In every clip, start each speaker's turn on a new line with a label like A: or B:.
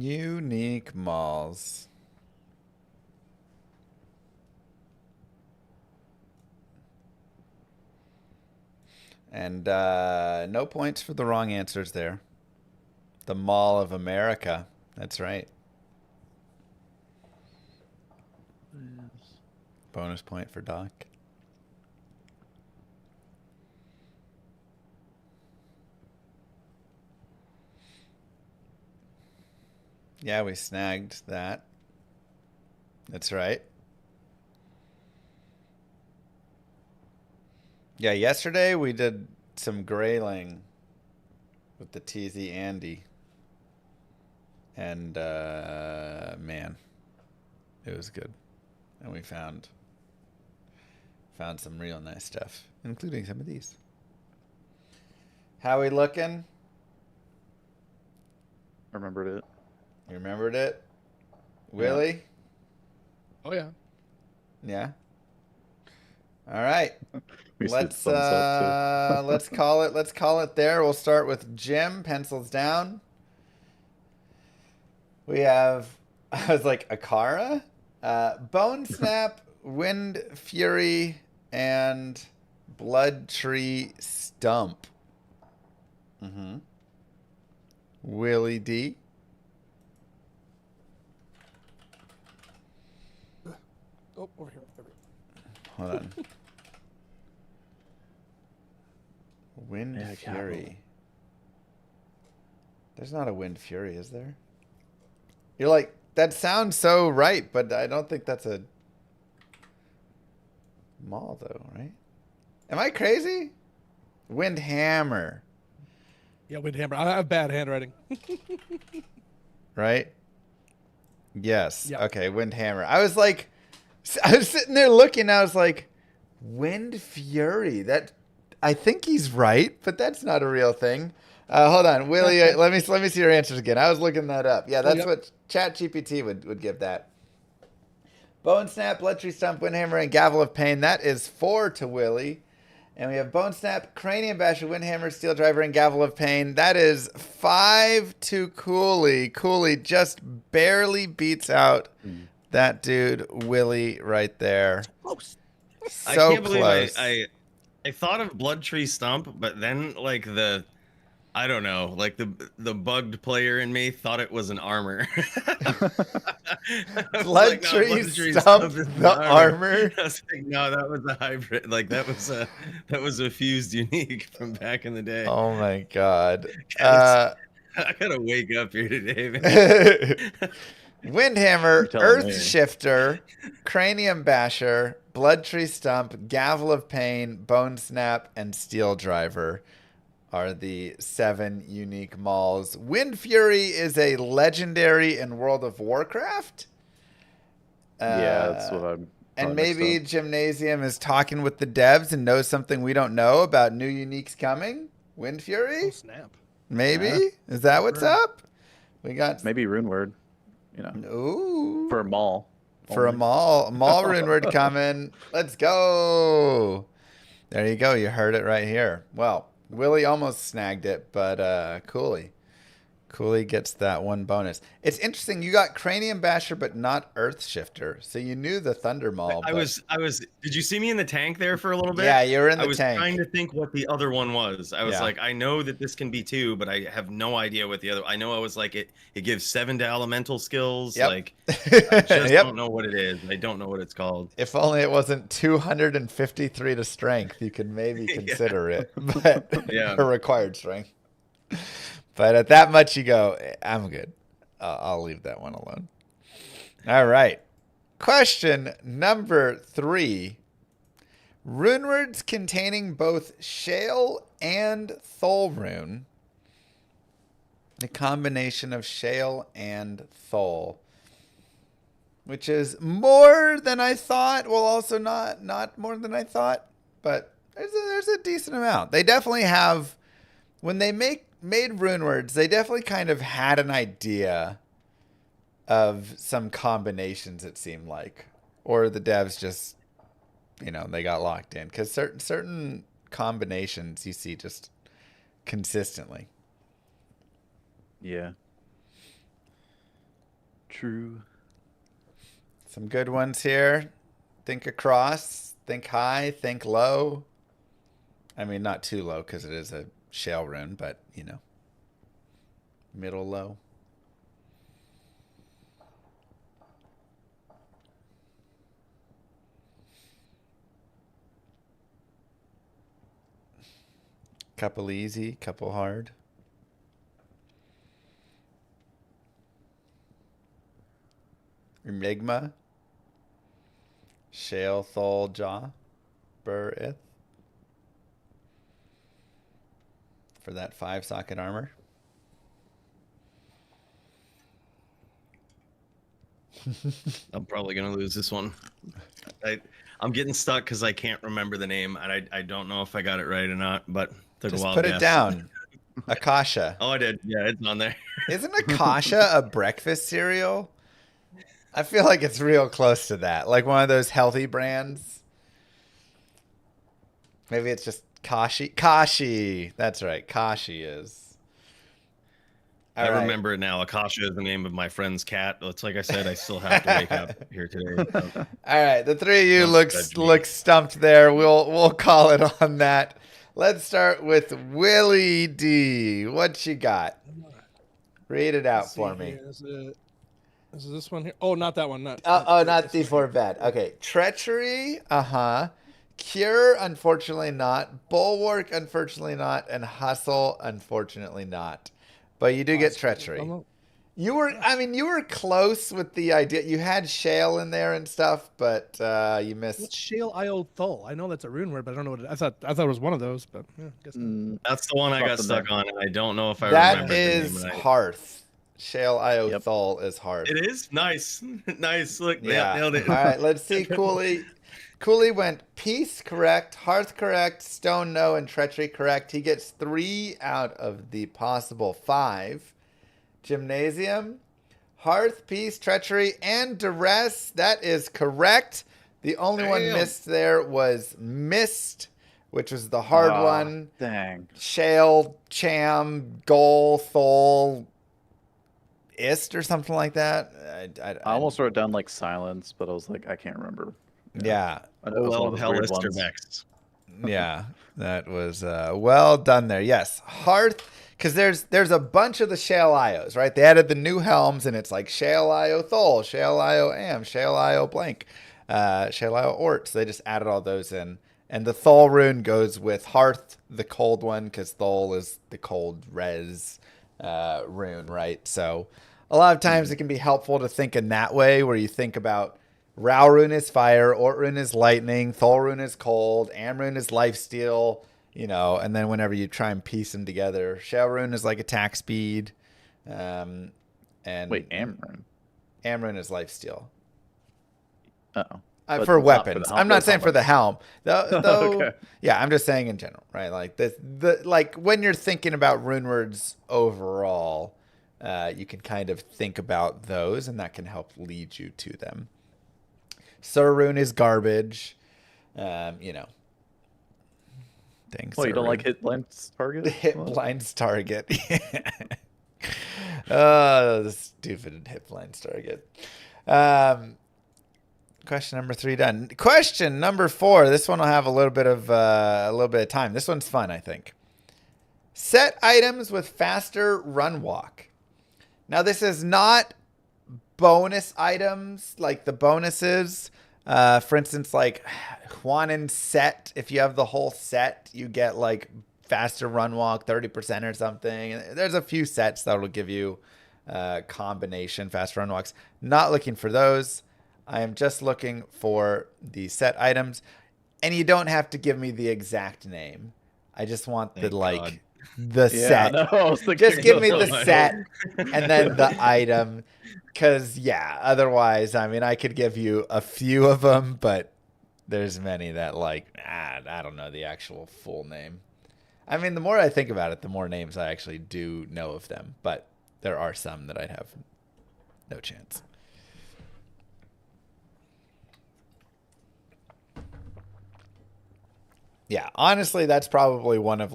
A: Unique malls. And no points for the wrong answers there. The Mall of America. That's right. Bonus point for Doc. Yeah, we snagged that. That's right. Yeah, yesterday we did some grailing with the TZ Andy. And, man, it was good. And we found some real nice stuff, including some of these. How we looking?
B: I remembered it.
A: You remembered it? Willie?
C: Oh yeah.
A: Yeah. All right.
B: We said
A: Let's
B: thumbs up, too.
A: let's call it. Let's call it there. We'll start with Jim. Pencils down. We have. I was like Akara, Bone Snap, Wind Fury, and Blood Tree Stump. Mm-hmm. Willie D.
C: Oh, over here.
A: Hold on. Wind
B: Yeah,
A: Fury. There's not a Wind Fury, is there? You're like, that sounds so right, but I don't think that's a mall, though, right? Am I crazy? Wind Hammer,
C: Yeah, Windhammer. I have bad handwriting.
A: right? Yes.
C: Yeah.
A: Okay, Wind Hammer. I was like, I was sitting there looking, I was like, Wind Fury. That, I think he's right, but that's not a real thing. Hold on, Willie. let me see your answers again. I was looking that up. Yeah, that's what ChatGPT would give that. Bone Snap, Blood Tree Stump, Windhammer, and Gavel of Pain. That is 4 to Willie. And we have Bone Snap, Cranium Basher, Windhammer, Steel Driver, and Gavel of Pain. That is 5 to Cooley. Cooley just barely beats out that dude Willie right there.
C: Close.
A: So
D: I can't
A: close.
D: believe I thought of Blood Tree Stump, but then like I don't know, like the bugged player in me thought it was an armor.
A: Blood Tree Stump, the armor.
D: I was like, no, that was a hybrid. Like that was a fused unique from back in the day.
A: Oh my god.
D: I gotta wake up here today, man.
A: Windhammer,
B: telling
A: Earth
B: me.
A: Shifter, Cranium Basher, Blood Tree Stump, Gavel of Pain, Bone Snap, and Steel Driver are the 7 unique malls. Wind Fury is a legendary in World of Warcraft.
B: Yeah, that's what I'm.
A: And maybe Gymnasium is talking with the devs and knows something we don't know about new uniques coming. Wind Fury?
C: Oh, snap.
A: Maybe?
B: Yeah.
A: Is that what's up? We got...
B: Maybe Rune Word, you know,
A: Ooh.
B: for a mall.
A: For a mall rune word coming. Let's go. There you go. You heard it right here. Well, Willie almost snagged it, but Cooley gets that one bonus. It's interesting. You got Cranium Basher, but not Earth Shifter. So you knew the Thunder Mall.
D: I was. Did you see me in the tank there for a little bit?
A: Yeah, you were in the
D: I was
A: tank.
D: trying to think what the other one was. I was
A: Yeah.
D: like, I know that this can be 2, but I have no idea what the other. I know I was like, it gives 7 to elemental skills.
A: Yep.
D: Like, I just
A: Yep.
D: don't know what it is. I don't know what it's called.
A: If only it wasn't 253 to strength, you could maybe consider it. But
D: Yeah.
A: a required strength. But at that much, you go, I'm good. I'll leave that one alone. All right. Question number 3. Runewords containing both Shale and Thol rune. A combination of Shale and Thol. Which is more than I thought. Well, also not more than I thought. But there's a decent amount. They definitely have... When they made runewords, they definitely kind of had an idea of some combinations, it seemed like. Or the devs just, they got locked in. Because certain combinations you see just consistently.
B: Yeah. True.
A: Some good ones here. Think across, think high, think low. I mean, not too low because it is a shale rune, but, you know, middle low. Couple easy, couple hard. Enigma. Shale Thol Jaw. Burith. For that 5-socket armor.
D: I'm probably gonna lose this one. I'm getting stuck because I can't remember the name, and I don't know if I got it right or not. But took
A: Just
D: a while.
A: put it down. Akasha.
D: Oh, I did. Yeah, it's on there.
A: Isn't Akasha a breakfast cereal? I feel like it's real close to that. Like one of those healthy brands. Maybe it's just Kashi. Kashi. That's right. Kashi is. All
D: I
A: right.
D: remember it now. Akasha is the name of my friend's cat. It's like I said, I still have to wake up here today. So.
A: All right. The three of you
D: Don't
A: look stumped there. We'll call it on that. Let's start with Willie D. What you got? Read it out for me.
C: Is this one here? Oh, not that one. Not
A: D4 bad. Okay. Treachery. Cure, unfortunately not. Bulwark, unfortunately not. And hustle, unfortunately not. But you do get treachery. You were close with the idea. You had shale in there and stuff, but you missed.
C: What's shale io thul? I know that's a rune word, but I don't know what I thought it was one of those, but yeah, guess not.
D: That's the one I got stuck on, and I don't know if I
A: that
D: remember
A: is
D: the name right.
A: Hearth. Shale io thul is Hearth.
D: It is nice. Nice. Look,
A: Yeah.
D: nailed it.
A: All right, let's see. Cooley went peace correct, hearth correct, stone no, and treachery correct. He gets 3 out of the possible 5. Gymnasium, hearth, peace, treachery, and duress. That is correct. The only one missed there was mist, which was the hard one.
B: Dang.
A: Shale, cham, goal, thol, ist, or something like that.
B: I almost wrote down like silence, but I was like, I can't remember.
A: Yeah.
B: I know it was one of those weird ones.
A: Yeah, that was well done there. Yes, hearth, because there's a bunch of the shale ios, right? They added the new helms, and it's like shale io thol, shale io am, shale io blank, shale io ort. So they just added all those in, and the thol rune goes with hearth, the cold one, because thol is the cold res rune, right? So a lot of times it can be helpful to think in that way, where you think about Rao rune is fire, Ort rune is lightning, Thol rune is cold, Am rune is lifesteal, you know, and then whenever you try and piece them together, Shell rune is like attack speed, and
B: wait, Am rune?
A: Am rune is lifesteal.
B: Uh-oh.
A: For weapons. I'm not saying for the helm. Though,
B: Okay.
A: Yeah, I'm just saying in general, right? Like like when you're thinking about rune words overall, you can kind of think about those, and that can help lead you to them. Sir rune is garbage, you know. Things.
B: Well, you don't like hit blind's target?
A: Hit blind's target. Oh, stupid hit blind's target. Question number 3 done. Question number 4. This one will have a little bit of time. This one's fun, I think. Set items with faster run walk. Now, this is not bonus items like the bonuses. For instance, like Huanan set. If you have the whole set, you get like faster run walk, 30% or something. There's a few sets that will give you combination faster run walks. Not looking for those. I am just looking for the set items, and you don't have to give me the exact name. I just want the set.
B: No,
A: just give me the set and then the item, because otherwise, I mean, I could give you a few of them, but there's many that I don't know the actual full name. I mean, the more I think about it, the more names I actually do know of them, but there are some that I'd have no chance. Yeah, honestly, that's probably one of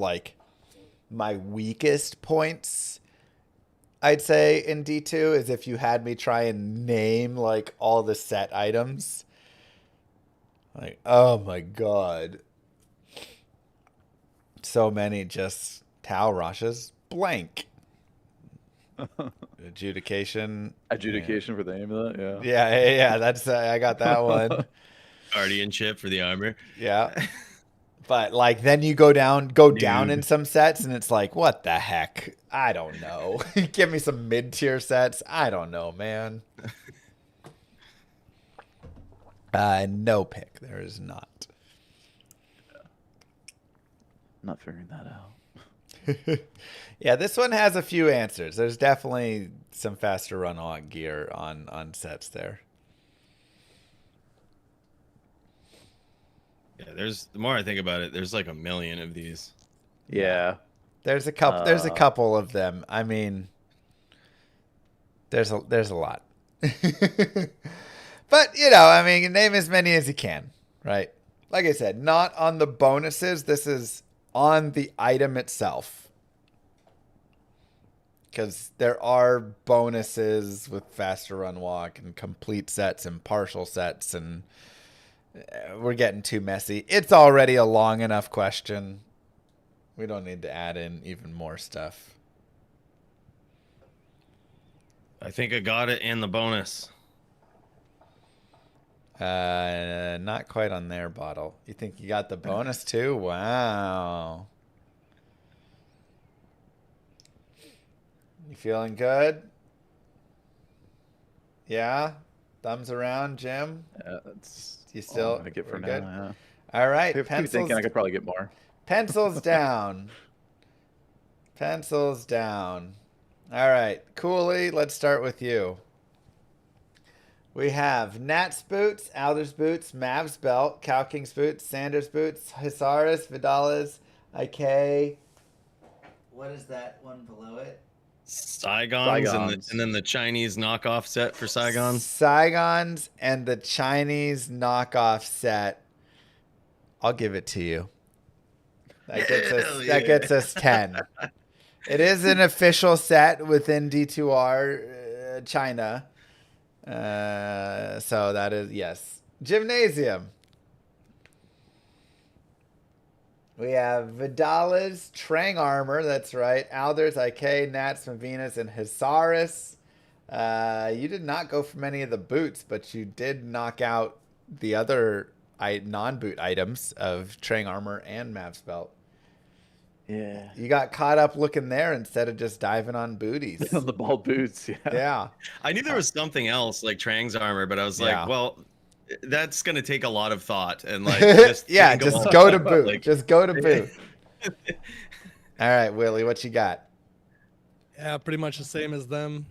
A: my weakest points I'd say, in D2 is if you had me try and name like all the set items. Like, oh my god. So many just Tau rushes blank. Adjudication.
B: Adjudication for the aim of that, yeah.
A: Yeah. That's I got that one.
D: Guardianship for the armor.
A: Yeah. But like then you go down
D: Noob.
A: in some sets and it's like, what the heck? I don't know. Give me some mid-tier sets. I don't know, man. No pick. There is not.
B: I'm not figuring that out.
A: Yeah, this one has a few answers. There's definitely some faster run on gear on sets there.
D: Yeah, the more I think about it, there's like a million of these.
B: Yeah.
A: There's a couple of them. I mean, there's a lot. But, you know, I mean, name as many as you can, right? Like I said, not on the bonuses. This is on the item itself. Because there are bonuses with faster run walk and complete sets and partial sets, and we're getting too messy. It's already a long enough question. We don't need to add in even more stuff.
D: I think I got it in the bonus.
A: Not quite on their bottle. You think you got the bonus too? Wow. You feeling good? Yeah? Thumbs around, Jim?
B: That's
A: You still
B: all I'm gonna get for
A: we're
B: now,
A: good?
B: yeah.
A: All right,
B: I keep thinking I could probably get more.
A: pencils down. Pencils down. All right, Cooley, let's start with you. We have Nat's boots, Alder's boots, Mav's belt, Cow King's boots, Sanders boots, Hisaris, Vidala's, IK. What is that one below it?
D: Saigons. And then the Chinese knockoff set for Saigons.
A: Saigons and the Chinese knockoff set. I'll give it to you. That gets us 10. It is an official set within D2R China. So that is, yes. Gymnasium. We have Vidala's Trang armor. That's right. Alders, IK, Nats, Mavinas, and Hisaris. You did not go for many of the boots, but you did knock out the other non-boot items of Trang armor and Mav's belt.
B: Yeah.
A: You got caught up looking there instead of just diving on booties.
B: On the bald boots, yeah.
A: Yeah.
D: I knew there was something else like Trang's armor, but I was like,
A: Yeah.
D: well, that's gonna take a lot of thought and like just
A: yeah,
D: think of
A: just
D: all-
A: go to boot.
D: like-
A: Just go to boot. All right, Willie, what you got?
C: Yeah, pretty much the same as them,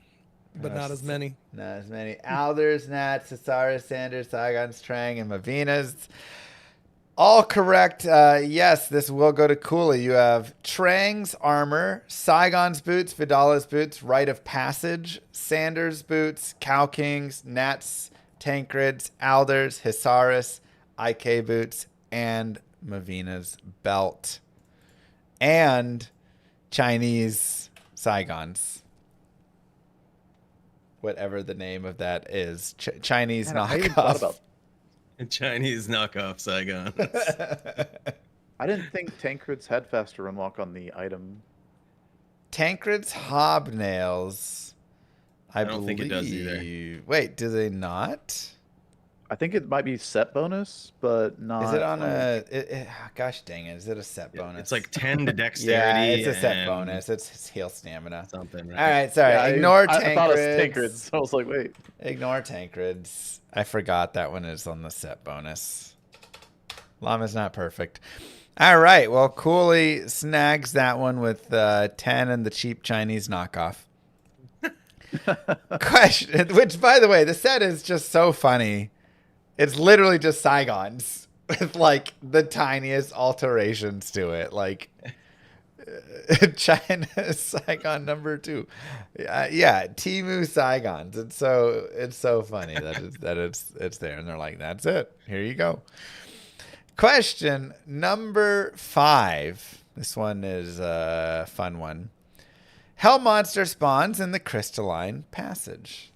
C: but not as many.
A: Not as many. Alders, Nats, Hisaris, Sanders, Saigons, Trang, and Mavinas. All correct. Yes, this will go to Cooley. You have Trang's armor, Saigon's boots, Vidala's boots, Rite of Passage, Sanders' boots, Cow King's, Nats, Tancred's, Alders, Hisaris, IK boots, and Mavina's belt. And Chinese Saigons. Whatever the name of that is. Chinese
B: Man, I even thought
A: knockoff.
B: about
D: Chinese knockoff Saigon.
B: I didn't think Tancred's had faster run walk on the item.
A: Tancred's hobnails. I
D: don't think it does either.
A: believe- Wait, do they not?
B: I think it might be set bonus, but not.
A: Is it on a? Gosh dang it! Is it a set bonus?
D: It's like 10 to
A: yeah,
D: dexterity.
A: it's a set
D: and
A: bonus. It's heal stamina.
D: Something, right?
A: All right, sorry.
B: Yeah,
A: Ignore
B: I thought it was
A: Tancred's.
B: Tancred's, so I was like, wait.
A: Ignore Tancred's. I forgot that one is on the set bonus. Llama's not perfect. All right. Well, Cooley snags that one with 10 and the cheap Chinese knockoff. Question, which, by the way, the set is just so funny. It's literally just Saigons with like the tiniest alterations to it. Like China Saigon number 2. Yeah, Timu Saigons. It's so funny that it's there, and they're like, that's it. Here you go. Question number 5. This one is a fun one. Hell monster spawns in the crystalline passage.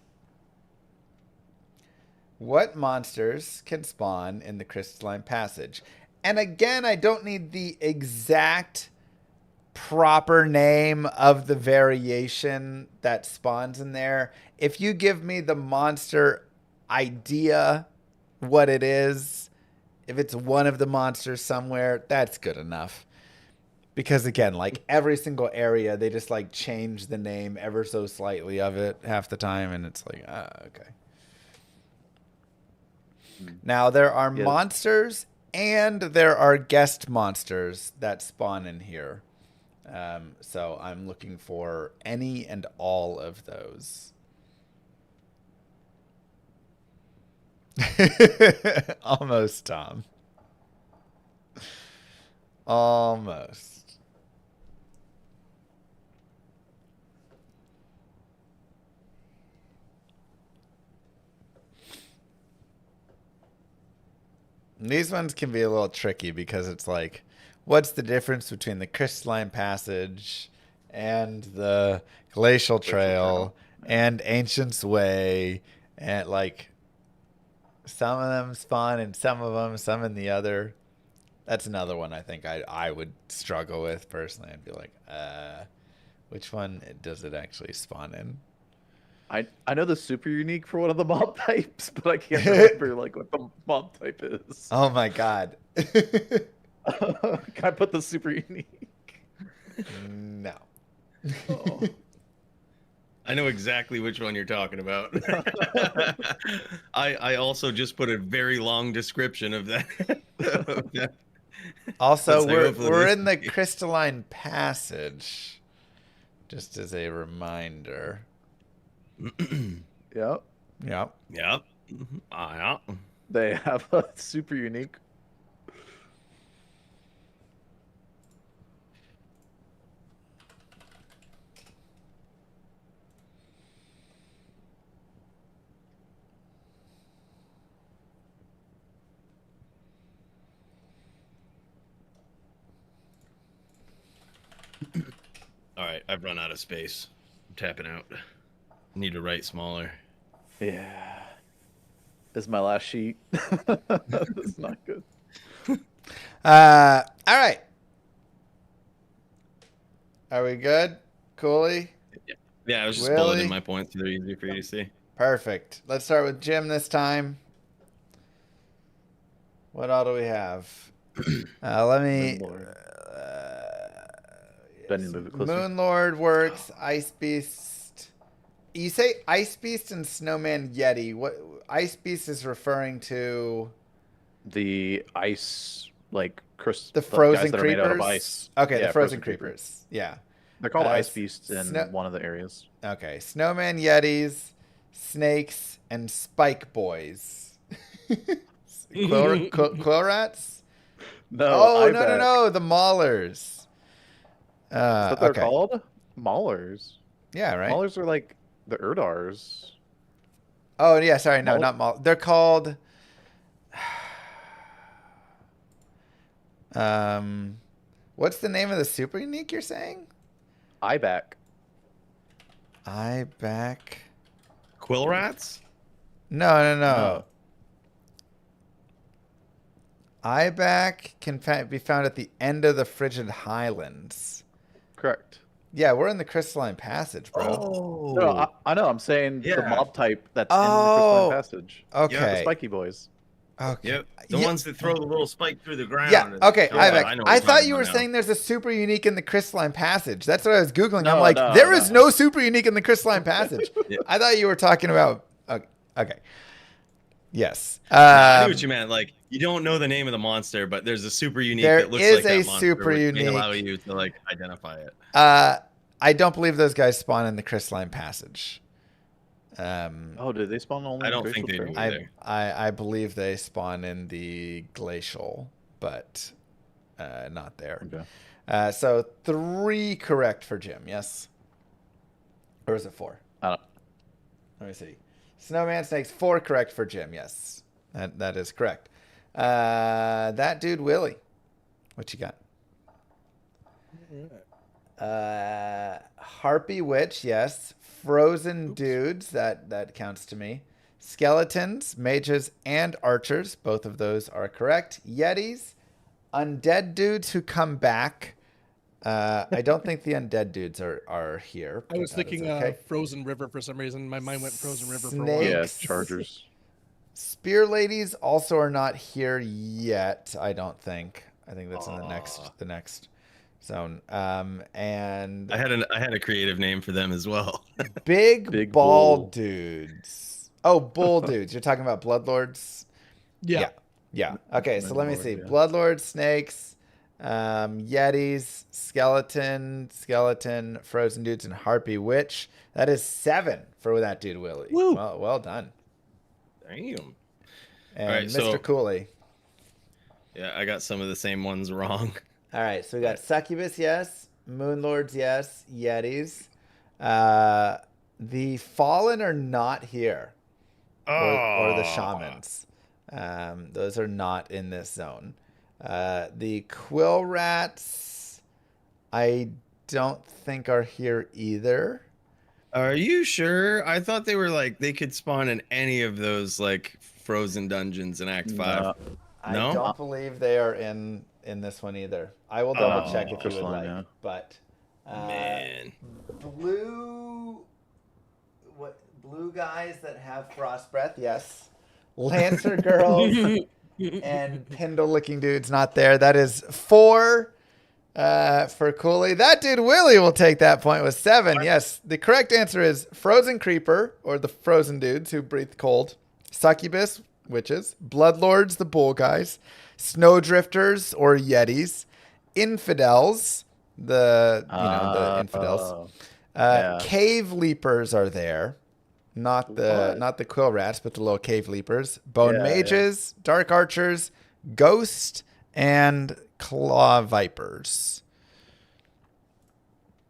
A: What monsters can spawn in the crystalline passage? And again, I don't need the exact proper name of the variation that spawns in there. If you give me the monster idea, what it is, if it's one of the monsters somewhere, that's good enough. Because again, like every single area, they just like change the name ever so slightly of it half the time, and it's like, okay. Now there are monsters and there are guest monsters that spawn in here. So I'm looking for any and all of those. Almost, Tom. Almost. These ones can be a little tricky because it's like, what's the difference between the crystalline passage and the glacial trail and Ancient's Way? And like, some of them spawn in some of them, some in the other. That's another one I think I would struggle with personally. I'd be like, which one does it actually spawn in?
B: I know the super unique for one of the mob types, but I can't remember like what the mob type is.
A: Oh my god.
B: Can I put the super unique?
A: No.
B: Oh.
D: I know exactly which one you're talking about. I also just put a very long description of that.
A: Also,
D: Let's
A: we're in the crystalline passage, just as a reminder.
B: Yep.
A: Yep.
D: Yep. Yeah.
B: They have a super unique.
D: All right, I've run out of space. I'm tapping out. Need to write smaller.
B: Yeah. This is my last sheet. It's not good.
A: All right. Are we good? Cooley?
D: Yeah, I was just
A: Really?
D: bulleting my points so they're easy for you to see.
A: Perfect. Let's start with Jim this time. What all do we have? Let me...
B: Moonlord. Do I need to move it closer?
A: Moonlord works. Ice Beast. You say Ice Beast and Snowman Yeti. What Ice Beast is referring to?
B: The ice, like
A: The frozen
B: guys that are made out of
A: creepers.
B: ice.
A: Okay,
B: Yeah,
A: the frozen creepers. Yeah.
B: They're called ice
A: s-
B: beasts in
A: snow-
B: one of the areas.
A: Okay, Snowman Yetis, snakes, and spike boys. Quill rats?
B: No.
A: Oh,
B: I
A: no,
B: bet.
A: no, no. The maulers.
B: Is that what they're
A: Okay.
B: called? Maulers.
A: Yeah, right.
B: Maulers are like the Erdars.
A: Oh, yeah. Sorry. No,
B: Maul-
A: not maul. They're called. What's the name of the super unique you're saying?
B: Iback.
A: Iback.
D: Quill rats?
A: No, no, no. Iback can be found at the end of the Frigid Highlands.
B: Correct.
A: Yeah, we're in the Crystalline Passage, bro.
D: Oh.
B: No, I know. I'm saying the
D: Yeah.
B: mob type that's in the
A: Oh,
B: Crystalline Passage.
A: Okay.
B: The spiky boys.
A: Okay.
D: Yep. The
A: Yeah.
D: ones that throw the little spike through the ground.
A: Yeah.
D: and-
A: Okay.
D: Oh,
A: Iback.
D: know what
A: I
D: you're
A: thought
D: talking
A: you were
D: about now.
A: saying there's a super unique in the Crystalline Passage. That's what I was googling. I'm
B: No,
A: like,
B: no,
A: there is
B: no.
A: no super unique in the Crystalline Passage.
D: Yeah.
A: I thought you were talking about. Okay. Yes.
D: I knew what you meant. Like, you don't know the name of the monster, but there's a super unique
A: There
D: that looks
A: is
D: like that
A: a
D: monster,
A: super
D: which may
A: unique-
D: allow you to like identify it.
A: I don't believe those guys spawn in the Crystalline Passage.
B: Oh, did they spawn only?
D: I
B: in
D: don't
B: Glacial
D: think they
B: Trail?
D: do. Either.
A: I believe they spawn in the glacial, but not there.
B: Okay.
A: So 3 correct for Jim. Yes, or is it 4?
B: I don't.
A: Let me see. Snowman Snakes 4 correct for Jim. Yes, that is correct. That dude Willie, what you got? Harpy Witch, yes. Frozen dudes, that counts to me. Skeletons, mages, and archers. Both of those are correct. Yetis, undead dudes who come back. I don't think the undead dudes are here.
C: I was
A: but that is
C: thinking
A: okay.
C: Frozen River for some reason. My mind went Frozen River for a
A: Snake.
C: while.
B: Yeah,
A: Thanks.
B: Chargers.
A: Spear ladies also are not here yet. I don't think. I think that's in the next zone. And
D: I had a creative name for them as well.
A: big ball
B: bull.
A: dudes. Oh, bull dudes. You're talking about bloodlords.
C: Yeah.
A: Yeah. Okay, so let me see.
B: Yeah.
A: Bloodlords, snakes, yetis, skeleton, frozen dudes, and harpy witch. That is 7 for that dude, Willie.
C: Woo.
A: Well done.
D: Damn.
A: And
D: All right,
A: Mr.
D: so-
A: Cooley.
D: Yeah, I got some of the same ones wrong.
A: All right, so we got succubus, yes. Moonlords, yes. Yetis. The fallen are not here, or the shamans. Those are not in this zone. The quill rats, I don't think are here either.
D: Are you sure? I thought they were like they could spawn in any of those like frozen dungeons in Act 5.
A: I
D: No?
A: don't believe they are in this one either. I will double check if you would
B: Crystalline,
A: like.
B: yeah.
A: But
D: Man.
A: blue guys that have frost breath, yes. Lancer girls and pindle licking dudes not there. That is 4 for Cooley. That dude Willie will take that point with 7. Yes, the correct answer is frozen creeper, or the frozen dudes who breathe cold. Succubus, witches. Bloodlords, the bull guys. Snowdrifters or yetis. Infidels, the infidels.
B: yeah.
A: Cave leapers are there. Not the quill rats, but the little cave leapers. Bone
B: Yeah,
A: mages, dark archers, ghost, and claw vipers.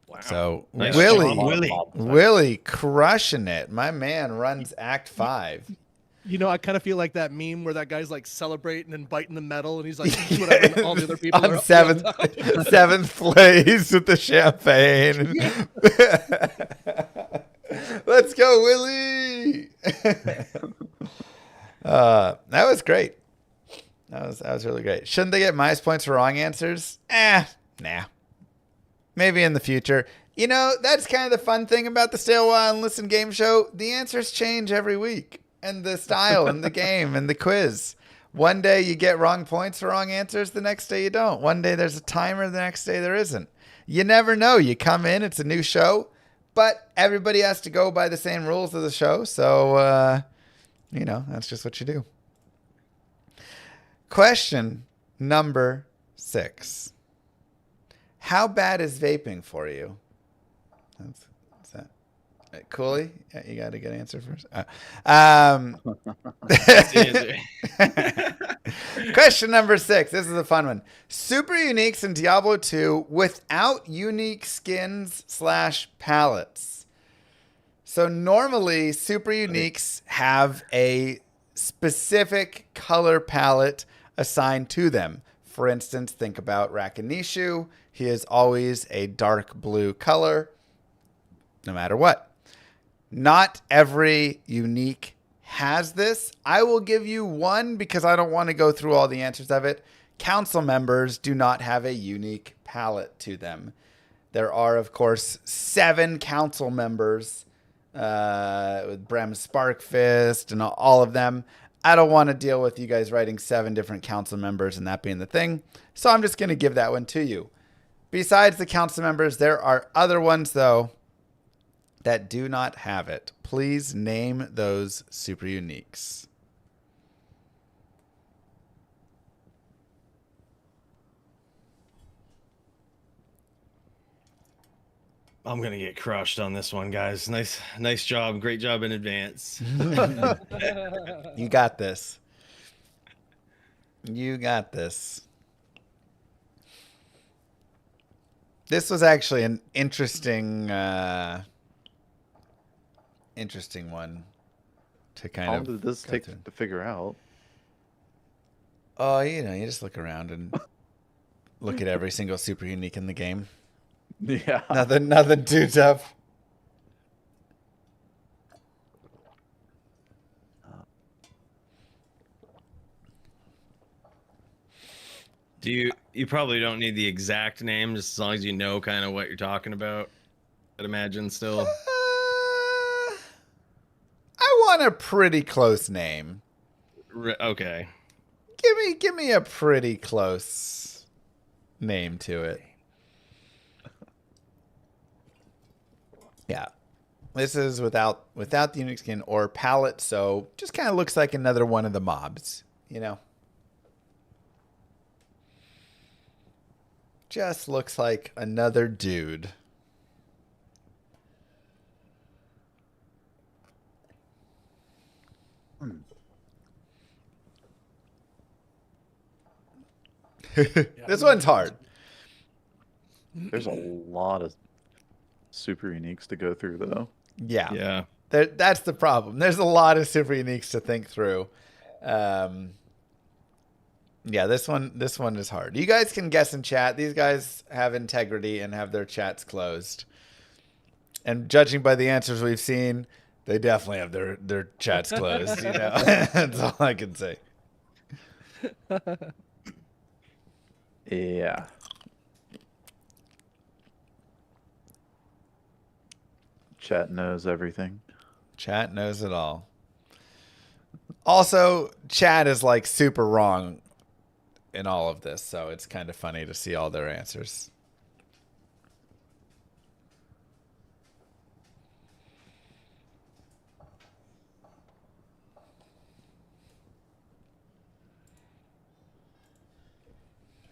D: Wow.
A: So
D: Nice
A: Willie,
D: job, Willie.
A: Willie crushing it. My man runs Act 5.
C: You know, I kind of feel like that meme where that guy's like celebrating and biting the metal, and he's like, whatever. And all the other people
A: On
C: are up
A: seventh
C: top.
A: seventh place with the champagne. Let's go, Willie. That was great. That was really great. Shouldn't they get minus points for wrong answers? Nah. Maybe in the future. You know, that's kind of the fun thing about the Stay a While and Listen game show. The answers change every week. And the style and the game and the quiz. One day you get wrong points for wrong answers. The next day you don't. One day there's a timer. The next day there isn't. You never know. You come in. It's a new show. But everybody has to go by the same rules of the show. So, that's just what you do. Question number 6. How bad is vaping for you? That's that. Cooley, you got a good answer first. Question number 6. This is a fun one. Super uniques in Diablo 2 without unique skins / palettes. So normally super uniques have a specific color palette assigned to them. For instance, think about Rakanishu. He is always a dark blue color, no matter what. Not every unique has this. I will give you one because I don't want to go through all the answers of it. Council members do not have a unique palette to them. There are, of course, 7 council members with Brem Sparkfist and all of them. I don't want to deal with you guys writing 7 different council members and that being the thing. So I'm just going to give that one to you. Besides the council members, there are other ones, though, that do not have it. Please name those super uniques.
D: I'm gonna get crushed on this one, guys. Nice job. Great job in advance.
A: You got this. You got this. This was actually an interesting one to kind
B: How
A: of.
B: long did this
A: go
B: take
A: through.
B: to figure out?
A: Oh, you just look around and look at every single super unique in the game.
B: Yeah.
A: Nothing too tough.
D: You probably don't need the exact name, just as long as you know kind of what you're talking about. I'd imagine still.
A: I want a pretty close name.
D: Okay.
A: Give me a pretty close name to it. Yeah. This is without the unique skin or palette, so just kind of looks like another one of the mobs, you know? Just looks like another dude. This one's hard.
B: There's a lot of super uniques to go through, though.
A: Yeah.
D: Yeah.
A: That's the problem. There's a lot of super uniques to think through. Yeah, this one is hard. You guys can guess in chat. These guys have integrity and have their chats closed. And judging by the answers we've seen, they definitely have their chats closed. You know, that's all I can say.
B: Yeah. Chat knows everything.
A: Chat knows it all. Also, chat is like super wrong in all of this, so it's kind of funny to see all their answers.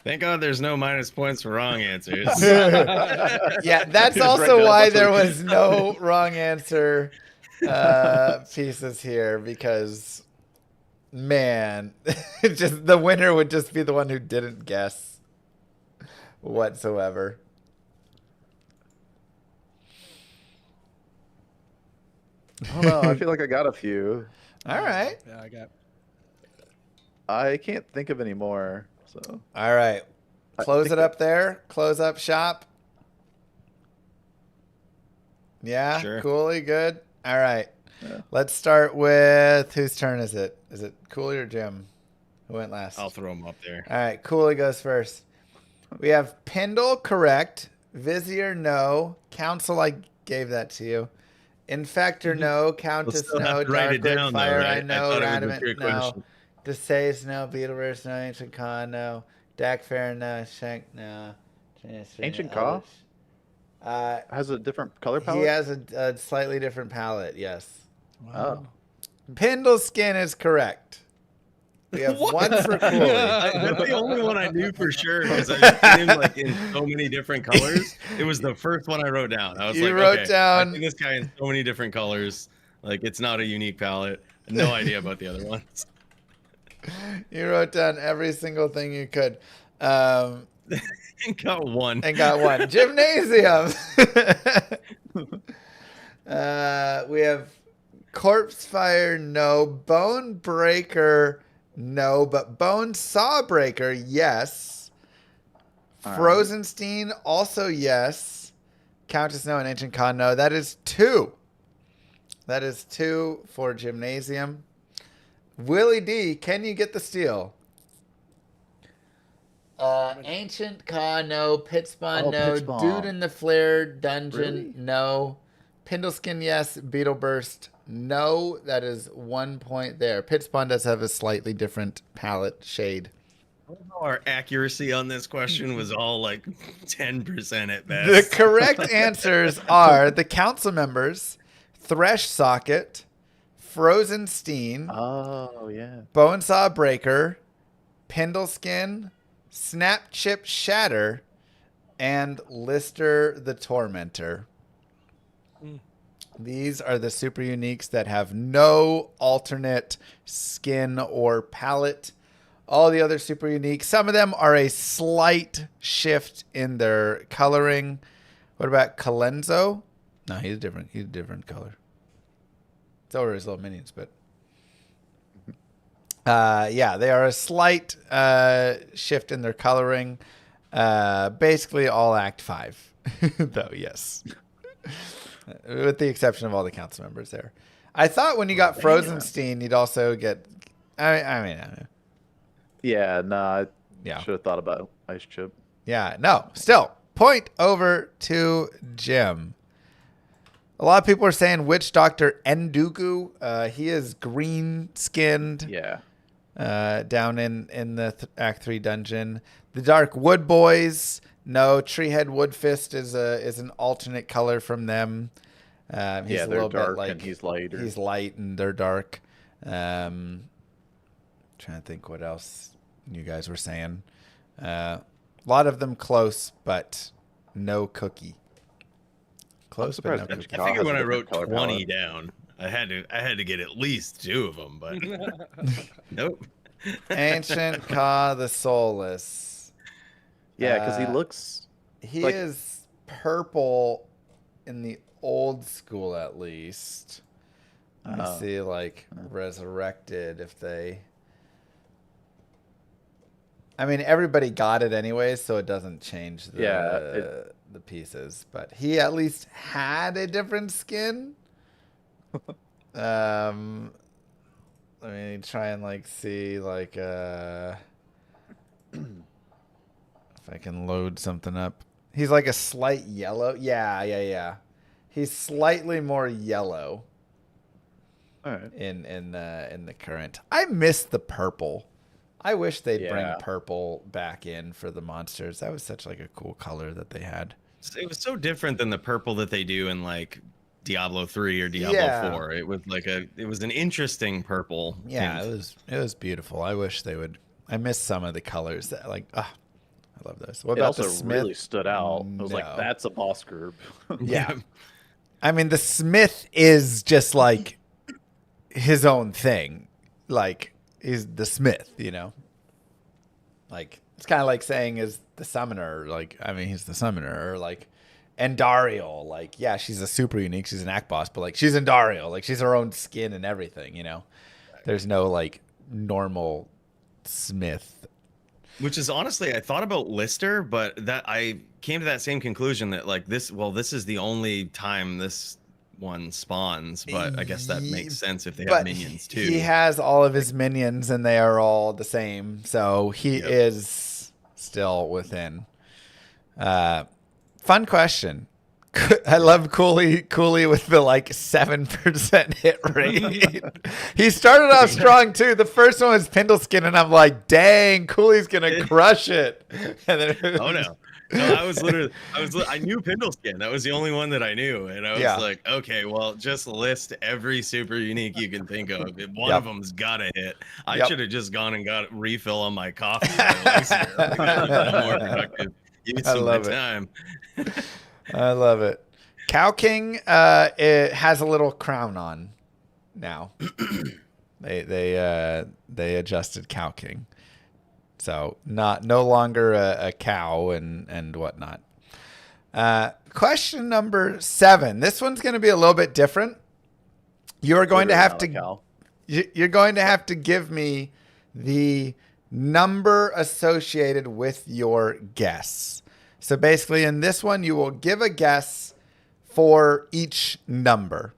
D: Thank God there's no minus points for wrong answers.
A: Yeah, that's
B: Just
A: also
B: right now,
A: why
B: that's
A: there
B: what-
A: was no wrong answer pieces here, because man, just the winner would just be the one who didn't guess whatsoever.
B: I don't know. I feel like I got a few.
A: All right.
C: Yeah, I got.
B: I can't think of any more. So
A: All right.
B: I
A: Close
B: think
A: it up there. Close up shop. Yeah,
D: Sure.
A: Cooley, good. All right.
B: Yeah.
A: Let's start with whose turn is it? Is it Cooley or Jim? Who went last?
D: I'll throw them up there.
A: All right, Cooley goes first. We have Pendle, correct. Vizier, no. Council, I gave that to you. Infector, no. Countess,
D: still
A: no.
D: have to write it
A: Dark
D: down, though,
A: Fire, I
D: right? I
A: know.
D: thought it was a
A: Adamant,
D: trick
A: no.
D: question.
A: Desays, no. Beetleverse, no. Ancient Khan, no. Dak Fair, no. Shank, no.
B: Ancient Ka? Has a different color palette.
A: He has a slightly different palette, yes.
B: Oh.
A: Pendle's skin is correct. We have one for Cooley.
D: That's the only one I knew for sure because I've seen him like in so many different colors. It was the first one I wrote down. I was
A: You
D: like,
A: wrote
D: okay,
A: down-
D: I've seen this guy in so many different colors. Like it's not a unique palette. No idea about the other ones.
A: You wrote down every single thing you could.
D: Got one.
A: And got one. Gymnasium. We have Corpse Fire, no. Bone Breaker, no. But Bone Saw Breaker, yes.
B: All right.
A: Frozenstein, also yes. Countess, no. And Ancient Khan, no. That is 2. That is 2 for Gymnasium. Willie D, can you get the steal? Ancient Ka, no. Pitspawn,
B: Oh,
A: no.
B: Pitspawn.
A: Dude in the Flare Dungeon,
B: Really?
A: no. Pindleskin, yes. Beetle Burst, no. That is 1 point there. Pitspawn does have a slightly different palette shade.
D: Our accuracy on this question was all like 10% at
A: The
D: best.
A: correct answers are the council members, Thresh Socket, Frozenstein,
B: Oh yeah.
A: Bonesaw Breaker, Pendleskin, Snap Chip Shatter, and Lister the Tormentor. These are the super uniques that have no alternate skin or palette. All the other super unique, some of them are a slight shift in their coloring. What about Calenzo? No, he's different. He's a different color. It's over his little minions, but yeah, they are a slight shift in their coloring. Basically all Act 5. Though, yes. With the exception of all the council members there. I thought when you got Frozenstein, you'd also get... I mean,
B: Yeah, nah, I
A: yeah.
B: should have thought about Ice Chip.
A: Yeah, no. Still, point over to Jim. A lot of people are saying Witch Doctor Endugu. He is green-skinned.
B: Yeah.
A: Down in the Act 3 dungeon. The Dark Wood Boys. No, Treehead Woodfist is an alternate color from them. He's
B: Yeah,
A: a
B: they're
A: little
B: dark
A: bit like
B: and he's lighter.
A: He's light and they're dark. Trying to think what else you guys were saying. A lot of them close, but no cookie. Close, but no
B: surprised
A: cookie.
D: I figured when I
B: Different
D: wrote
B: color
D: 20
B: palette.
D: down, I had to get at least 2 of them, but nope.
A: Ancient Ka the Soulless.
B: Yeah, because he looks...
A: He
B: like-
A: is purple in the old school, at least. Let me see, like, resurrected, if they... I mean, everybody got it anyway, so it doesn't change the pieces. But he at least had a different skin. Let me try and, like, see, like, if I can load something up. He's like a slight yellow. Yeah. He's slightly more yellow.
B: All right.
A: In the current. I miss the purple. I wish they'd bring
B: Yeah.
A: purple back in for the monsters. That was such like a cool color that they had.
D: It was so different than the purple that they do in like Diablo 3 or Diablo 4. It was like it was an interesting purple.
A: Yeah,
D: tint.
A: it was beautiful. I wish they would. I miss some of the colors that I love those. What
B: It
A: about
B: also
A: the Smith?
B: really stood out. It was
A: No.
B: like, that's a boss group.
A: Yeah. I mean, the Smith is just like his own thing. Like, he's the Smith, you know? Like, it's kind of like saying is the Summoner. Like, I mean, he's the Summoner. Or like, Andariel. Like, yeah, she's a super unique. She's an act boss, but like, she's Andariel. Like, she's her own skin and everything, you know? There's no like normal Smith.
D: Which is honestly, I thought about Lister, but that I came to that same conclusion that like this is the only time this one spawns, but I guess that makes sense if they have minions too.
A: He has all of his minions and they are all the same. So he is still within. Fun question. I love Cooley with the like 7% hit rate. He started off strong too. The first one was Pindleskin, and I'm like, dang, Cooley's gonna crush it. And then
D: Oh no. No, I knew Pindleskin. That was the only one that I knew. And I was like, okay, well, just list every super unique you can think of. One of them's gotta hit. I should have just gone and got a refill on my coffee. More productive use of my time.
A: I love it. Cow King it has a little crown on now. They adjusted Cow King. So no longer a cow and whatnot. Question number 7. This one's going to be a little bit different. You're going to have to you're going to have to give me the number associated with your guess. So basically in this one, you will give a guess for each number.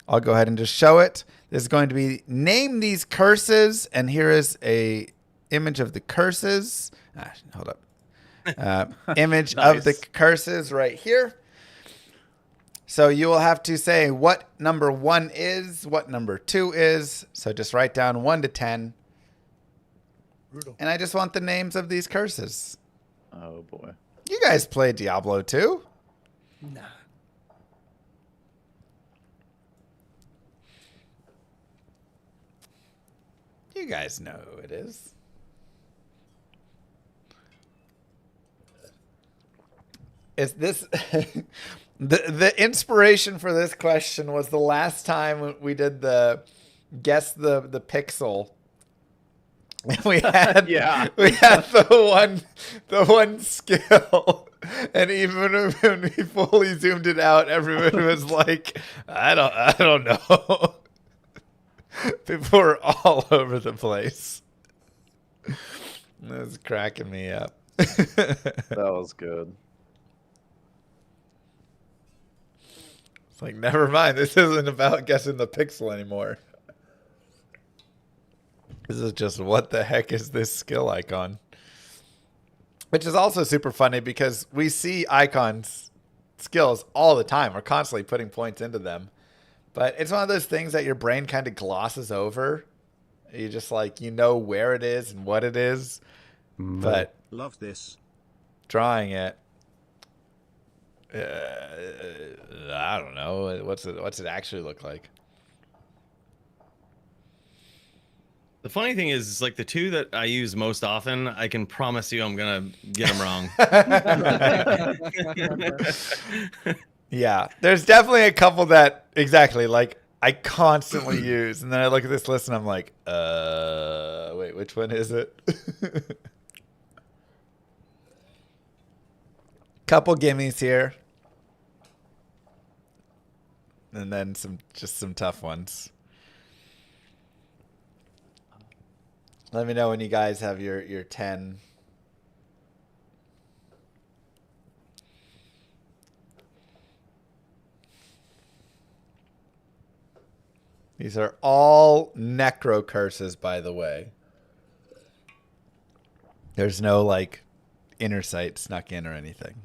A: I'll go ahead and just show it. There's going to be name these curses. And here is a image of the curses. Hold up. Image of the curses right here. So you will have to say what number 1 is, what number 2 is. So just write down 1 to 10.
C: Brutal.
A: And I just want the names of these curses.
B: Oh, boy.
A: You guys play Diablo 2?
C: Nah.
A: You guys know who it is. Is this the inspiration for this question was the last time we did the guess the pixel. We had we had the one skill, and even when we fully zoomed it out, everyone was like, I don't know. People were all over the place. That was cracking me up.
B: That was good.
A: It's like, never mind. This isn't about guessing the pixel anymore. This is just, what the heck is this skill icon? Which is also super funny because we see icons, skills all the time. We're constantly putting points into them. But it's one of those things that your brain kind of glosses over. You just like, you know where it is and what it is. But
E: love this.
A: Drawing it, I don't know. What's it actually look like?
D: The funny thing is like the two that I use most often, I can promise you I'm gonna get them wrong.
A: Yeah, there's definitely a couple that exactly like I constantly use, and then I look at this list and I'm like, wait, which one is it? Couple gimmies here, and then some tough ones. Let me know when you guys have your 10. These are all necro curses, by the way. There's no like inner sight snuck in or anything.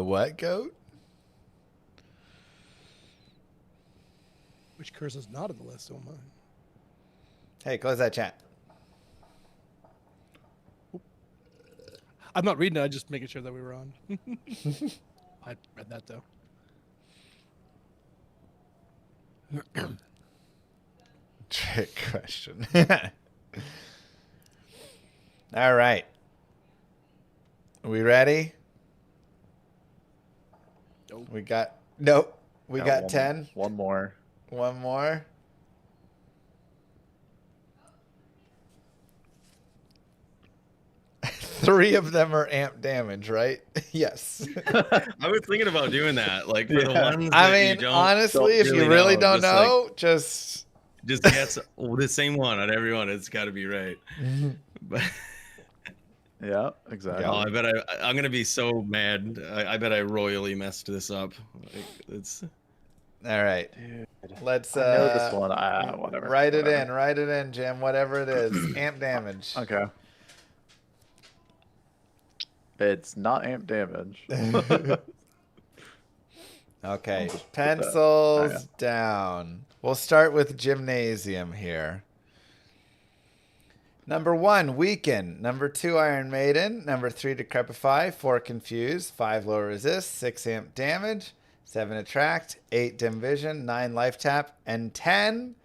A: What, goat?
C: Which curse is not on the list? Oh my.
A: Hey, close that chat.
C: I'm not reading it. I'm just making sure that we were on. I read that though.
A: Trick question. All right. Are we ready?
C: Nope.
A: We got nope. We got
B: one,
A: 10.
B: One more.
A: One more. Three of them are amp damage, right? Yes.
D: I was thinking about doing that, like for the ones.
A: I
D: that you
A: mean,
D: don't
A: honestly, if you really don't know, just
D: guess the same one on everyone. It's got to be right. But
B: Yeah, exactly.
D: oh, I bet I'm gonna be so mad. I bet I royally messed this up. Like, it's
A: all right.
B: Dude,
A: Let's
B: I know this one. Whatever.
A: Write it
B: whatever.
A: in. Write it in, Jim. Whatever it is. Amp damage.
B: Okay. It's not amp damage.
A: Okay.
B: Put that-
A: Pencils down. We'll start with gymnasium here. Number 1, weaken. Number 2, Iron Maiden. Number 3, decrepify. 4, confuse. 5, low resist. 6, amp damage. 7, attract. 8, dim vision. 9, life tap. And 10,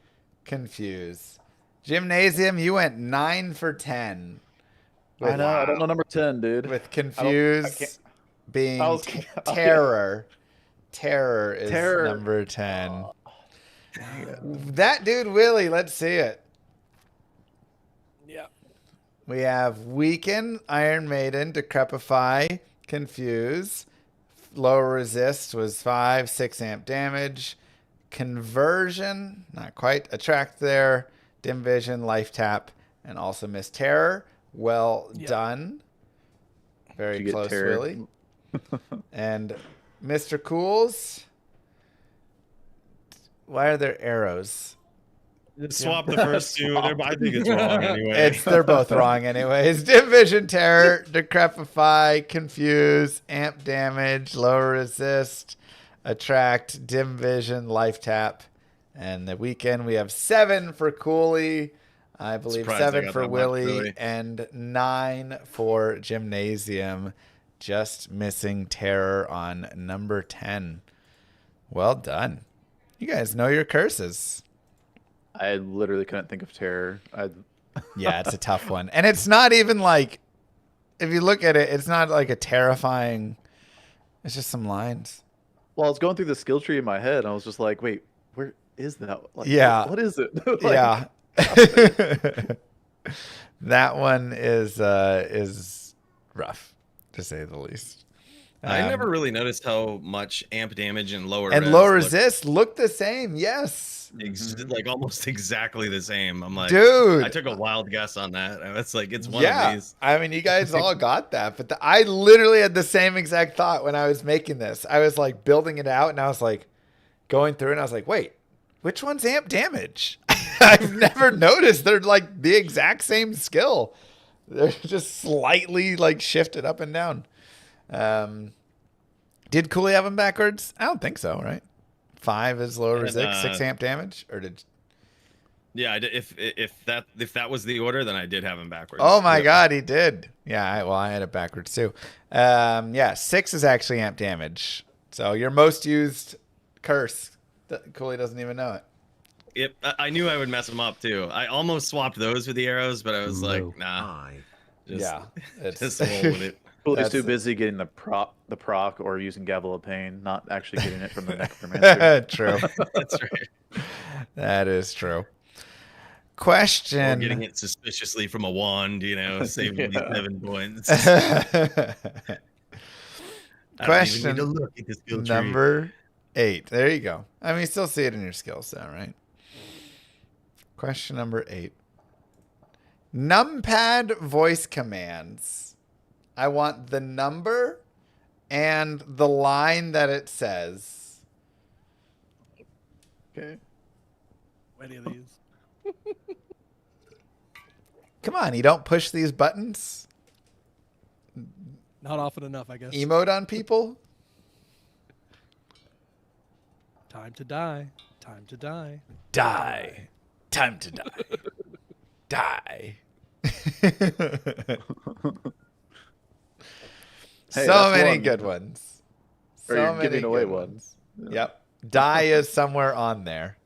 A: confuse. Gymnasium, you went 9 for 10.
B: I know. I don't know number 10, dude.
A: With confuse being terror. Terror is number 10.
B: Oh,
A: That dude, Willie, let's see it.
C: Yeah.
A: We have weaken, Iron Maiden, decrepify, confuse. Lower resist was 5, 6 amp damage. Conversion, not quite. Attract there. Dim vision, life tap, and also miss terror. Well done. Very close, Willie. And Mr. Cools, why are there arrows?
D: Just swap the first two. I think it's wrong anyway.
A: They're both wrong anyways. Dim vision, terror, decrepify, confuse, amp damage, lower resist, attract, dim vision, life tap. And the weekend we have 7 for Cooley. I believe
D: Surprised I
A: 7
D: got
A: for
D: that much,
A: Willie,
D: really.
A: and 9 for Gymnasium. Just missing terror on number 10. Well done. You guys know your curses.
B: I literally couldn't think of terror.
A: Yeah, it's a tough one. And it's not even like, if you look at it, it's not like a terrifying, it's just some lines.
B: Well, I was going through the skill tree in my head, and I was just like, wait, where is that? Like,
A: Yeah.
B: What is it? Like,
A: Yeah. That one is rough, to say the least.
D: I never really noticed how much amp damage and lower
A: and
D: res
A: low
D: looked
A: resist look the same. Yes,
D: like almost exactly the same. I'm like,
A: dude.
D: I took a wild guess on that. It's like it's one
A: Yeah,
D: of these.
A: I mean, you guys all got that, but I literally had the same exact thought when I was making this. I was like building it out, and I was like going through, and I was like, wait, which one's amp damage? I've never noticed they're like the exact same skill. They're just slightly like shifted up and down. Did Cooley have them backwards? I don't think so, right? 5 is low resist, 6 amp damage, or did?
D: Yeah, I did. If that was the order, then I did have him backwards.
A: Oh my God, he did. Yeah, I had it backwards too. Yeah, 6 is actually amp damage. So your most used curse. Cooley doesn't even know it.
D: I knew I would mess him up too. I almost swapped those with the arrows, but I was like, nah. Just roll with it.
B: Cooley's too busy getting the proc, or using Gavel of Pain, not actually getting it from the necromancer.
A: True.
D: That's right.
A: That is true. Question.
D: Or getting it suspiciously from a wand, saving me 7 points.
A: Question number 8. There you go. I mean, you still see it in your skill set, right? Question number 8. Numpad voice commands. I want the number and the line that it says.
B: Okay.
C: Any of these?
A: Come on, you don't push these buttons?
C: Not often enough, I guess.
A: Emote on people?
C: Time to die. Time to die.
A: Die. Time to die. Die.
B: Hey,
A: so
B: that's
A: many
B: one.
A: good ones.
B: Or
A: So
B: you're
A: many
B: giving away
A: good
B: one.
A: ones. Yep. Die is somewhere on there.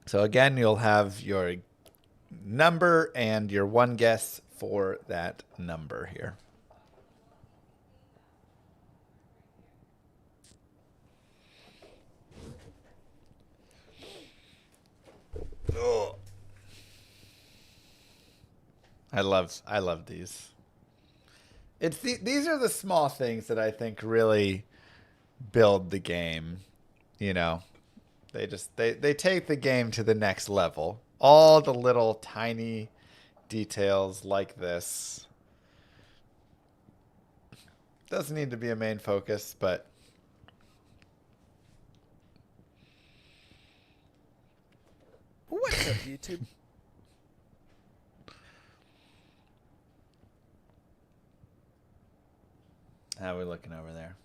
A: So again, you'll have your number and your one guess for that number here. Ugh. I love these. These are the small things that I think really build the game. They take the game to the next level. All the little tiny details like this. Doesn't need to be a main focus, but
E: What's up, YouTube?
A: how are we looking over there?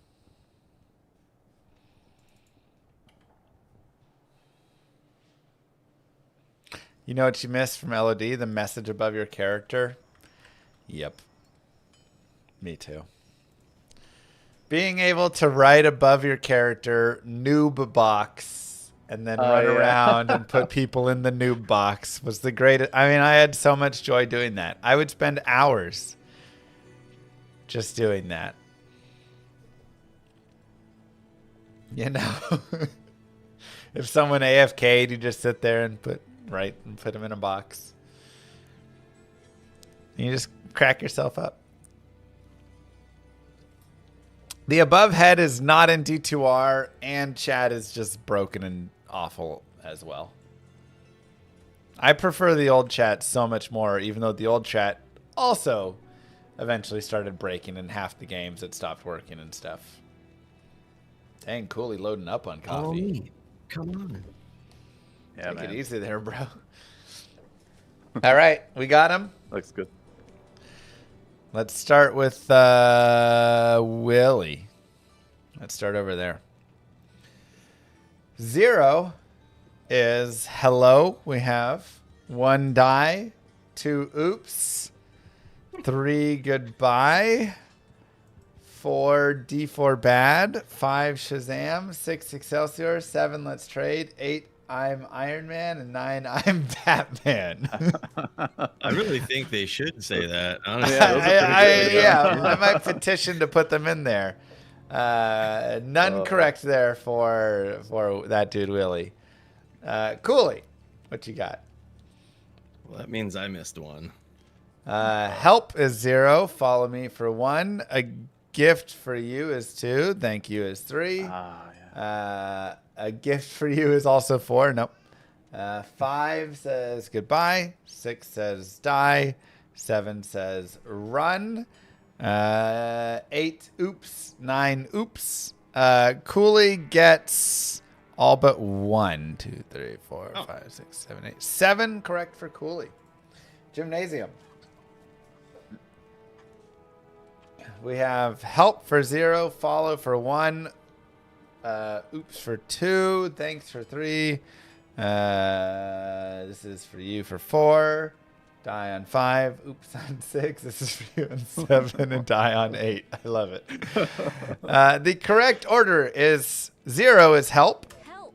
A: You know what you missed from LOD? The message above your character? Yep. Me too. Being able to write above your character, noob box, and then run around and put people in the noob box was the greatest. I mean, I had so much joy doing that. I would spend hours just doing that. If someone AFK'd, you just sit there and put them in a box. And you just crack yourself up. The above head is not in D2R, and chat is just broken and awful as well. I prefer the old chat so much more, even though the old chat also eventually started breaking in half the games it stopped working and stuff. Dang, Cooley loading up on coffee.
D: Come on.
B: Yeah,
A: Take
B: man.
A: it easy there, bro. All right, we got him.
B: Looks good.
A: Let's start with Willie. Let's start over there. 0 is hello. We have 1 die, 2 oops, 3 goodbye, 4 D4 bad, 5 Shazam, 6 Excelsior, 7 let's trade, 8 I'm Iron Man, and 9 I'm Batman.
D: I really think they should say that. Honestly.
A: I might petition to put them in there. None correct there for that dude Willie. Cooley, what you got?
D: Well, that means I missed one.
A: Help is 0. Follow me for 1. A gift for you is 2. Thank you is 3.
B: Yeah.
A: A gift for you is also 4. Nope. 5 says goodbye. 6 says die. 7 says run. 8 oops. 9 oops. Cooley gets all but 1, 2, 3, 4, 5, 6, 7, 8. 7 correct for Cooley. Gymnasium. We have help for 0, follow for 1, oops for 2, thanks for 3. This is for you for 4, die on 5, oops on 6. This is for you on 7, and die on 8. I love it. The correct order is 0 is help,
F: Help.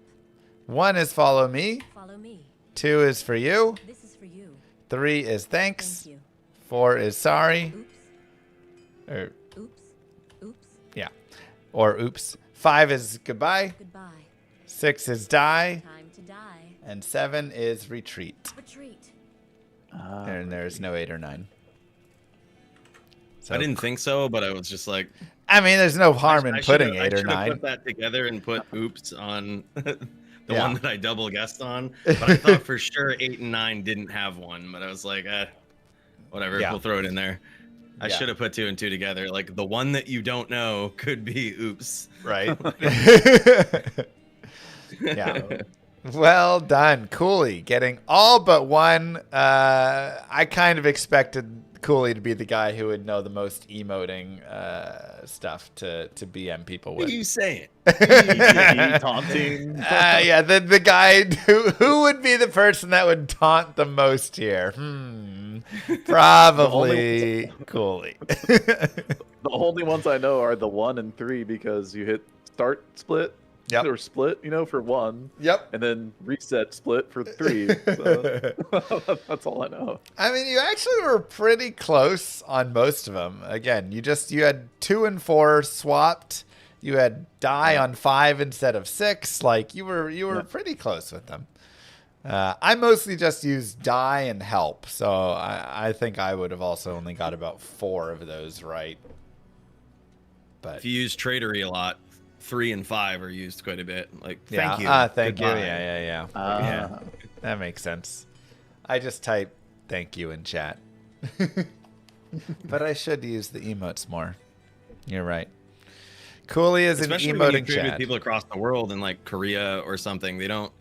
A: 1 is follow me,
F: Follow me.
A: 2 is for you,
F: This is for you.
A: 3 is thanks,
F: Thank you.
A: 4 is sorry,
F: Oops.
A: or
F: Oops. Oops.
A: yeah, or oops. 5 is goodbye,
F: Goodbye.
A: 6 is die,
F: Time to die.
A: and 7 is retreat.
F: Retreat.
A: And there's no 8 or 9. So,
D: I didn't think so, but I was just like,
A: I mean, there's no harm in
D: I
A: putting
D: should've-
A: 8 or
D: I should have
A: 9.
D: put that together and put oops on the
A: Yeah.
D: one that I double guessed on. But I thought for sure 8 and 9 didn't have one. But I was like, whatever,
A: Yeah.
D: we'll throw it in there. I
A: Yeah.
D: should have put 2 and 2 together. Like the one that you don't know could be oops.
A: Right? Yeah. Well done, Cooley. Getting all but 1. I kind of expected Cooley to be the guy who would know the most emoting stuff to BM people
D: What
A: with.
D: are you saying?
B: Taunting.
A: Yeah, the guy who would be the person that would taunt the most here? Probably Cooley.
B: The only ones I know are the 1 and 3 because you hit start split
A: Yep.
B: or split, for 1,
A: Yep.
B: and then reset split for 3. So that's all I know.
A: I mean, you actually were pretty close on most of them. Again, you had 2 and 4 swapped. You had die on 5 instead of 6. Like you were pretty close with them. I mostly just used die and help, so I think I would have also only got about 4 of those right. But
D: If you use tradery a lot, 3 and 5 are used quite a bit. Like
A: yeah,
D: thank you.
A: thank you.
D: Goodbye.
A: Yeah.
D: Yeah.
A: That makes sense. I just type thank you in chat. But I should use the emotes more. You're right. Cooley is
D: Especially
A: an
D: when you
A: emoting
D: trade with
A: chat.
D: people across the world in like Korea or something, they don't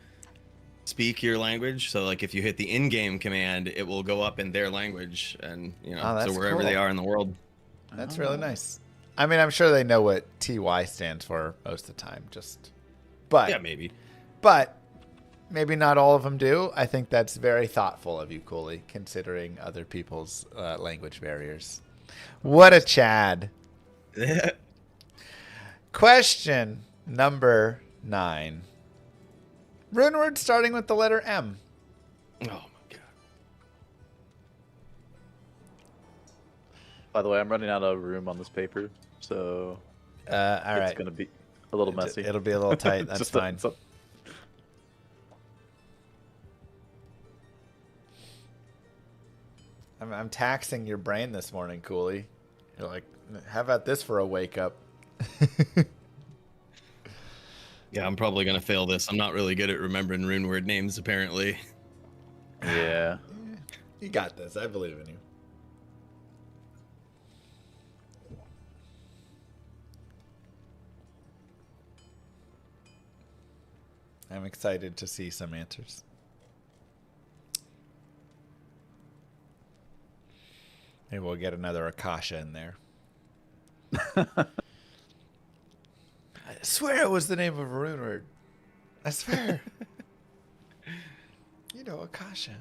D: speak your language. So like if you hit the in-game command, it will go up in their language, and
A: Oh, that's
D: so wherever
A: cool.
D: they are in the world.
A: That's really nice. I mean, I'm sure they know what TY stands for most of the time. But
D: Yeah, maybe.
A: But maybe not all of them do. I think that's very thoughtful of you, Cooley, considering other people's language barriers. What a Chad. Question number 9. Rune word starting with the letter M.
D: Oh my god.
B: By the way, I'm running out of room on this paper, so
A: All right.
B: it's going to be a little messy.
A: It'll be a little tight. That's
B: Just
A: fine. I'm taxing your brain this morning, Cooley. You're like, how about this for a wake up?
D: Yeah, I'm probably gonna fail this. I'm not really good at remembering rune word names, apparently.
B: Yeah.
A: You got this. I believe in you. I'm excited to see some answers. Maybe we'll get another Akasha in there. I swear it was the name of a rune word. I swear. You know, Akasha.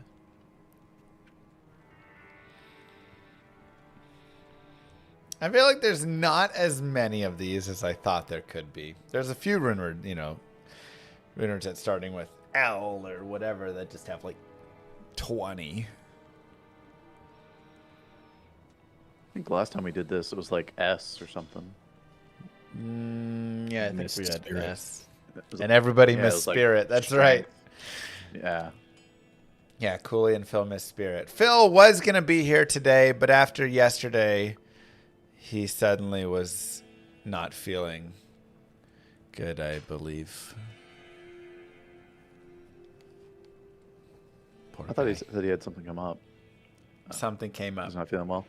A: I feel like there's not as many of these as I thought there could be. There's a few rune word, rune words that starting with L or whatever that just have like 20.
B: I think last time we did this, it was like S or something.
A: Yeah, I think
D: Missed
A: we had
D: Spirit.
A: S.
B: It was-
A: And everybody
B: yeah, it
A: missed
B: was like
A: Spirit. That's
B: strength.
A: right.
B: Yeah.
A: Yeah, Cooley and Phil missed Spirit. Phil was going to be here today, but after yesterday, he suddenly was not feeling good, I believe. Poor
B: I thought he
A: guy.
B: said he had something come up.
A: Something came up.
B: He's not feeling well.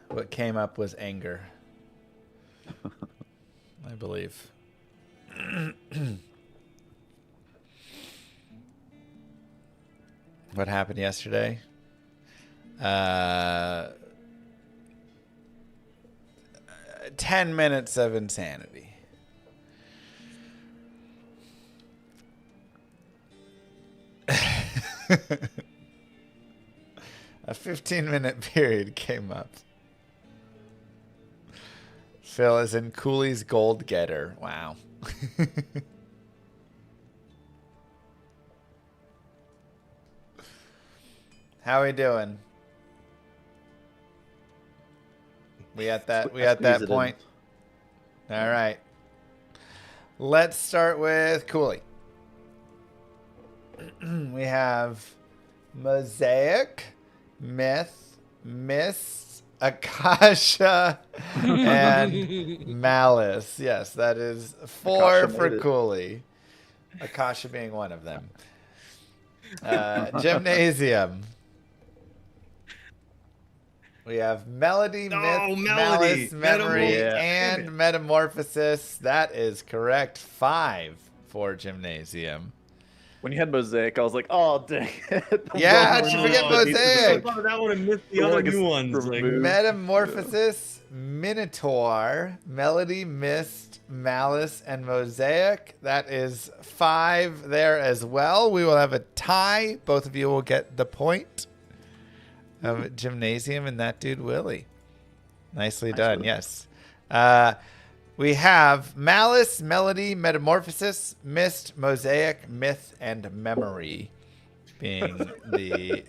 A: What came up was anger, I believe. What happened yesterday? 10 minutes of insanity. A 15-minute period came up. Phil is in Cooley's Gold Getter. Wow. How we doing? We at that
B: Squeeze it
A: point. All right. Let's start with Cooley. We have Mosaic, Myth, Mist, Akasha, and Malice. Yes, that is 4
B: Akasha
A: for
B: made it.
A: Cooley. Akasha being one of them. Gymnasium. We have Melody, Myth,
D: Melody.
A: Malice, Memory,
B: Yeah.
A: and Metamorphosis. That is correct. 5 for Gymnasium.
B: When you had Mosaic, I was like, oh, dang it.
A: Yeah, how'd you forget Mosaic?
D: I thought that one and missed the
B: The
D: other
B: one gets
D: new ones. Like,
B: removed.
A: Metamorphosis, Minotaur, Melody, Mist, Malice, and Mosaic. That is 5 there as well. We will have a tie. Both of you will get the point of Gymnasium, and that dude Willie. Nicely done.
B: Willie.
A: Yes. We have Malice, Melody, Metamorphosis, Mist, Mosaic, Myth, and Memory being the.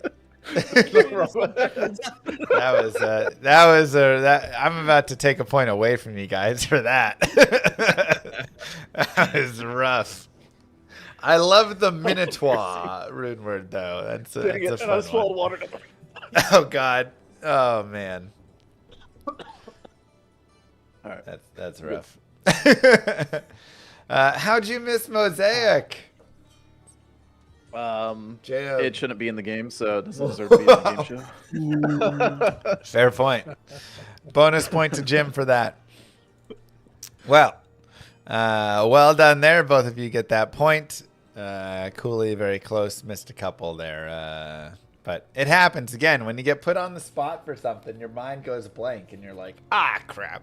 A: I'm about to take a point away from you guys for that. That was rough. I love the Minotaur rune word though. That's a fun one.
B: water.
A: Oh God. Oh man.
B: All right.
A: That's rough. How'd you miss Mosaic? J-O.
B: It shouldn't be in the game, so it doesn't deserve to be in the game show.
A: Fair point. Bonus point to Jim for that. Well, well done there. Both of you get that point. Cooley, very close. Missed a couple there. But it happens again when you get put on the spot for something. Your mind goes blank, and you're like, "Ah, crap."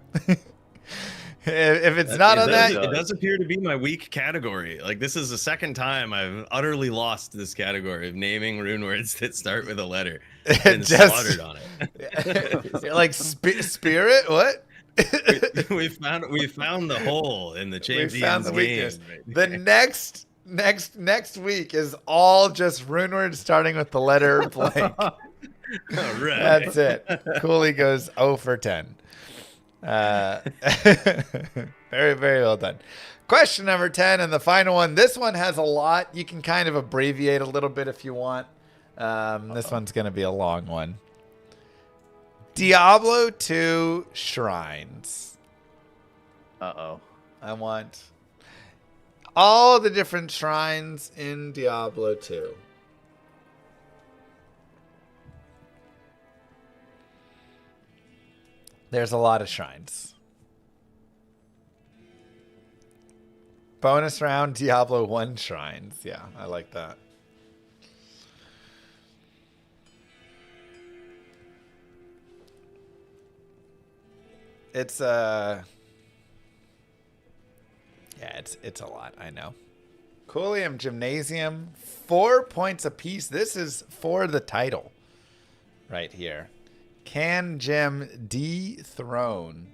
A: If it's not on that,
D: it does appear to be my weak category. Like, this is the second time I've utterly lost this category of naming rune words that start with a letter and slaughtered on it.
A: You're like spirit. What?
D: we found the hole in the champions game.
A: The next week is all just rune words starting with the letter blank.
D: All right.
A: That's it. Cooley goes 0 for 10. Very, very well done. Question number 10 and the final one. This one has a lot. You can kind of abbreviate a little bit if you want. This one's going to be a long one. Diablo 2 shrines.
B: Uh-oh.
A: I want all the different shrines in Diablo 2. There's a lot of shrines. Bonus round Diablo 1 shrines. Yeah, I like that. It's it's a lot, I know. Coolium Gymnasium, 4 points apiece. This is for the title right here. Can Jim dethrone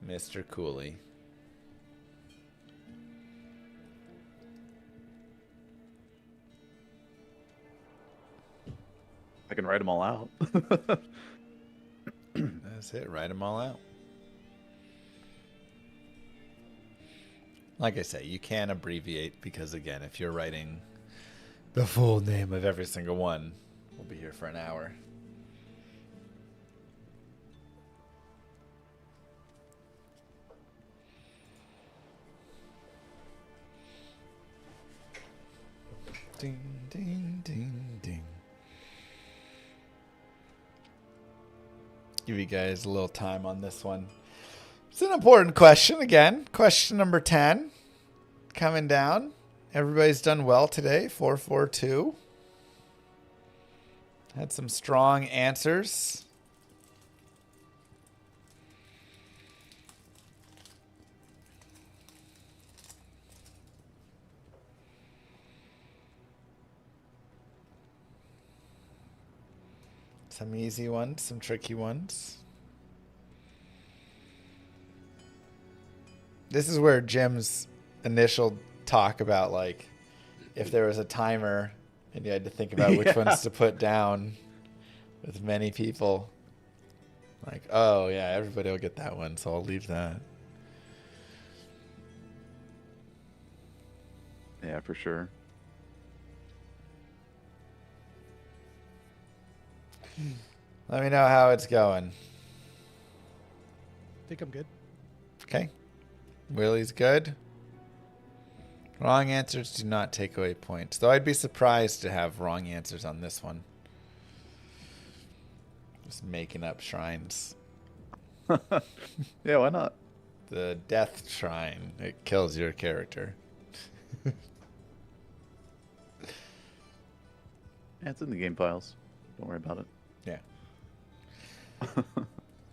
A: Mr. Cooley?
B: I can write them all out.
A: That's it. Write them all out. Like I say, you can abbreviate because, again, if you're writing The full name of every single one. We'll be here for an hour. Ding, ding, ding, ding. Give you guys a little time on this one. It's an important question again. Question number 10. Coming down. Everybody's done well today. 442. Had some strong answers. Some easy ones, some tricky ones. This is where Jim's initial talk about, like, if there was a timer and you had to think about which ones to put down with many people. Like, oh, yeah, everybody will get that one, so I'll leave that.
B: Yeah, for sure.
A: Let me know how it's going.
C: I think I'm good.
A: Okay. Willie's good. Wrong answers do not take away points. Though I'd be surprised to have wrong answers on this one. Just making up shrines.
B: Yeah, why not?
A: The death shrine. It kills your character.
B: Yeah, it's in the game files. Don't worry about it.
A: Yeah.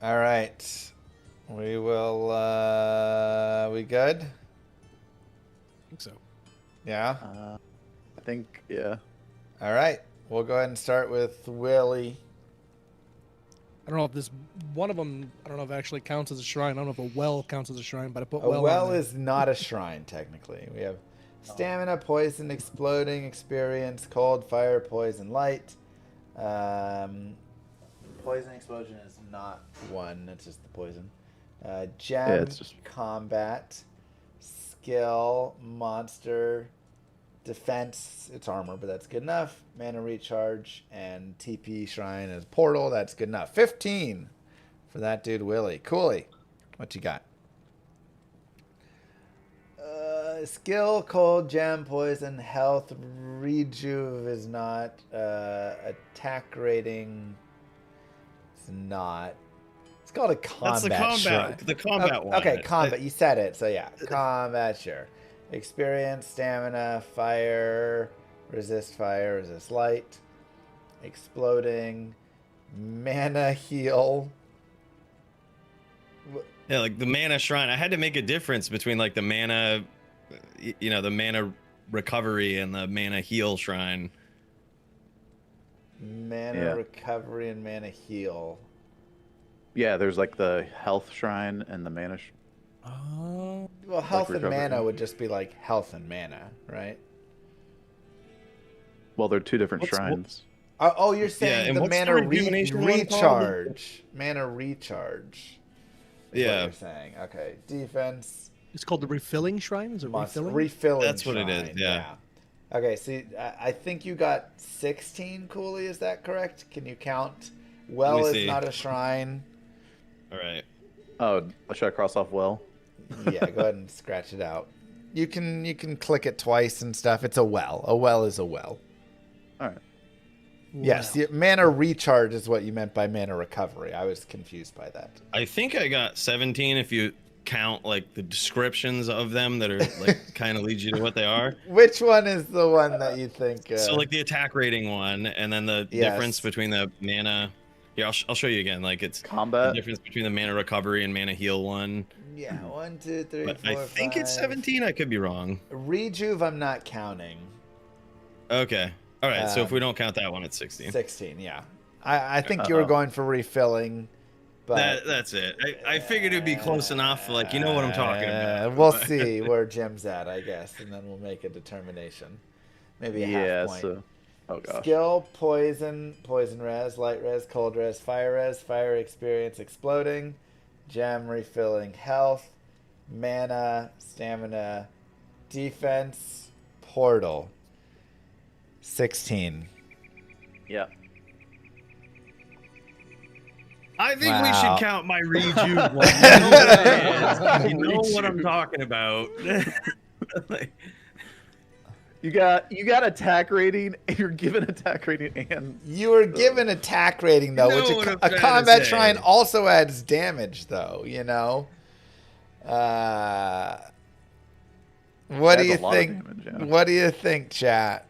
A: All right. We will, we good?
C: I think so.
A: Yeah?
B: I think, yeah.
A: All right. We'll go ahead and start with Willie.
C: I don't know if this one of them. I don't know if it actually counts as a shrine. I don't know if a well counts as a shrine, but I put
A: A
C: well.
A: well
C: on there.
A: is not a shrine, technically. We have stamina, poison, exploding, experience, cold, fire, poison, light. Poison explosion is not one. It's just the poison. Gem,
B: Yeah, it's just-
A: combat, skill, monster, defense. It's armor, but that's good enough. Mana recharge and TP shrine is portal. That's good enough. 15 for that dude, Willie. Cooley, what you got? Skill, cold, gem, poison, health, rejuve is not. Attack rating is not. It's called a combat.
D: That's the combat.
A: shrine.
D: The combat one.
A: Okay, combat. You said it, so yeah, combat. Sure. Experience, stamina, fire, resist light, exploding, mana heal.
D: Yeah, like the mana shrine. I had to make a difference between like the mana, you know, the mana recovery and the mana heal shrine.
A: Mana recovery and mana heal.
B: Yeah, there's like the health shrine and the mana.
C: Oh.
A: Well, health and
B: recovery.
A: mana would just be like health and mana, right?
B: Well, they're two different
D: What's-
B: shrines.
A: Oh, you're saying
D: and
A: the
D: what's the
A: mana
D: rejuvenation one called?
A: recharge. Mana recharge. Is what
D: Yeah.
A: you're saying. Okay. Defense.
C: It's called the refilling shrine. Is it refilling?
A: Refilling.
D: That's what it is,
A: shrine,
D: yeah.
A: Okay. See, I think you got 16, Cooley. Is that correct? Can you count? Well is
D: see.
A: not a shrine.
D: All right.
B: Oh, should I cross off well?
A: Yeah. Go ahead and scratch it out. You can click it twice and stuff. It's a well. A well is a well.
B: All right.
A: Yes,
C: Wow.
A: mana recharge is what you meant by mana recovery. I was confused by that.
D: I think I got 17 if you count like the descriptions of them that are like kind of lead you to what they are.
A: Which one is the one that you think?
D: So like the attack rating one, and then the
A: Yes.
D: difference between the mana. Here, I'll show you again. Like it's the
B: Combat.
D: difference between the mana recovery and mana heal one.
A: yeah, 1, 2, 3,
D: But
A: 4,
D: I think it's
A: 5.
D: 17. I could be wrong.
A: Rejuve, I'm not counting.
D: Okay. All right. So if
A: Um,
D: we don't count that one, it's 16.
A: 16, yeah. I think you were going for refilling, but
D: That's it. I figured it'd be close enough. Like you know what I'm talking about.
A: We'll see where Jim's at, I guess, and then we'll make a determination. Maybe a
B: Yeah.
A: half point.
B: So. Oh gosh.
A: Skill, poison, poison res, light res, cold res, fire experience, exploding, gem, refilling, health, mana, stamina, defense, portal. 16.
B: Yeah.
D: I think we
A: Wow.
D: should count my rejuve one. You know what it is. You know what I'm
B: Rejuve.
D: talking about. Like,
B: You got attack rating, and you're given attack rating and
A: You were given attack rating though,
D: You
A: which
D: know what I'm
A: a
D: trying to
A: combat
D: say.
A: shrine also adds damage though. You know. What do
B: Adds
A: you
B: a lot of
A: think?
B: damage, yeah.
A: What do you think, chat?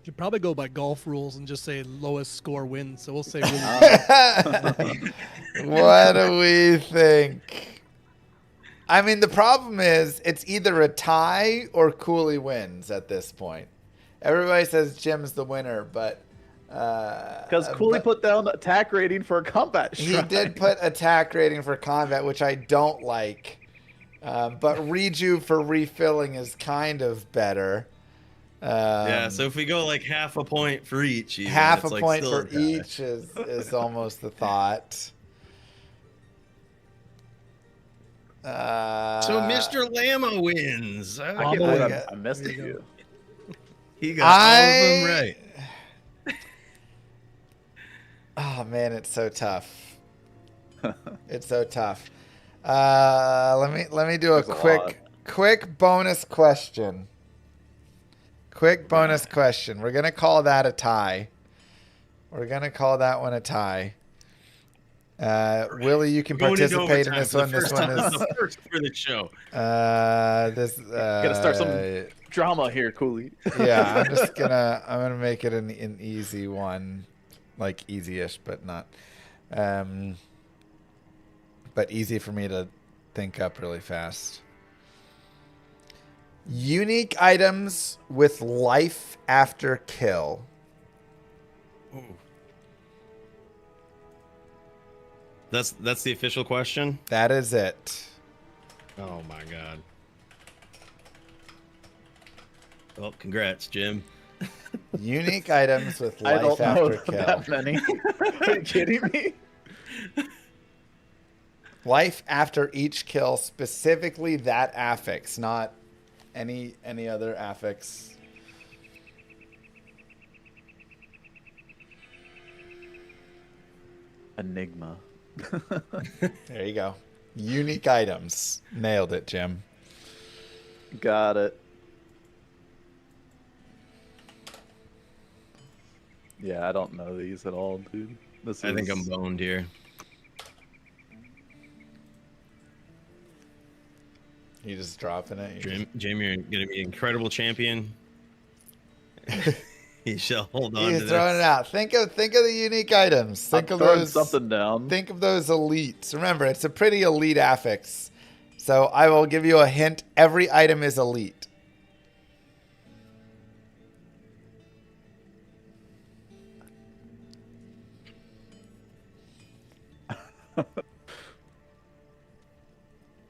C: Should probably go by golf rules and just say lowest score wins. So we'll say really
A: What do we think? I mean, the problem is it's either a tie or Cooley wins at this point. Everybody says Jim's the winner, but
B: because Cooley
A: but
B: put down attack rating for a combat
A: he
B: shrine.
A: did put attack rating for combat, which I don't like. But rejuve for refilling is kind of better.
D: yeah, so if we go like half a point for each, even,
A: Half a
D: it's like
A: point
D: still
A: for
D: a tie.
A: each is almost the thought.
D: So Mr. Llama wins.
B: I can't
C: Oh,
B: believe
A: my
B: I missed
C: There you
B: you.
D: He got all of them right.
A: Oh man, it's so tough. It's so tough. Let me do a
B: There's a lot.
A: quick bonus question. Quick bonus question. We're gonna call that a tie. We're gonna call that one a tie. Willie, you can
D: Going into
A: participate in
D: overtime
A: this
D: for the
A: one. This
D: first
A: one
D: time-
A: is
D: the first for the show.
A: this.
B: Gotta start some drama here, Cooley.
A: Yeah, I'm gonna make it an easy one, like easy-ish, but not, but easy for me to think up really fast. Unique items with life after kill.
D: Ooh. That's the official question.
A: That is it.
D: Oh my god. Well, congrats, Jim.
A: Unique items with
B: I
A: life
B: don't know
A: after kill.
B: that many. Are you kidding me?
A: Life after each kill, specifically that affix, not any other affix.
B: Enigma.
A: There you go. Unique items. Nailed it, Jim.
B: Got it. Yeah, I don't know these at all, dude.
D: I think I'm boned here.
A: You just dropping it.
D: Jim, you're gonna be an incredible champion. He shall hold on
A: He's
D: to
A: throwing it
D: this.
A: out. Think of the unique items. Think
B: I'm
A: of
B: throwing
A: those.
B: something down.
A: Think of those elites. Remember, it's a pretty elite affix. So I will give you a hint. Every item is elite.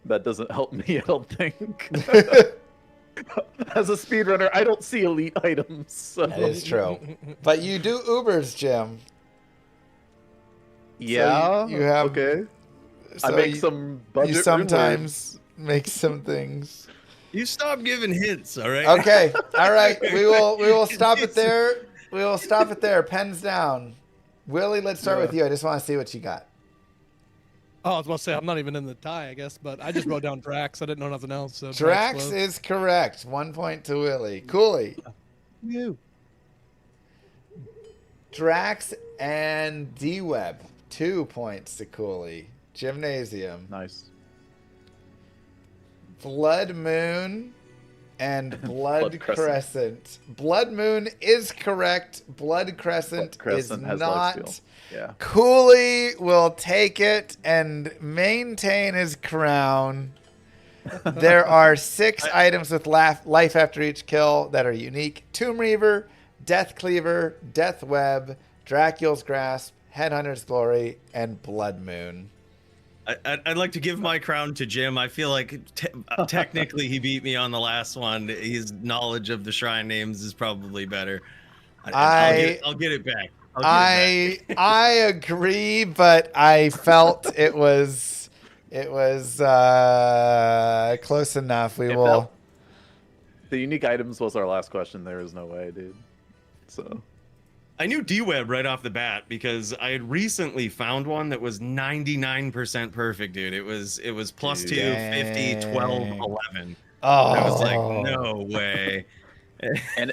B: That doesn't help me, I don't think. As a speedrunner, I don't see elite items. So.
A: That is true. But you do Ubers, Jim.
B: Yeah.
A: you have-
B: okay. I
A: So
B: make some budget.
A: You sometimes make some things.
D: You stop giving hints, all right?
A: Okay. All right. We will stop it there. We will stop it there. Pens down. Willie, let's start with you. I just want to see what you got.
C: Oh, I was about to say I'm not even in the tie, I guess, but I just wrote down Drax. I didn't know nothing else. So
A: Drax
C: close.
A: is correct. 1 point to Willie. Cooley.
C: You.
A: Drax and D-Web. 2 points to Cooley. Gymnasium.
B: Nice.
A: Blood Moon and Blood
B: Blood
A: Crescent.
B: Crescent.
A: Blood Moon is correct. Blood Crescent,
B: Crescent
A: is
B: has life
A: not.
B: steal. Yeah.
A: Cooley will take it and maintain his crown. There are 6 items with life after each kill that are unique. Tomb Reaver, Death Cleaver, Death Web, Dracula's Grasp, Headhunter's Glory, and Blood Moon.
D: I'd like to give my crown to Jim. I feel like technically he beat me on the last one. His knowledge of the shrine names is probably better. I'll get it back.
A: I agree, but I felt it was close enough.
B: The unique items was our last question. There is no way, dude. So
D: I knew D-Web right off the bat because I had recently found one that was 99% perfect, dude. It was plus
B: Dude.
D: 2, 50, 12,
A: Dang.
D: 11.
A: Oh,
D: I was like, no way.
B: And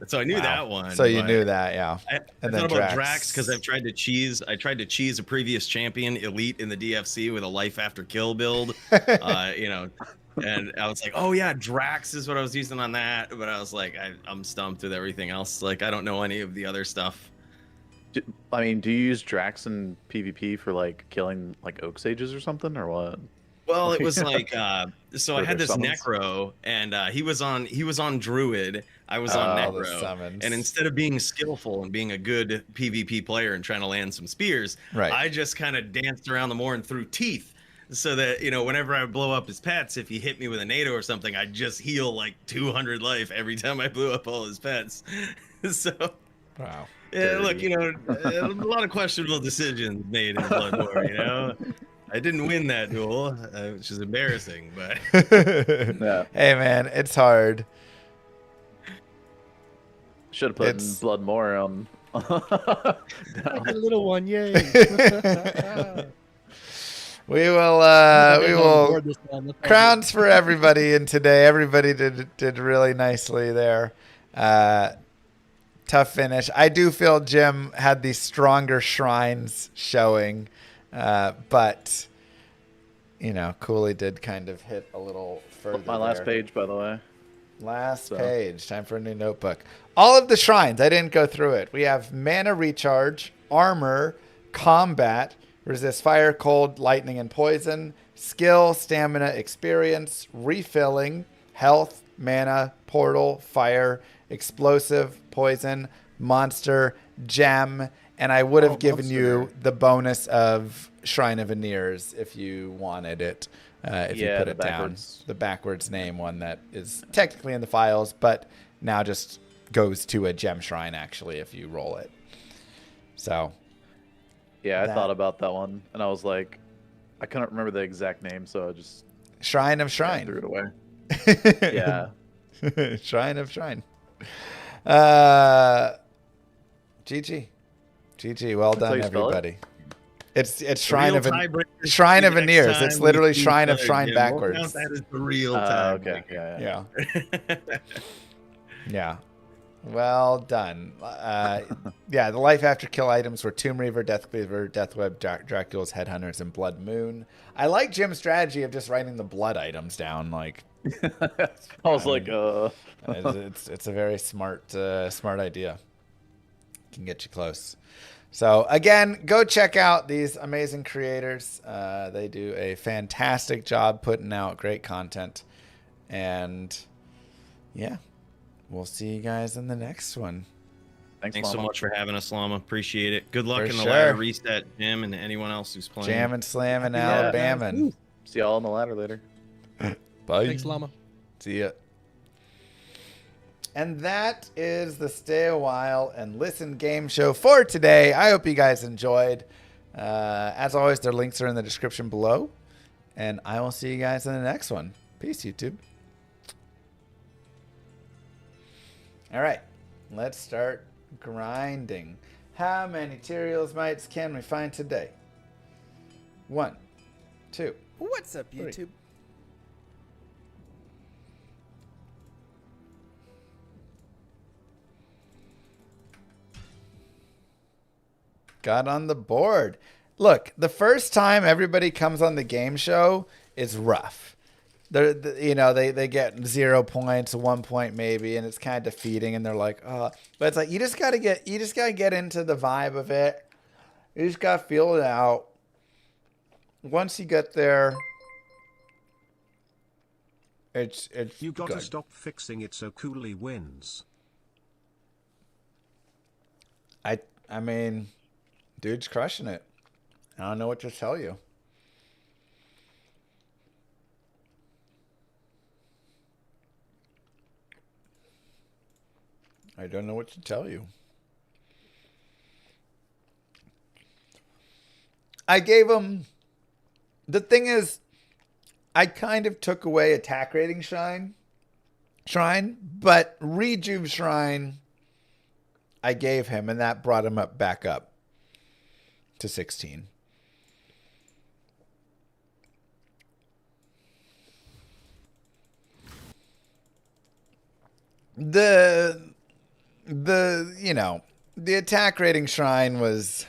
D: So I knew
A: wow.
D: that one.
A: So you
D: but
A: knew that, yeah.
D: I
A: And
D: thought
A: then
D: about Drax because I've tried to cheese. I tried to cheese a previous champion elite in the DFC with a life after kill build. And I was like, oh yeah, Drax is what I was using on that. But I was like, I'm stumped with everything else. Like I don't know any of the other stuff.
B: I mean, do you use Drax in PvP for like killing like Oak Sages or something, or what?
D: Well, it was like so I
B: For
D: had
B: their
D: this
B: summons?
D: Necro, and he was on Druid. I was on
A: Oh, the
D: Necro,
A: summons.
D: and instead of being skillful and being a good PvP player and trying to land some spears,
A: Right.
D: I just kind of danced around the moor and threw teeth. So that whenever I blow up his pets, if he hit me with a NATO or something, I'd just heal like 200 life every time I blew up all his pets. So
A: Wow.
D: yeah, look,
B: Dirty.
D: a lot of questionable decisions made in Blood War. I didn't win that duel, which is embarrassing, but
B: Yeah,
A: Hey, man, it's hard.
B: should have put in
A: It's-
B: Blood more on.
C: A little one, yay!
A: We will crowns for everybody in today. Everybody did really nicely there. Tough finish. I do feel Jim had the stronger shrines showing, but Cooley did kind of hit a little further.
B: My last
A: there.
B: page, by the way.
A: Last
B: So.
A: page. Time for a new notebook. All of the shrines. I didn't go through it. We have mana recharge, armor, combat, resist fire, cold, lightning, and poison, skill, stamina, experience, refilling, health, mana, portal, fire, explosive, poison, monster, gem, and I would have given you the bonus of Shrine of Veneers if you wanted it. If you put
B: the
A: it down,
B: backwards.
A: the backwards name one that is technically in the files, but now just goes to a gem shrine actually if you roll it. So
B: Yeah, I
A: That-
B: thought about that one, and I was like, I couldn't remember the exact name, so I just
A: Shrine of
B: threw
A: Shrine.
B: it away. Yeah,
A: Shrine of Shrine. GG. Well
B: That's how
A: done,
B: you spell it?
A: everybody. It's Shrine
D: Real
A: of
D: tiebreaker
A: Shrine of
D: next
A: Veneers.
D: time
A: It's
D: we
A: literally
D: see
A: Shrine
D: each
A: of
D: other,
A: Shrine
D: Jim. We'll
A: backwards.
D: count that as the real
B: okay,
D: tiebreaker.
B: yeah.
A: Yeah. Well done. The life after kill items were Tomb Reaver, Deathcleaver, Deathweb, Dracula's Headhunters, and Blood Moon. I like Jim's strategy of just writing the blood items down. Like
B: I was like,
A: it's a very smart idea. Can get you close. So again, go check out these amazing creators. They do a fantastic job putting out great content, and yeah, we'll see you guys in the next one.
B: thanks
D: Thanks so
B: Llama.
D: much for having us, Llama. Appreciate it. Good luck
A: For
D: in the
A: sure.
D: ladder reset, Jim, and anyone else who's playing.
A: Jam and slam in
B: Yeah.
A: Alabama.
B: See y'all on the ladder later.
A: Bye.
C: Thanks, Llama.
A: See ya. And that is the Stay a While and Listen game show for today. I hope you guys enjoyed. As always, their links are in the description below. And I will see you guys in the next one. Peace, YouTube. All right. Let's start grinding. How many Tyrael's mites can we find today? 1, 2.
E: What's up, YouTube?
A: Got on the board. Look, the first time everybody comes on the game show is rough. They get 0 points, 1 point maybe, and it's kind of defeating. And they're like, oh, but it's like you just gotta get into the vibe of it. You just gotta feel it out. Once you get there, it's
G: You gotta
A: good.
G: stop fixing it so Cooley wins.
A: I mean, dude's crushing it. I don't know what to tell you. I don't know what to tell you. I gave him... The thing is, I kind of took away attack rating shrine, but Rejuve Shrine I gave him, and that brought him up back up to 16. The attack rating shrine was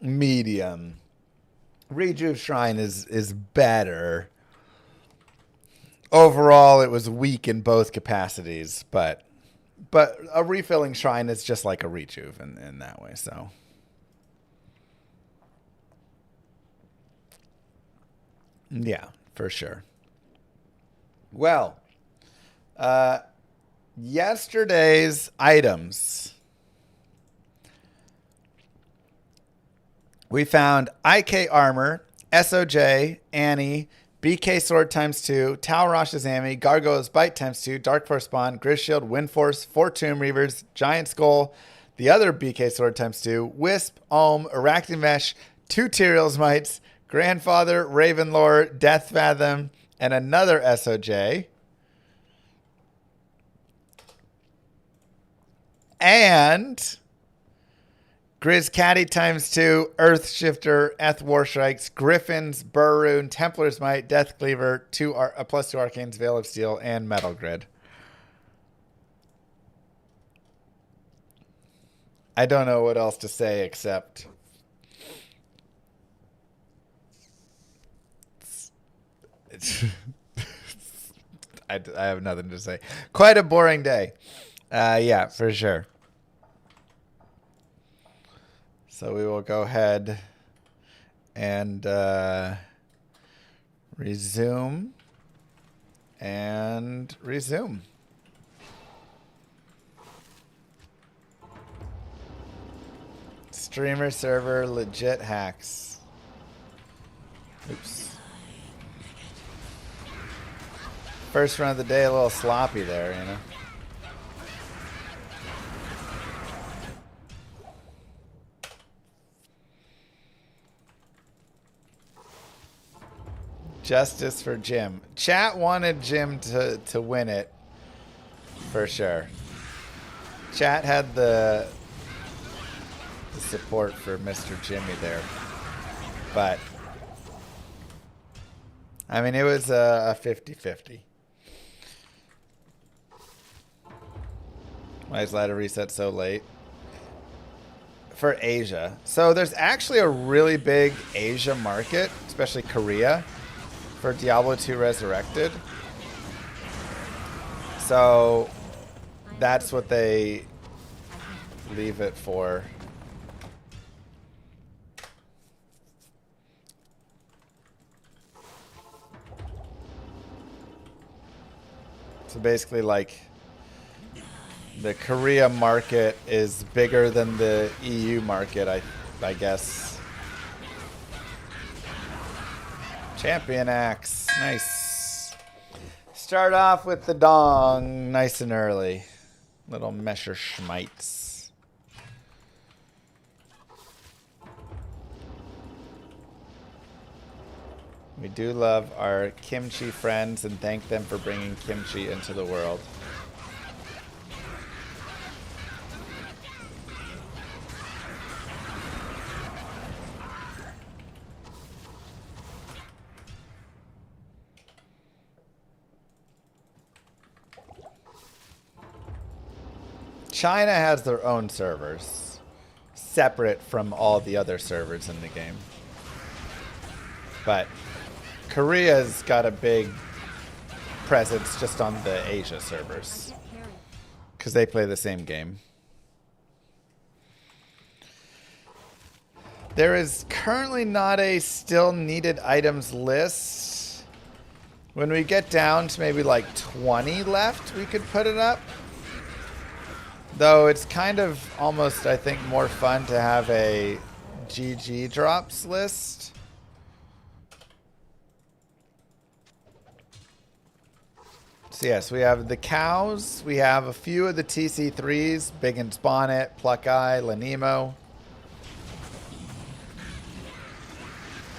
A: medium. Rejuve shrine is better. Overall, it was weak in both capacities, but a refilling shrine is just like a rejuve in that way, so. Yeah, for sure. Well, yesterday's items. We found IK armor, SOJ, Annie, BK sword ×2, Tau Rashizami, Gargoyle's bite ×2, Dark Force spawn, Grizz Shield, Wind Force, 4 Tomb Reavers, Giant Skull, the other BK sword ×2, Wisp, Ohm, Arachne Mesh, 2 Tyrael's mites, Grandfather, Ravenlore, Death Fathom, and another SOJ. And Grizz Caddy ×2, Earth Shifter, Eth Warstrikes, Griffins, Burroon, Templar's Might, Death Cleaver, +2 Arcanes, Veil of Steel, and Metal Grid. I don't know what else to say except I have nothing to say. Quite a boring day. Yeah, for sure. So we will go ahead and resume and resume. Streamer server legit hacks. Oops. First run of the day, a little sloppy there, you know. Justice for Jim. Chat wanted Jim to win it for sure. Chat had the support for Mr. Jimmy there. But I mean, it was a 50-50. Why is ladder reset so late? For Asia. So there's actually a really big Asia market, especially Korea, for Diablo 2 Resurrected. So that's what they leave it for. So basically, like, the Korea market is bigger than the EU market, I guess. Champion axe. Nice. Start off with the dong nice and early. Little Messerschmitts. We do love our kimchi friends and thank them for bringing kimchi into the world. China has their own servers, separate from all the other servers in the game. But Korea's got a big presence just on the Asia servers, because they play the same game. There is currently not a still needed items list. When we get down to maybe like 20 left, we could put it up. Though it's kind of almost, I think, more fun to have a GG drops list. So yes, we have the cows. We have a few of the TC3s, Big and Bonnet, Pluck Eye, Lanemo.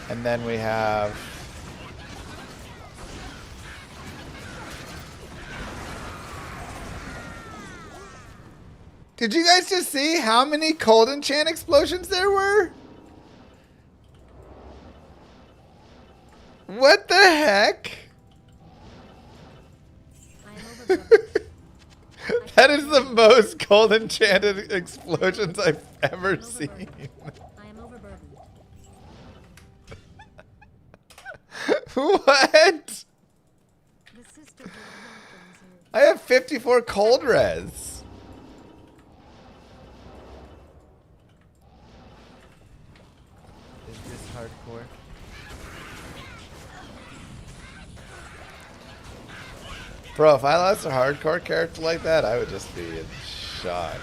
A: And then we have Did you guys just see how many cold enchant explosions there were? What the heck?
F: I am overburdened.
A: That is the most cold enchanted explosions I've ever seen.
F: I am overburdened.
A: What?
F: The sister of the
A: I have 54 cold res. Is this hardcore? Bro, if I lost a hardcore character like that, I would just be in shock.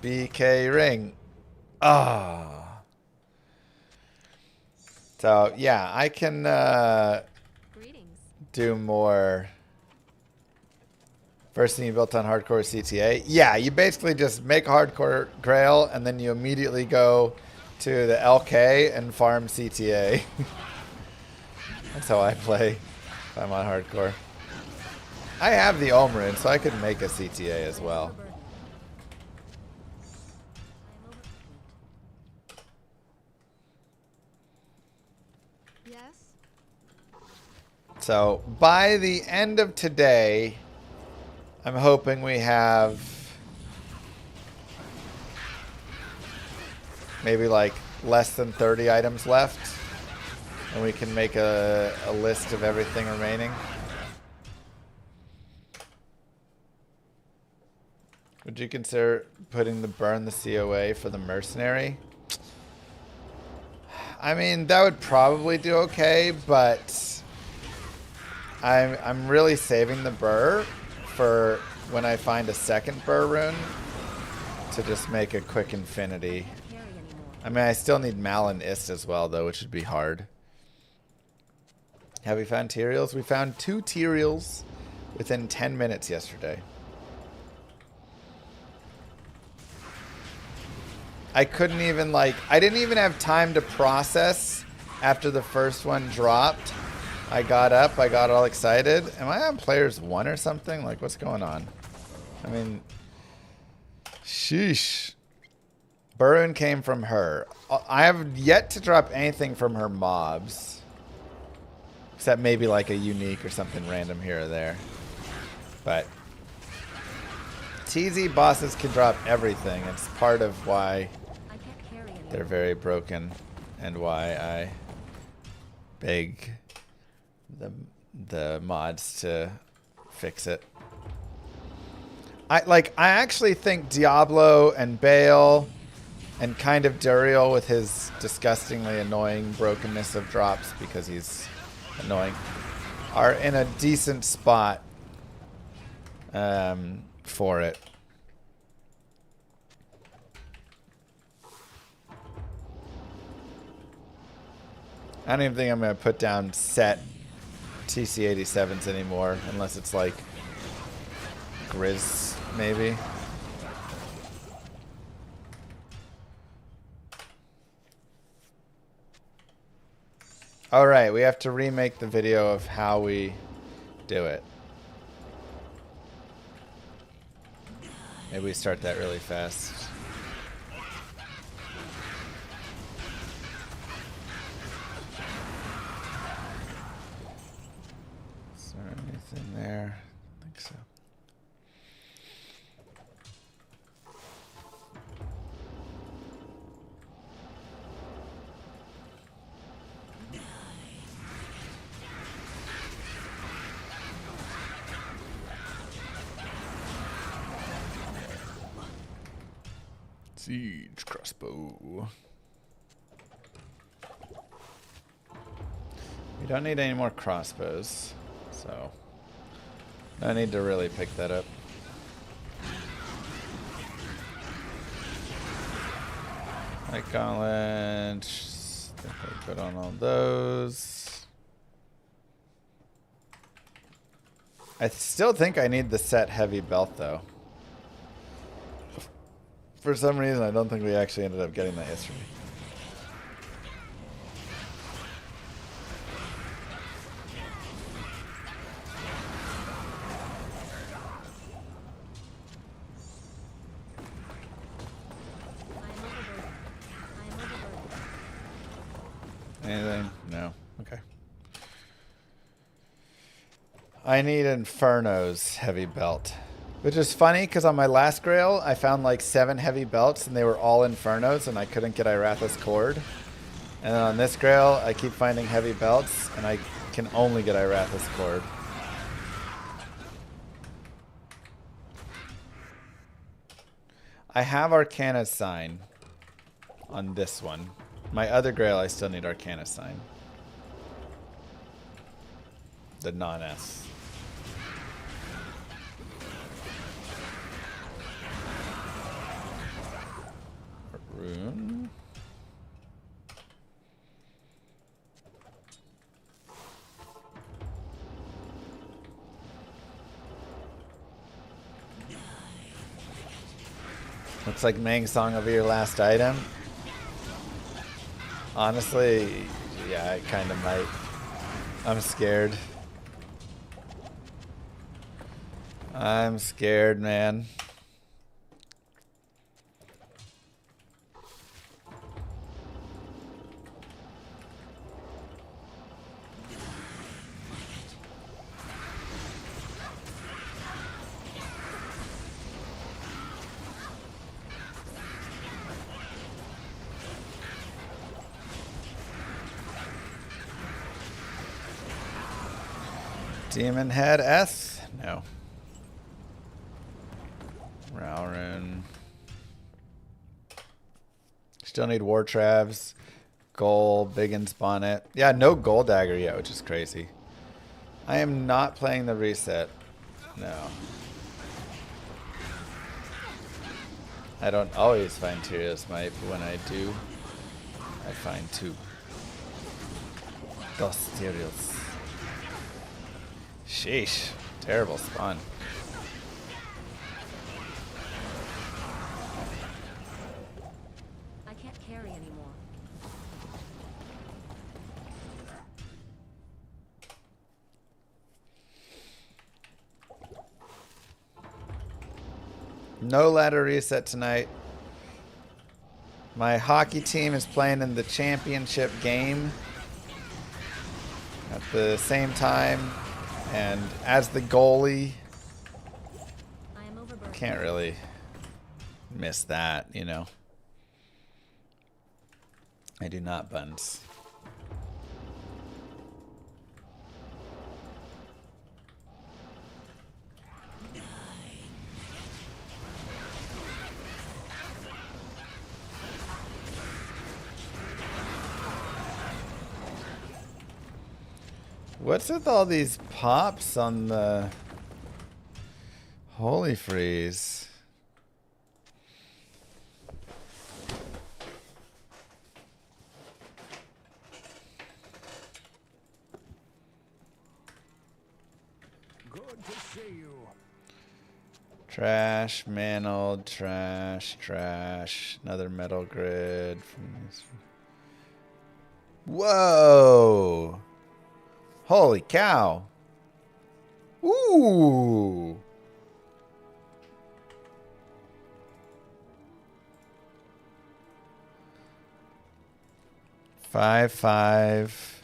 A: BK ring. Ah. So, yeah, I can
F: Greetings.
A: do more. First thing you built on hardcore CTA? Yeah, you basically just make a hardcore grail and then you immediately go to the LK and farm CTA. That's how I play if I'm on hardcore. I have the Omrin, so I could make a CTA as well.
F: Overburdened. I am overburdened. Yes.
A: So by the end of today, I'm hoping we have maybe like less than 30 items left. And we can make a list of everything remaining. Would you consider putting the burn the COA for the mercenary? I mean, that would probably do okay, but I'm really saving the burr for when I find a second burr rune to just make a quick infinity.
F: Carry anymore.
A: I mean, I still need Mal and Ist as well, though, which would be hard. Have we found Tyraels? We found 2 Tyraels within 10 minutes yesterday. I couldn't even, like, I didn't even have time to process after the first one dropped. I got up, I got all excited. Am I on players 1 or something? Like, what's going on? I mean, sheesh. Burun came from her. I have yet to drop anything from her mobs. Except maybe like a unique or something random here or there. But TZ bosses can drop everything. It's part of why
F: I can't carry anymore.
A: they're very broken and why I beg the mods to fix it. I actually think Diablo and Bale and kind of Andariel with his disgustingly annoying brokenness of drops because he's annoying are in a decent spot for it. I don't even think I'm going to put down set TC87s anymore unless it's like Grizz maybe. All right, we have to remake the video of how we do it. Maybe we start that really fast. Is there anything there? I think so. Siege crossbow. We don't need any more crossbows, so no need to really pick that up. Light gauntlet. Definitely put on all those. I still think I need the set heavy belt though. For some reason, I don't think we actually ended up getting that yesterday. Anything? No. Okay. I need Inferno's heavy belt. Which is funny, because on my last grail, I found like 7 heavy belts, and they were all Infernos, and I couldn't get Iratha's cord. And then on this grail, I keep finding heavy belts, and I can only get Iratha's cord. I have Arcana's sign on this one. My other grail, I still need Arcana sign. The non-S. Rune. Looks like Mang Song over your last item. Honestly, yeah, I kind of might. I'm scared. I'm scared, man. Demon Head S? No. Ralrun. Still need War Travs. Gold, Biggins Bonnet. Yeah, no Gold Dagger yet, which is crazy. I am not playing the reset. No. I don't always find Tyrios Might, but when I do, I find 2. Dos Tyrios. Sheesh. Terrible spawn.
F: I can't carry anymore.
A: No ladder reset tonight. My hockey team is playing in the championship game at the same time. And as the goalie,
F: I am overburdened.
A: can't really miss that, you know. I do not, Buns. What's with all these pops on the Holy Freeze?
G: Good to see you.
A: Trash, Mantled, trash, trash. Another metal grid. Whoa! Holy cow! Ooh! Five.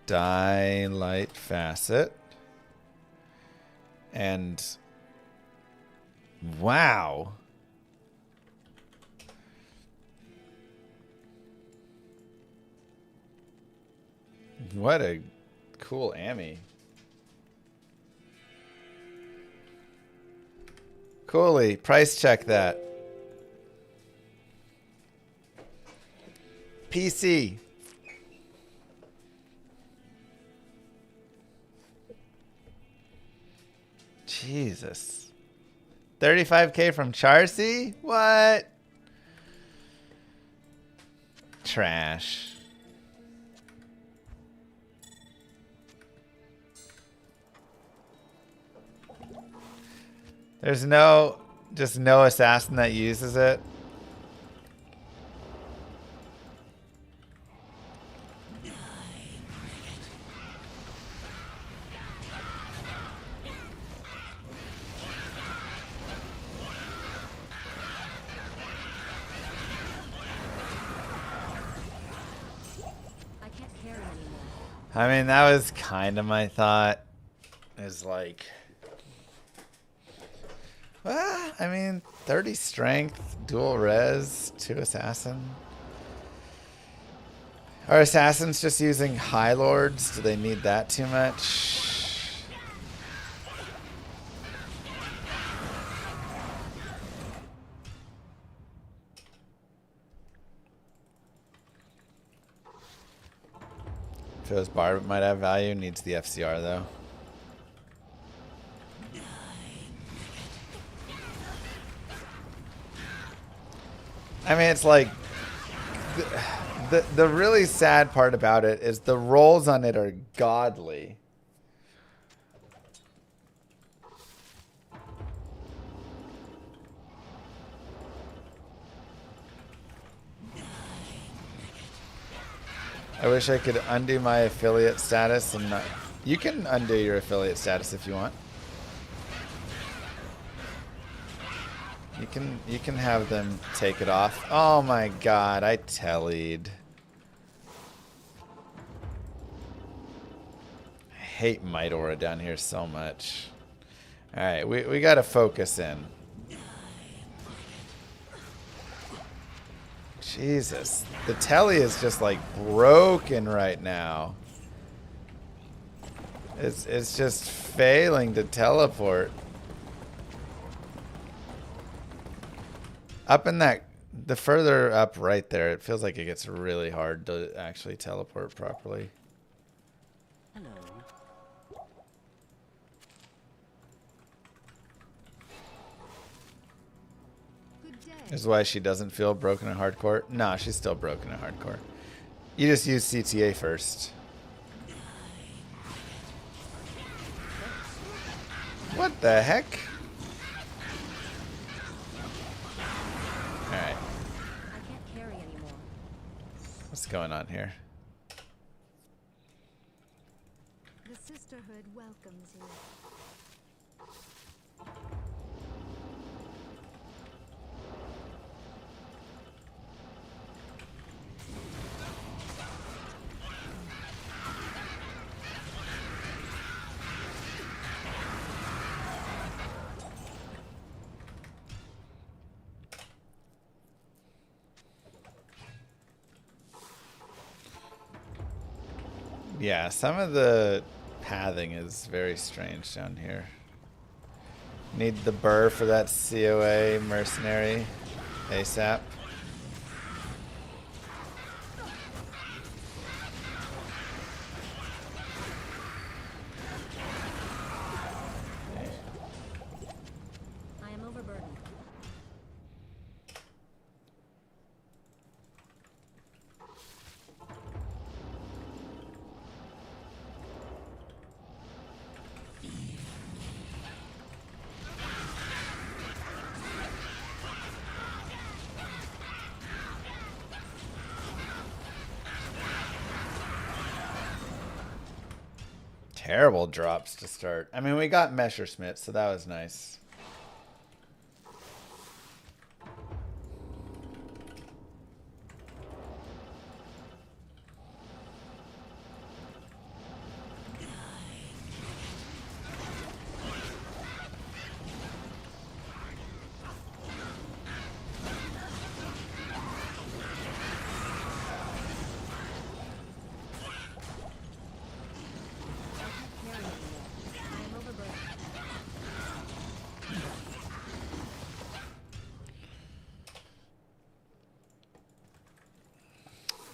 A: Die light facet. And wow. What a cool Ammy. Coolly, price check that. PC. Jesus. 35K from Charcy? What? Trash. There's just no assassin that uses it. I mean, that was kind of my thought. Is like, well, I mean, 30 strength, dual res, 2 assassin. Are assassins just using high lords? Do they need that too much? Feels Barb might have value. Needs the FCR though. I mean, it's like the really sad part about it is the rolls on it are godly. I wish I could undo my affiliate status and not. You can undo your affiliate status if you want. You can have them take it off. Oh my god, I tellied. I hate Might Aura down here so much. Alright, we gotta focus in. Jesus. The telly is just like broken right now. It's just failing to teleport. Up in that, the further up right there, it feels like it gets really hard to actually teleport properly.
E: Hello.
F: Good day.
A: This is why she doesn't feel broken in hardcore. Nah, she's still broken in hardcore. You just use CTA first. What the heck? Alright.
F: I can't carry anymore.
A: What's going on here?
F: The sisterhood welcomes you.
A: Yeah, some of the pathing is very strange down here. Need the burr for that COA mercenary ASAP.
F: I am overburdened.
A: Terrible drops to start. I mean, we got Messerschmitt, so that was nice.
F: Carry anymore. I am overburdened.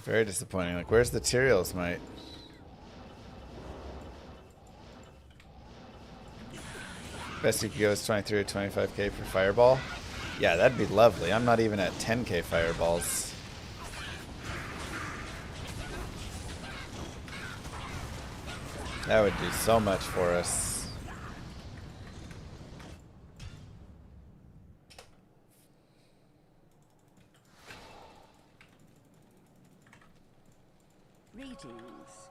A: Very disappointing. Like, where's the Tyrael's might? Best you could go is 23 or 25k for fireball. Yeah, that'd be lovely. I'm not even at 10k fireballs. That would do so much for us.
E: Greetings.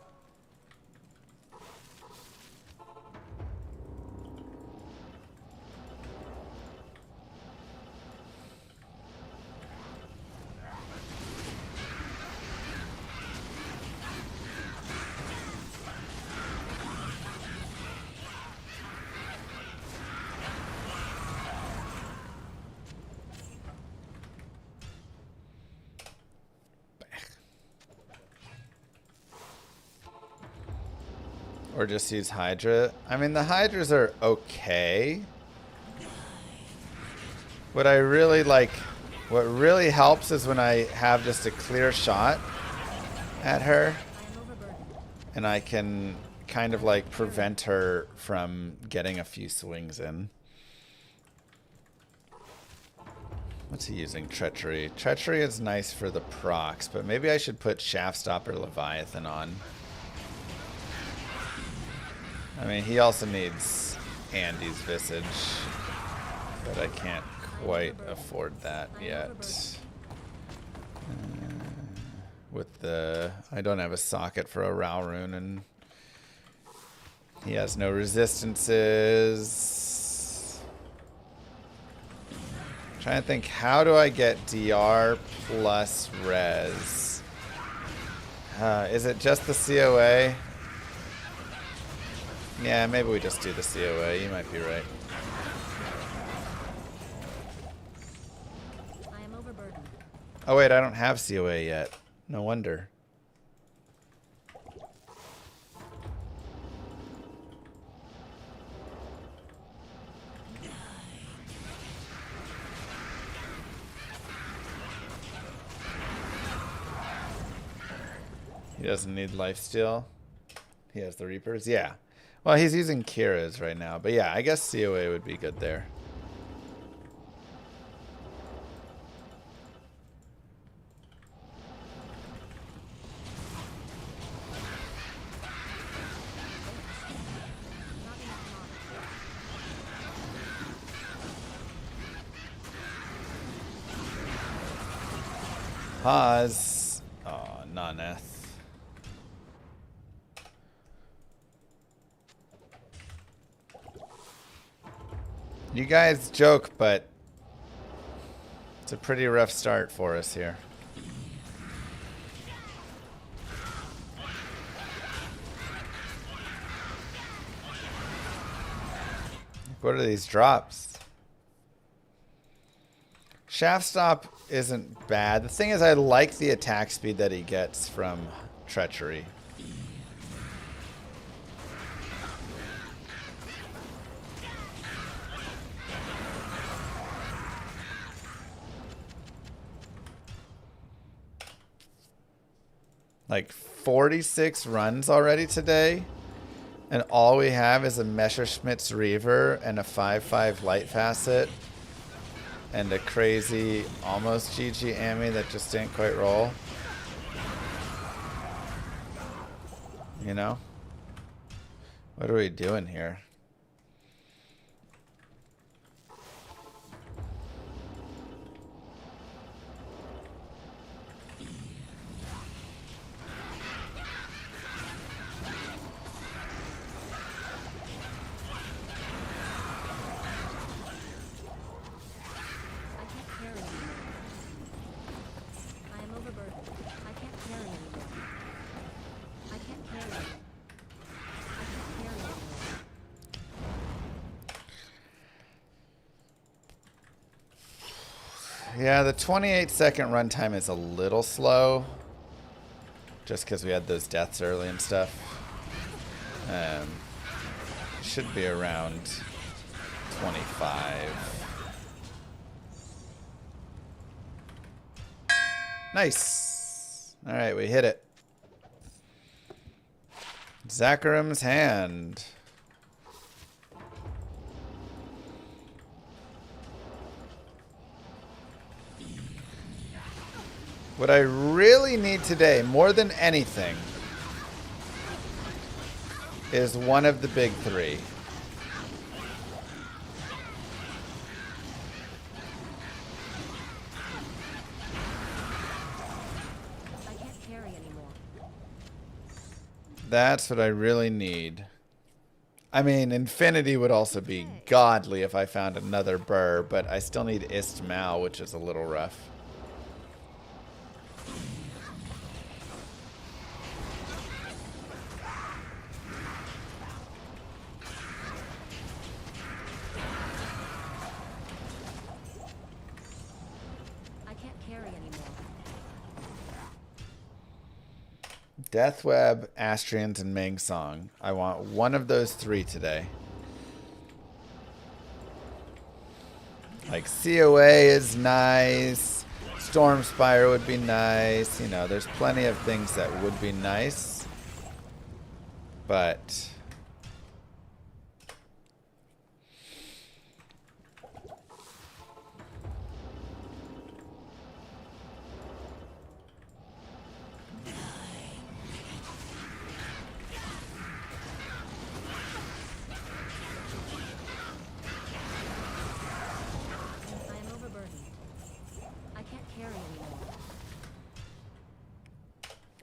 A: Or just use Hydra. I mean, the Hydras are okay. What I really like, what really helps is when I have just a clear shot at her. And I can kind of like prevent her from getting a few swings in. What's he using? Treachery. Treachery is nice for the procs, but maybe I should put Shaftstopper Leviathan on. I mean, he also needs Andy's Visage, but I can't quite afford that yet. With the... I don't have a socket for a Rao rune, and he has no resistances. I'm trying to think, how do I get DR plus res? Is it just the COA? Yeah, maybe we just do the COA. You might be right.
F: I am overburdened.
A: Oh wait, I don't have COA yet. No wonder. He doesn't need lifesteal. He has the Reapers. Yeah. Well, he's using Kira's right now. But yeah, I guess COA would be good there. Pause. Oh, non-eth. You guys joke, but it's a pretty rough start for us here. What are these drops? Shaft Stop isn't bad. The thing is, I like the attack speed that he gets from Treachery. Like 46 runs already today, and all we have is a Messerschmitt's Reaver and a 5/5 Light Facet and a crazy almost GG Ami that just didn't quite roll. You know? What are we doing here? Yeah, the 28-second runtime is a little slow. Just because we had those deaths early and stuff. Should be around 25. Nice. Alright, we hit it. Zakarim's Hand. What I really need today, more than anything, is one of the big three.
F: I can't carry anymore.
A: That's what I really need. I mean, Infinity would also be godly if I found another Burr, but I still need Istmal, which is a little rough. Deathweb, Astrians, and Meng Song. I want one of those three today. Like COA is nice. Stormspire would be nice. You know, there's plenty of things that would be nice. But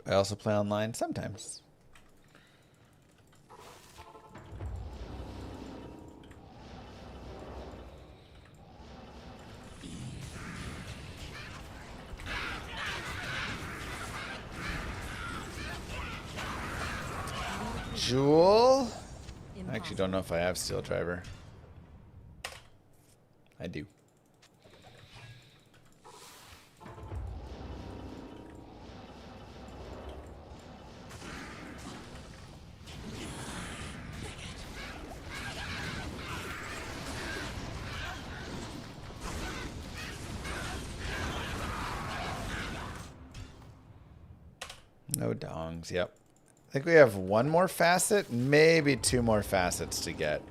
A: I also play online sometimes. Jewel? I actually don't know if I have Steel Driver. I do. No dongs, yep. I think we have one more facet, maybe two more facets to get.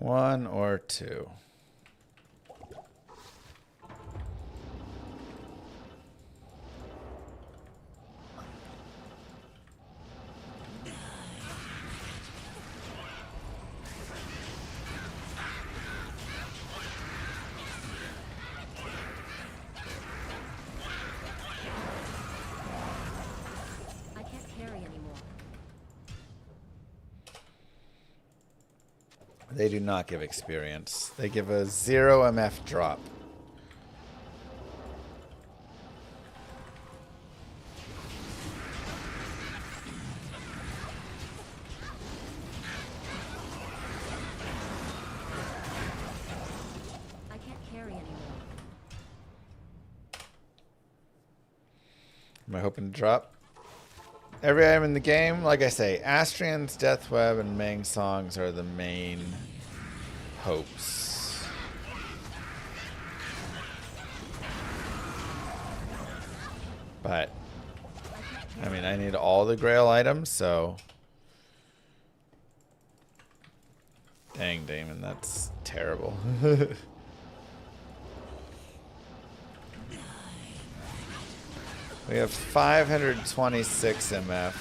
A: One or two.
F: I can't carry anymore.
A: They do not give experience. They give a 0 MF drop.
F: I can't carry anymore.
A: Am I hoping to drop? Every item in the game, like I say, Astrians, Deathweb, and Meng Songs are the main hopes. But, I mean, I need all the Grail items, so... Dang, Damon, that's terrible. We have 526 MF.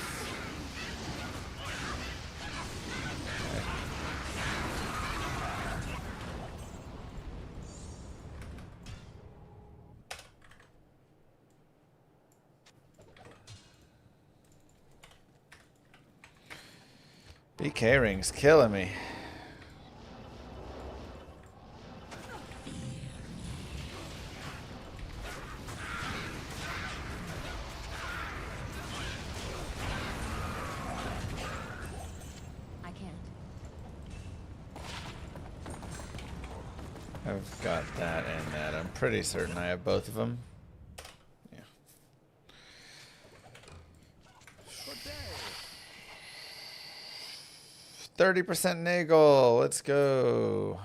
A: BK ring's killing me. I've got that and that. I'm pretty certain I have both of them. Yeah. 30% Nagel. Let's go.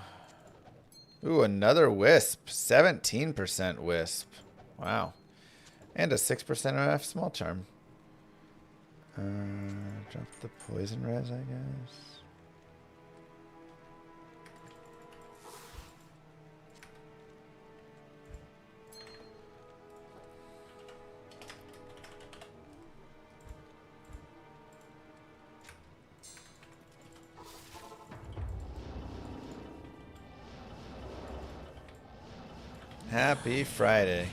A: Ooh, another Wisp. 17% Wisp. Wow. And a 6% MF Small Charm. Drop the Poison Res, I guess. Happy Friday.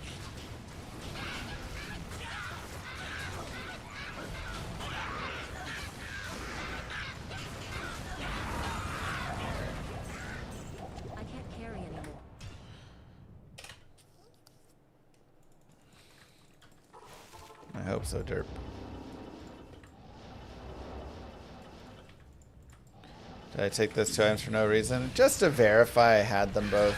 A: hope so, derp. Did I take those 2 items for no reason? Just to verify I had them both.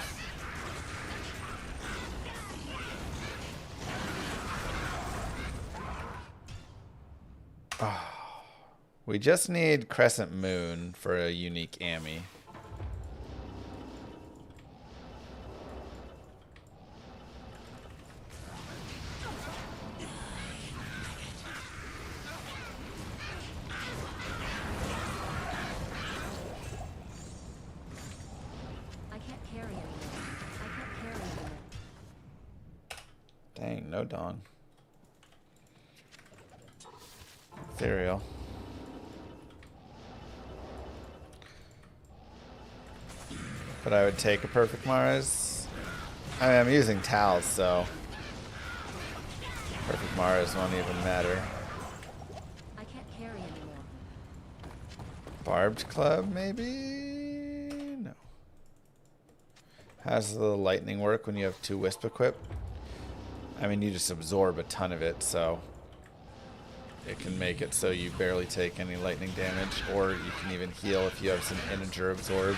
A: Oh, we just need Crescent Moon for a unique Ami.
F: I can't carry anymore. I can't carry anymore.
A: Dang, no Dawn. Ethereal. But I would take a Perfect Mars. I mean, I'm using Tals, so Perfect Mars won't even matter.
F: I can't carry anymore.
A: Barbed Club, maybe? No. How does the lightning work when you have 2 Wisp equipped? I mean, you just absorb a ton of it, so it can make it so you barely take any lightning damage, or you can even heal if you have some integer absorb.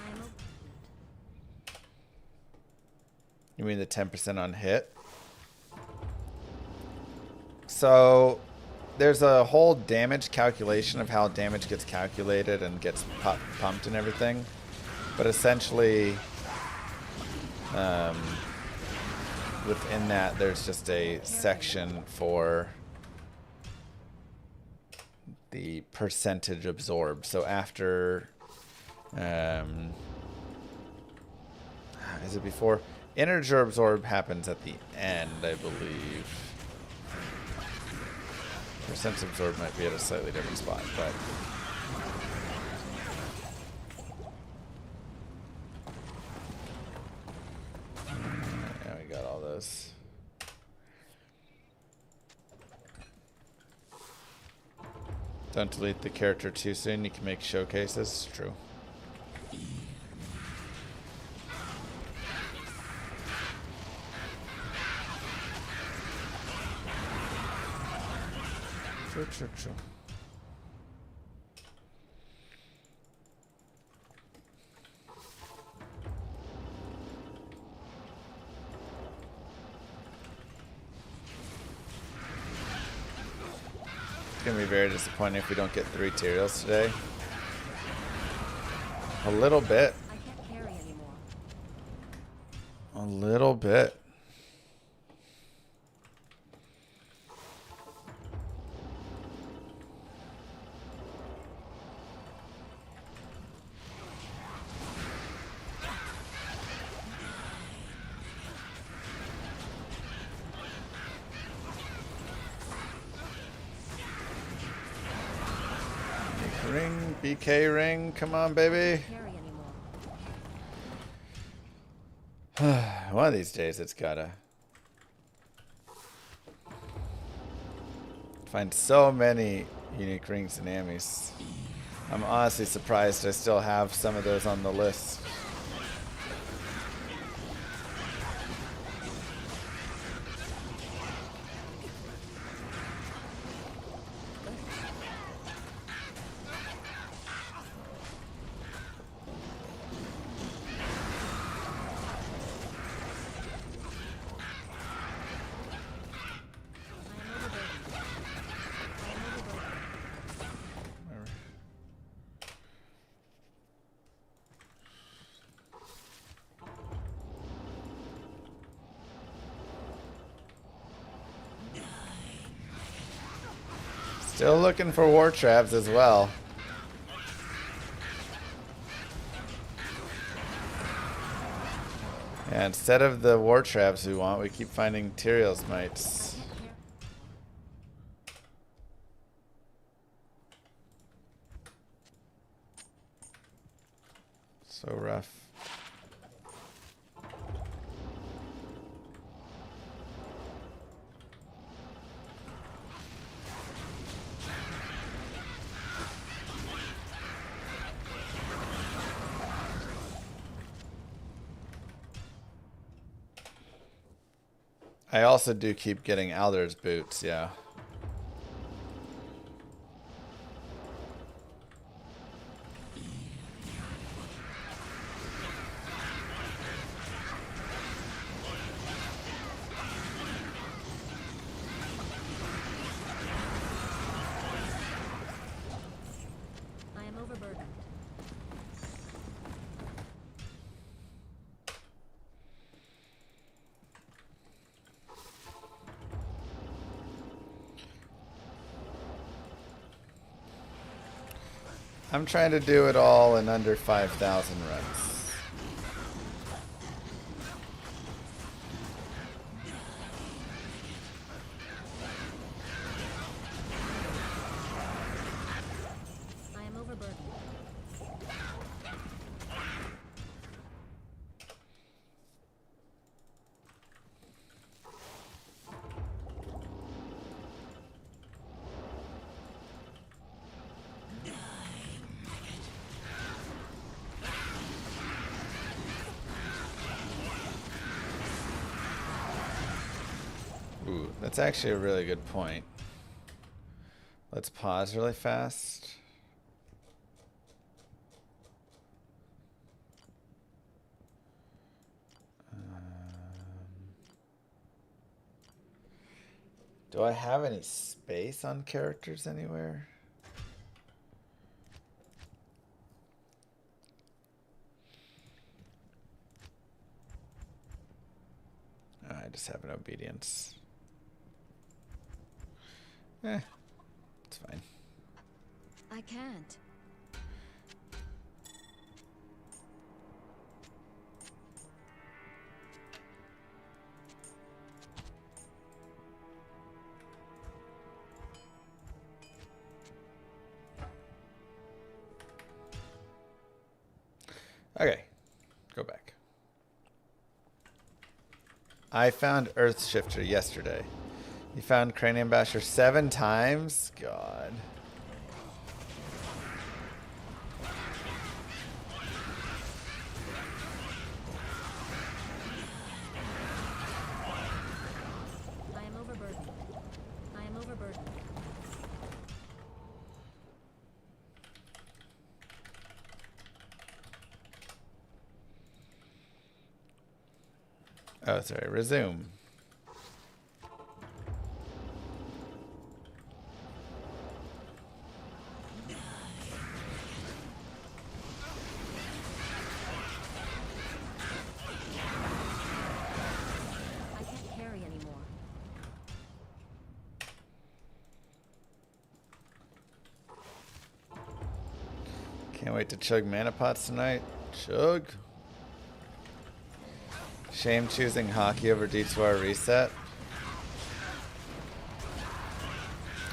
F: I'm opened.
A: You mean the 10% on hit? So there's a whole damage calculation of how damage gets calculated and gets pumped and everything. But essentially, within that, there's just a section for the percentage absorbed. So after, is it before? Integer absorb happens at the end, I believe. Percent absorb might be at a slightly different spot, but yeah, we got all those. Don't delete the character too soon. You can make showcases. True. True. It's gonna be very disappointing if we don't get 3 Tyraels today. A little bit.
F: I can't carry anymore.
A: A little bit. Ring, BK ring, come on, baby.
F: Carry anymore.
A: One of these days, it's gotta find so many unique rings and Amis. I'm honestly surprised I still have some of those on the list. Still looking for war traps as well. And instead of the war traps we want, we keep finding Tyrael's mites. So rough. I also do keep getting Alder's boots, yeah.
F: I am overburdened.
A: I'm trying to do it all in under 5,000 runs.
F: I am overburdened.
A: Ooh, that's actually a really good point. Let's pause really fast. Do I have any space on characters anywhere? Oh, I just have an obedience. It's fine.
F: I can't.
A: Okay, go back. I found Earthshifter yesterday. You found Cranium Basher 7 times? God.
F: I am overburdened. I am overburdened.
A: Oh, sorry. Resume.
F: I can't carry anymore.
A: Can't wait to chug mana pots tonight. Chug. Shame choosing hockey over D2R reset.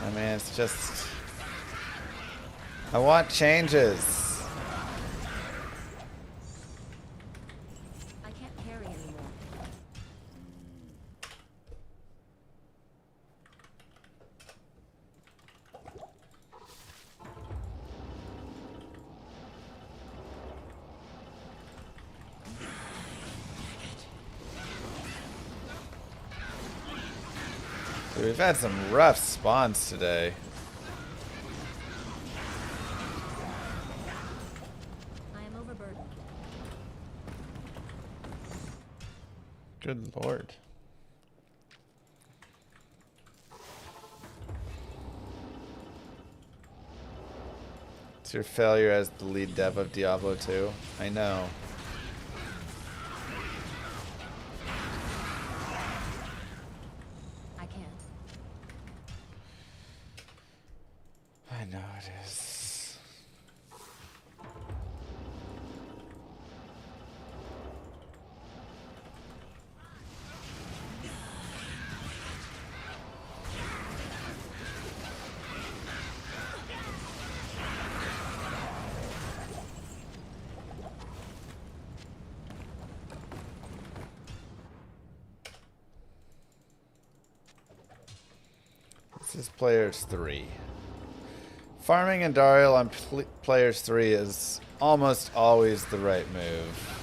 A: I mean, it's just... I want changes.
F: I can't carry anymore.
A: Dude, we've had some rough spawns today.
F: I am overburdened.
A: Good lord. It's your failure as the lead dev of Diablo 2. I know.
F: I can't.
A: I know it is. This is players 3. Farming Andariel on players 3 is almost always the right move.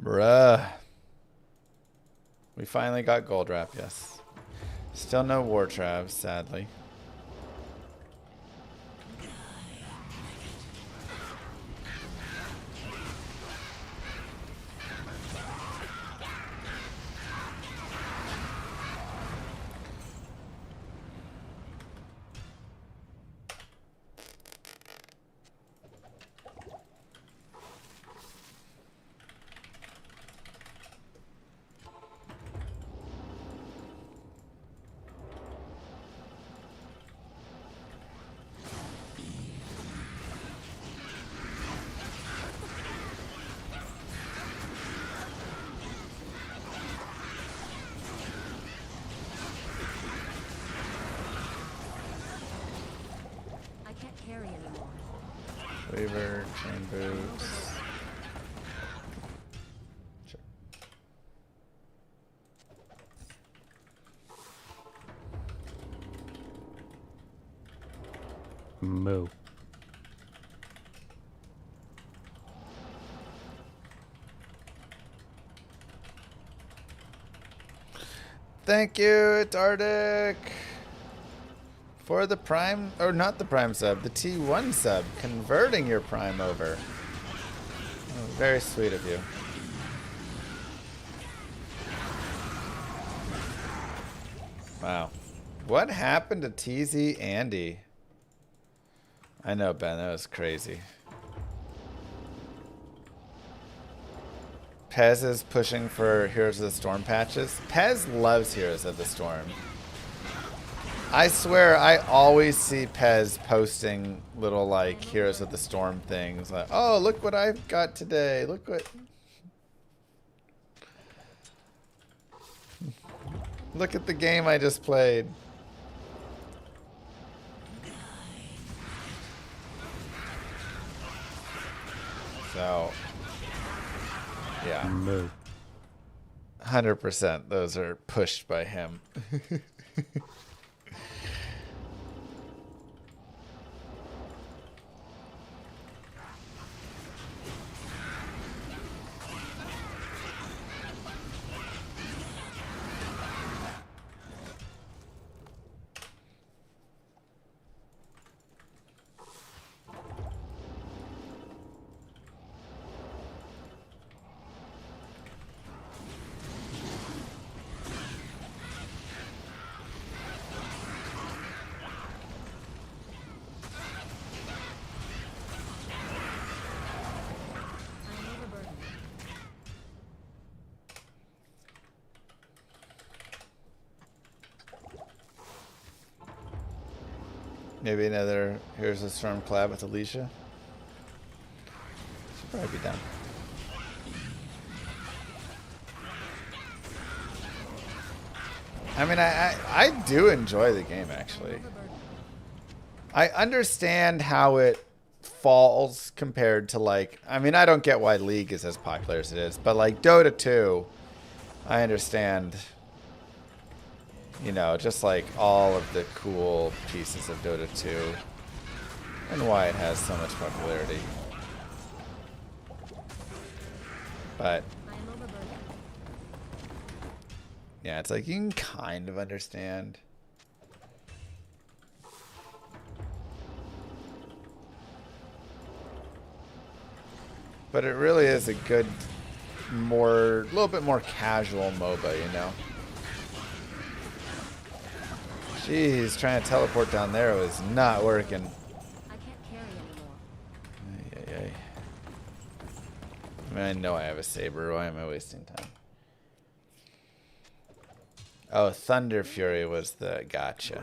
A: Bruh. We finally got gold wrap, yes. Still no war traps, sadly.
F: I can't carry anymore.
A: Weaver, chain boots. Sure.
B: Moo.
A: Thank you, Dardic, for the Prime, or not the Prime sub, the T1 sub, converting your Prime over. Oh, very sweet of you. Wow. What happened to TZ Andy? I know, Ben, that was crazy. Pez is pushing for Heroes of the Storm patches. Pez loves Heroes of the Storm. I swear I always see Pez posting little like Heroes of the Storm things. Like, oh, look what I've got today. Look what... Look at the game I just played. So... yeah.
B: Moo.
A: 100% those are pushed by him.
F: I'm overburdened.
A: Maybe another Here's a Storm collab with Alicia. Should probably be done. I mean, I do enjoy the game, actually. I understand how it falls compared to, like... I mean, I don't get why League is as popular as it is, but, like, Dota 2, I understand... You know, just like all of the cool pieces of Dota 2 and why it has so much popularity. But
F: I'm overburdened.
A: yeah, it's like you can kind of understand. But it really is a good, a little bit more casual MOBA, you know? Jeez, trying to teleport down there was not working.
F: I can't carry anymore.
A: Ay, ay, ay. I mean, I know I have a saber. Why am I wasting time? Oh, Thunder Fury was the gotcha.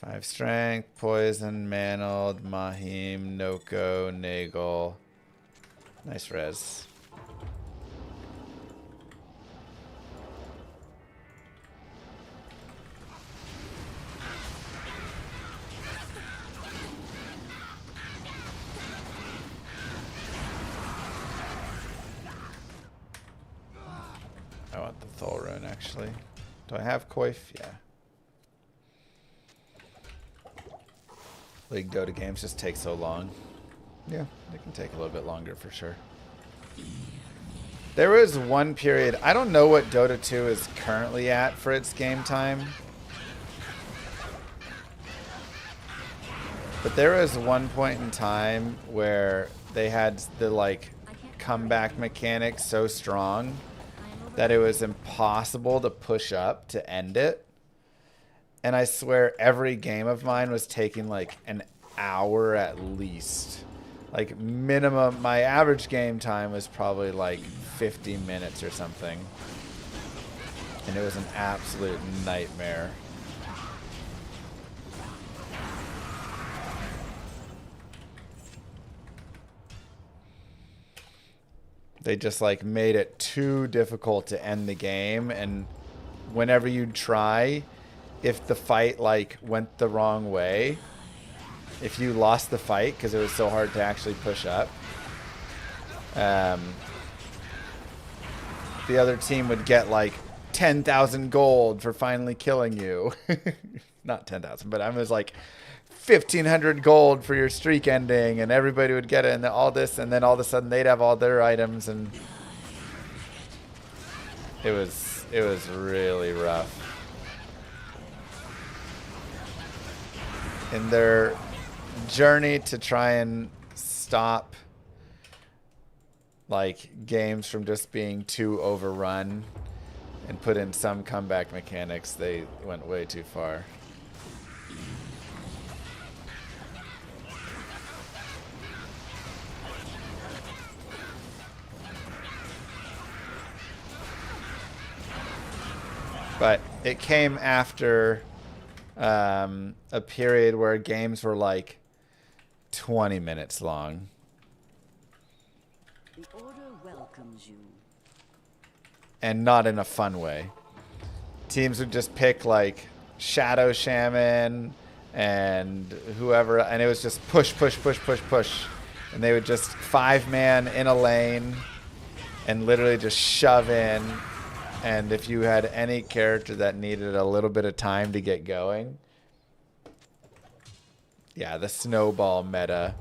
A: 5 strength, poison, mantled, Mahim, Noko, Nagel. Nice res. I want the Thol rune, actually. Do I have Coif? Yeah. League Dota games just take so long. Yeah, they can take a little bit longer for sure. There was one period, I don't know what Dota 2 is currently at for its game time. But there was one point in time where they had the like comeback mechanic so strong that it was impossible to push up to end it. And I swear every game of mine was taking like an hour at least. Like minimum, my average game time was probably like 50 minutes or something. And it was an absolute nightmare. They just like made it too difficult to end the game, and whenever you'd try, if the fight like went the wrong way, if you lost the fight because it was so hard to actually push up, the other team would get like 10,000 gold for finally killing you. Not 10,000, but I was like 1,500 gold for your streak ending, and everybody would get it, and all this, and then all of a sudden they'd have all their items, and it was really rough. In their journey to try and stop like games from just being too overrun and put in some comeback mechanics, they went way too far. But it came after a period where games were like 20 minutes long.
E: The Order welcomes you.
A: And not in a fun way. Teams would just pick like Shadow Shaman and whoever, and it was just push, push, push, push, push. And they would just 5-man in a lane and literally just shove in. And if you had any character that needed a little bit of time to get going, yeah, the snowball meta.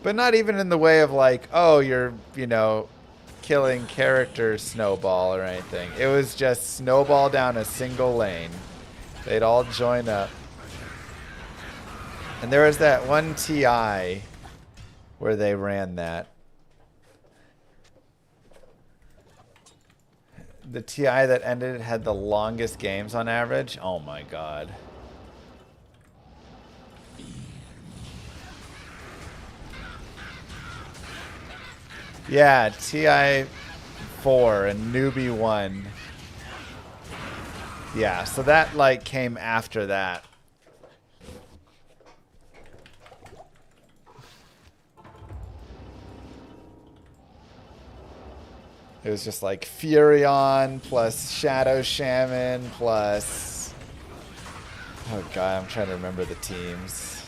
A: But not even in the way of like, oh, you're, you know, killing characters snowball or anything. It was just snowball down a single lane. They'd all join up. And there was that one TI where they ran that. The TI that ended had the longest games on average. Oh my god. Yeah, TI 4 and Newbie 1. Yeah, so that like came after that. It was just like Furion plus Shadow Shaman plus... Oh god, I'm trying to remember the teams.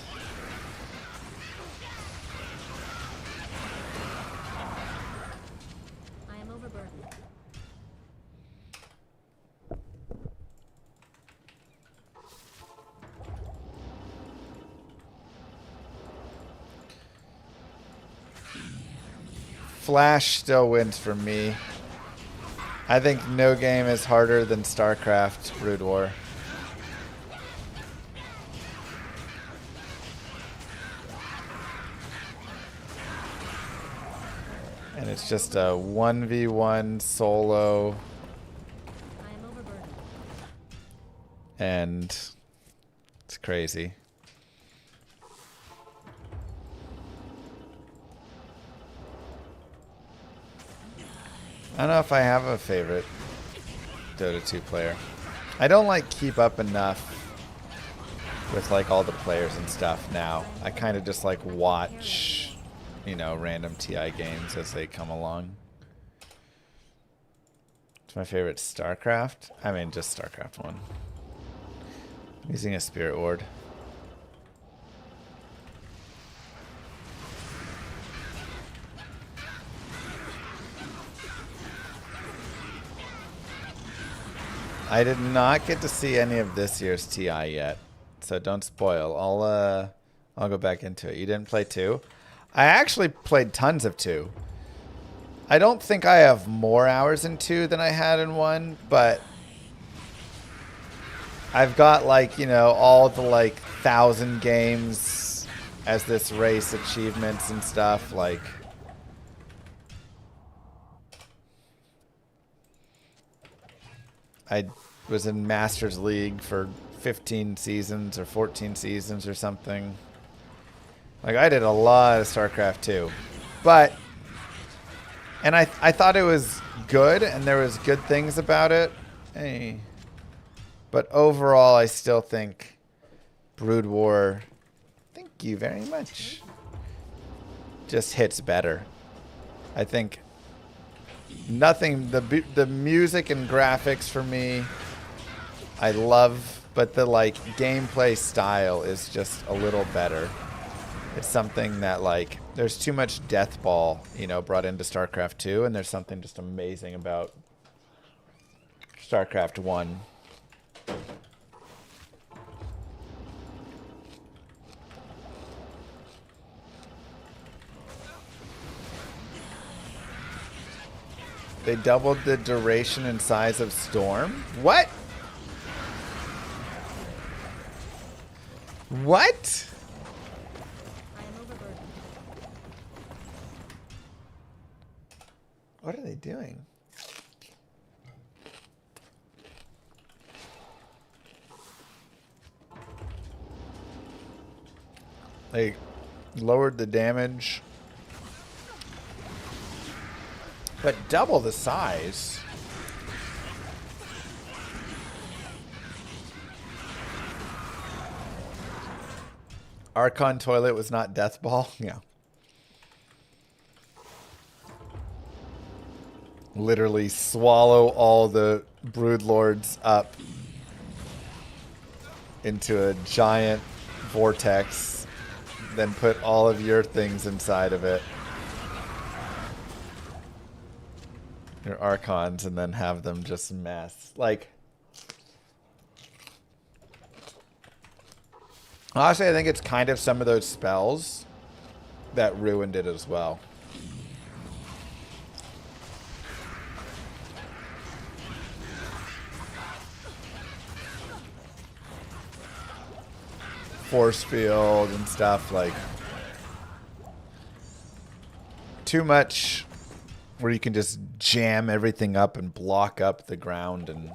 F: I am overburdened.
A: Flash still wins for me. I think no game is harder than StarCraft Brood War. And it's just a 1v1 solo.
F: I am overburdened.
A: And it's crazy. I don't know if I have a favorite Dota 2 player. I don't like keep up enough with like all the players and stuff now. I kind of just like watch, you know, random TI games as they come along. It's my favorite StarCraft. I mean, just StarCraft 1. I'm using a Spirit Ward. I did not get to see any of this year's TI yet, so don't spoil. I'll go back into it. You didn't play 2? I actually played tons of 2. I don't think I have more hours in 2 than I had in 1, but I've got like, you know, all the like 1,000 games as this race achievements and stuff. Like, I was in Masters League for 15 seasons or 14 seasons or something. Like, I did a lot of StarCraft 2. But, and I thought it was good and there was good things about it. Hey. But overall, I still think Brood War, thank you very much, just hits better. I think nothing, the music and graphics for me, I love, but the like gameplay style is just a little better. It's something that like, there's too much death ball, you know, brought into StarCraft 2, and there's something just amazing about StarCraft 1. They doubled the duration and size of Storm? What? What?
F: I am overburdened.
A: What are they doing? They lowered the damage, but double the size. Archon Toilet was not Death Ball? Yeah. Literally swallow all the Broodlords up into a giant vortex, then put all of your things inside of it. Your Archons, and then have them just mess. Like, honestly, I think it's kind of some of those spells that ruined it as well. Force field and stuff, like too much where you can just jam everything up and block up the ground and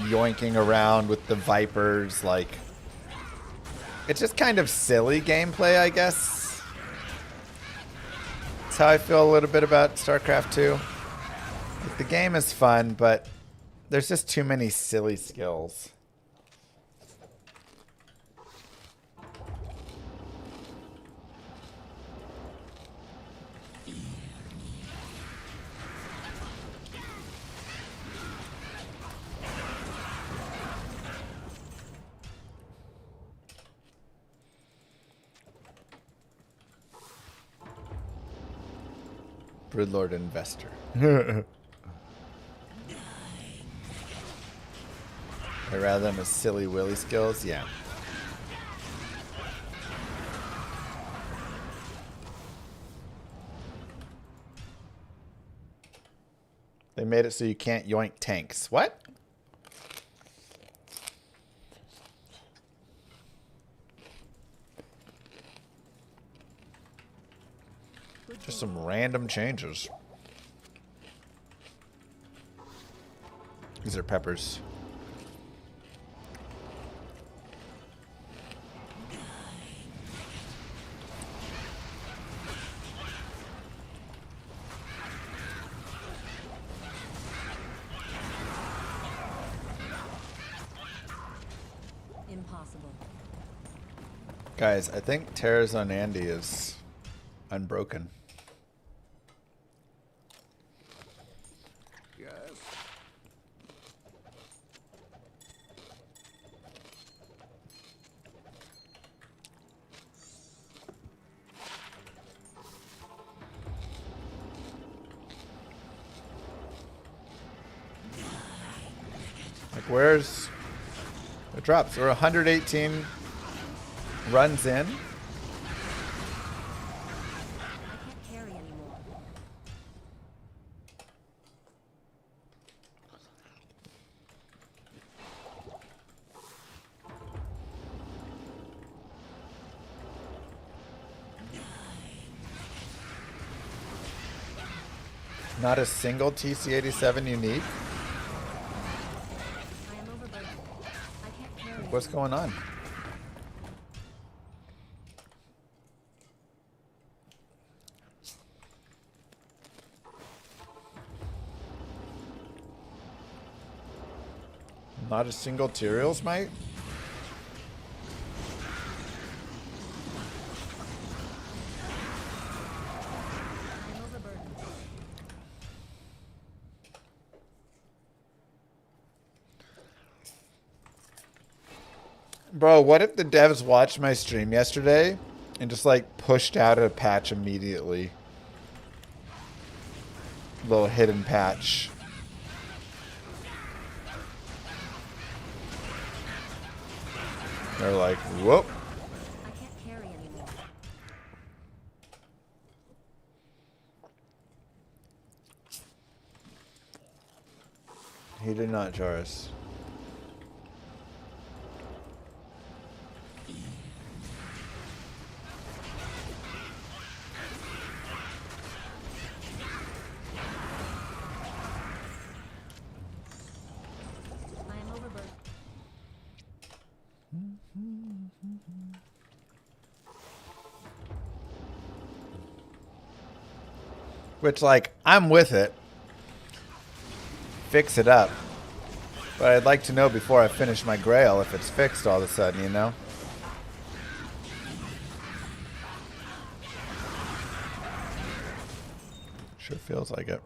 A: yoinking around with the Vipers. Like, it's just kind of silly gameplay, I guess. That's how I feel a little bit about StarCraft 2. Like, the game is fun, but there's just too many silly skills. Broodlord Investor. I'd rather them as silly willy skills, yeah. They made it so you can't yoink tanks. What? Just some random changes. These are peppers.
F: Impossible.
A: Guys, I think Terrorzone Andy is unbroken.
G: Yes.
A: Like, where's the drops. We're 118 runs in.
F: I can't carry anymore.
A: Not a single TC87 unique.
F: I am overburdened. I can't carry
A: What's
F: anymore.
A: going on? Not a single Tyrael's might?
F: I am overburdened.
A: Bro, what if the devs watched my stream yesterday and just like pushed out a patch immediately? Little hidden patch. They're like, whoop.
F: I can't carry anymore.
A: He did not jar us.
F: I am overburdened.
A: Which, like, I'm with it. Fix it up. But I'd like to know before I finish my grail if it's fixed all of a sudden, you know? Sure feels like it.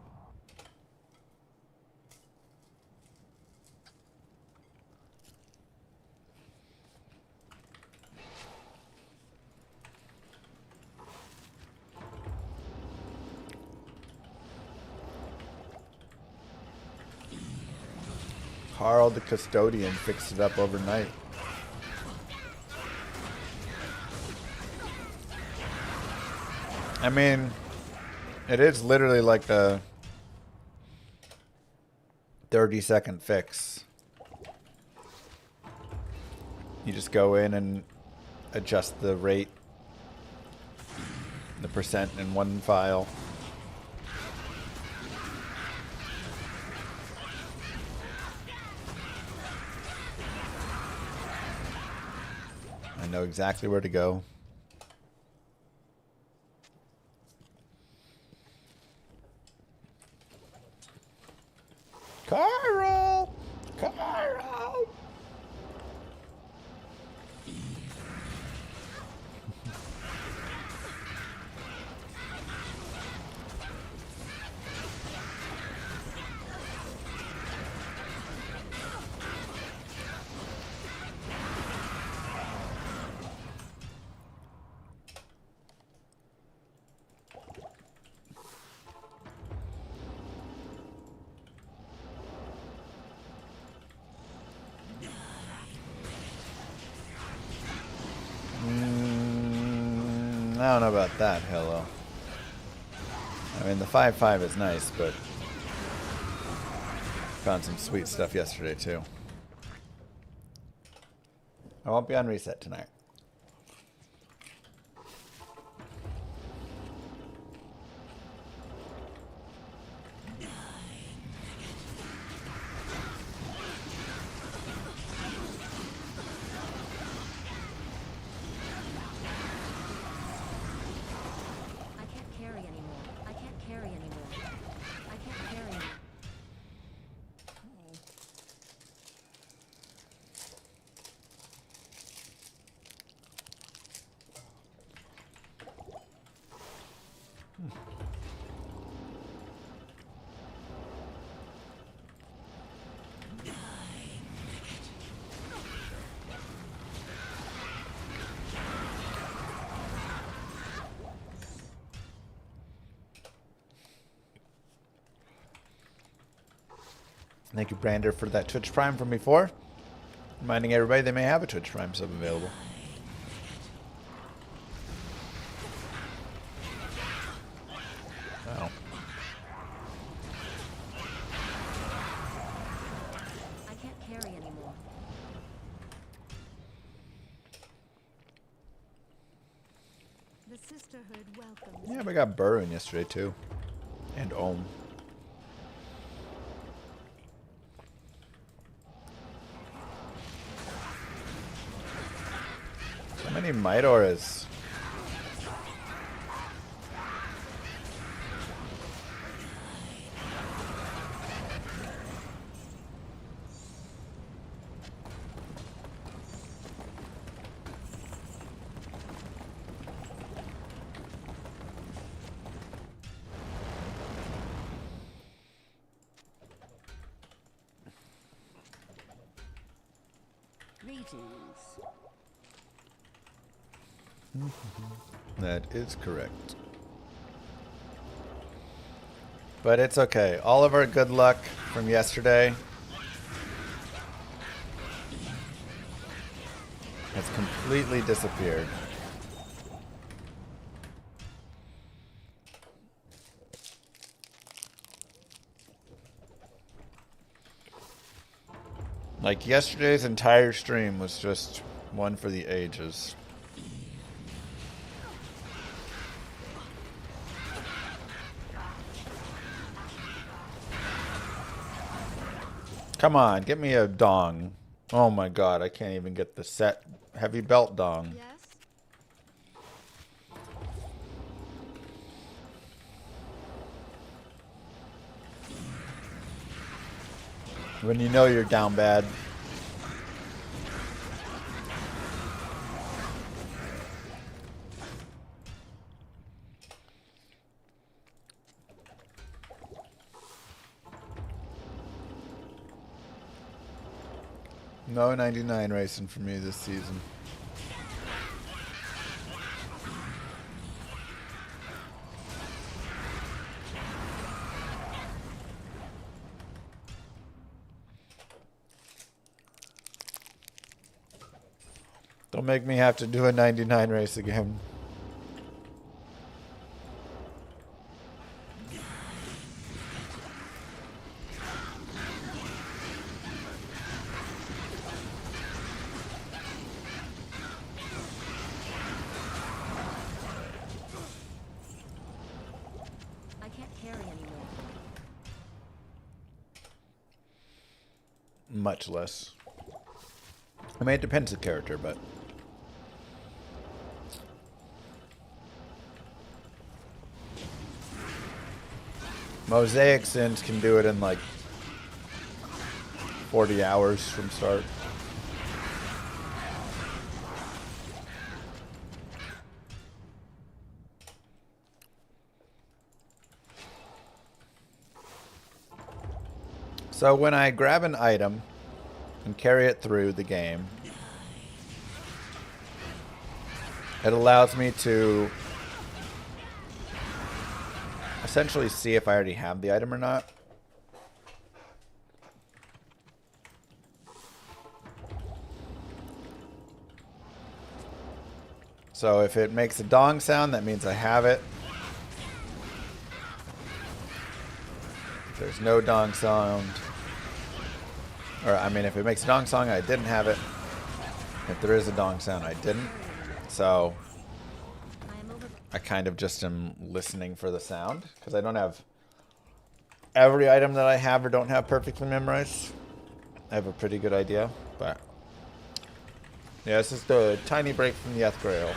A: Carl the custodian fixed it up overnight. I mean, it is literally like a 30-second fix. You just go in and adjust the rate, the percent in one file. I know exactly where to go. Carl! Carl! I don't know about that, hello. I mean, the 5-5 is nice, but found some sweet stuff yesterday, too. I won't be on reset tonight.
F: I can't carry anymore. I can't carry anymore. I can't carry anymore.
A: Thank you, Brander, for that Twitch Prime from before. Reminding everybody they may have a Twitch Prime sub available. Wow.
F: I can't carry anymore. The sisterhood welcomes.
A: Yeah, we got Burrow yesterday too. And Ohm. So many Might Auras.
E: Greetings.
A: That is correct. But it's okay. All of our good luck from yesterday has completely disappeared. Like yesterday's entire stream was just one for the ages. Come on, get me a dong. Oh my god, I can't even get the set heavy belt dong.
F: Yes?
A: When you know you're down bad. No 99 racing for me this season. Don't make me have to do a 99 race again.
F: I can't carry anymore.
A: Much less. I mean, it depends on the character, but... Mosaic Sins can do it in like 40 hours from start. So when I grab an item and carry it through the game, it allows me to essentially see if I already have the item or not. So if it makes a dong sound, that means I have it. If there's no dong sound, or I mean if it makes a dong song, I didn't have it. If there is a dong sound, I didn't. So I kind of just am listening for the sound because I don't have every item that I have or don't have perfectly memorized. I have a pretty good idea, but yeah, this is the tiny break from the GRAIL.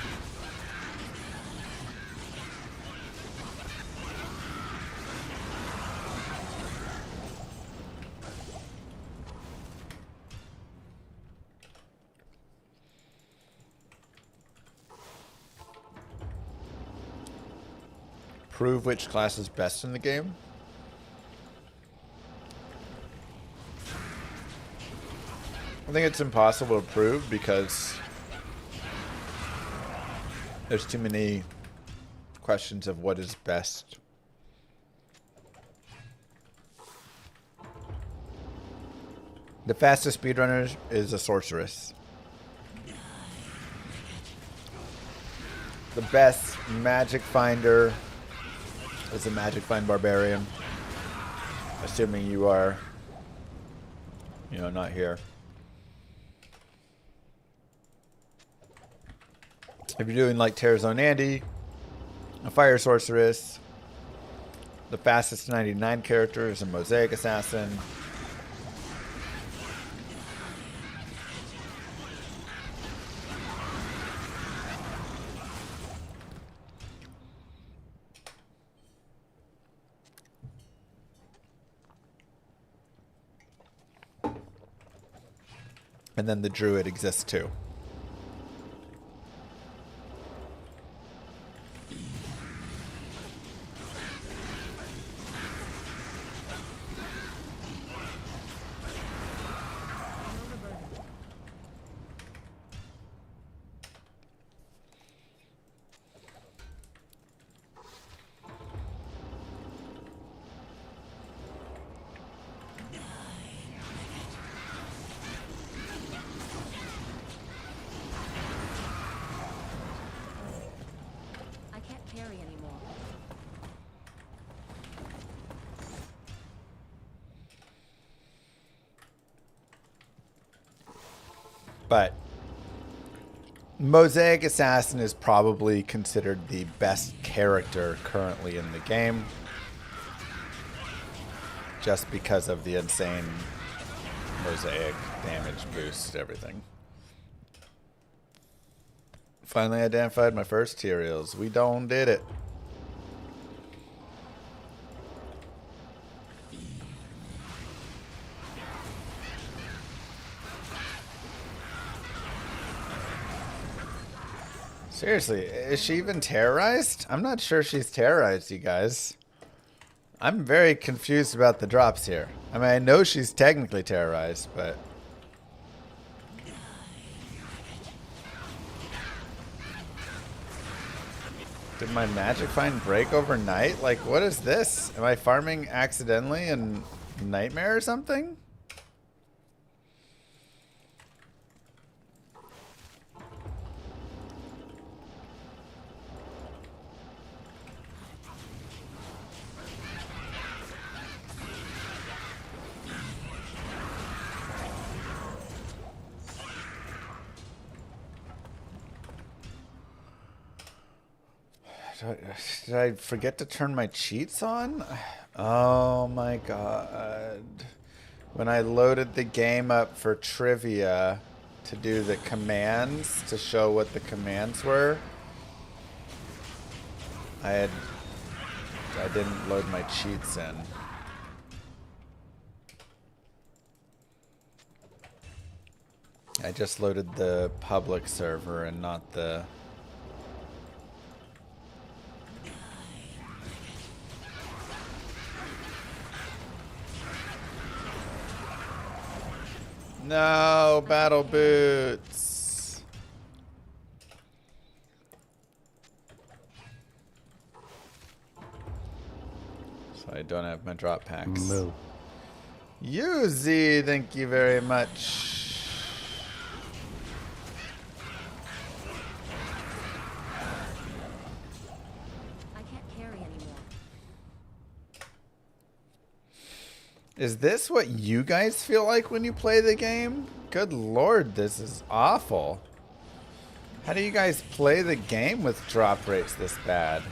A: Prove which class is best in the game. I think it's impossible to prove because there's too many questions of what is best. The fastest speedrunner is a sorceress. The best magic finder is a magic find barbarian. Assuming you are, not here. If you're doing like Terrorzone Andy, a fire sorceress, the fastest 99 character is a mosaic assassin. And then the druid exists too.
F: I can't carry anymore.
A: But Mosaic Assassin is probably considered the best character currently in the game. Just because of the insane mosaic damage boost, everything. Finally identified my first Tyraels. We done did it. Seriously, is she even terrorized? I'm not sure she's terrorized, you guys. I'm very confused about the drops here. I mean, I know she's technically terrorized, but... Did my magic find break overnight? Like, what is this? Am I farming accidentally in Nightmare or something? Did I forget to turn my cheats on? Oh my god. When I loaded the game up for trivia to do the commands, to show what the commands were, I didn't load my cheats in. I just loaded the public server and not the... No, battle boots. So I don't have my drop packs.
B: No.
A: Yuzi, thank you very much.
F: I can't carry anymore.
A: Is this what you guys feel like when you play the game? Good lord, this is awful. How do you guys play the game with drop rates this bad?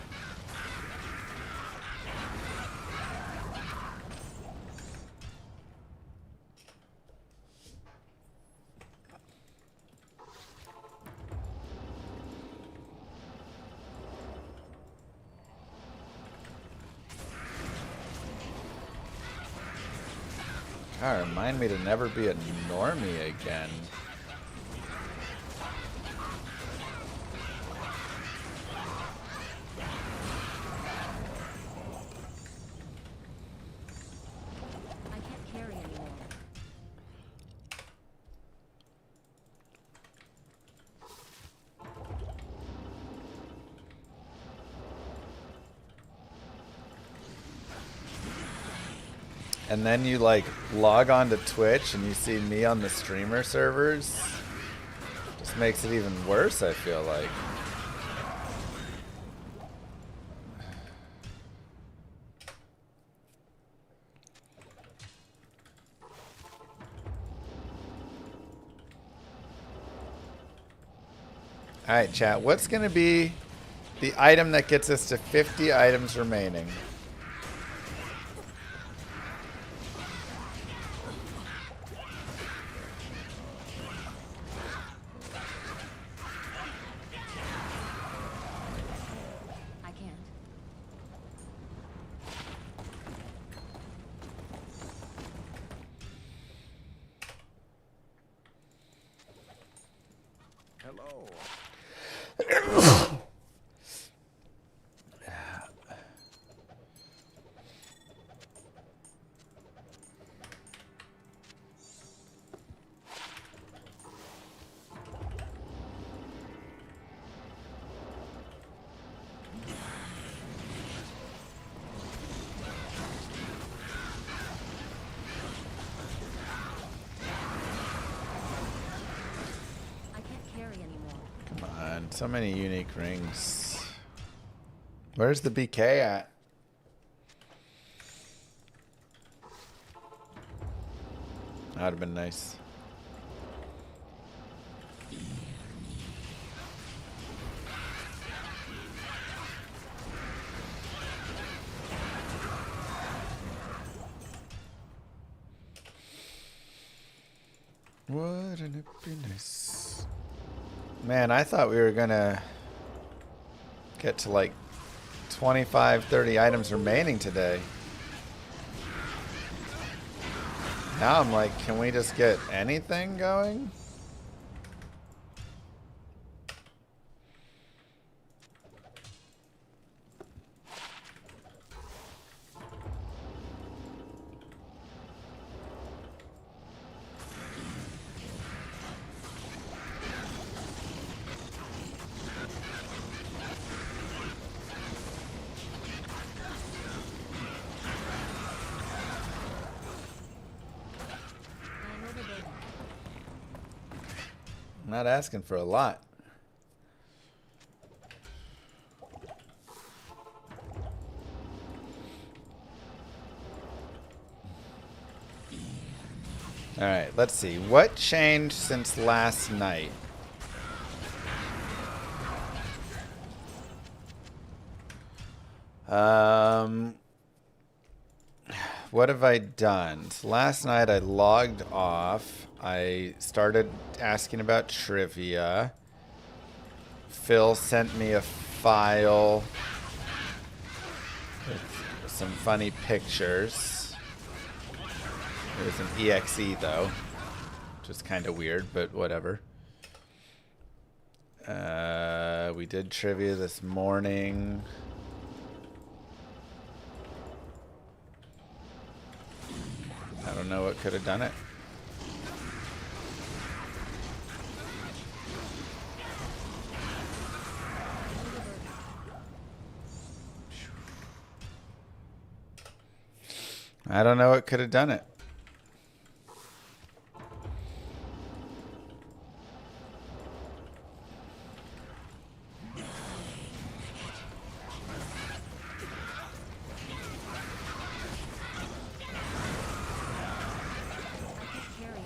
A: God, remind me to never be a normie again.
F: I can't carry anymore.
A: and then you like log on to Twitch and you see me on the streamer servers, just makes it even worse, I feel like. Alright, chat. What's going to be the item that gets us to 50 items remaining?
F: I can't.
G: Hello.
F: I can't carry anymore.
A: Come on, so many unique rings. Where's the BK at? That would have been nice. Wouldn't it be nice? Man, I thought we were gonna get to like 25, 30 items remaining today. Now I'm like, can we just get anything going?
F: I'm overburdened.
A: I'm not asking for a lot. All right, let's see. What changed since last night? What have I done? So last night I logged off. I started asking about trivia. Phil sent me a file with some funny pictures. It was an EXE though, which is kind of weird, but whatever. We did trivia this morning. I don't know what could have done it. I don't know what could have done it.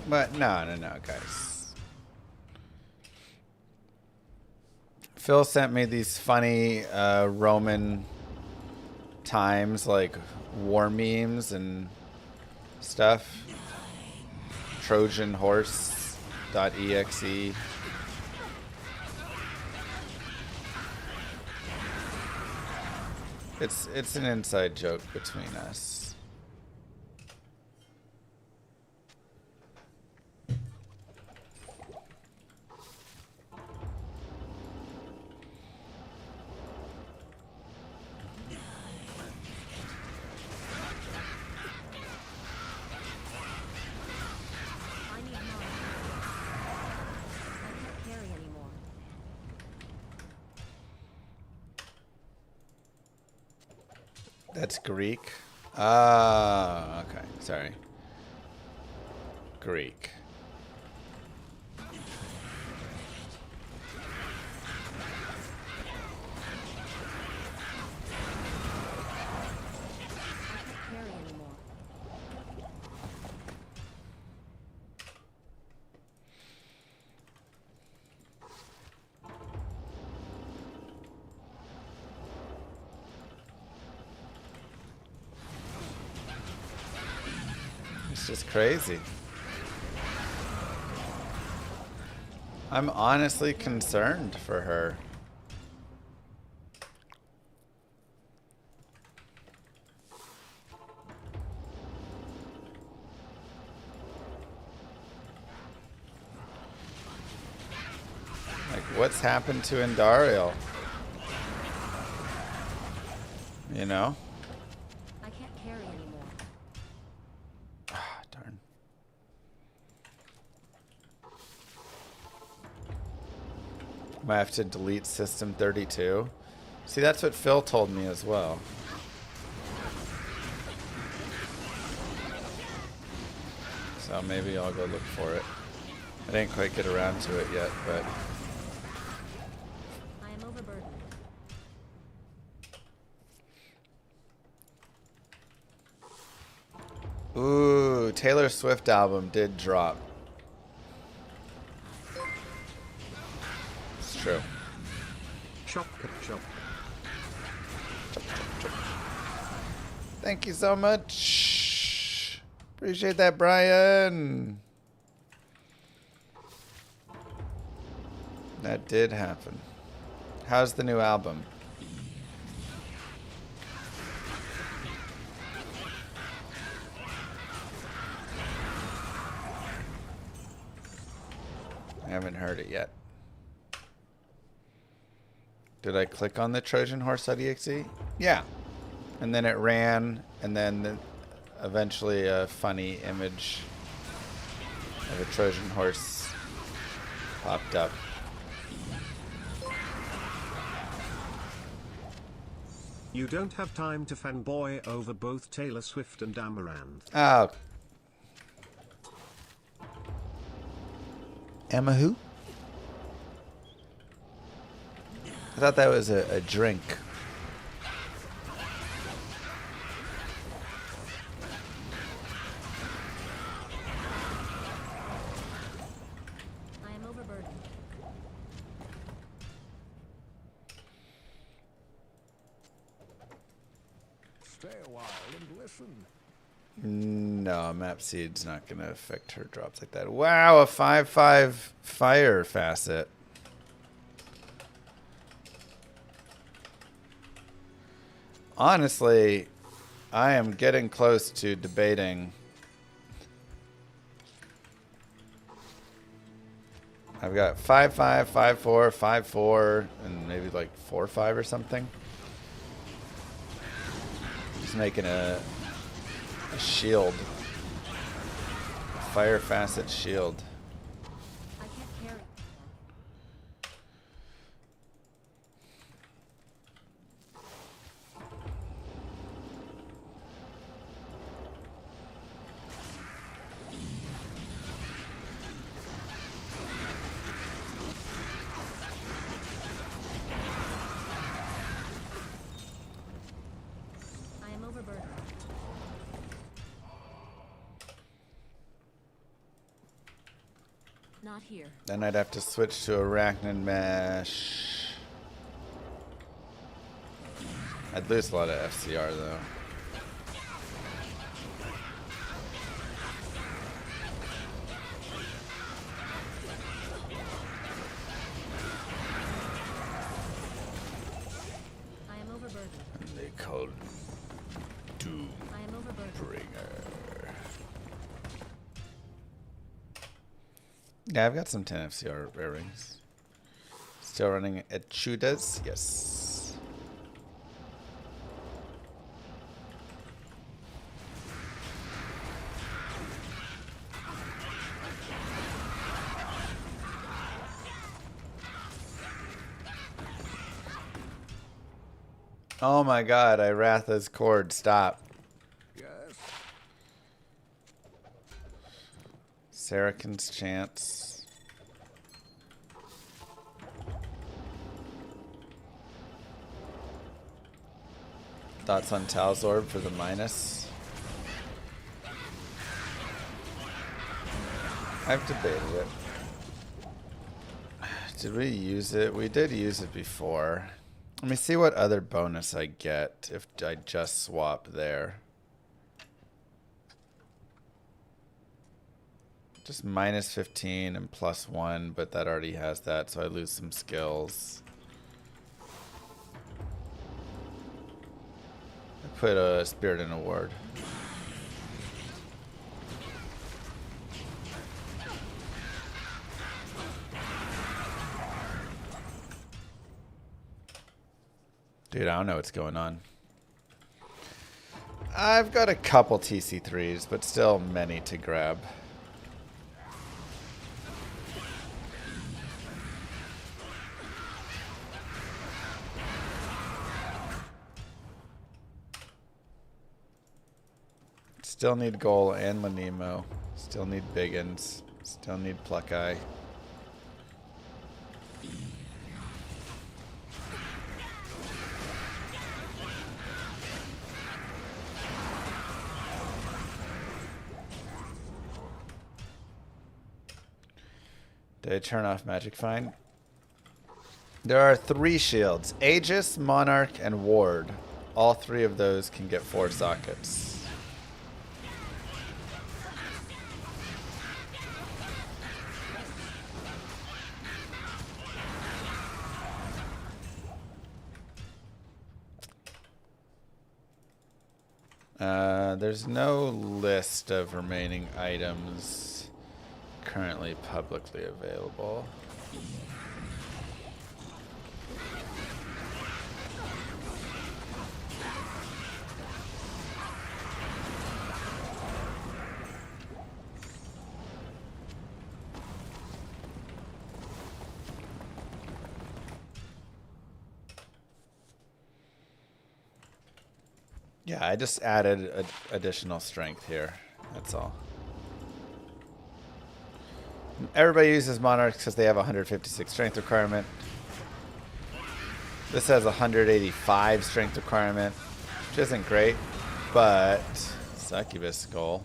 A: But no, guys. Phil sent me these funny Roman times, like war memes and stuff. Trojan horse.exe. It's an inside joke between us.
F: I need more. I can't carry anymore.
A: That's Greek. Ah, okay. Sorry. Greek.
F: Carry anymore.
A: It's just crazy. I'm honestly concerned for her. Like, what's happened to Andariel? You know?
F: I can't carry anymore.
A: Ah, darn. Might have to delete system 32. See, that's what Phil told me as well. So maybe I'll go look for it. I didn't quite get around to it yet, but
F: I am overburdened.
A: ooh, Taylor Swift album did drop. It's true.
G: Chop, chop.
A: Thank you so much. Appreciate that, Brian. That did happen. How's the new album? I haven't heard it yet. Did I click on the Trojan Horse.exe? Yeah. And then it ran, and then eventually a funny image of a Trojan horse popped up.
G: You don't have time to fanboy over both Taylor Swift and Amaranth.
A: Oh. Emma who? I thought that was a drink.
F: I am overburdened.
G: Stay a while and listen.
A: No, map seed's not going to affect her drops like that. Wow, a 5/5 fire facet. Honestly, I am getting close to debating. I've got 5/5, 5/4, 5/4, and maybe like 4/5 or something. Just making a shield. A fire facet shield.
F: I can't carry. I am overburdened. Not here.
A: Then I'd have to switch to Arachnid Mesh. I'd lose a lot of FCR though.
F: I am overburdened.
A: And they called Doom
F: I am overburdened.
A: Bringer. Yeah, I've got some 10 FCR rare rings. Still running Echudas? Yes. Oh my god, Iratha's cord, stop.
G: Yes.
A: Saracen's Chance. Thoughts on Talzorb for the minus? I've debated it. Did we use it? We did use it before. Let me see what other bonus I get if I just swap there. Just minus 15 and plus 1, but that already has that, so I lose some skills. I put a Spirit in a ward. Dude, I don't know what's going on. I've got a couple TC3s, but still many to grab. Still need Goal and Lanemo. Still need Biggins. Still need Pluckeye. Did I turn off Magic Find? There are 3 shields. Aegis, Monarch, and Ward. All 3 of those can get 4 sockets. There's no list of remaining items currently publicly available. Yeah, I just added additional strength here. That's all. Everybody uses Monarchs because they have a 156 strength requirement. This has a 185 strength requirement, which isn't great, but Succubus Skull.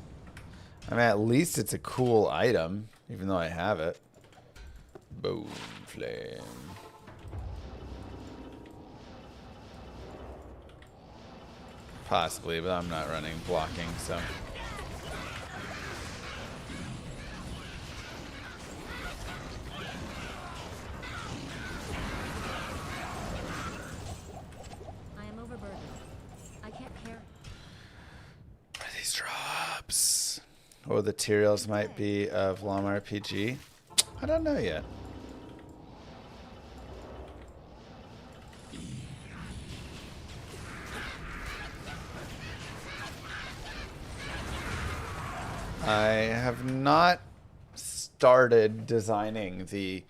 A: I mean, at least it's a cool item, even though I have it. Boom, flame. Possibly, but I'm not running blocking, so.
F: I am overburdened. I can't care.
A: What are these drops? Or the materials might be of Llama RPG? I don't know yet. I have not started designing the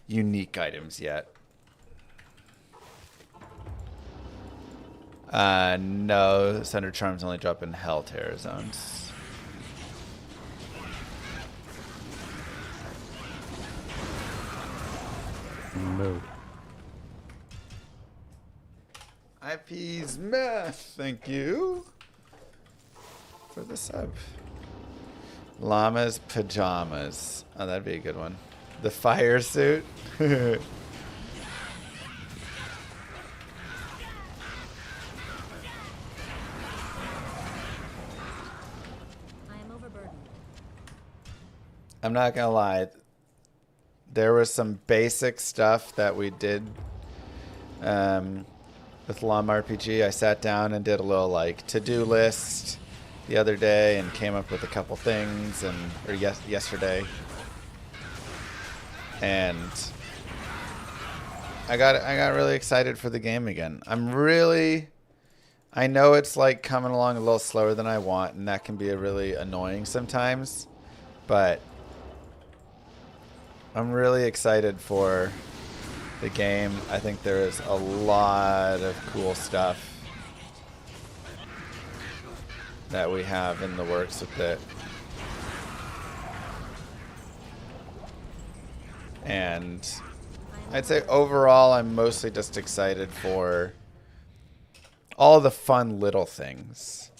A: unique items yet. No, Thunder Charms only drop in Hell Terror zones.
B: No.
A: IP's Meth, thank you for the sub. Llama's Pajamas. Oh, that'd be a good one. The fire suit.
F: I am overburdened.
A: I'm not gonna lie. There was some basic stuff that we did with Llama RPG. I sat down and did a little like to-do list the other day and came up with a couple things, yesterday, and I got really excited for the game again. I know it's like coming along a little slower than I want, and that can be really annoying sometimes, but I'm really excited for the game. I think there is a lot of cool stuff that we have in the works with it. And I'd say overall, I'm mostly just excited for all the fun little things.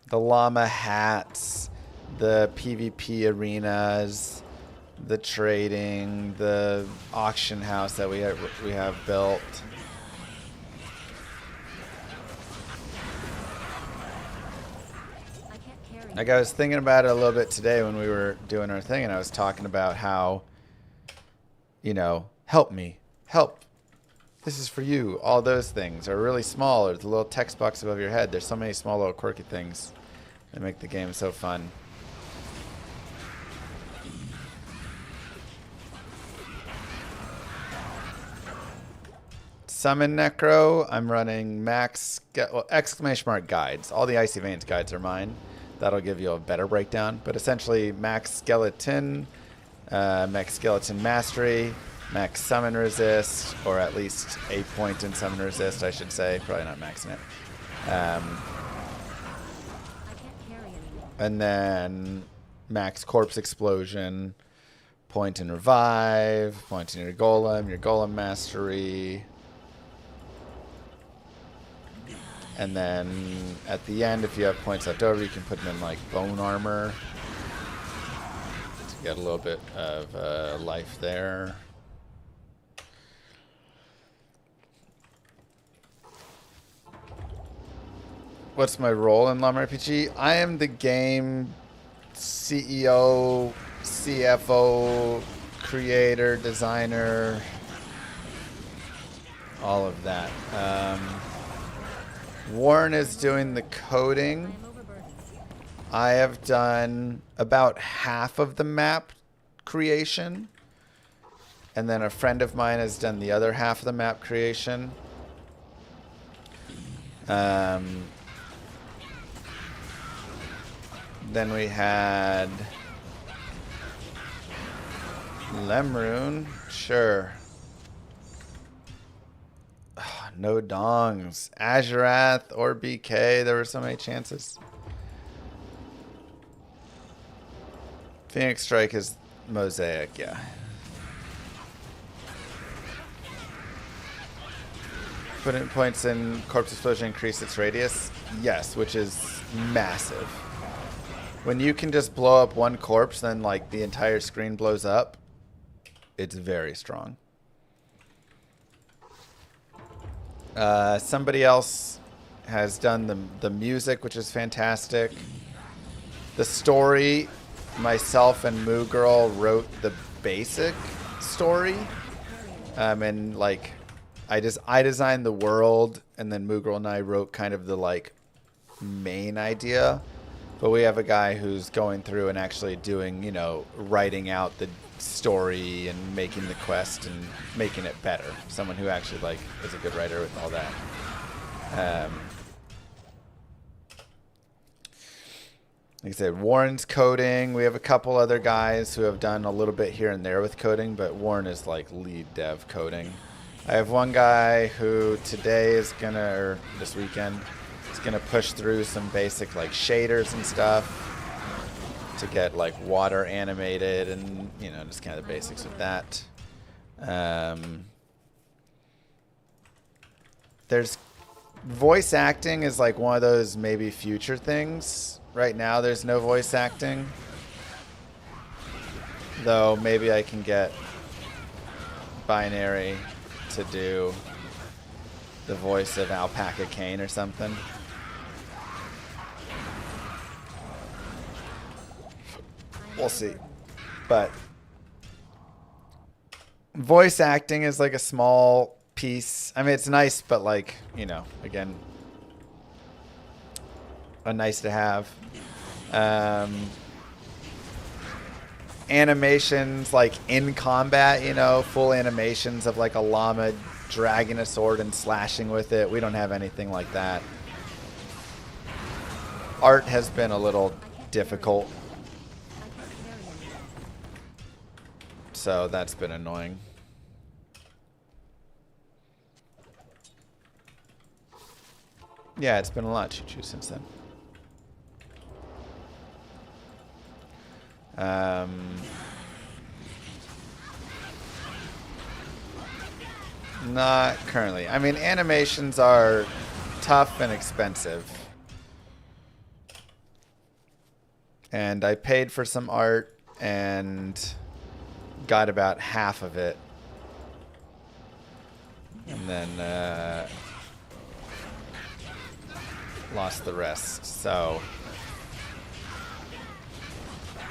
A: The llama hats, the PvP arenas, the trading, the auction house that we have built. Like, I was thinking about it a little bit today when we were doing our thing, and I was talking about how, you know, help me, help. This is for you. All those things are really small. Or the little text box above your head. There's so many small little quirky things that make the game so fun. Summon Necro. I'm running max exclamation mark guides. All the Icy Veins guides are mine. That'll give you a better breakdown. But essentially, max skeleton, max skeleton mastery, max summon resist, or at least a point in summon resist, I should say. Probably not maxing it. And then max corpse explosion, point in revive, point in your golem mastery. And then at the end, if you have points left over, you can put them in like bone armor to get a little bit of life there. What's my role in Llama RPG? I am the game CEO, CFO, creator, designer, all of that. Warren is doing the coding. I have done about half of the map creation. And then a friend of mine has done the other half of the map creation. Then we had Lemrune. Sure. No dongs. Azurath or BK. There were so many chances. Phoenix Strike is Mosaic, yeah. Putting points in Corpse Explosion increase its radius? Yes, which is massive. When you can just blow up one corpse, then like the entire screen blows up, it's very strong. Somebody else has done the music, which is fantastic. The story, myself and Moo Girl wrote the basic story. And like, I designed the world, and then Moo Girl and I wrote kind of the like main idea. But we have a guy who's going through and actually doing, you know, writing out the story and making the quest and making it better. Someone who actually like is a good writer with all that. Like I said, Warren's coding. We have a couple other guys who have done a little bit here and there with coding, but Warren is like lead dev coding. I have one guy who today is gonna, or this weekend, is gonna push through some basic like shaders and stuff to get like water animated and, you know, just kind of the basics of that. There's voice acting is like one of those maybe future things. Right now there's no voice acting, though maybe I can get Binary to do the voice of Alpaca Kane or something. We'll see. But voice acting is like a small piece. I mean, it's nice, but like, you know, again, a nice to have. Animations like in combat, you know, full animations of like a llama dragging a sword and slashing with it. We don't have anything like that. Art has been a little difficult. So that's been annoying. Yeah, it's been a lot choo-choo since then. Not currently. I mean, animations are tough and expensive. And I paid for some art and got about half of it. And then lost the rest. So,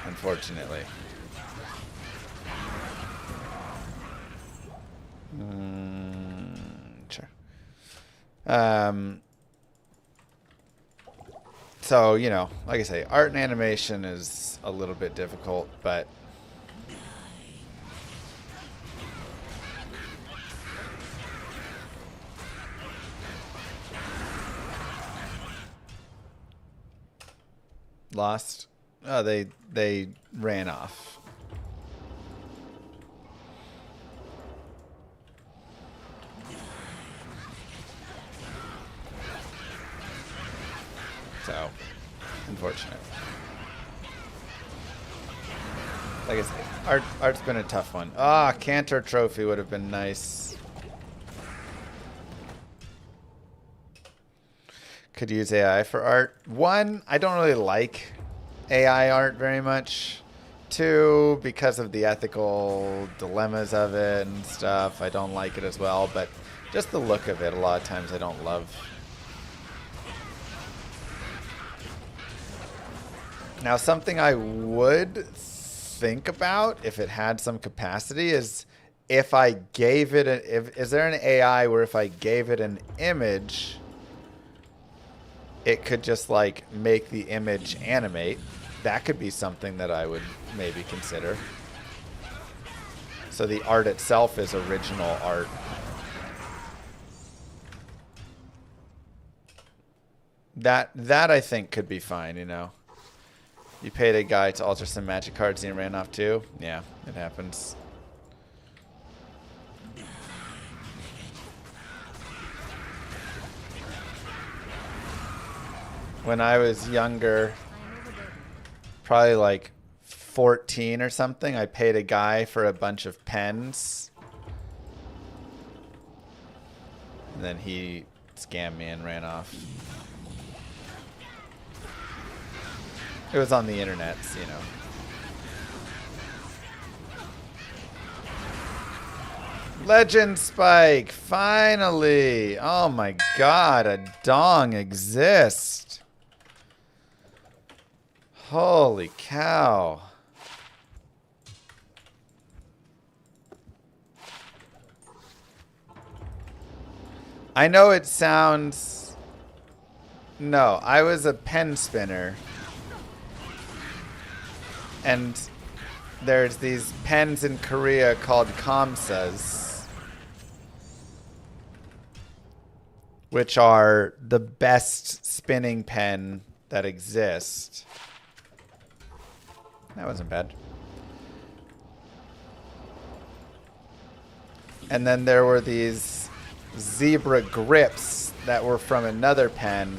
A: unfortunately. Sure. So, you know, like I say, art and animation is a little bit difficult, but lost. Oh, they ran off. So, unfortunate. Like I say, art's been a tough one. Ah, Cantor Trophy would have been nice. Could use AI for art. One, I don't really like AI art very much. Two, because of the ethical dilemmas of it and stuff, I don't like it as well. But just the look of it, a lot of times I don't love. Now, something I would think about if it had some capacity is if I gave it is there an AI where if I gave it an image, it could just like make the image animate? That could be something that I would maybe consider. So the art itself is original art. That I think could be fine, you know. You paid a guy to alter some magic cards and he ran off too? Yeah, it happens. When I was younger, probably like 14 or something, I paid a guy for a bunch of pens. And then he scammed me and ran off. It was on the internet, you know. Legend Spike, finally! Oh my god, a dong exists. Holy cow. I know it sounds... No, I was a pen spinner. And there's these pens in Korea called kamsas, which are the best spinning pen that exists. That wasn't bad. And then there were these zebra grips that were from another pen.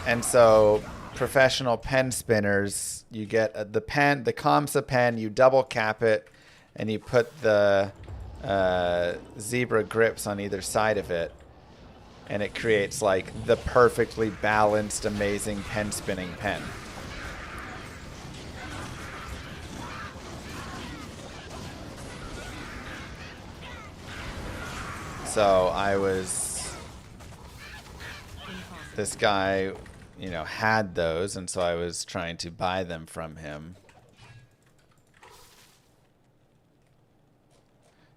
A: And so professional pen spinners, you get the pen, the Kamsa pen, you double cap it, and you put the zebra grips on either side of it, and it creates like the perfectly balanced, amazing pen spinning pen. So I was, this guy, you know, had those, and so I was trying to buy them from him.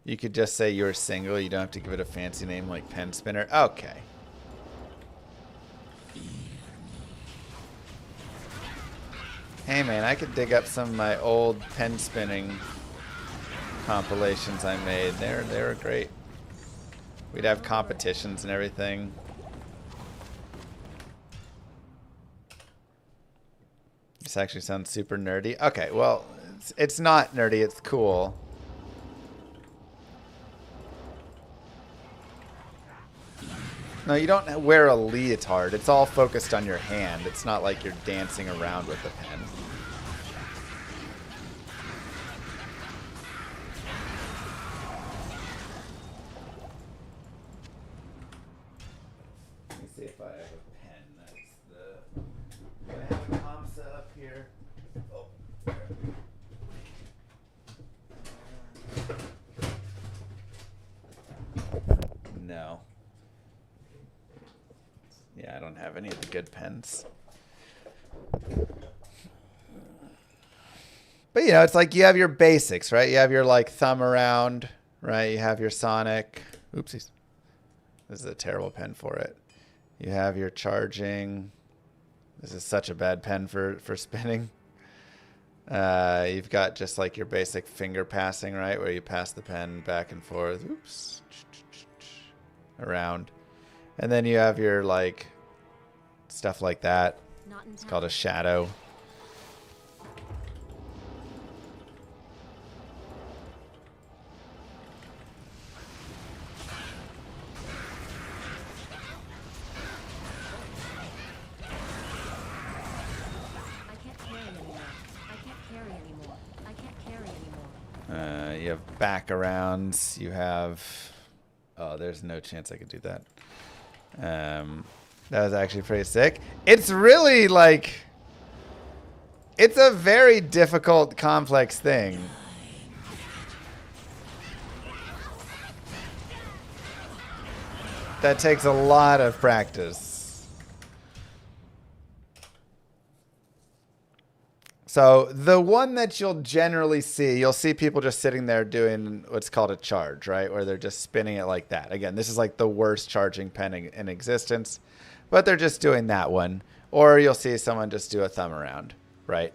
A: You could just say you're single. You don't have to give it a fancy name like pen spinner. Okay. Hey man, I could dig up some of my old pen spinning compilations I made. They were great. We'd have competitions and everything. This actually sounds super nerdy. Okay, well, it's not nerdy. It's cool. No, you don't wear a leotard. It's all focused on your hand. It's not like you're dancing around with the pen. No. Yeah, I don't have any of the good pens. But you know, it's like you have your basics, right? You have your like thumb around, right? You have your Sonic. Oopsies. This is a terrible pen for it. You have your charging. This is such a bad pen for spinning. You've got just like your basic finger passing, right? Where you pass the pen back and forth. Oops. Around. And then you have your like stuff like that. It's called a shadow. You have back arounds. You have... Oh, there's no chance I could do that. That was actually pretty sick. It's really like... It's a very difficult, complex thing. That takes a lot of practice. So the one that you'll generally see, you'll see people just sitting there doing what's called a charge, right? Where they're just spinning it like that. Again, this is like the worst charging pen in existence, but they're just doing that one. Or you'll see someone just do a thumb around, right?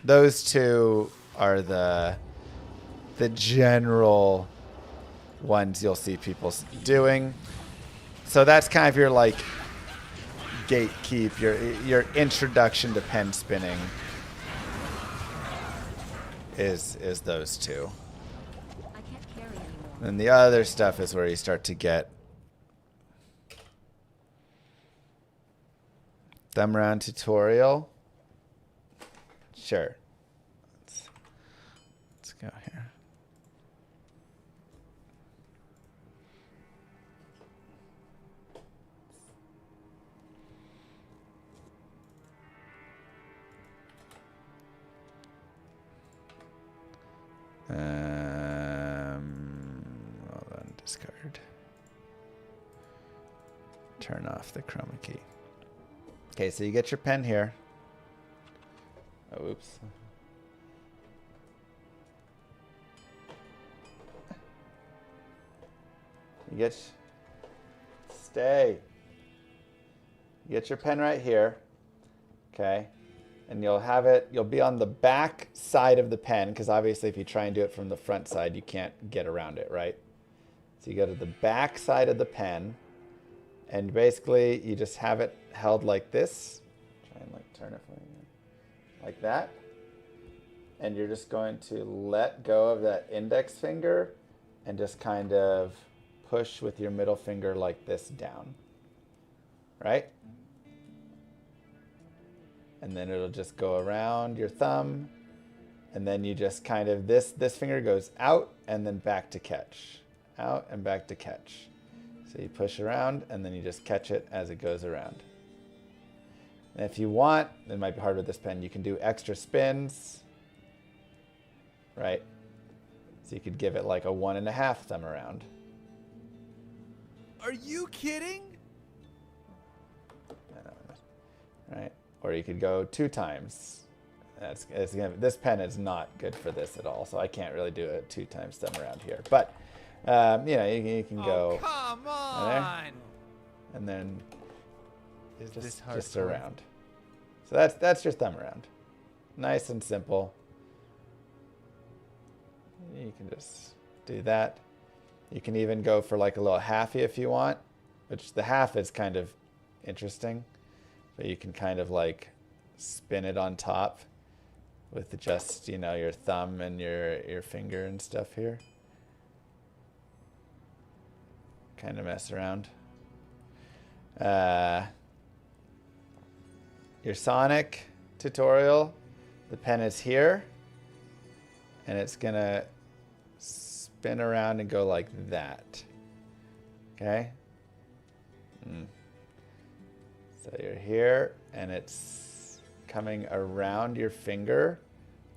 A: Those two are the general ones you'll see people doing. So that's kind of your like gatekeep, your introduction to pen spinning is those two.
F: I can't carry anymore.
A: And the other stuff is where you start to get thumb around tutorial. Sure. Let's go here. Hold on, discard. Turn off the chroma key. Okay, so you get your pen here. Oh, oops. You get... Stay. You get your pen right here. Okay. And you'll have it, you'll be on the back side of the pen, because obviously if you try and do it from the front side, you can't get around it, right? So you go to the back side of the pen, and basically you just have it held like this. Try and like turn it for you. Like that. And you're just going to let go of that index finger and just kind of push with your middle finger like this down. Right? And then it'll just go around your thumb. And then you just kind of, this finger goes out and then back to catch. Out and back to catch. So you push around and then you just catch it as it goes around. And if you want, it might be hard with this pen, you can do extra spins. Right? So you could give it like a 1.5 thumb around.
H: Are you kidding?
A: Right? Or you could go 2 times. This pen is not good for this at all, so I can't really do a 2 times thumb around here. But, you know, you can go...
H: Come on!
A: There, and then just around. So that's your thumb around. Nice and simple. You can just do that. You can even go for like a little halfie if you want, which the half is kind of interesting. But you can kind of like spin it on top with just, you know, your thumb and your finger and stuff here. Kind of mess around. Your Sonic tutorial, the pen is here. And it's going to spin around and go like that. Okay? So you're here, and it's coming around your finger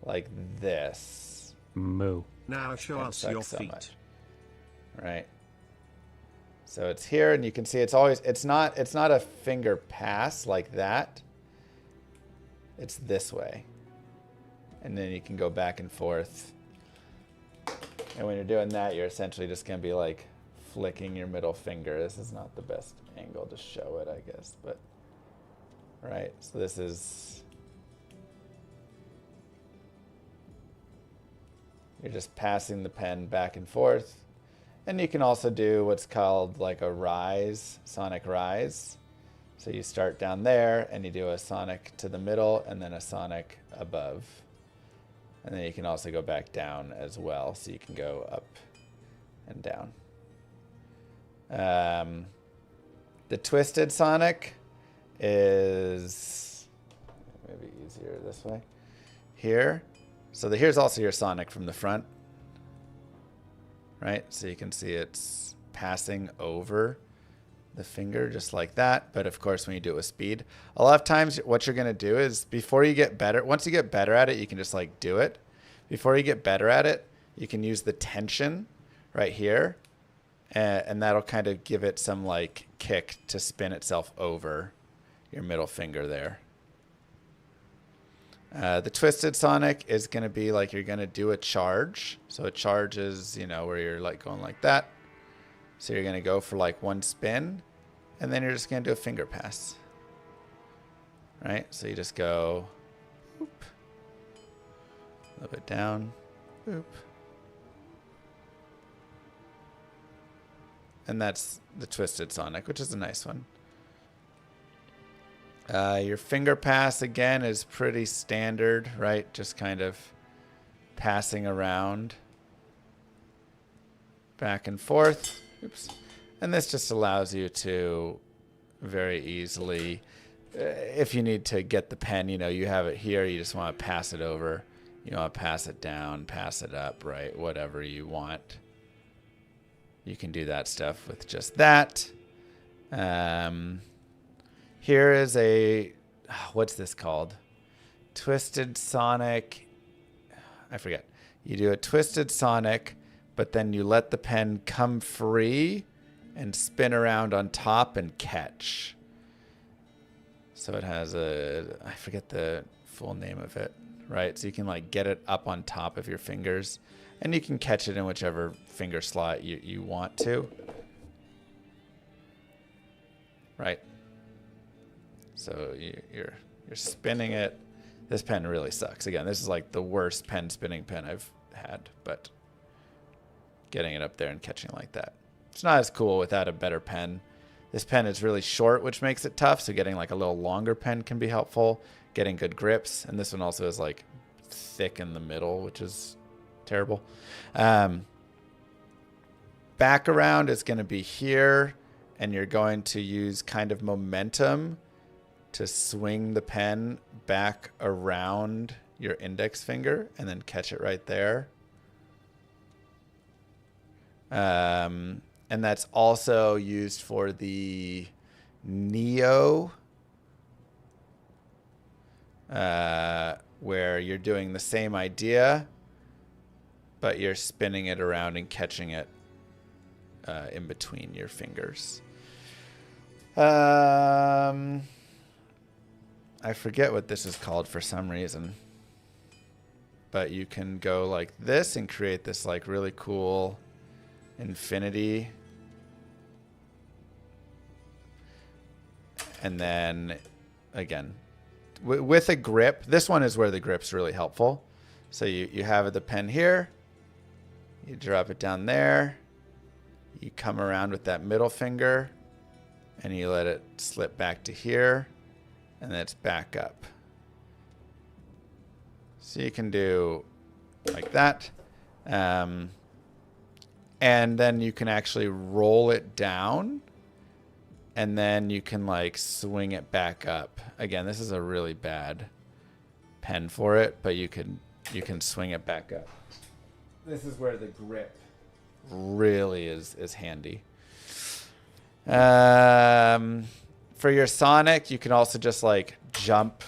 A: like this.
B: Moo.
G: Now show
A: And
G: us
A: suck
G: your
A: so
G: feet.
A: much. Right. So it's here, and you can see it's not a finger pass like that. It's this way. And then you can go back and forth. And when you're doing that, you're essentially just going to be like flicking your middle finger. This is not the best angle to show it, I guess, but right. So this is, you're just passing the pen back and forth. And you can also do what's called like a rise, sonic rise. So you start down there and you do a sonic to the middle and then a sonic above. And then you can also go back down as well. So you can go up and down. The twisted sonic is maybe easier this way. Here. So here's also your sonic from the front. Right? So you can see it's passing over the finger just like that. But of course, when you do it with speed, a lot of times what you're going to do is before you get better, once you get better at it, you can just like do it. Before you get better at it, you can use the tension right here. And that'll kind of give it some like kick to spin itself over your middle finger there. The twisted sonic is going to be like you're going to do a charge. So a charge is, you know, where you're like going like that. So you're going to go for like one spin, and then you're just going to do a finger pass. Right? So you just go, whoop, a little bit down, whoop. And that's the twisted sonic, which is a nice one. Your finger pass, again, is pretty standard, right? Just kind of passing around back and forth. Oops. And this just allows you to very easily, if you need to get the pen, you know, you have it here, you just want to pass it over. You want to pass it down, pass it up, right? Whatever you want. You can do that stuff with just that. Here is a, what's this called? Twisted sonic. I forget. You do a twisted sonic, but then you let the pen come free and spin around on top and catch. So it has a, I forget the full name of it, right? So you can like get it up on top of your fingers, and you can catch it in whichever finger slot you want to. Right. So you're spinning it. This pen really sucks. Again, this is like the worst pen spinning pen I've had, but getting it up there and catching like that. It's not as cool without a better pen. This pen is really short, which makes it tough. So getting like a little longer pen can be helpful. Getting good grips. And this one also is like thick in the middle, which is terrible. Back around is going to be here, and you're going to use kind of momentum to swing the pen back around your index finger and then catch it right there. And that's also used for the Neo, where you're doing the same idea, but you're spinning it around and catching it in between your fingers. I forget what this is called for some reason. But you can go like this and create this like really cool infinity. And then, again, with a grip, this one is where the grip's really helpful. So you have the pen here. You drop it down there. You come around with that middle finger. And you let it slip back to here. And then it's back up. So you can do like that. And then you can actually roll it down. And then you can like swing it back up. Again, this is a really bad pen for it, but you can swing it back up. This is where the grip really is handy. For your sonic, you can also just like jump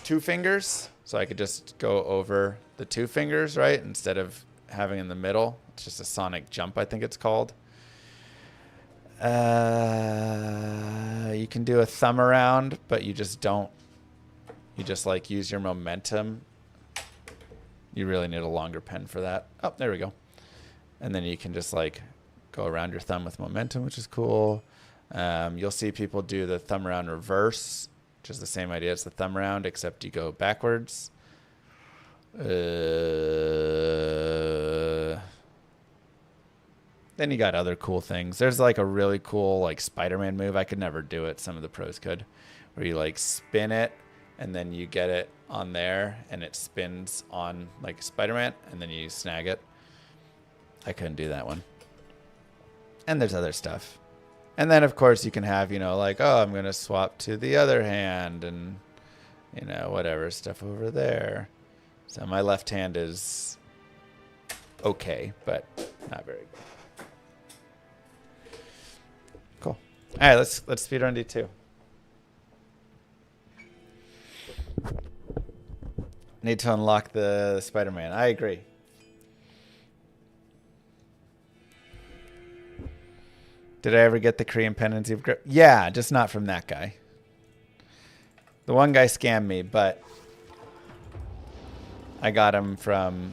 A: 2 fingers, so I could just go over the 2 fingers, right? Instead of having in the middle. It's just a sonic jump, I think it's called. You can do a thumb around, but you just don't. You just like use your momentum. You really need a longer pen for that. Oh, there we go. And then you can just like go around your thumb with momentum, which is cool. You'll see people do the thumb around reverse, which is the same idea as the thumb around, except you go backwards. Then you got other cool things. There's like a really cool like Spider-Man move. I could never do it. Some of the pros could. Where you like spin it and then you get it on there and it spins on like Spider-Man and then you snag it. I couldn't do that one. And there's other stuff. And then of course you can have, you know, like, oh, I'm going to swap to the other hand and, you know, whatever stuff over there. So my left hand is okay, but not very good. Cool. All right, let's speedrun D2. Need to unlock the Spider-Man. I agree. Did I ever get the Korean pendency of grip? Yeah, just not from that guy. The one guy scammed me, but I got him from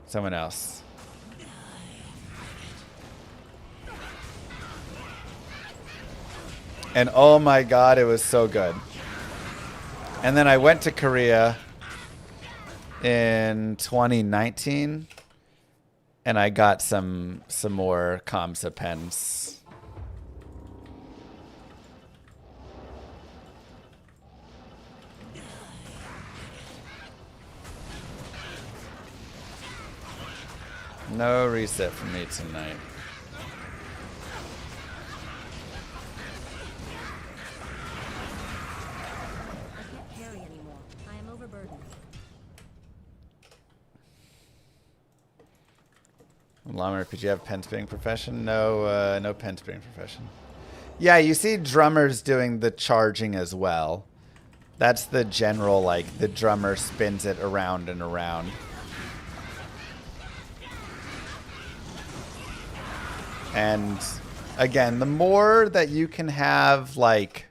A: someone else. And oh my god, it was so good. And then I went to Korea in 2019 and I got some more Kamsa pens. No reset for me tonight.
F: I can't carry anymore. I am overburdened.
A: Llama, did you have pen spinning profession? No, no pen spinning profession. Yeah, you see drummers doing the charging as well. That's the general, like, the drummer spins it around and around. And again, the more that you can have, like,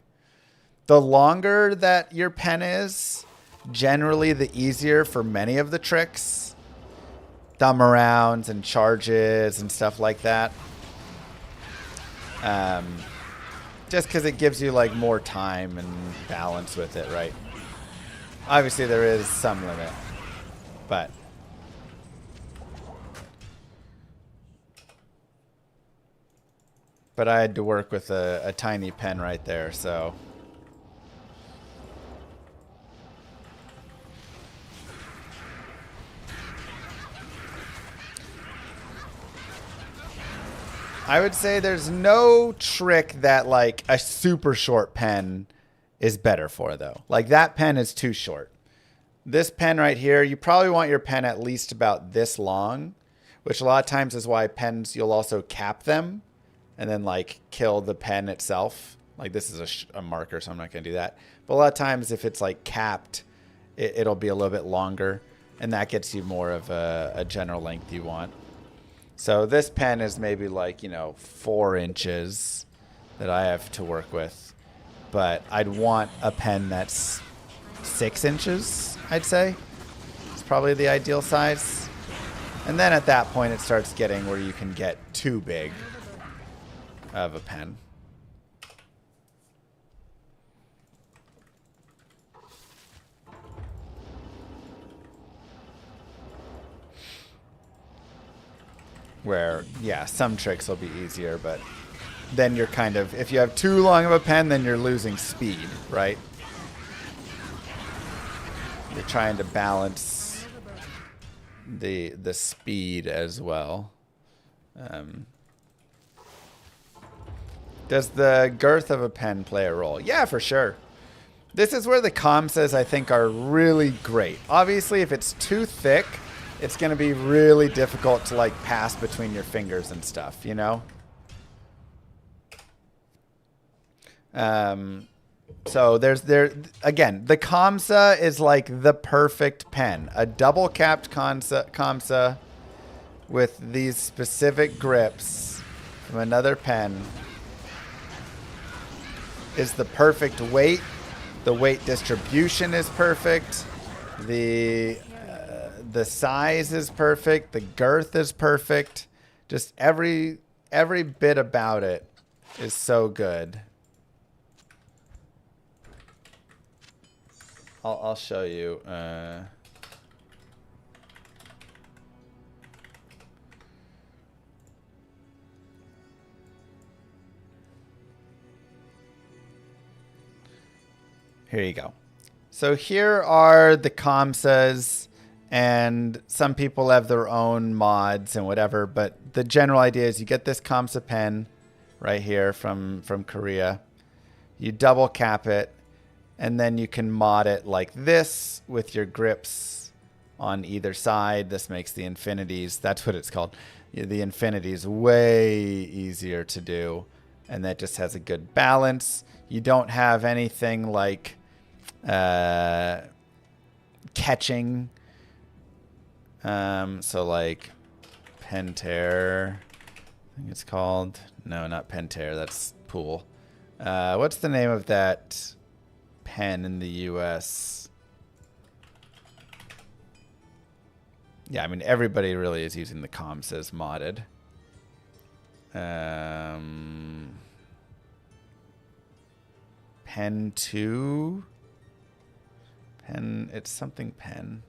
A: the longer that your pen is, generally the easier for many of the tricks. Thumb arounds and charges and stuff like that. Just because it gives you, like, more time and balance with it, right? Obviously, there is some limit, but... But I had to work with a tiny pen right there, so... I would say there's no trick that, like, a super short pen is better for, though. Like, that pen is too short. This pen right here, you probably want your pen at least about this long, which a lot of times is why pens, you'll also cap them and then, like, kill the pen itself. Like, this is a marker, so I'm not going to do that. But a lot of times, if it's, like, capped, it'll be a little bit longer, and that gets you more of a general length you want. So this pen is maybe like, you know, 4 inches that I have to work with. But I'd want a pen that's 6 inches, I'd say. It's probably the ideal size. And then at that point it starts getting where you can get too big of a pen. Where, yeah, some tricks will be easier, but then you're kind of, if you have too long of a pen, then you're losing speed, right? You're trying to balance the speed as well. Does the girth of a pen play a role? Yeah, for sure. This is where the Kamsas, I think, are really great. Obviously, if it's too thick, it's going to be really difficult to, like, pass between your fingers and stuff, you know? So again, the Kamsa is like the perfect pen. A double capped Kamsa with these specific grips from another pen is the perfect weight. The weight distribution is perfect. The size is perfect. The girth is perfect. Just every bit about it is so good. I'll show you. Here you go. So here are the Kamsas, and some people have their own mods and whatever, but the general idea is you get this Kamsa pen right here from Korea. You double cap it, and then you can mod it like this with your grips on either side. This makes the infinities. That's what it's called. The infinities way easier to do, and that just has a good balance. You don't have anything like catching. So like Pentair, I think it's called. No, not Pentair. That's Pool. What's the name of that pen in the US? Yeah, I mean, everybody really is using the Kamsas modded. Pen 2? Pen, it's something pen.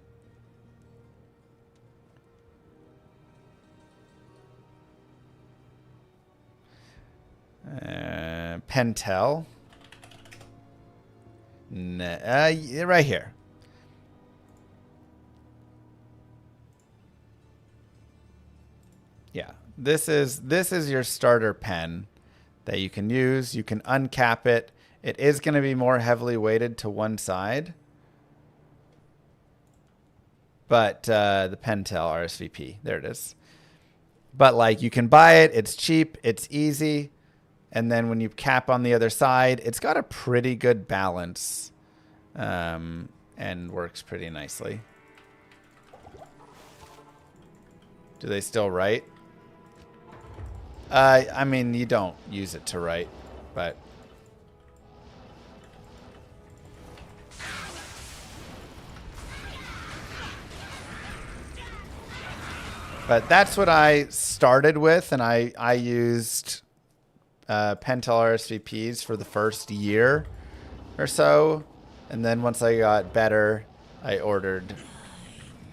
A: Pentel. Right here. Yeah, this is your starter pen that you can use. You can uncap it. It is going to be more heavily weighted to one side, but the Pentel RSVP, there it is. But like, you can buy it. It's cheap. It's easy. And then when you cap on the other side, it's got a pretty good balance, and works pretty nicely. Do they still write? I mean, you don't use it to write, but that's what I started with, and I used Pentel RSVPs for the first year or so, and then once I got better, I ordered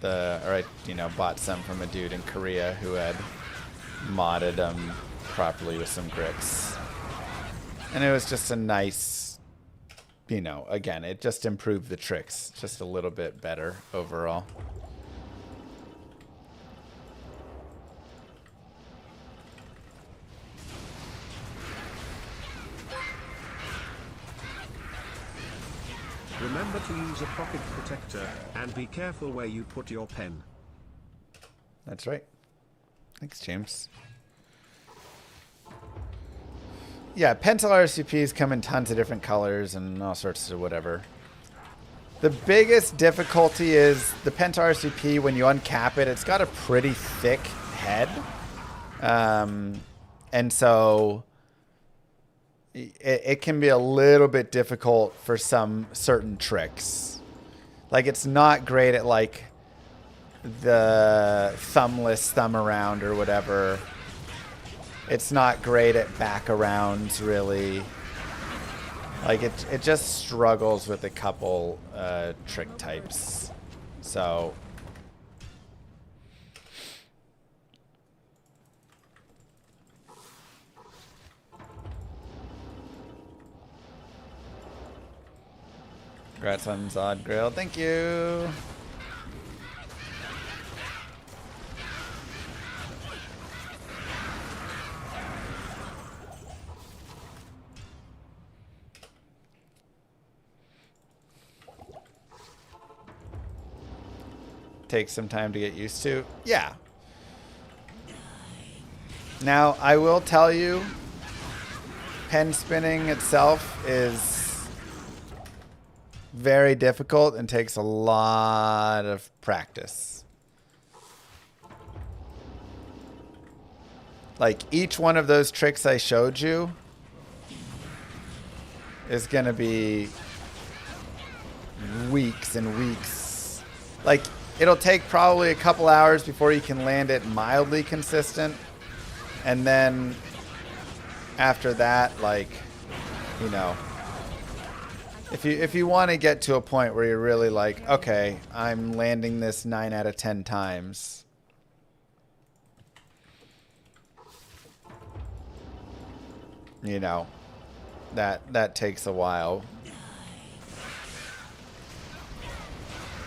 A: bought some from a dude in Korea who had modded them properly with some grips, and it was just a nice, again, it just improved the tricks just a little bit better overall.
G: Remember to use a pocket protector, and be careful where you put your pen.
A: That's right. Thanks, James. Yeah, Pentel RSVPs come in tons of different colors and all sorts of whatever. The biggest difficulty is the Pentel RSVP, when you uncap it, it's got a pretty thick head. And so it can be a little bit difficult for some certain tricks. Like, it's not great at like the thumbless thumb around or whatever. It's not great at back arounds, really. Like, it just struggles with a couple trick types. So congrats on Zod Grill. Thank you. Takes some time to get used to. Yeah. Now, I will tell you, pen spinning itself is very difficult and takes a lot of practice. Like each one of those tricks I showed you is going to be weeks and weeks. Like it'll take probably a couple hours before you can land it mildly consistent. And then after that, like, you know, if you want to get to a point where you're really like, okay, I'm landing this 9 out of 10 times. You know, that takes a while.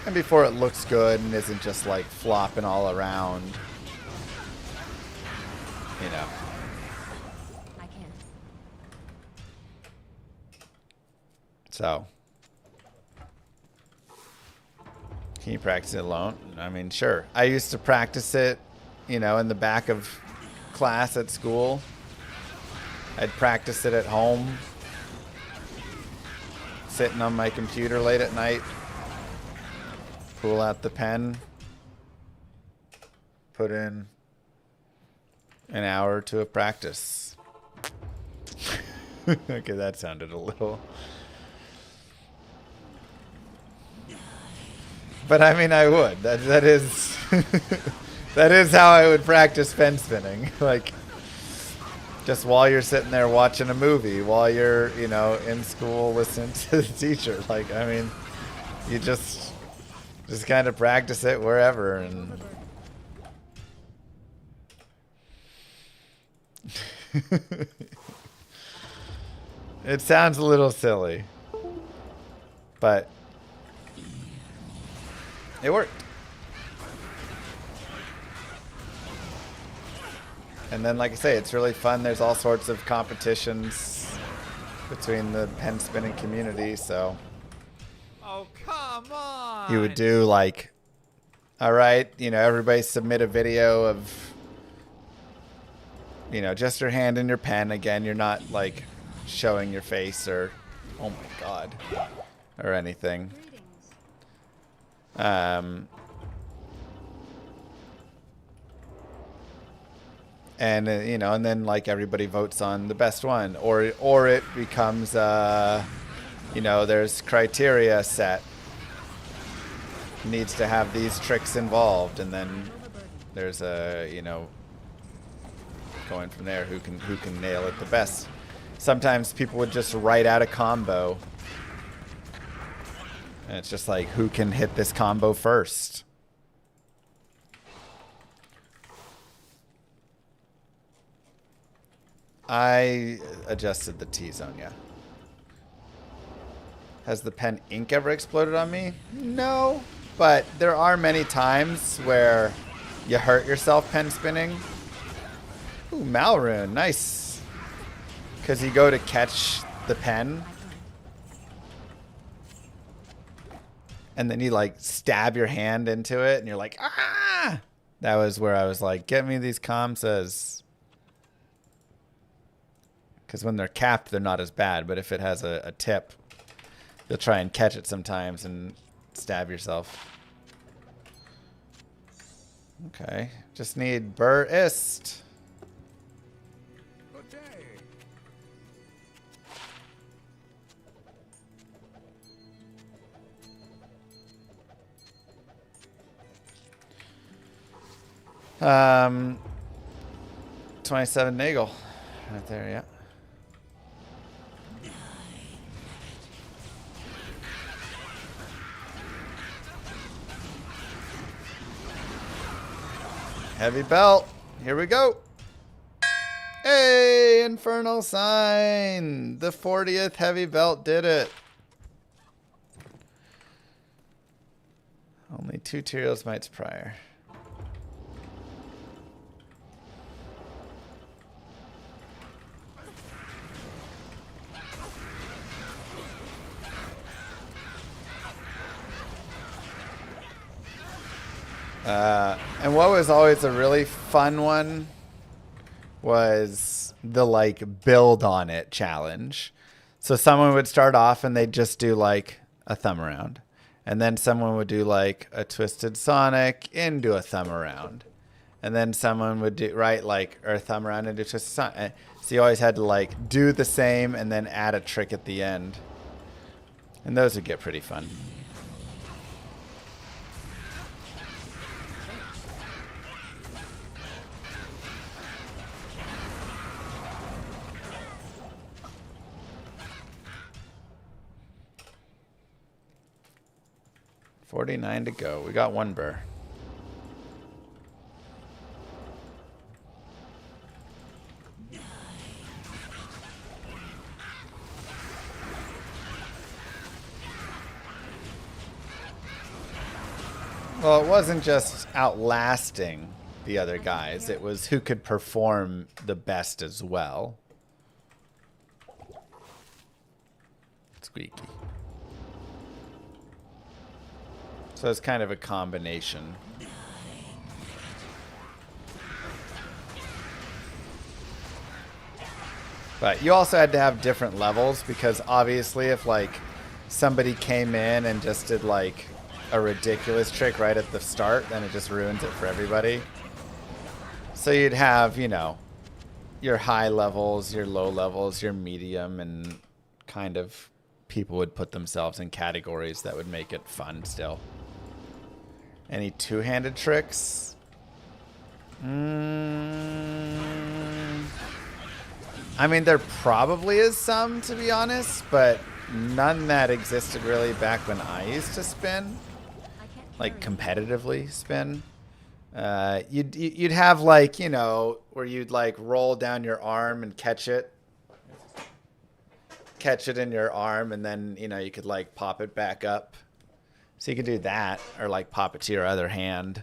A: And before it looks good and isn't just like flopping all around. You know.
F: I can't.
A: So. Can you practice it alone? I mean, sure. I used to practice it, you know, in the back of class at school. I'd practice it at home. Sitting on my computer late at night. Pull out the pen. Put in an hour or two of practice. Okay, that sounded a little... But I mean, I would. That is... that is how I would practice pen spinning. Like, just while you're sitting there watching a movie, while you're, you know, in school listening to the teacher. Like, I mean, you just kind of practice it wherever. And it sounds a little silly, but it worked. And then, like I say, it's really fun. There's all sorts of competitions between the pen spinning community, so...
H: Oh, come on!
A: You would do, like... Alright, you know, everybody submit a video of... You know, just your hand and your pen. Again, you're not, like, showing your face or... Oh my god. Or anything. And you know, and then like everybody votes on the best one, or it becomes you know, there's criteria set, needs to have these tricks involved, and then there's a, you know, going from there, who can nail it the best. Sometimes people would just write out a combo, and it's just like, who can hit this combo first. I adjusted the T-zone, yeah. Has the pen ink ever exploded on me? No, but there are many times where you hurt yourself pen spinning. Ooh, Malrune, nice. Because you go to catch the pen, and then you like stab your hand into it, and you're like, ah! That was where I was like, get me these Kamsas. Because when they're capped, they're not as bad. But if it has a tip, you'll try and catch it sometimes and stab yourself. Okay. Just need Burist.
H: Good day.
A: Um, 27 Nagel. Right there, yeah. Heavy belt. Here we go. Hey, Infernal Sign. The 40th heavy belt did it. Only 2 Tyrael's Mites prior. And what was always a really fun one was the like build on it challenge. So someone would start off and they'd just do like a thumb around. And then someone would do like a twisted sonic into a thumb around. And then someone would do, right, like, or a thumb around into a twisted sonic. So you always had to like do the same and then add a trick at the end. And those would get pretty fun. $49 to go. We got one burr. Well, it wasn't just outlasting the other guys. It was who could perform the best as well. Squeaky. So it's kind of a combination. But you also had to have different levels because obviously if like somebody came in and just did like a ridiculous trick right at the start, then it just ruins it for everybody. So you'd have, you know, your high levels, your low levels, your medium, and kind of people would put themselves in categories that would make it fun still. Any two-handed tricks? I mean, there probably is some, to be honest, but none that existed really back when I used to spin. Like, competitively spin. You'd have, like, you know, where you'd, like, roll down your arm and catch it. Catch it in your arm, and then, you know, you could, like, pop it back up. So you could do that, or like pop it to your other hand.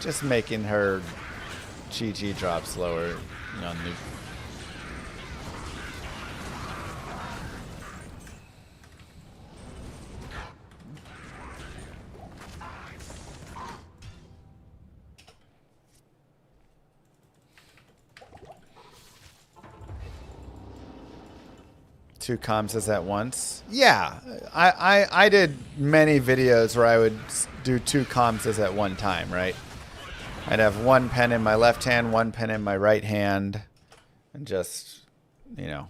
A: Just making her GG drop slower on the... Two comms at once. Yeah, I did many videos where I would do two comms at one time, right? I'd have one pen in my left hand, one pen in my right hand, and just, you know.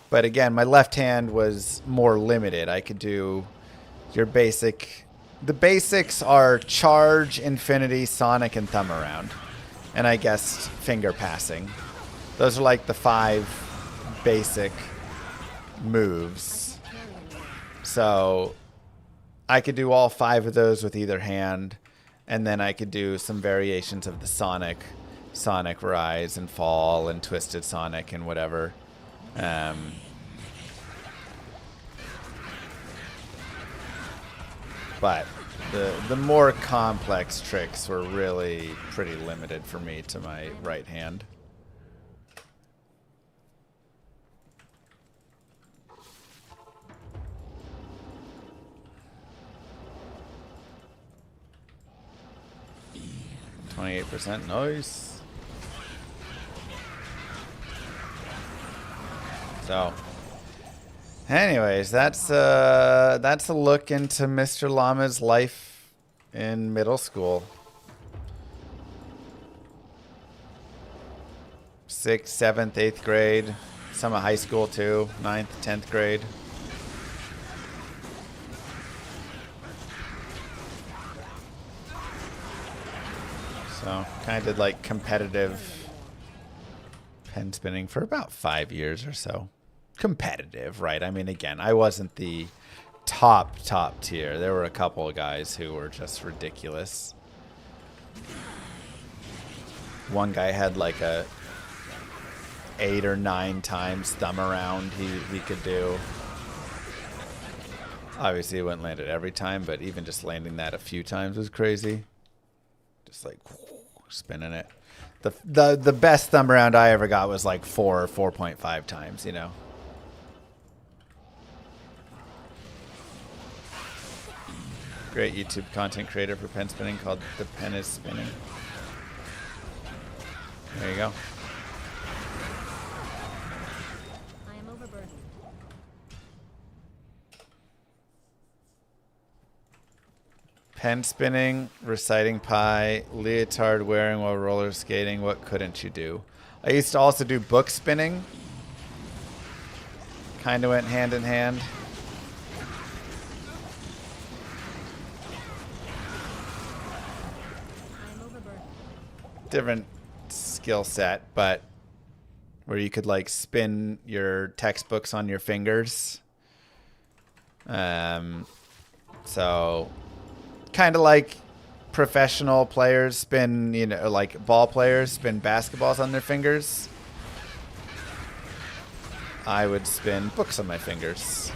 A: But again, my left hand was more limited. I could do your basic... The basics are charge, infinity, sonic, and thumb around. And I guess finger passing. Those are like the 5 basic moves. So I could do all 5 of those with either hand, and then I could do some variations of the sonic rise and fall and twisted sonic and whatever. But the more complex tricks were really pretty limited for me to my right hand. %, nice. So, anyways, that's a look into Mr. Llama's life in middle school. 6th, 7th, 8th grade, some of high school too, 9th, 10th grade. So, kind of did like competitive pen spinning for about 5 years or so. Competitive, right? I mean, again, I wasn't the top tier. There were a couple of guys who were just ridiculous. One guy had like a 8 or 9 times thumb around he could do. Obviously, he wouldn't land it every time, but even just landing that a few times was crazy. Just like spinning it. The best thumb around I ever got was like 4 or 4.5 times, you know. great YouTube content creator for pen spinning called The Pen is Spinning. There you go.
F: I am overburdened.
A: Pen spinning, reciting pi, leotard wearing while roller skating. What couldn't you do? I used to also do book spinning. Kind of went hand in hand.
F: I am overburdened.
A: Different skill set, but where you could like spin your textbooks on your fingers. So kind of like professional players spin, you know, like ball players spin basketballs on their fingers. I would spin books on my fingers.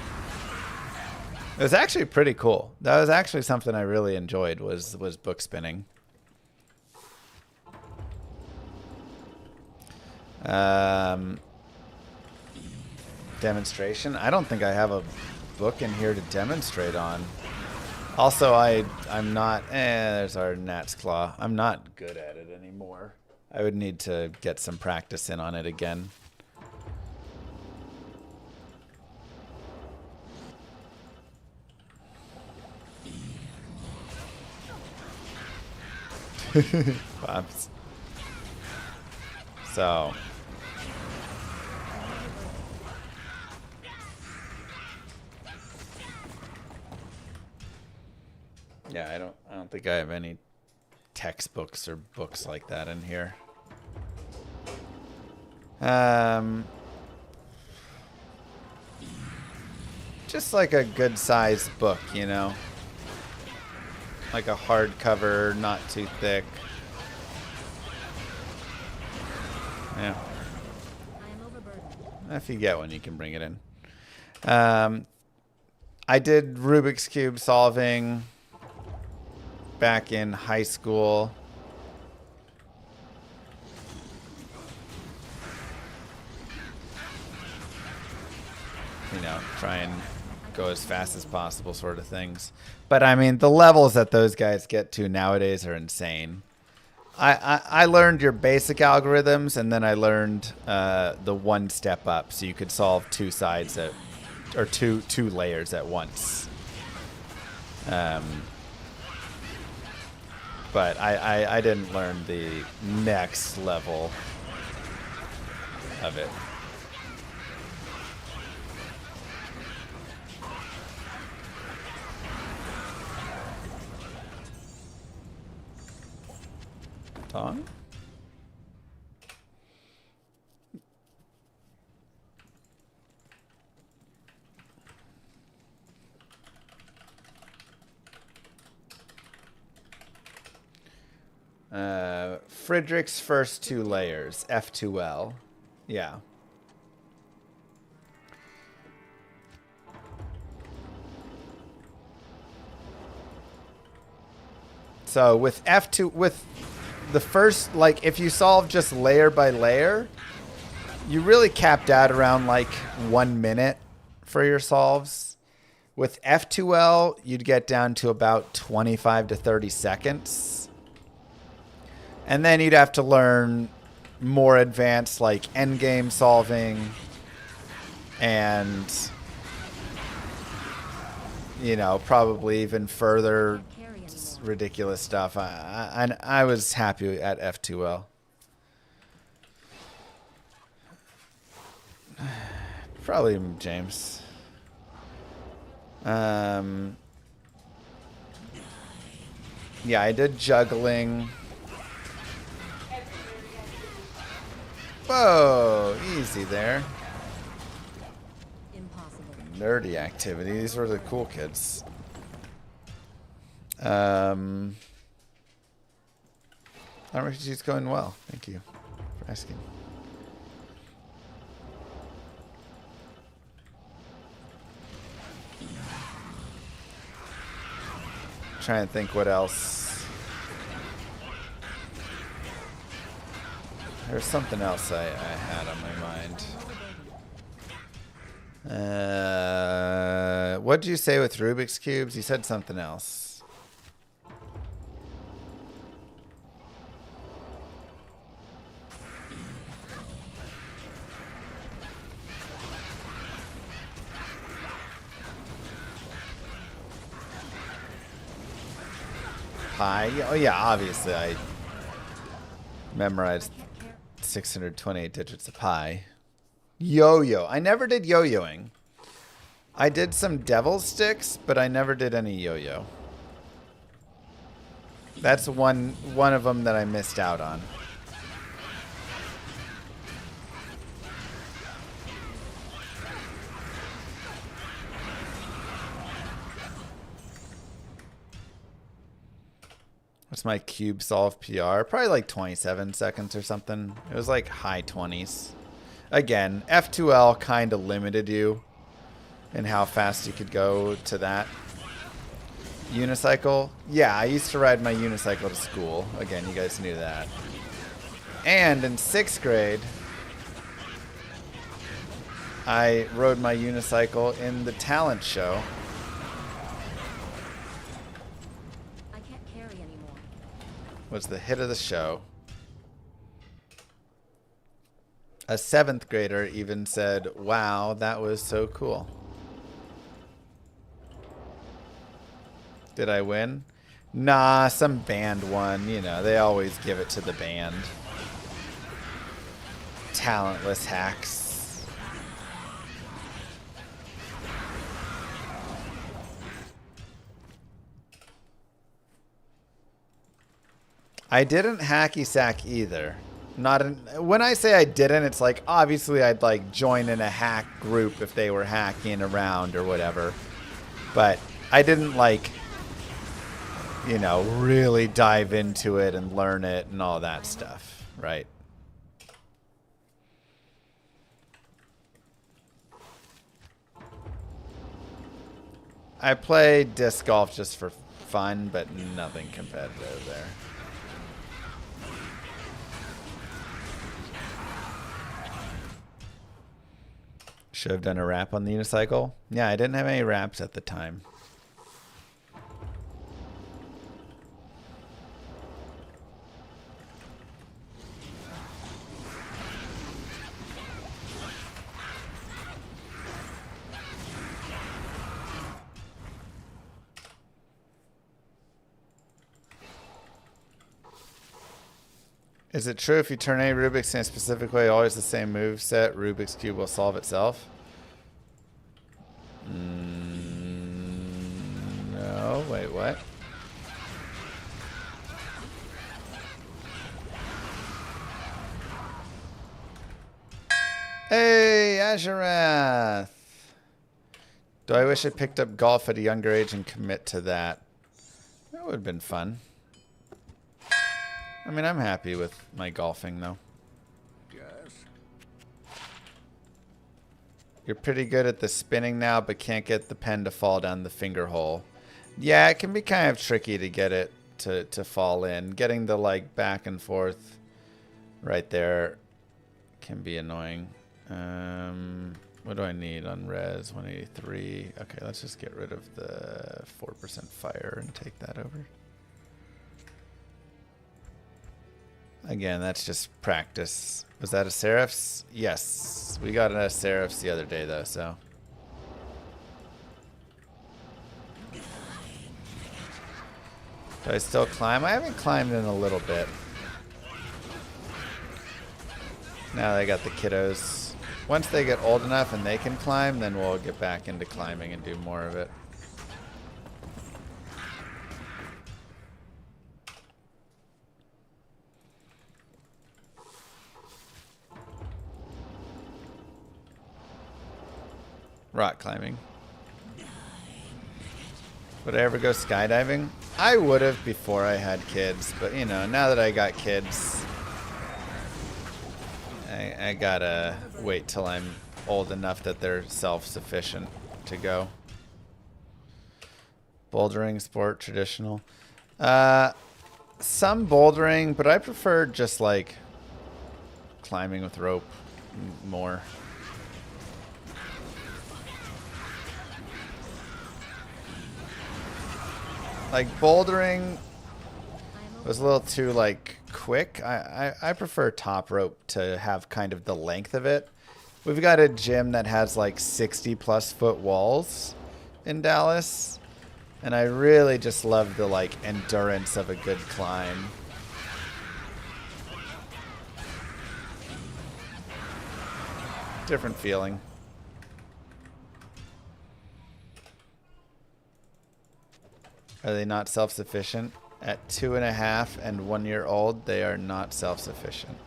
A: It was actually pretty cool. That was actually something I really enjoyed was book spinning. Demonstration. I don't think I have a book in here to demonstrate on. Also, I'm not. There's our Gnat's Claw. I'm not good at it anymore. I would need to get some practice in on it again. Pops. So. Yeah, I don't think I have any textbooks or books like that in here. Just like a good sized book, you know. Like a hardcover, not too thick. Yeah.
F: I am overburdened.
A: If you get one, you can bring it in. I did Rubik's Cube solving back in high school. You know, try and go as fast as possible sort of things. But I mean, the levels that those guys get to nowadays are insane. I learned your basic algorithms, and then I learned the one step up, so you could solve two sides at, or two layers at once. But I didn't learn the next level of it. Tong? Friedrich's first two layers, F2L. Yeah. So with F2, with the first, like, if you solve just layer by layer, you really capped out around like 1 minute for your solves. With F2L, you'd get down to about 25 to 30 seconds. And then you'd have to learn more advanced, like, endgame solving and, you know, probably even further ridiculous stuff. I was happy at F2L. Probably James. Yeah, I did juggling. Whoa, easy there.
F: Impossible.
A: Nerdy activity. These were the cool kids. RPG's going well. Thank you for asking. Trying to think what else. There's something else I had on my mind. What'd you say with Rubik's Cubes? You said something else. pi. Oh yeah, obviously I memorized 628 digits of pi. Yo-yo. I never did yo-yoing. I did some devil sticks, but I never did any yo-yo. That's one of them that I missed out on. What's my cube solve PR? Probably like 27 seconds or something. It was like high 20s. Again, F2L kind of limited you in how fast you could go to that. Unicycle? Yeah, I used to ride my unicycle to school. Again, you guys knew that. And in 6th grade, I rode my unicycle in the talent show.
F: I can't carry anymore.
A: Was the hit of the show. A 7th grader even said, wow, that was so cool. Did I win? Nah, some band won. You know, they always give it to the band. Talentless hacks. I didn't hacky sack either. Not in, when I say I didn't, it's like obviously I'd like join in a hack group if they were hacking around or whatever. But I didn't like, you know, really dive into it and learn it and all that stuff, right? I play disc golf just for fun, but nothing competitive there. Should have done a wrap on the unicycle. Yeah, I didn't have any wraps at the time. Is it true if you turn any Rubik's in a specific way, always the same move set, Rubik's Cube will solve itself? No, wait, what? Hey, Azurath! Do I wish I picked up golf at a younger age and commit to that? That would have been fun. I mean, I'm happy with my golfing, though.
H: Yes.
A: You're pretty good at the spinning now, but can't get the pen to fall down the finger hole. Yeah, it can be kind of tricky to get it to fall in. Getting the, like, back and forth right there can be annoying. What do I need on res? 183. Okay, let's just get rid of the 4% fire and take that over. Again, that's just practice. Was that a Seraph's? Yes. We got a Seraph's the other day, though, so. Do I still climb? I haven't climbed in a little bit. Now that I got the kiddos. Once they get old enough and they can climb, then we'll get back into climbing and do more of it. Rock climbing. Would I ever go skydiving? I would have before I had kids, but you know, now that I got kids, I gotta wait till I'm old enough that they're self-sufficient to go. Bouldering, sport, traditional. Some bouldering, but I prefer just like climbing with rope more. Like bouldering was a little too like quick. I prefer top rope to have kind of the length of it. We've got a gym that has like 60+ foot walls in Dallas. And I really just love the like endurance of a good climb. Different feeling. Are they not self-sufficient? At 2.5 and 1 year old, they are not self-sufficient.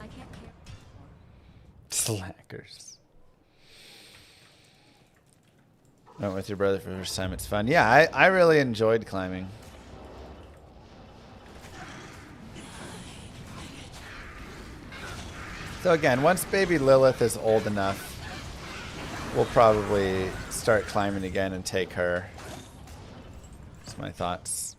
F: I can't carry.
A: Slackers. Went with your brother for the first time. It's fun. Yeah, I really enjoyed climbing. So again, once baby Lilith is old enough, we'll probably start climbing again and take her. That's my thoughts.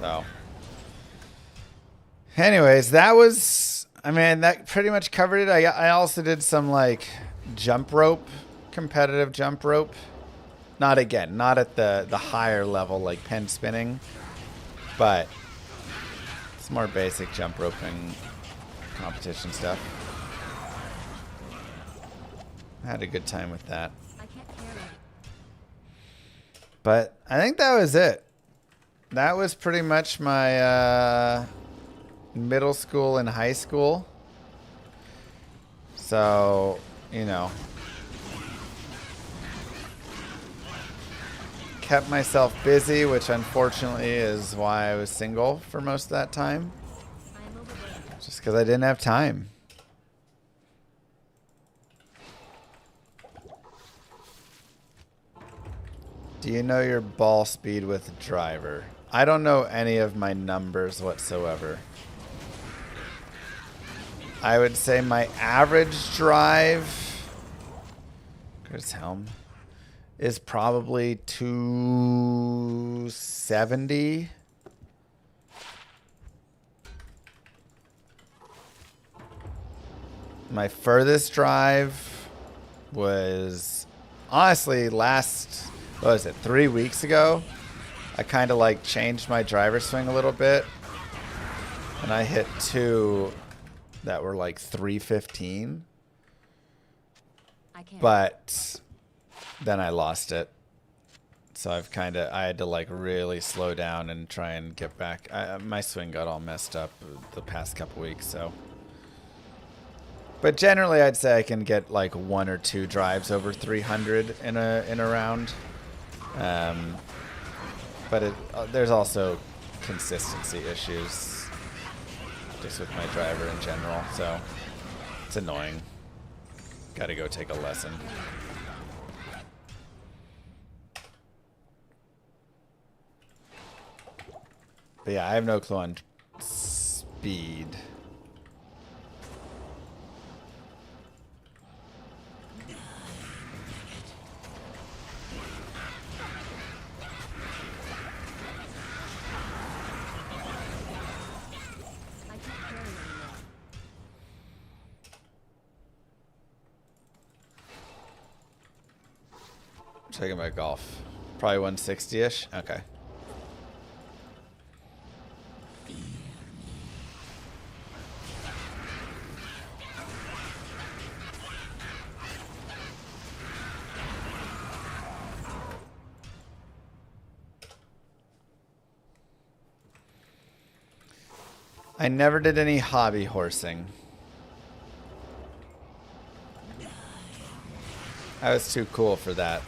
A: So, anyways, that was, I mean, that pretty much covered it. I also did some like jump rope, competitive jump rope. Not again, not at the higher level like pen spinning, but it's more basic jump roping competition stuff. I had a good time with that.
F: I can't carry it.
A: But I think that was it. That was pretty much my middle school and high school. So, you know, kept myself busy, which unfortunately is why I was single for most of that time.
F: I am overburdened.
A: Just because I didn't have time. Do you know your ball speed with driver? I don't know any of my numbers whatsoever. I would say my average drive, Chris Helm, is probably 270. My furthest drive was honestly what was it, 3 weeks ago? I kind of like changed my driver swing a little bit, and I hit 2 that were like 315.
F: I can't.
A: But then I lost it. So I had to like really slow down and try and get back. My swing got all messed up the past couple weeks, so. But generally I'd say I can get like 1 or 2 drives over 300 in a round. But there's also consistency issues just with my driver in general, so it's annoying. Gotta go take a lesson. But yeah, I have no clue on speed.
F: I can't carry anymore.
A: Talking about golf. Probably 160-ish? Okay. I never did any hobby horsing. I was too cool for that.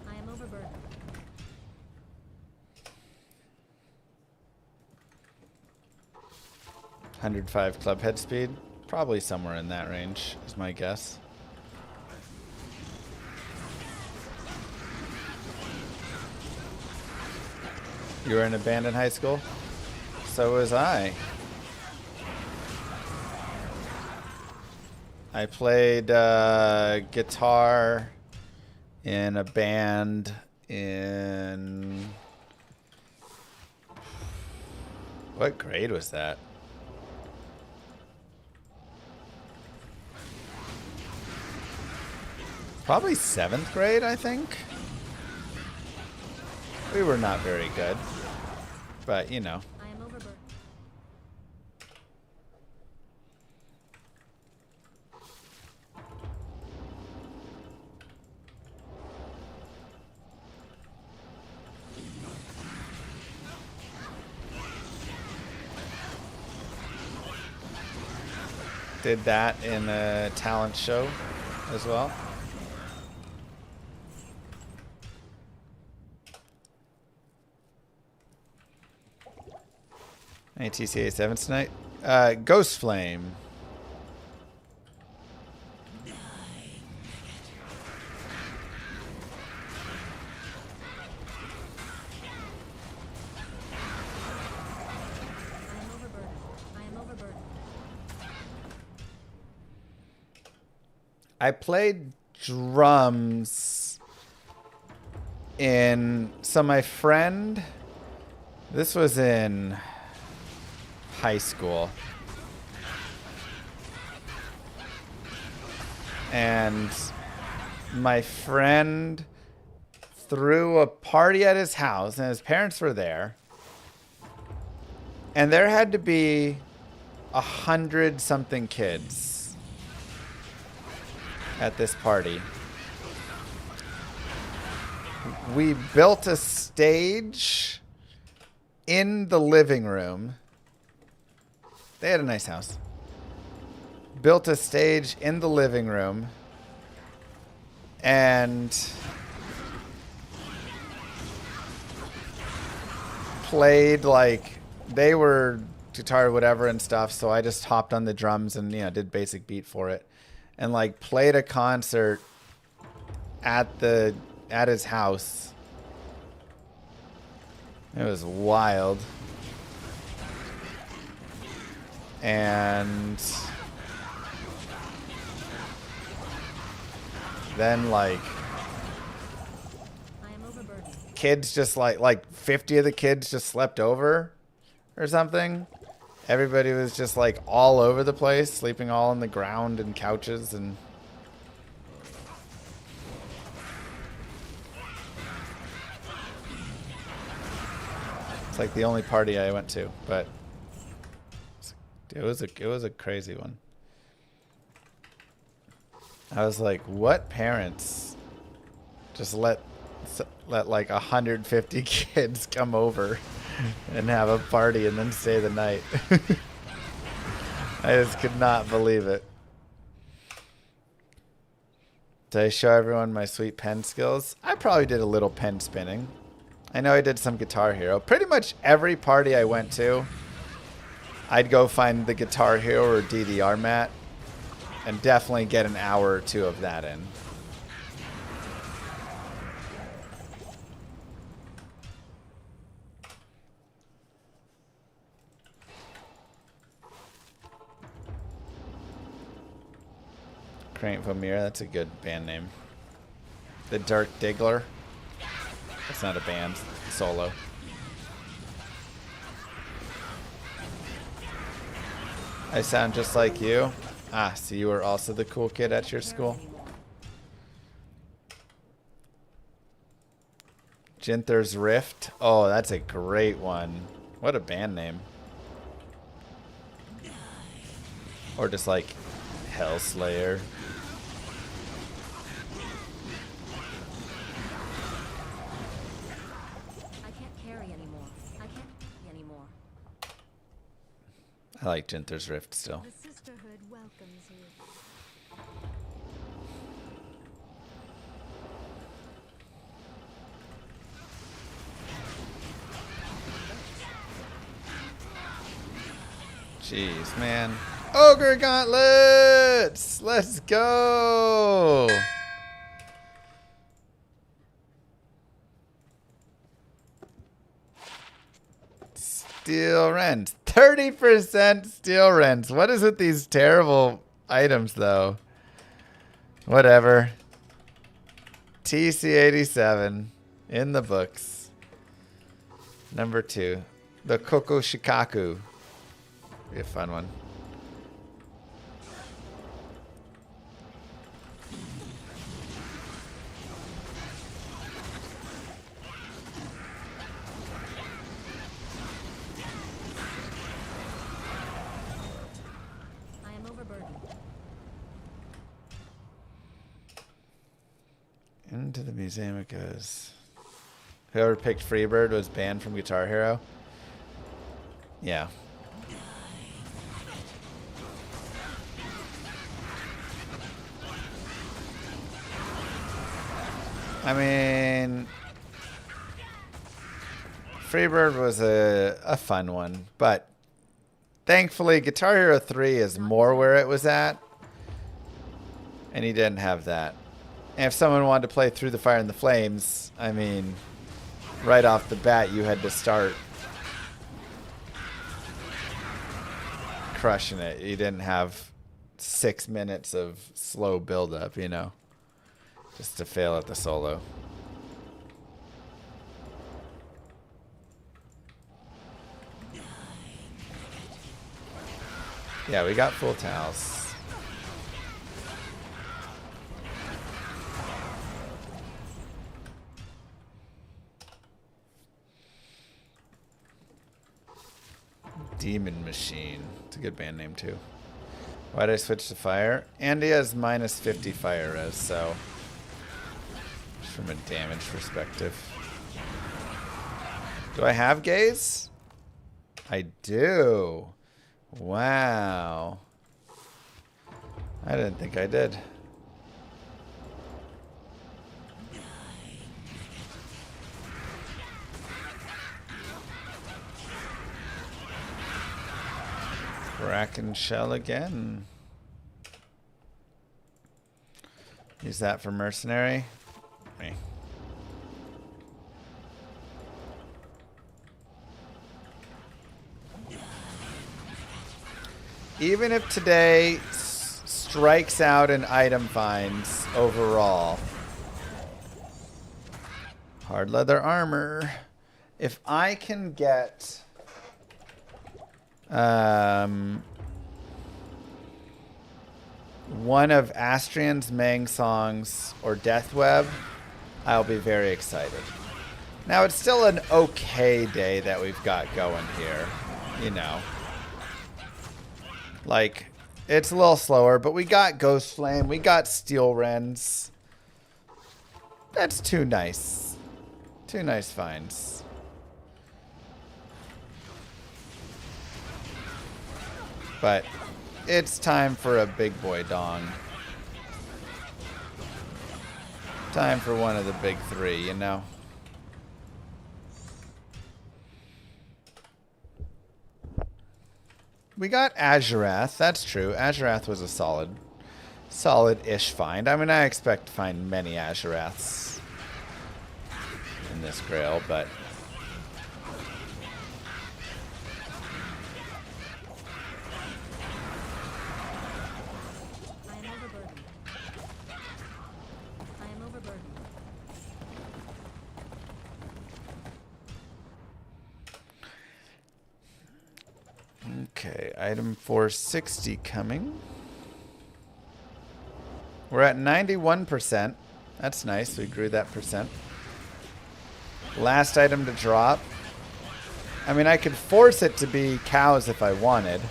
F: I am overburdened.
A: 105 club head speed. Probably somewhere in that range is my guess. You were in a band in high school? So was I. I played guitar in a band in... What grade was that? Probably 7th grade, I think. We were not very good. But, you know.
F: I am overburdened.
A: Did that in a talent show as well. Any TCA 7s tonight? Ghost Flame.
F: I am overburdened. I am overburdened.
A: I played drums in... So my friend... This was in high school. And my friend threw a party at his house, and his parents were there. And there had to be 100-something kids at this party. We built a stage in the living room. They had a nice house. Built a stage in the living room. And played, like, they were guitar whatever and stuff, so I just hopped on the drums and, you know, did basic beat for it. And, like, played a concert at his house. It was wild. And then, like,
F: I am overburdened.
A: kids just like 50 of the kids just slept over or something. Everybody was just like all over the place, sleeping all on the ground and couches, and it's like the only party I went to, but it was a crazy one. I was like, what parents just let like 150 kids come over and have a party and then stay the night? I just could not believe it. Did I show everyone my sweet pen skills? I probably did a little pen spinning. I know I did some Guitar Hero. Pretty much every party I went to, I'd go find the Guitar Hero or DDR mat and definitely get an hour or two of that in. Crank Vamir, that's a good band name. The Dirk Diggler. That's not a band, solo. I sound just like you. Ah, so you were also the cool kid at your school? Jinther's Rift. Oh, that's a great one. What a band name. Or just like Hellslayer.
F: I can't carry anymore. I can't anymore.
A: I like Jinther's Rift still.
F: The sisterhood welcomes you.
A: Jeez, man. Ogre Gauntlets! Let's go! steel rends. 30% steel rends. What is with these terrible items, though? Whatever. TC87 in the books. Number 2. The Koko Shikaku. Be a fun one.
F: I am overburdened.
A: Into the museum it goes. Whoever picked Freebird was banned from Guitar Hero. Yeah. I mean, Freebird was a fun one, but thankfully Guitar Hero 3 is more where it was at, and he didn't have that. And if someone wanted to play Through the Fire and the Flames, I mean, right off the bat you had to start crushing it. You didn't have 6 minutes of slow build-up, you know, just to fail at the solo. Yeah, we got full towels. Demon Machine. It's a good band name too. Why did I switch to fire? Andy has minus 50 fire res, so just from a damage perspective. Do I have gaze? I do. Wow. I didn't think I did. Kraken shell again. Use that for mercenary. Me. Even if today strikes out in item finds overall. Hard leather armor. If I can get one of Astrian's Mang songs or Death Web, I'll be very excited. Now it's still an okay day that we've got going here, you know. Like, it's a little slower, but we got Ghost Flame, we got Steel Rends. That's two nice finds. But it's time for a big boy dong. Time for one of the big three, you know? We got Azurath. That's true. Azurath was a solid-ish find. I mean, I expect to find many Azuraths in this Grail, but okay, item 460 coming. We're at 91%. That's nice. We grew that percent. Last item to drop. I mean, I could force it to be cows if I wanted.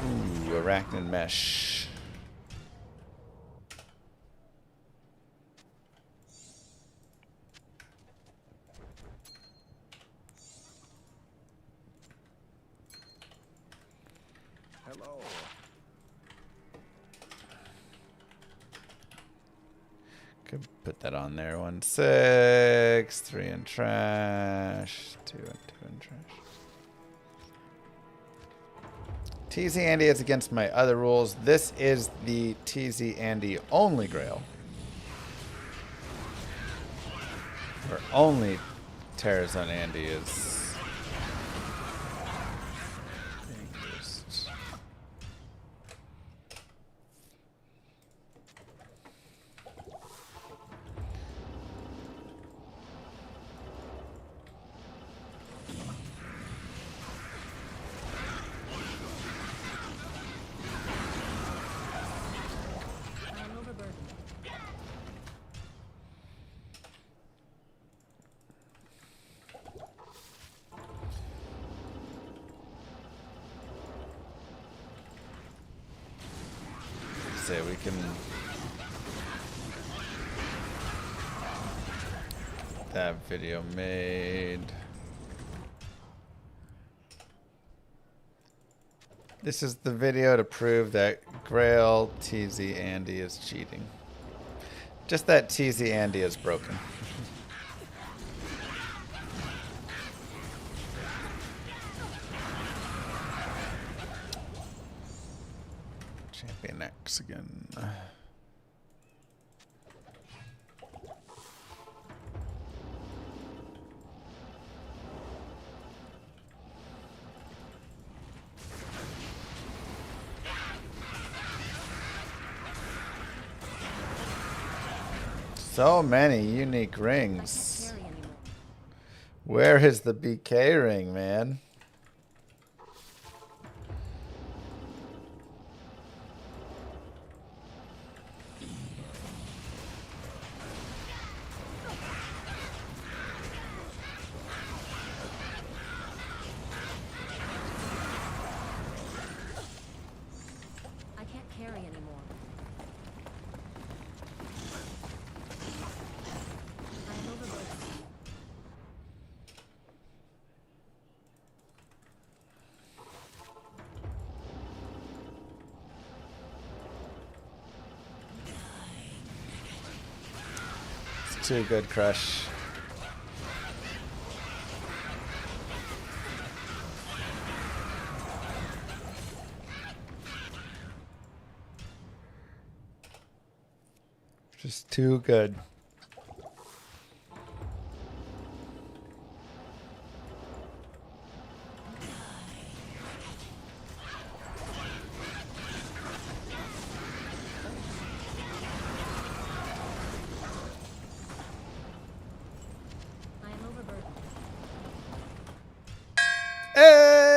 A: Ooh, arachnid mesh. Could put that on there. 1, 6, 3 in trash, 2 and 2 in trash. TZ Andy is against my other rules. This is the TZ Andy only Grail. Or only Terrorzone Andy is being used.
F: I'm overburdened.
A: Say we can get that video made. This is the video to prove that GRAIL TZ Andy is cheating. Just that TZ Andy is broken. Champion X again. So many unique rings.
F: Carry anymore.
A: Where is the BK ring, man?
F: I can't carry anymore. I am overburdened.
A: It's too good, Crush. Just too good.
F: I am overburdened.
A: Hey!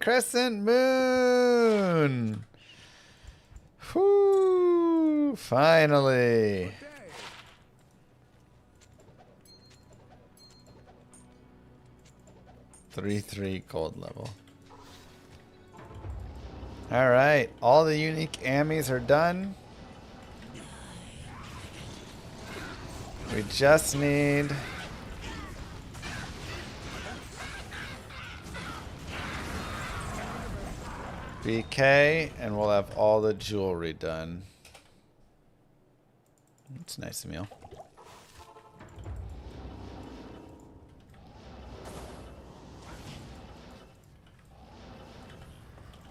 A: Crescent Moon! Whoo! Finally! Three gold level. Alright, all the unique Ammies are done. We just need BK, and we'll have all the jewelry done. It's nice, Emil.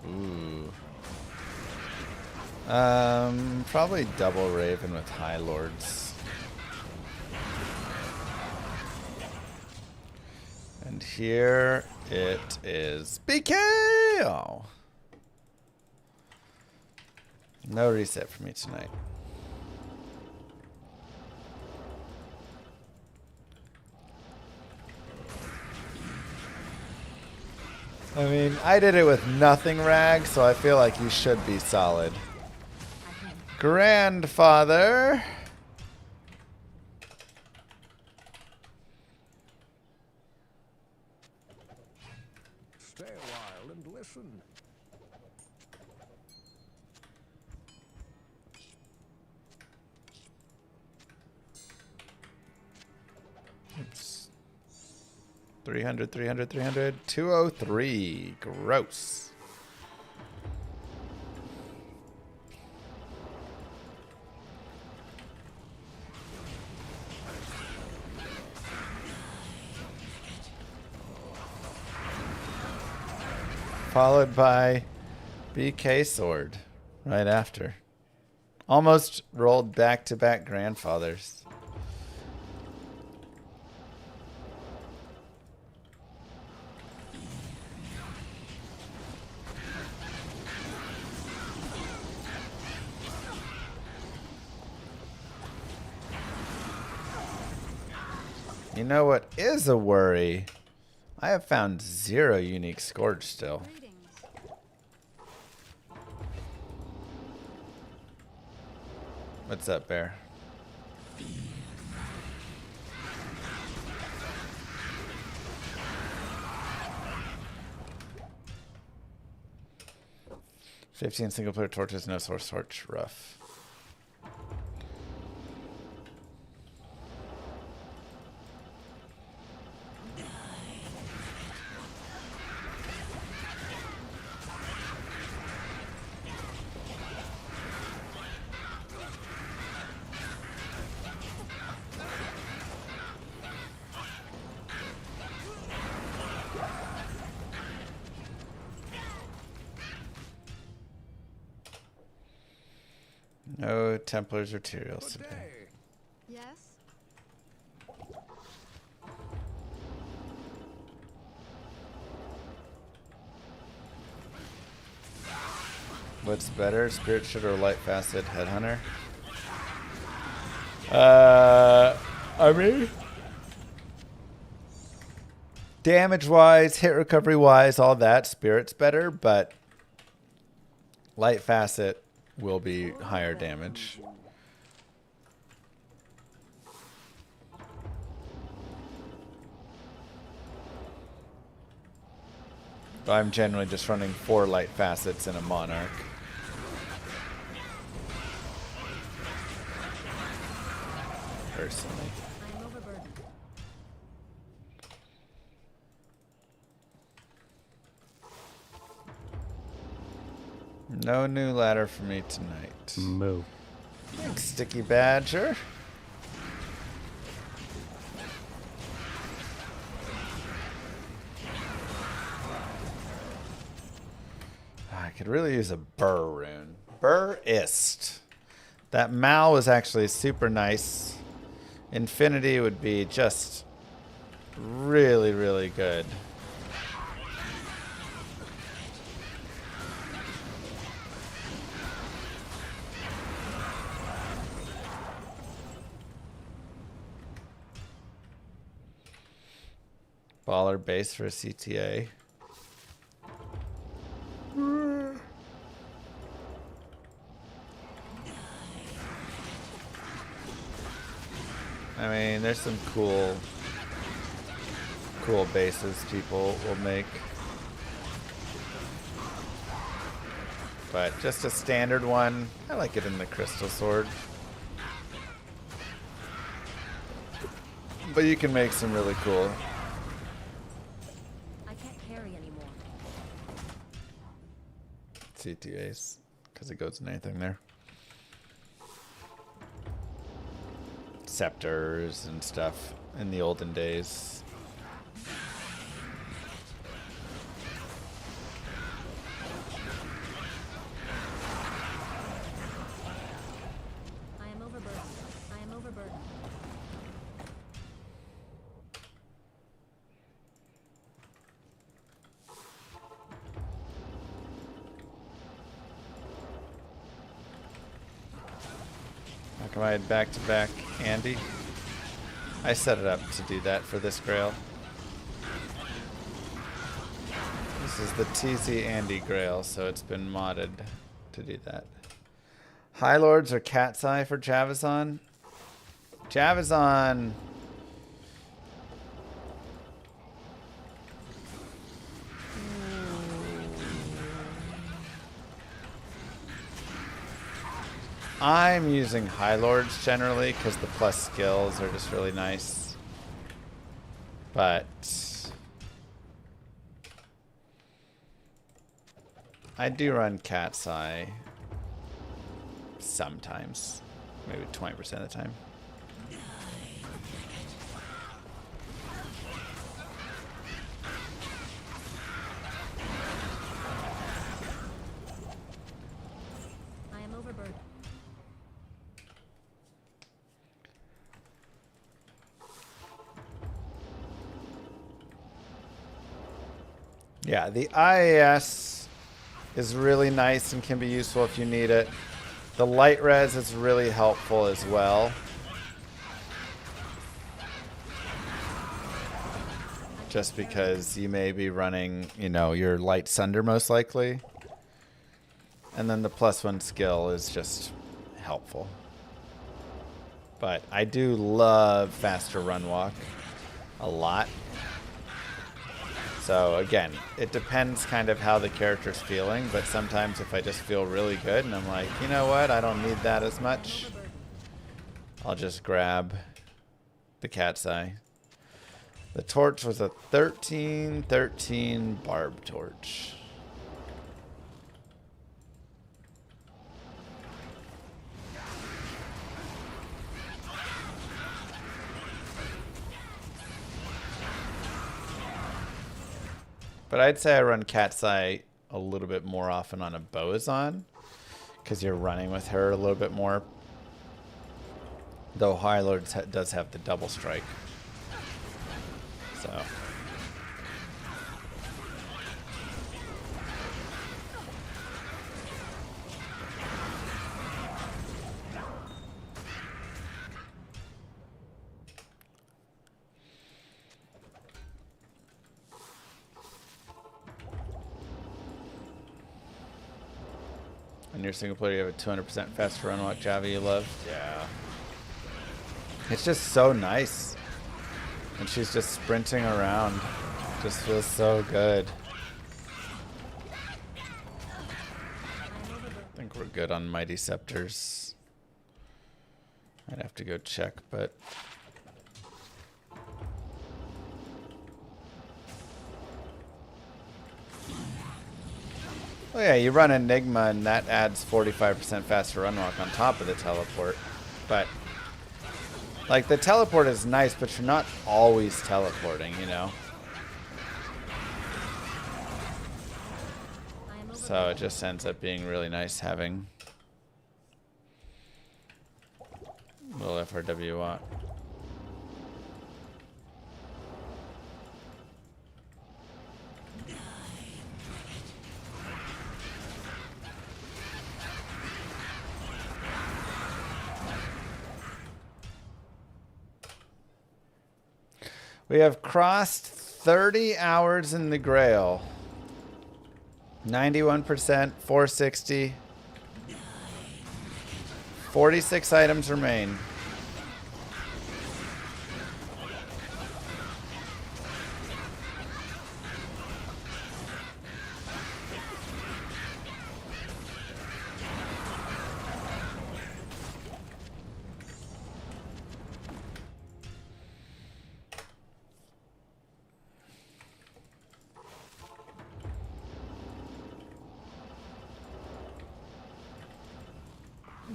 A: Ooh. Probably double Raven with High Lords. And here it is. BK! Oh. No reset for me tonight. I mean, I did it with nothing, Rag, so I feel like you should be solid. Grandfather.
G: Stay a while and listen.
A: It's 300, 203. Gross. Followed by BK Sword right after. Almost rolled back-to-back grandfathers. You know what is a worry? I have found 0 unique Scourge still.
F: Greetings.
A: What's up, Bear? "15 single-player torches, no source torch. Rough." No Templar's materials today.
F: Yes?
A: What's better, Spirit Shooter or Light Facet Headhunter? I mean, damage-wise, hit recovery-wise, all that, Spirit's better, but Light Facet will be higher damage. But I'm generally just running 4 Light Facets in a Monarch. Personally.
F: I'm overburdened.
A: No new ladder for me tonight.
B: Moo.
A: Thanks, Sticky Badger. I could really use a Burr rune. Burrist. That Mal was actually super nice. Infinity would be just really, really good. Baller base for a CTA. I mean, there's some cool bases people will make. But just a standard one, I like it in the Crystal Sword. But you can make some really cool.
F: I can't carry anymore.
A: CTAs, because it goes in anything there. Scepters and stuff in the olden days.
F: I am overburdened. I am overburdened.
A: How come I had back-to-back Andy? I set it up to do that for this Grail. This is the TZ Andy Grail, so it's been modded to do that. High Lords or Cat's Eye for Javazon? Javazon. I'm using High Lords generally because the plus skills are just really nice. But I do run Cat's Eye sometimes, maybe 20% of the time.
F: I am overburdened.
A: Yeah, the IAS is really nice and can be useful if you need it. The light res is really helpful as well. just because you may be running, you know, your light sunder most likely. And then the +1 skill is just helpful. But I do love faster run walk a lot. So again, it depends kind of how the character's feeling, but sometimes if I just feel really good and I'm like, you know what, I don't need that as much, I'll just grab the cat's eye. The torch was a 13-13 barb torch. But I'd say I run cat's eye a little bit more often on a Boazon, because you're running with her a little bit more. Though High Lord does have the double strike. So. On your single player, you have a 200% faster run walk Java you love. Yeah. It's just so nice. And she's just sprinting around. Just feels so good. I think we're good on Mighty Scepters. I'd have to go check, but... Oh yeah, you run Enigma and that adds 45% faster run walk on top of the teleport. But, like, the teleport is nice, but you're not always teleporting, you know? So it just ends up being really nice having a little FRW walk. We have crossed 30 hours in the Grail. 91%, 460. 46 items remain.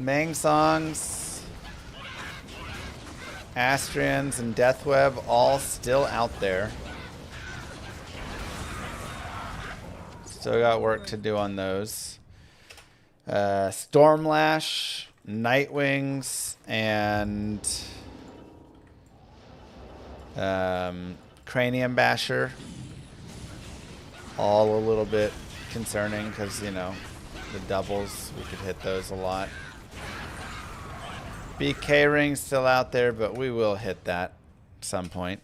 A: Mang songs, Astrians, and Deathweb all still out there. Still got work to do on those. Stormlash, Nightwings, and Cranium Basher. All a little bit concerning because, you know, the doubles, we could hit those a lot. BK ring's still out there, but we will hit that at some point.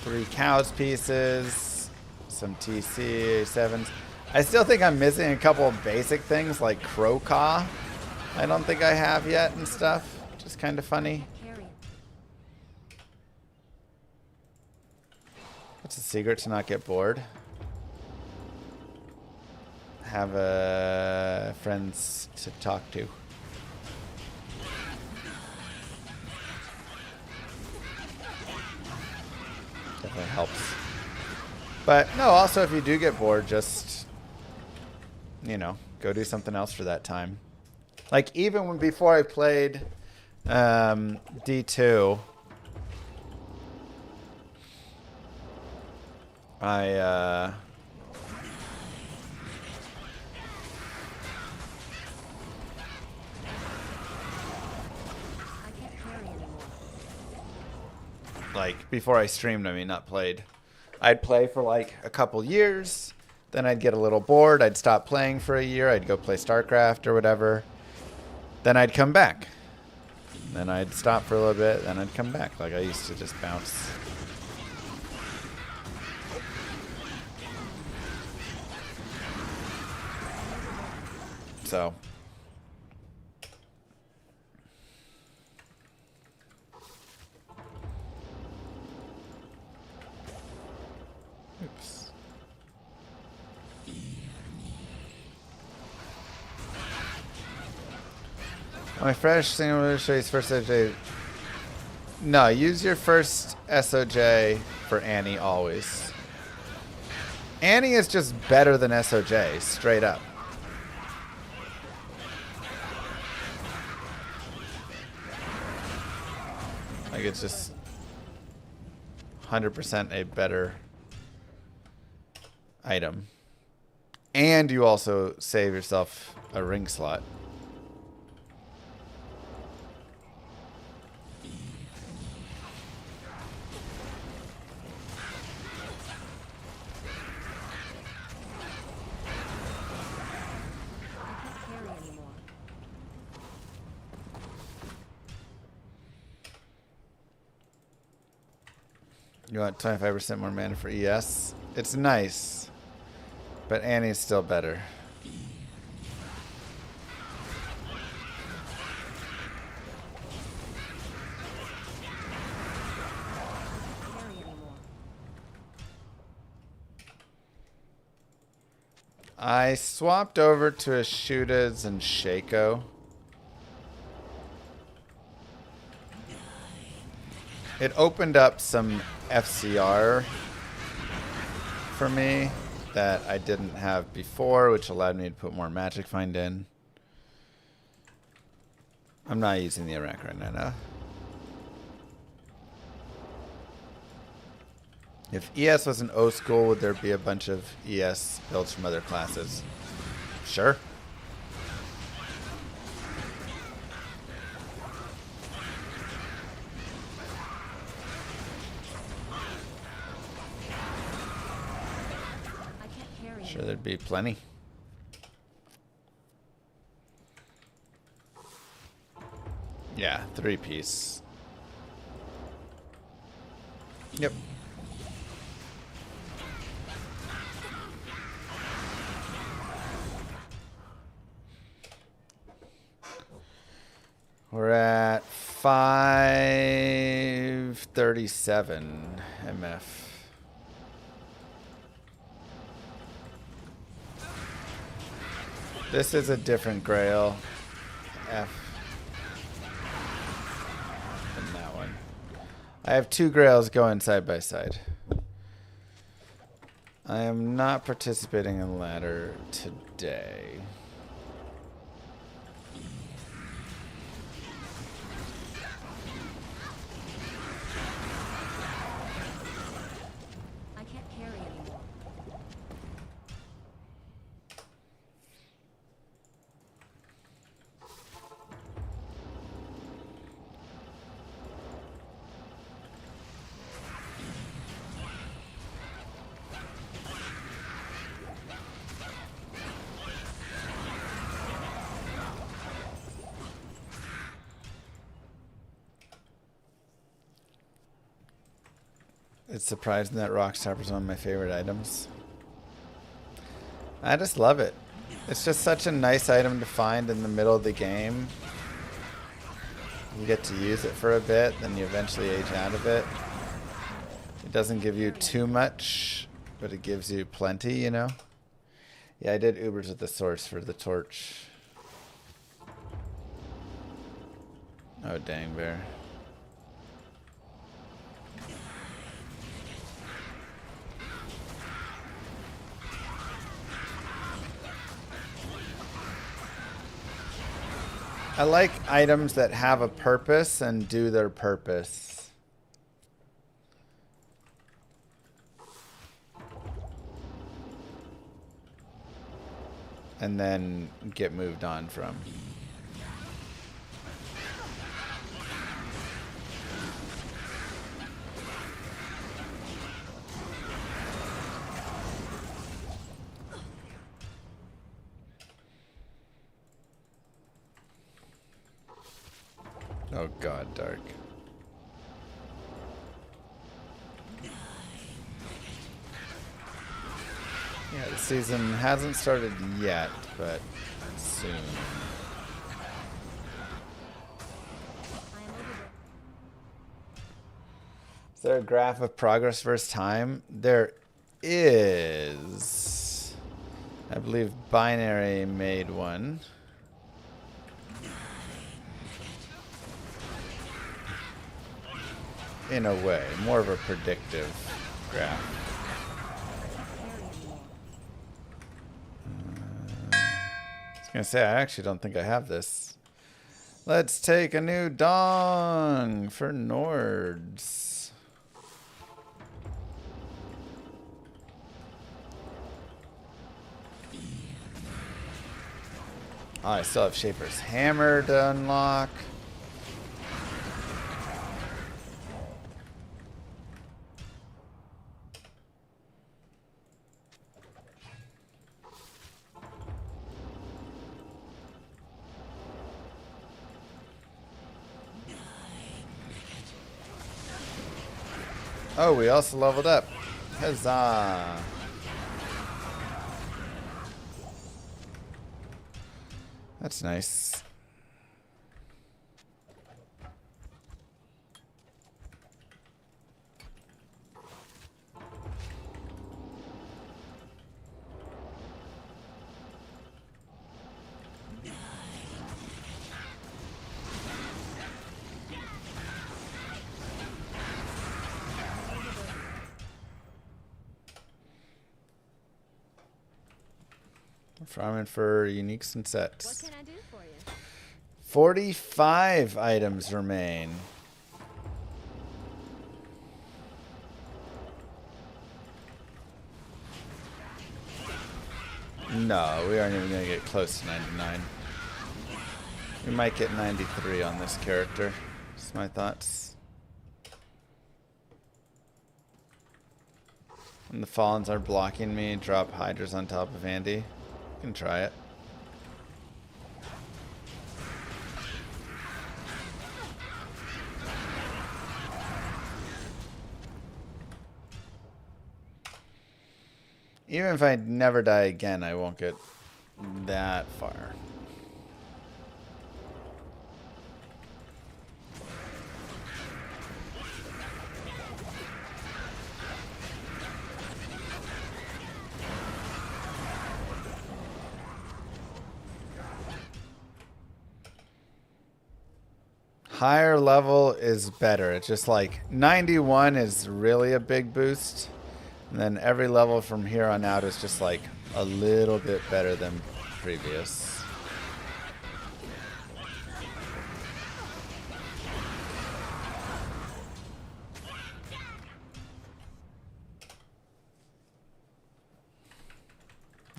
A: Three cows pieces, some TC 7s. I still think I'm missing a couple of basic things like Crocaw. I don't think I have yet and stuff. Just kind of funny. What's the secret to not get bored? Have friends to talk to. Definitely helps. But no, also if you do get bored, just, you know, go do something else for that time. Like even when before I played D2, I like before I streamed, I mean not played. I'd play for like a couple years, then I'd get a little bored, I'd stop playing for a year, I'd go play StarCraft or whatever. Then I'd come back. Then I'd stop for a little bit, then I'd come back. Like I used to just bounce. So oops. My fresh single show you first SOJ. No, use your first SOJ for Annie always. Annie is just better than SOJ, straight up. Like it's just 100% a better item. And you also save yourself a ring slot. You want 25% more mana for ES? It's nice, but Annie's still better. I swapped over to a Shootas and Shaco. It opened up some FCR for me that I didn't have before, which allowed me to put more Magic Find in. I'm not using the Iraq right now. No. If ES was an O school, would there be a bunch of ES builds from other classes? Sure. Sure, there'd be plenty. Yeah, 3-piece. Yep. We're at 537 MF. This is a different Grail F than that one. I have two Grails going side by side. I am not participating in ladder today. It's surprising that Rockstar was one of my favorite items. I just love it. It's just such a nice item to find in the middle of the game. You get to use it for a bit, then you eventually age out of it. It doesn't give you too much, but it gives you plenty, you know? Yeah, I did Ubers at the source for the torch. Oh, dang bear. I like items that have a purpose and do their purpose. And then get moved on from. Oh god, dark. Yeah, the season hasn't started yet, but soon. Is there a graph of progress versus time? There is. I believe Binary made one. In a way, more of a predictive graph. I was gonna say, I actually don't think I have this. Let's take a new dong for Nords. Oh, I still have Shaper's Hammer to unlock. Oh, we also leveled up. Huzzah. That's nice. Farming for uniques and sets.
F: What can I do for you?
A: 45 items remain. No, we aren't even going to get close to 99. We might get 93 on this character. Just my thoughts. When the Fallens are blocking me, drop Hydras on top of Andy. Can try it. Even if I never die again, I won't get that far. Higher level is better. It's just like 91 is really a big boost. And then every level from here on out is just like a little bit better than previous.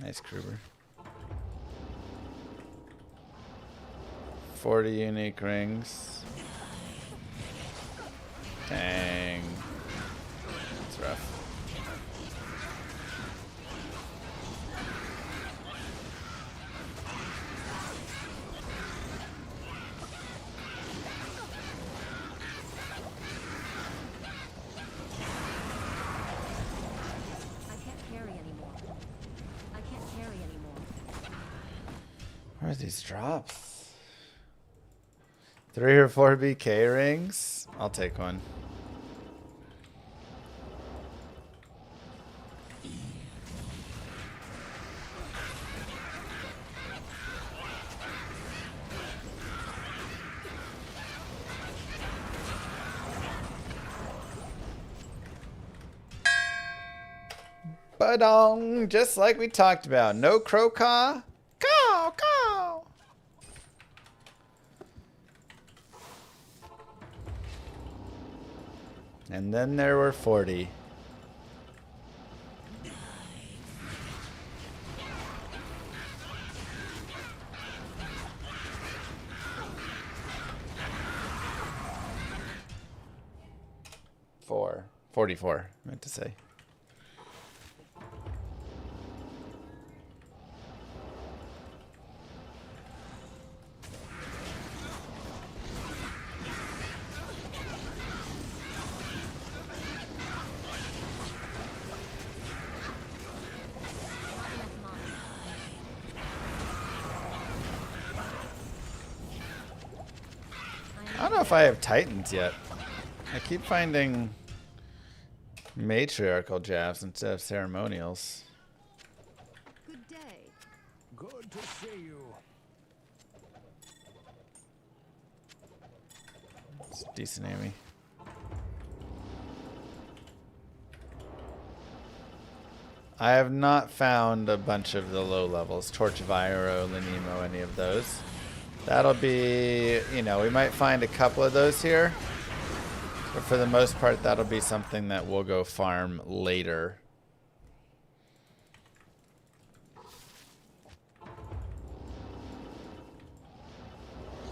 A: Nice Kruber. 40 unique rings. Dang. It's rough.
F: I can't carry anymore. I can't carry anymore.
A: Where are these drops? 3 or 4 BK rings? I'll take one. Badong, just like we talked about. No crow caw. Caw, caw. And then there were 40. Four. 44, I meant to say. I don't know if I have Titans yet. I keep finding matriarchal jabs instead of ceremonials.
F: Good day.
H: Good to see you.
A: It's decent, Amy. I have not found a bunch of the low levels. Torch of Iroh, Linemo, any of those. That'll be, you know, we might find a couple of those here. But for the most part, that'll be something that we'll go farm later.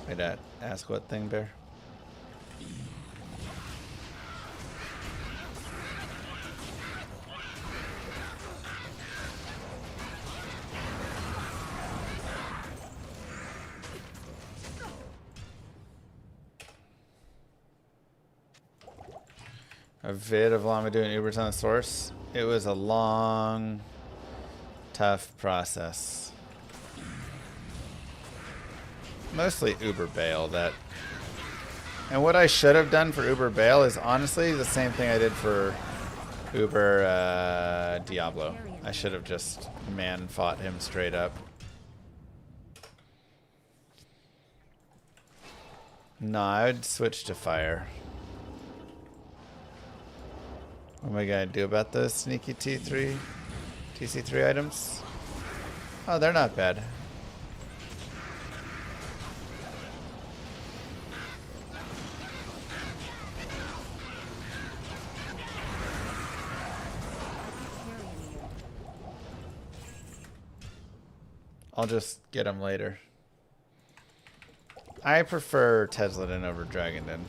A: Wait, ask what thing, Bear? A vid of Llama doing Ubers on the source. It was a long, tough process. Mostly Uber bail that. And what I should have done for Uber bail is honestly the same thing I did for Uber Diablo. I should have just man fought him straight up. No, I would switch to fire. What am I gonna do about those sneaky TC3 items? Oh, they're not bad. I'll just get them later. I prefer Tesladen over Dragonden.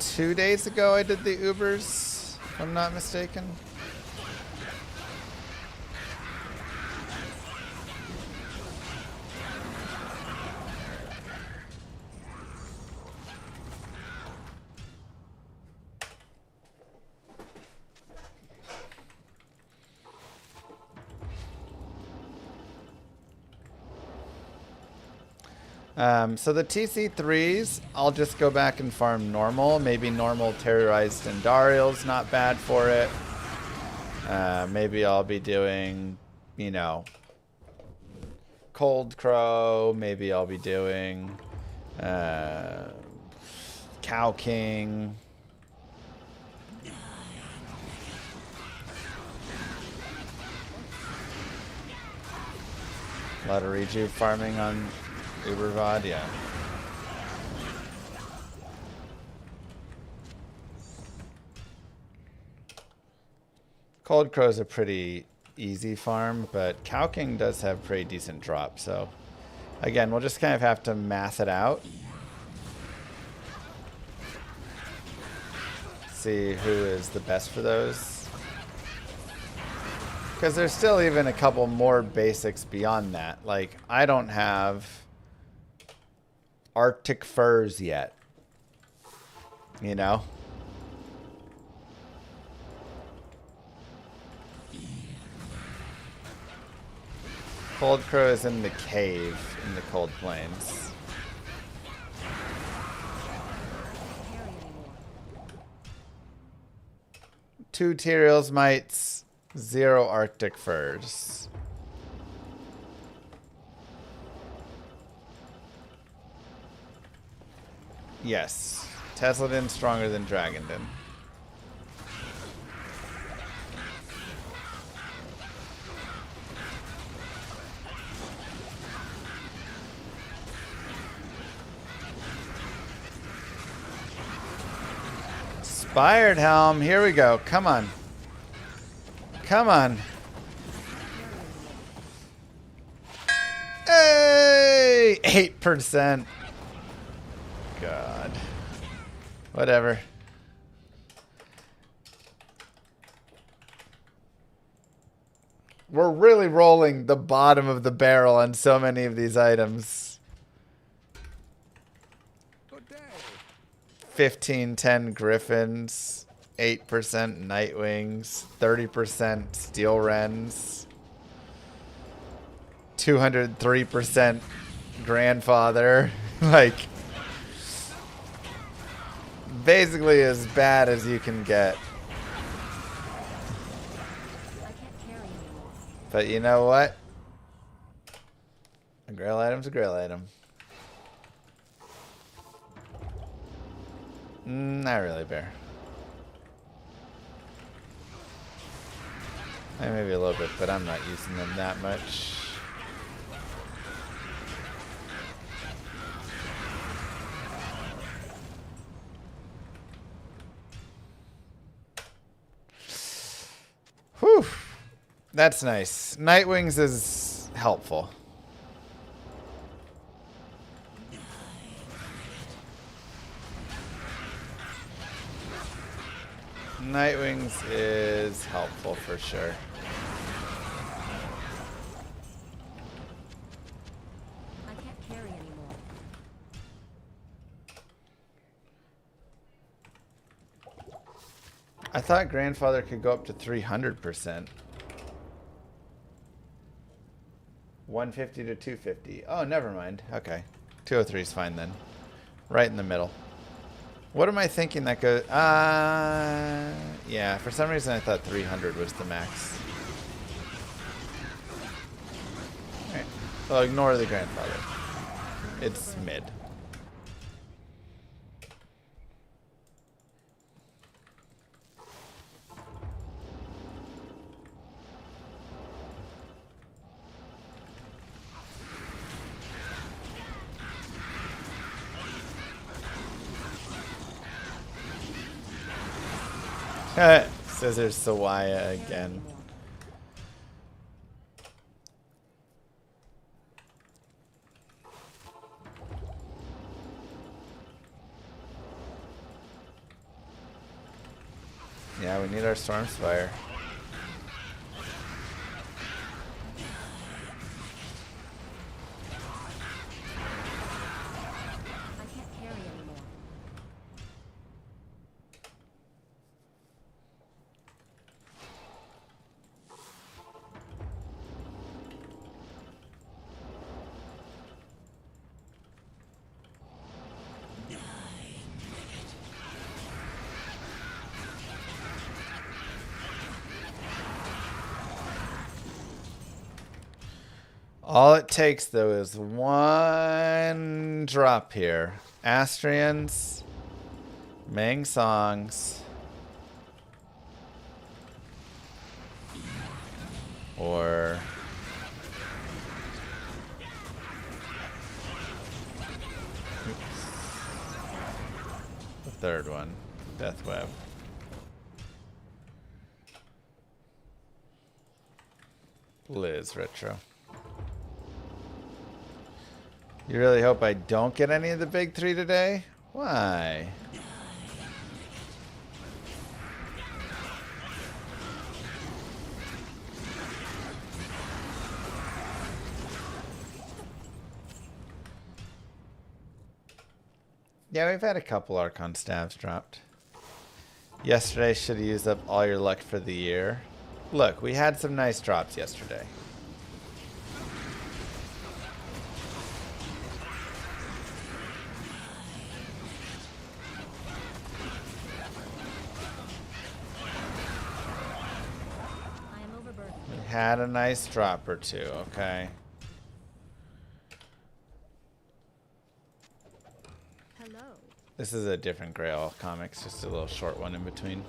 A: 2 days ago I did the Ubers, if I'm not mistaken. So the TC3s, I'll just go back and farm normal. Maybe normal terrorized Andariel's not bad for it. Maybe I'll be doing, you know, Cold Crow. Maybe I'll be doing Cow King. A lot of rejuve farming on Uber VOD, yeah. Cold Crow's a pretty easy farm, but Cow King does have pretty decent drop, so again, we'll just kind of have to math it out. See who is the best for those. Because there's still even a couple more basics beyond that. Like, I don't have Arctic furs yet, you know? Cold Crow is in the cave in the cold plains. Two Tyrael's mites, 0 Arctic furs. Yes. Tesladen stronger than Dragonden. Inspired Helm. Here we go. Come on. Come on. Hey! 8%. God. Whatever. We're really rolling the bottom of the barrel on so many of these items.
H: Good day.
A: 15-10 Griffins, 8% Nightwings, 30% Steel Wrens, 203% grandfather. Like, basically as bad as you can get.
F: I can't carry anymore.
A: But you know what? A grail item's a grail item. Not really, Bear. Maybe a little bit, but I'm not using them that much. Whew. That's nice. Nightwings is helpful. Nightwings is helpful for sure.
F: I can't carry anymore.
A: I thought grandfather could go up to 300%. 150 to 250. Oh, never mind. Okay. 203 is fine then. Right in the middle. What am I thinking that goes... yeah, for some reason I thought 300 was the max. Alright. Well, ignore the grandfather. It's mid. Scissors Sawaya again. Yeah, we need our Storm Spire.
F: I can't carry anymore.
A: All it takes, though, is one drop here. Astrians, Mang Songs, or the third one, Death Web. Liz Retro. You really hope I don't get any of the big three today? Why? Yeah, we've had a couple Archon Stabs dropped. Yesterday should have used up all your luck for the year. Look, we had some nice drops yesterday.
F: I am overburdened.
A: We had a nice drop or two, okay?
F: Hello.
A: This is a different Grail comics, just a little short one in between.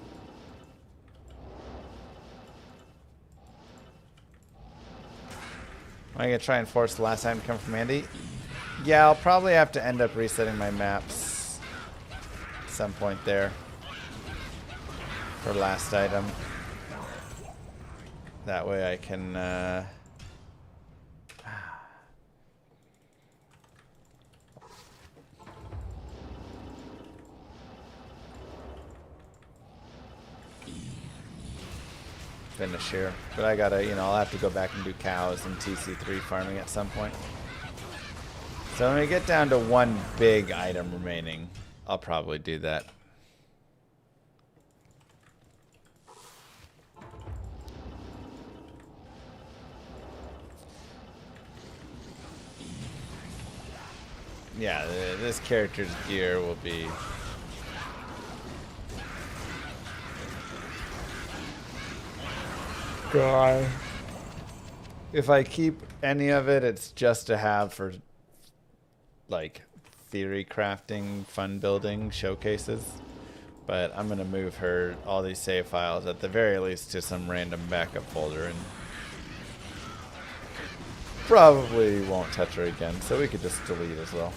A: Am I gonna try and force the last item to come from Andy? Yeah, I'll probably have to end up resetting my maps at some point there for last item. That way I can finish here. But I gotta, you know, I'll have to go back and do cows and TC3 farming at some point. So when we get down to one big item remaining, I'll probably do that. yeah, this character's gear will be. God. If I keep any of it, it's just to have for like theory crafting, fun building showcases. But I'm gonna move her all these save files at the very least to some random backup folder, and probably won't touch her again. So we could just delete as well.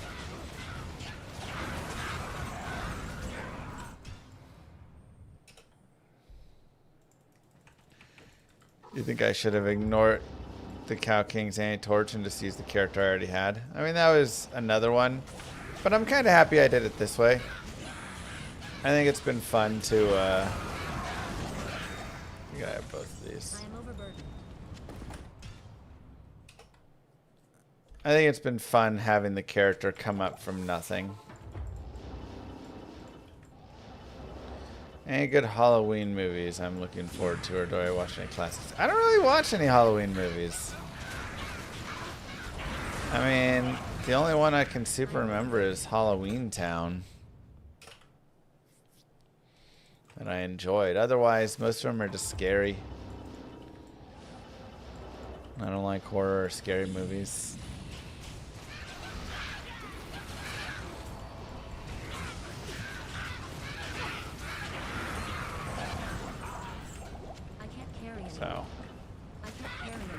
A: You think I should have ignored the Cow King's anti-torch and just used the character I already had? I mean, that was another one, but I'm kind of happy I did it this way. I think it's been fun to, you gotta have both of these.
F: I am overburdened.
A: I think it's been fun having the character come up from nothing. Any good Halloween movies I'm looking forward to, or do I watch any classics? I don't really watch any Halloween movies. I mean, the only one I can super remember is Halloween Town. And I enjoyed. Otherwise, most of them are just scary. I don't like horror or scary movies.
F: I can't carry anymore.
A: So,
F: I can't carry anymore.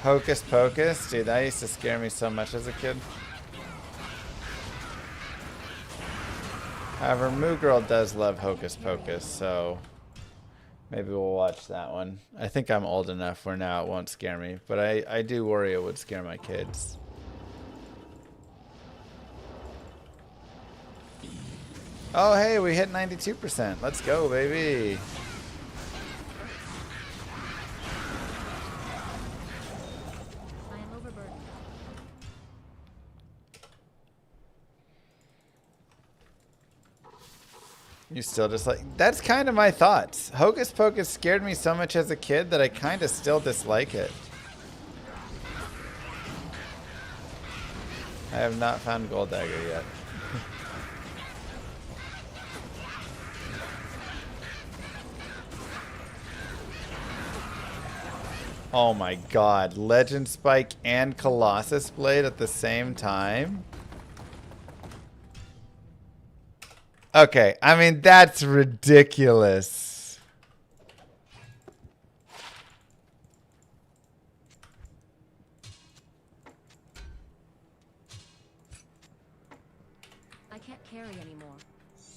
A: Hocus Pocus, dude, that used to scare me so much as a kid. However, Moo Girl does love Hocus Pocus, so maybe we'll watch that one. I think I'm old enough where now it won't scare me, but I do worry it would scare my kids. Oh, hey, we hit 92%. Let's go, baby.
F: I am overburdened.
A: You still just like... That's kind of my thoughts. Hocus Pocus scared me so much as a kid that I kind of still dislike it. I have not found Gold Dagger yet. Oh my god. Legend Spike and Colossus Blade at the same time? Okay, I mean, that's ridiculous.
F: I can't carry anymore.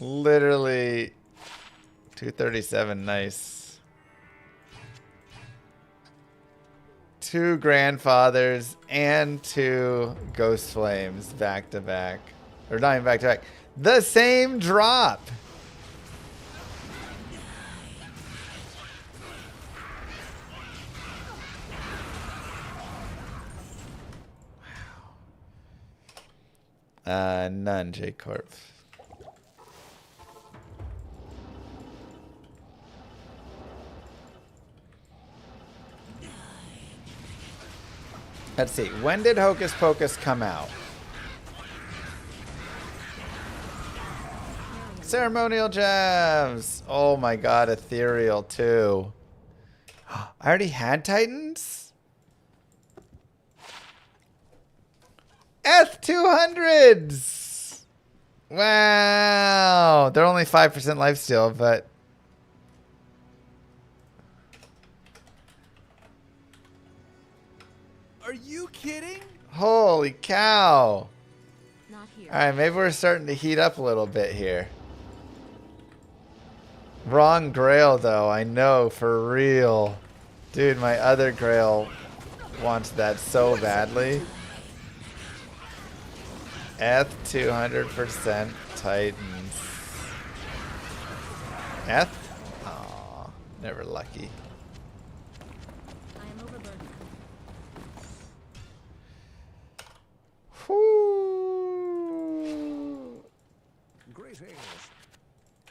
A: Literally 237, nice. Two grandfathers and two Ghost Flames back to back. Or not even back to back. The same drop. Wow. None, J Corp. Let's see. When did Hocus Pocus come out? Ceremonial gems. Oh my god, ethereal too. I already had Titans? F200s. Wow. They're only 5% lifesteal, but
H: Are you kidding?
A: holy cow.
F: Not here.
A: All right, maybe we're starting to heat up a little bit here. Wrong Grail, though. I know, for real. Dude, my other Grail wants that so badly. F 200% Titans. F? Aw, never lucky.
F: I am overburdened.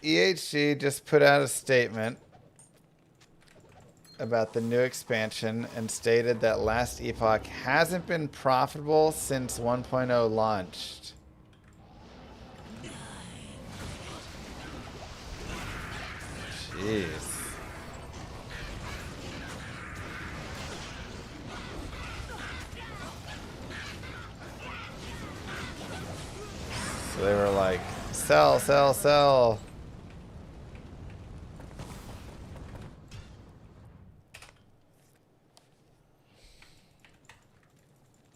A: EHG just put out a statement about the new expansion and stated that Last Epoch hasn't been profitable since 1.0 launched. Jeez. So they were like, sell, sell, sell.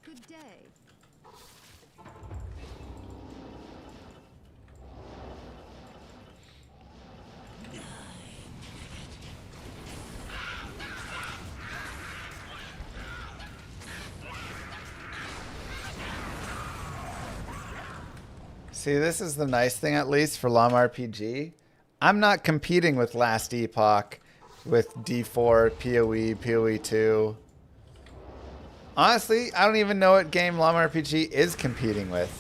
F: Good day.
A: See, this is the nice thing, at least for Llama RPG. I'm not competing with Last Epoch, with D4, PoE, PoE 2. Honestly, I don't even know what game Llama RPG is competing with.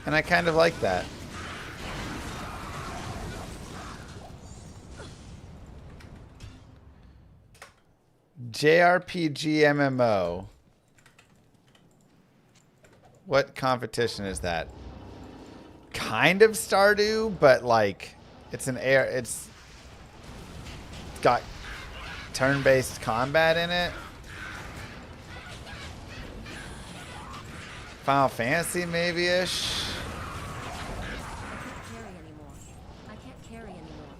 A: And I kind of like that. JRPG MMO. What competition is that? Kind of Stardew, but like it's got turn-based combat in it. Final Fantasy maybe-ish.
F: I can't carry anymore.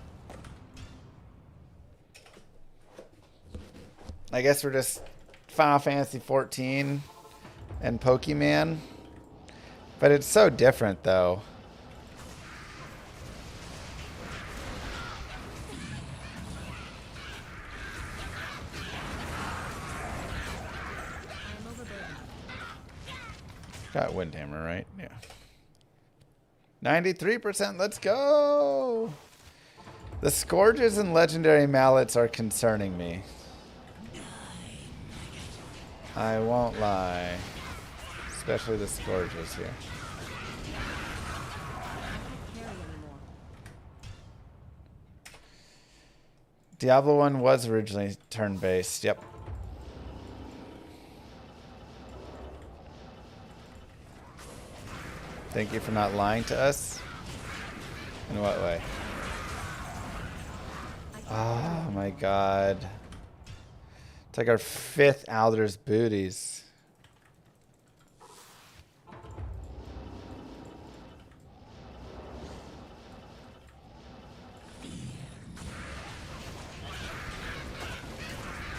A: I guess we're just Final Fantasy 14 and Pokemon. But it's so different, though.
F: I am overburdened.
A: Got Windhammer, right? Yeah. 93%. Let's go. The Scourges and Legendary Mallets are concerning me. I won't lie. Especially the Scourges here.
F: Carry anymore.
A: Diablo 1 was originally turn-based. Yep. Thank you for not lying to us. In what way? Oh my god. It's like our 5th Alder's Booties.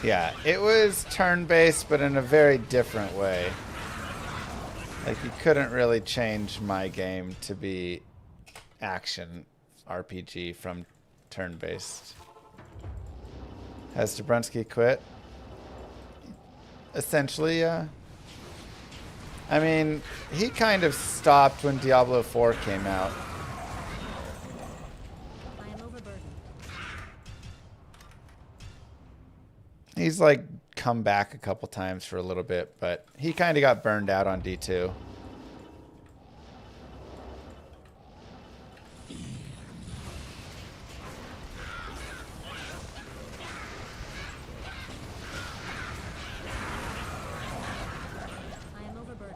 A: Yeah, it was turn-based, but in a very different way. Like, you couldn't really change my game to be action RPG from turn-based. Has Dabrowski quit? Essentially, yeah. I mean, he kind of stopped when Diablo 4 came out.
F: I am overburdened.
A: He's like come back a couple times for a little bit, but he kind of got burned out on D2.
F: I am overburdened.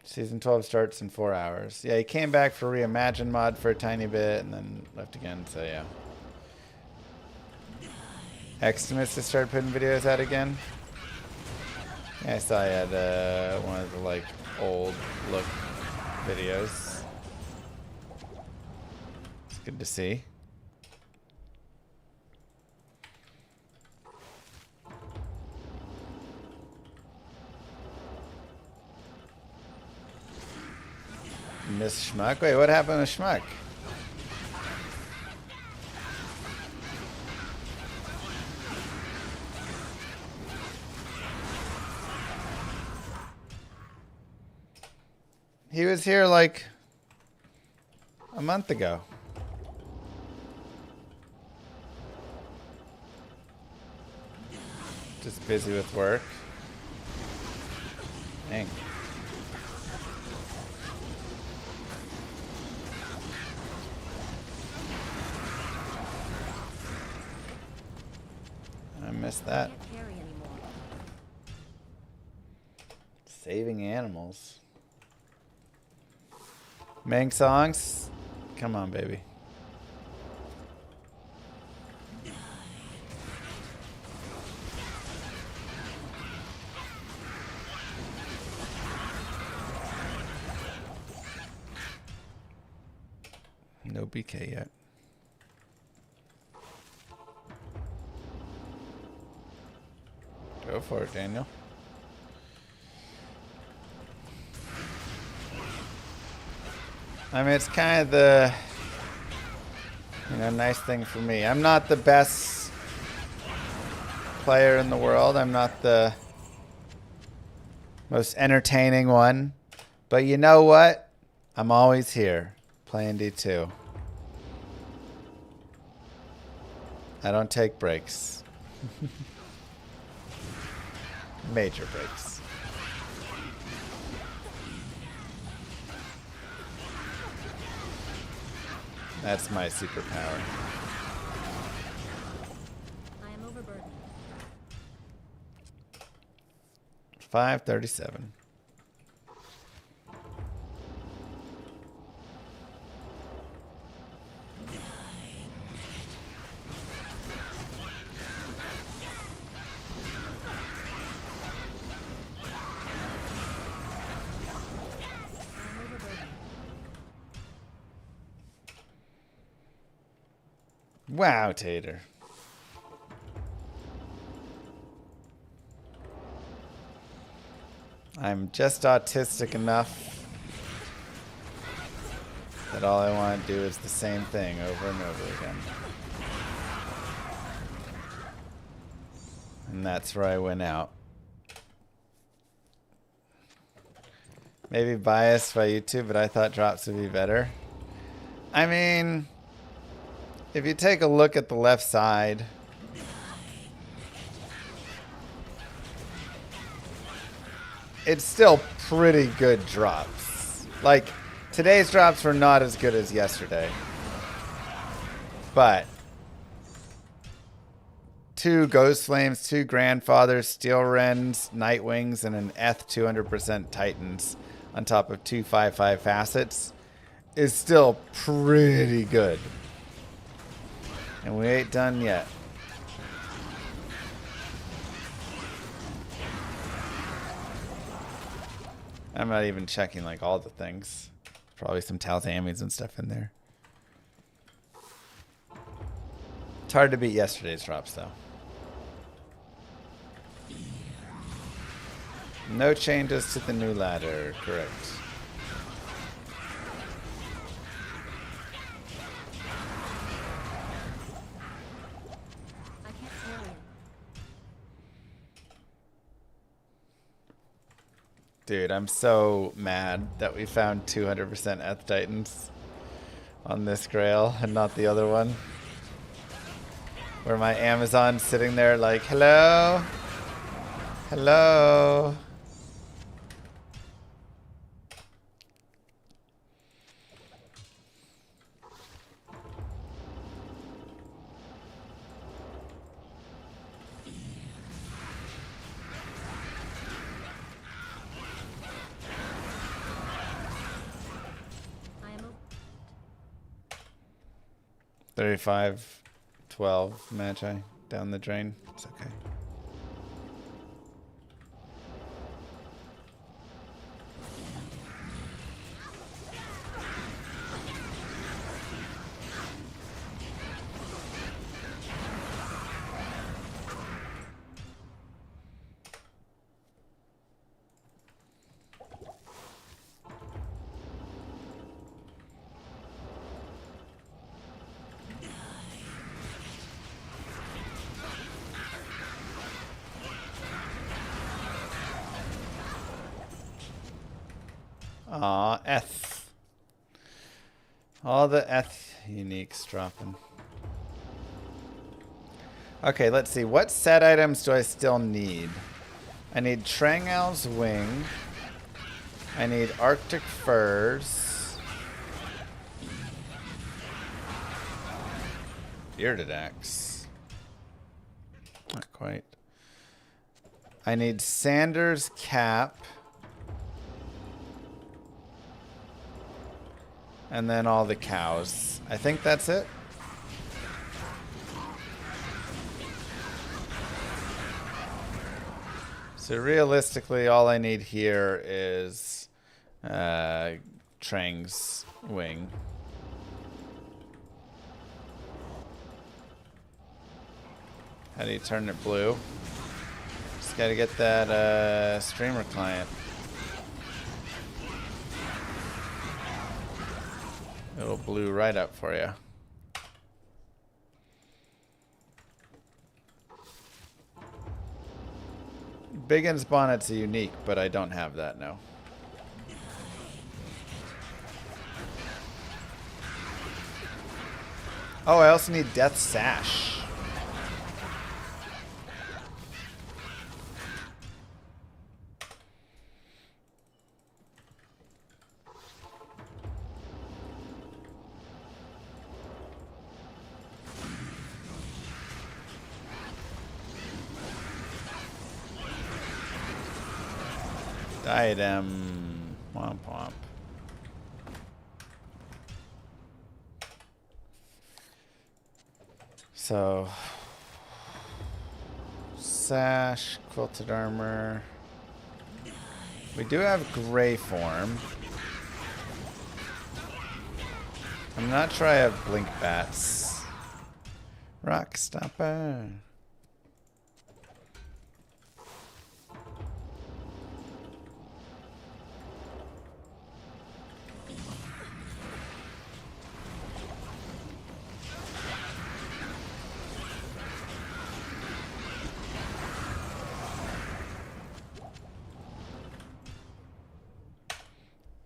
A: Season 12 starts in 4 hours. Yeah, he came back for Reimagine mod for a tiny bit and then left again, so yeah. Xtimus to start putting videos out again. Yeah, I saw he had one of the like old look videos. It's good to see. Miss Schmuck? Wait, what happened to Schmuck? He was here like a month ago. Just busy with work. Dang. missed
F: I
A: that.
F: can't carry anymore.
A: Saving animals. Mang songs? Come on, baby. No BK yet. Go for it, Daniel. I mean, it's kind of the, nice thing for me. I'm not the best player in the world. I'm not the most entertaining one. But you know what? I'm always here playing D2. I don't take breaks. Major breaks. That's my superpower.
F: I am overburdened.
A: 537. Wow, Tater. I'm just autistic enough that all I want to do is the same thing over and over again. And that's where I went out. Maybe biased by YouTube, but I thought drops would be better. I mean, if you take a look at the left side, it's still pretty good drops. Like, today's drops were not as good as yesterday. But 2 Ghost Flames, 2 Grandfathers, Steel Wrens, Nightwings, and an Eth 200% Titans on top of 2 5/5 facets is still pretty good. And we ain't done yet. I'm not even checking like all the things. Probably some Talzamids and stuff in there. It's hard to beat yesterday's drops though. No changes to the new ladder, correct.
F: I can't carry it.
A: Dude, I'm so mad that we found 200% Eth Titans on this Grail and not the other one. Where my Amazon's sitting there like, hello? Hello?
F: I am
A: 35-12 Magi down the drain. It's okay. Aw, Eth. All the Eth uniques dropping. Okay, let's see. What set items do I still need? I need Trangal's Wing. I need Arctic Furs. Bearded Axe. Oh, quite. I need Sanders' cap. And then all the cows. I think that's it. So realistically, all I need here is Trang's wing. How do you turn it blue? Just gotta get that streamer client. It'll blue right up for you. Biggin's Bonnet's a unique, but I don't have that now. Oh, I also need Death Sash. Diadem. Womp womp. So, sash, quilted armor. We do have gray form. I'm not sure I have blink bats. Rock stopper.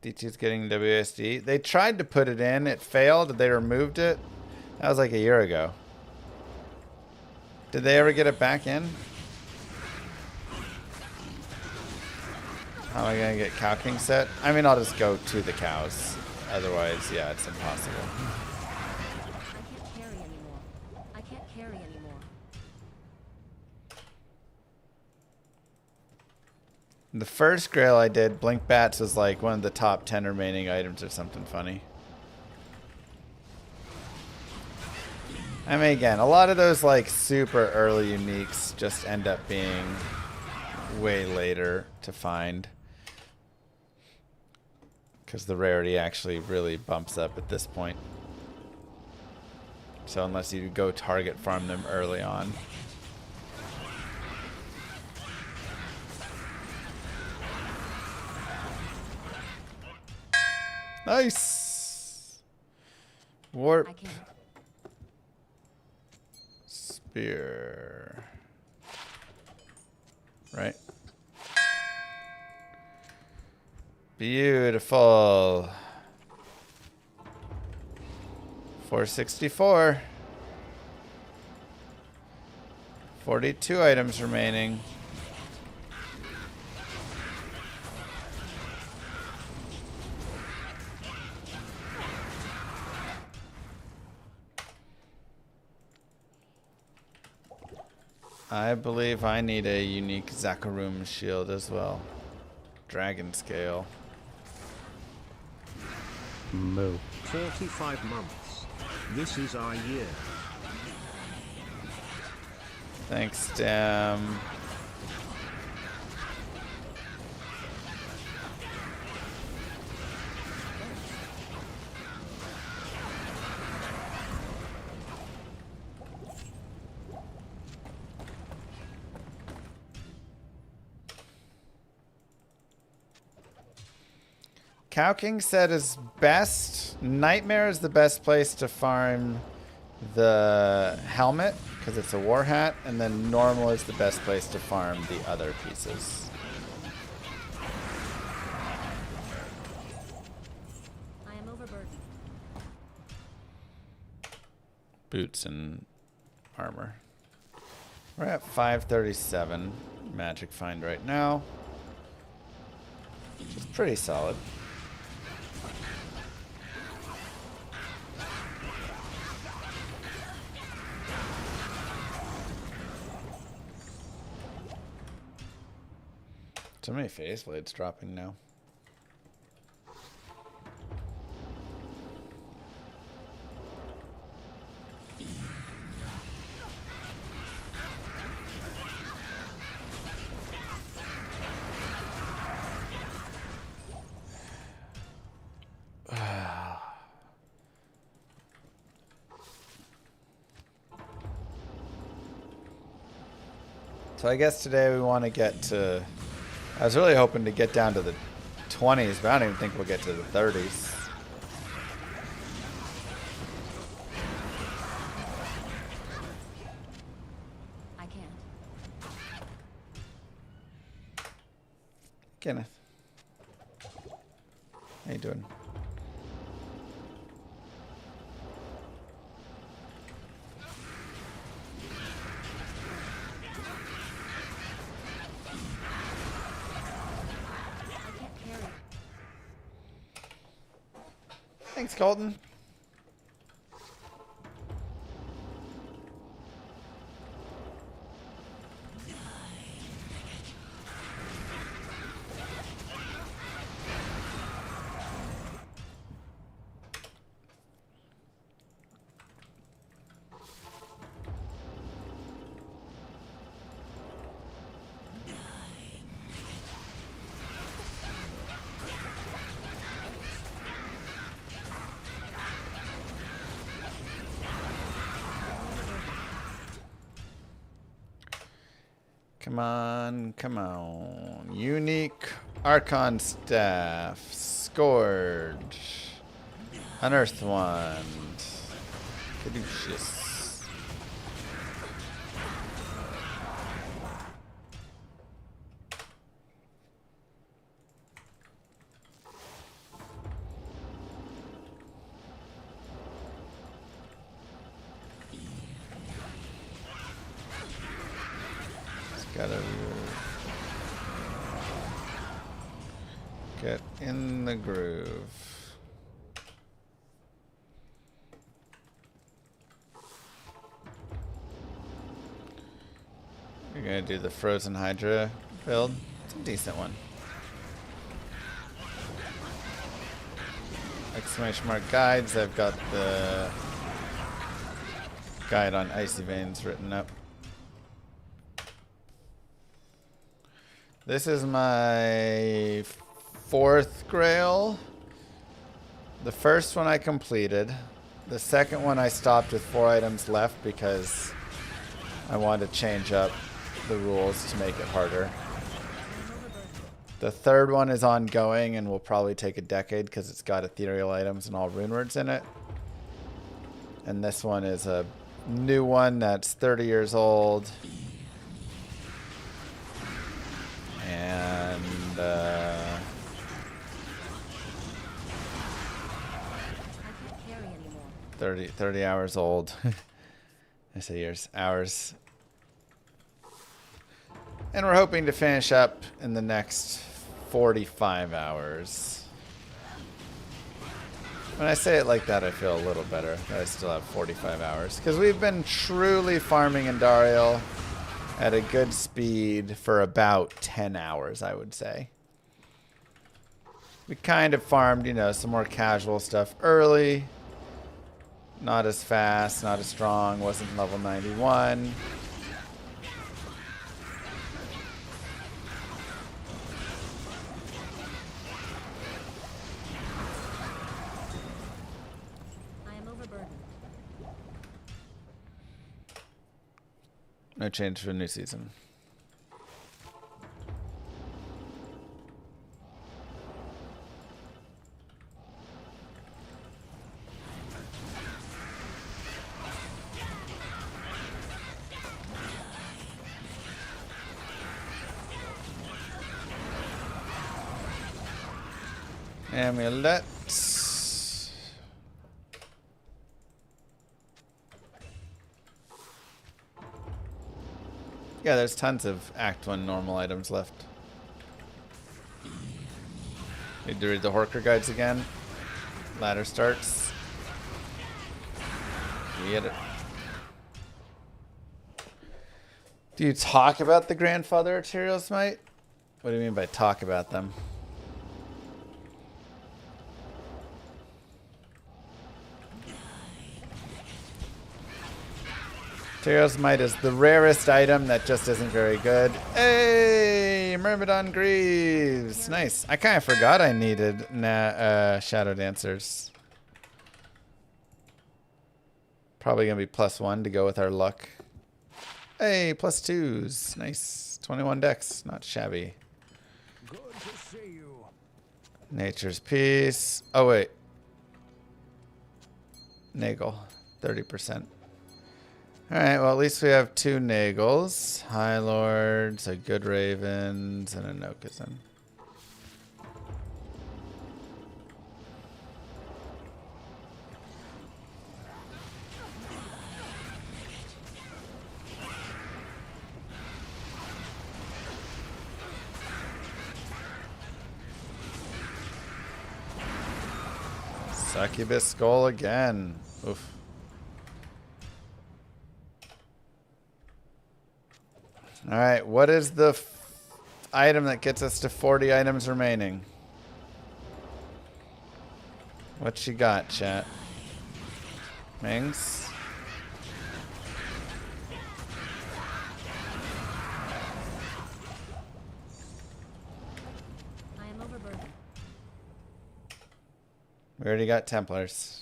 A: D2's getting WSD. They tried to put it in. It failed. They removed it. That was like a year ago. Did they ever get it back in? How am I going to get Cow King set? I mean, I'll just go to the cows. Otherwise, yeah, it's impossible.
F: I can't carry anymore. I can't carry anymore.
A: The first Grail I did, Blink Bats was like one of the top 10 remaining items or something funny. I mean, again, a lot of those like super early uniques just end up being way later to find. Because the rarity actually really bumps up at this point. So unless you go target farm them early on. Nice! Warp.
F: I can't.
A: Spear. Right. Beautiful. 464. 42 items remaining. I believe I need a unique Zakarum shield as well. Dragon scale.
G: Moo. 45 months. This is our year.
A: Thanks, Dam. Cow King said his best. Nightmare is the best place to farm the helmet because it's a war hat, and then normal is the best place to farm the other pieces.
F: I am overburdened.
A: Boots and armor. We're at 537 magic find right now, which is pretty solid. So many phase blades dropping now. So I guess today we want to get to... I was really hoping to get down to the 20s, but I don't even think we'll get to the 30s.
F: I can't.
A: Kenneth. How you doing?
F: I can't carry.
A: Thanks, Colton. Come on, come on. Unique Archon Staff. Scourge. Unearthed Wand. Caduceus. Gotta get in the groove. You're gonna do the Frozen Hydra build. It's a decent one. Exclamation mark guides. I've got the guide on Icy Veins written up. This is my 4th Grail. The first one I completed. The second one I stopped with 4 items left because I wanted to change up the rules to make it harder. The third one is ongoing and will probably take a decade because it's got ethereal items and all rune words in it. And this one is a new one that's 30 years old. And
F: I can't carry anymore.
A: 30 hours old. I say years, hours. And we're hoping to finish up in the next 45 hours. When I say it like that, I feel a little better that I still have 45 hours. Because we've been truly farming Andariel at a good speed for about 10 hours, I would say. We kind of farmed, you know, some more casual stuff early. Not as fast, not as strong, wasn't level 91.
F: I am overburdened.
A: No change for a new season. Amulet. Yeah, there's tons of Act 1 normal items left. Need to read the Horker guides again. Ladder starts. We get it. Do you talk about the grandfather arterial smite? What do you mean by talk about them? Teros Might is the rarest item that just isn't very good. Hey, Myrmidon Greaves. Nice. I kind of forgot I needed Shadow Dancers. Probably going to be +1 to go with our luck. Hey, +2s. Nice. 21 decks. Not shabby.
H: Good to see you.
A: Nature's Peace. Oh, wait. Nagel. 30%. Alright, well, at least we have 2 Nagels. High Lords, a good Ravens, and a Nokazin. Succubus Skull again. Oof. Alright, what is the item that gets us to 40 items remaining? What you got, chat? Mings?
F: I am overburdened.
A: We already got Templars.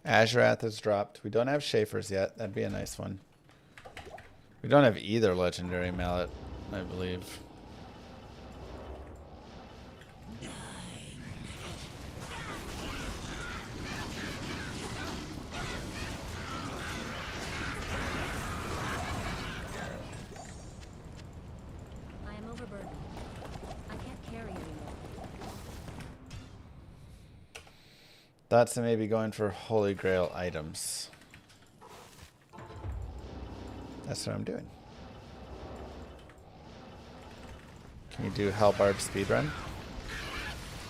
A: Azurath has dropped. We don't have Schaefer's yet. That'd be a nice one. We don't have either legendary mallet, I believe.
F: I am overburdened. I can't carry anymore.
A: Thoughts of maybe going for Holy Grail items. That's what I'm doing. Can you do Hellbarb speedrun?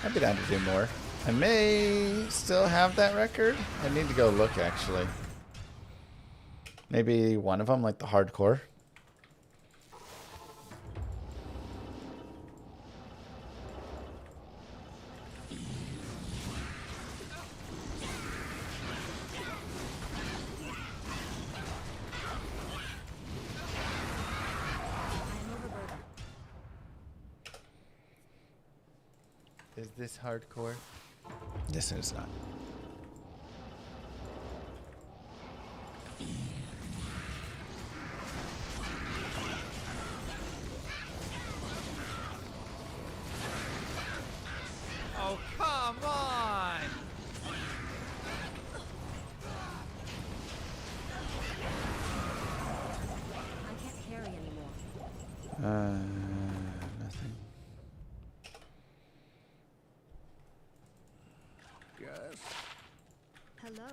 A: I'd be down to do more. I may still have that record. I need to go look, actually. Maybe one of them, like the hardcore. Is this hardcore? This is not.
I: Oh, come on!
F: I can't carry anymore.
A: Nothing.
H: Yes.
F: Hello.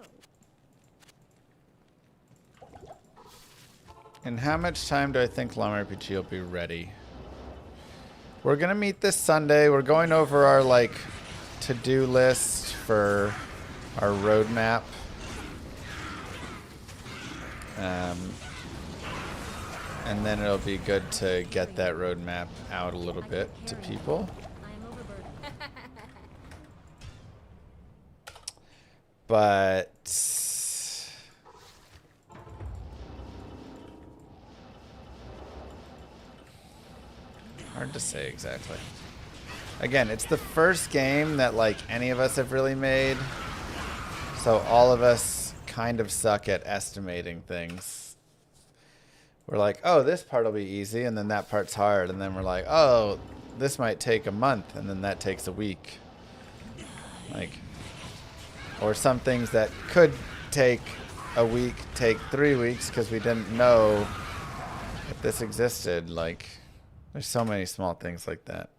A: In how much time do I think Llama RPG will be ready? We're gonna meet this Sunday. We're going over our like to-do list for our roadmap. And then it'll be good to get that roadmap out a little bit to people.
F: I am overburdened.
A: But hard to say exactly. Again, it's the first game that like any of us have really made. So all of us kind of suck at estimating things. We're like, oh, this part will be easy, and then that part's hard, and then we're like, oh, this might take a month, and then that takes a week. Like, or some things that could take a week take 3 weeks because we didn't know that this existed. Like, there's so many small things like that.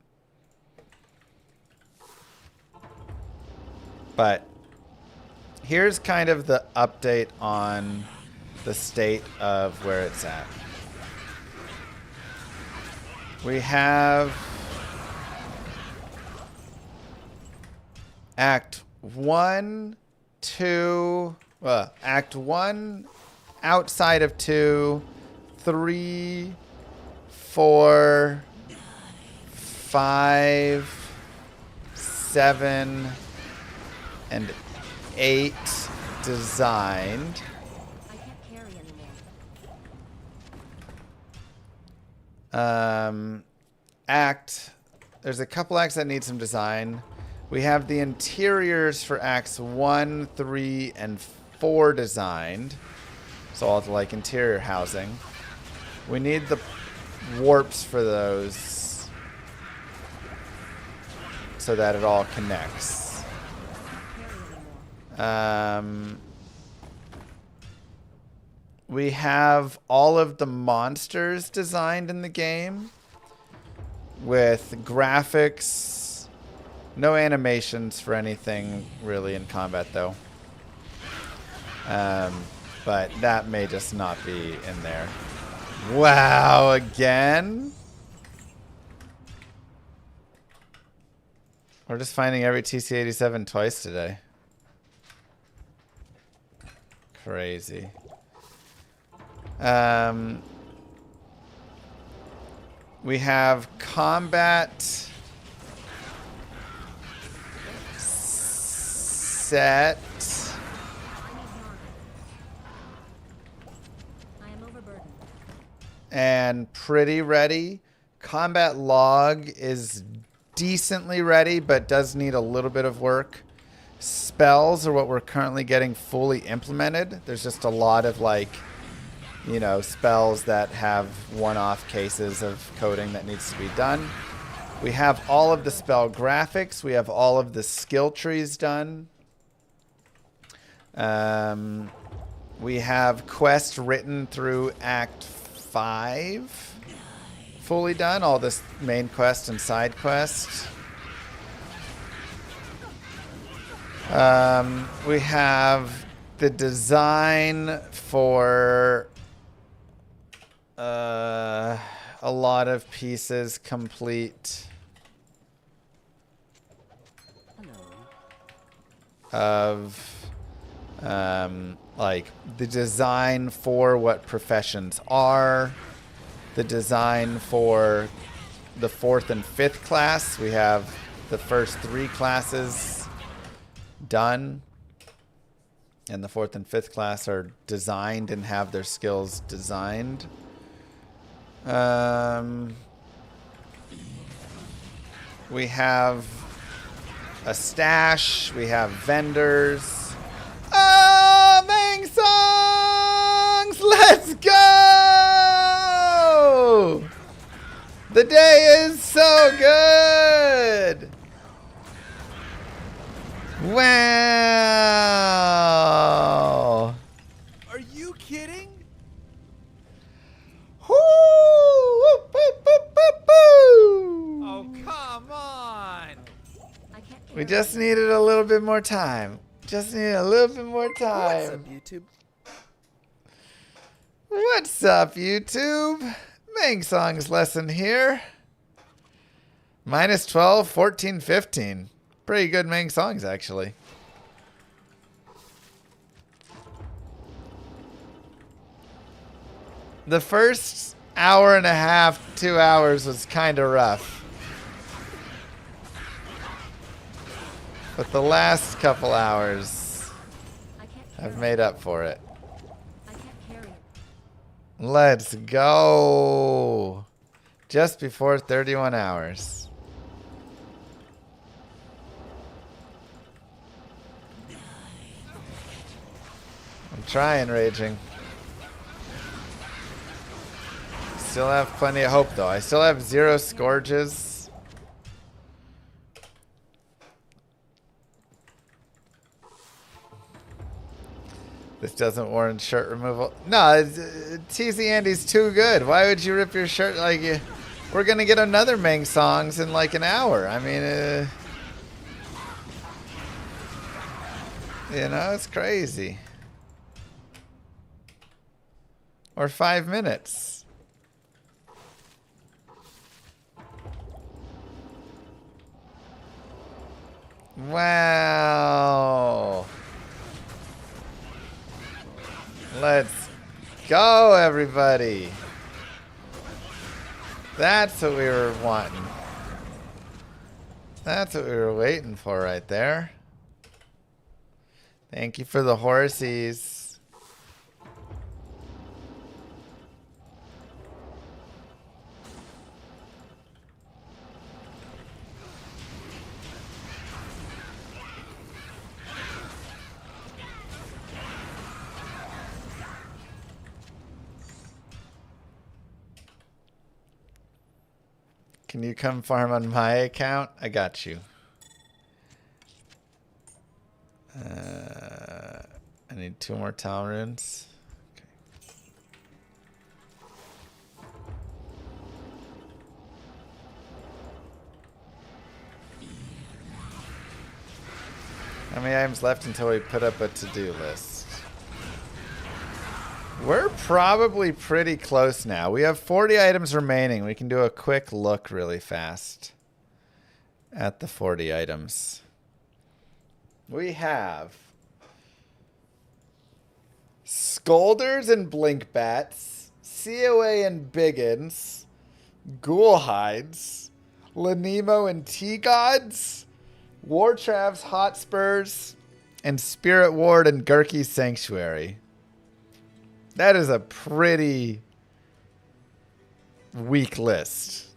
A: But here's kind of the update on the state of where it's at. We have Act 1, 2, Act 1 outside of 2, 3, 4, 5, 7, and 8 designed.
F: I can't carry anymore.
A: There's a couple acts that need some design. We have the interiors for acts 1, 3, and 4 designed. So all the like interior housing. We need the warps for those so that it all connects. We have all of the monsters designed in the game with graphics. No animations for anything really in combat though. But that may just not be in there. Wow, again? We're just finding every TC-87 twice today. Crazy. We have combat set.
F: I am overburdened.
A: And pretty ready. Combat log is decently ready, but does need a little bit of work. Spells are what we're currently getting fully implemented. There's just a lot of like, you know, spells that have one-off cases of coding that needs to be done. We have all of the spell graphics. We have all of the skill trees done. We have quests written through Act 5 fully done. All this main quest and side quest. We have the design for a lot of pieces complete. Of like the design for what professions are, the design for the 4th and 5th class. We have the first 3 classes done, and the 4th and 5th class are designed and have their skills designed. We have a stash. We have vendors. Main songs! Let's go! The day is so good! Wow!
I: Are you kidding?
A: Woo! Whoop, whoop, whoop, whoop, woo!
I: Oh, come on.
F: I can't carry
A: We just needed a little bit more time. Just needed a little bit more time.
C: YouTube?
A: What's up, YouTube? Mang Songs lesson here. -12, 14, 15. Pretty good Mang Songs, actually. The first hour and a half, 2 hours was kind of rough. But the last couple hours have made up for it.
F: I can't carry it.
A: Let's go. Just before 31 hours. I'm trying, Raging. Still have plenty of hope, though. I still have 0 scourges. This doesn't warrant shirt removal. No, TZ Andy's too good. Why would you rip your shirt? Like, we're gonna get another Mang Songs in like an hour. I mean, You know, it's crazy. Or 5 minutes. Wow. Let's go, everybody. That's what we were wanting. That's what we were waiting for right there. Thank you for the horsies. Can you come farm on my account? I got you. I need 2 more town runes. Okay. How many items left until we put up a to-do list? We're probably pretty close now. We have 40 items remaining. We can do a quick look really fast at the 40 items. We have Scolders and Blinkbats, COA and Biggins, Ghoul Hides, Lanemo and T-Gods, Wartrav's Hotspurs, and Spirit Ward and Gurky's Sanctuary. That is a pretty weak list.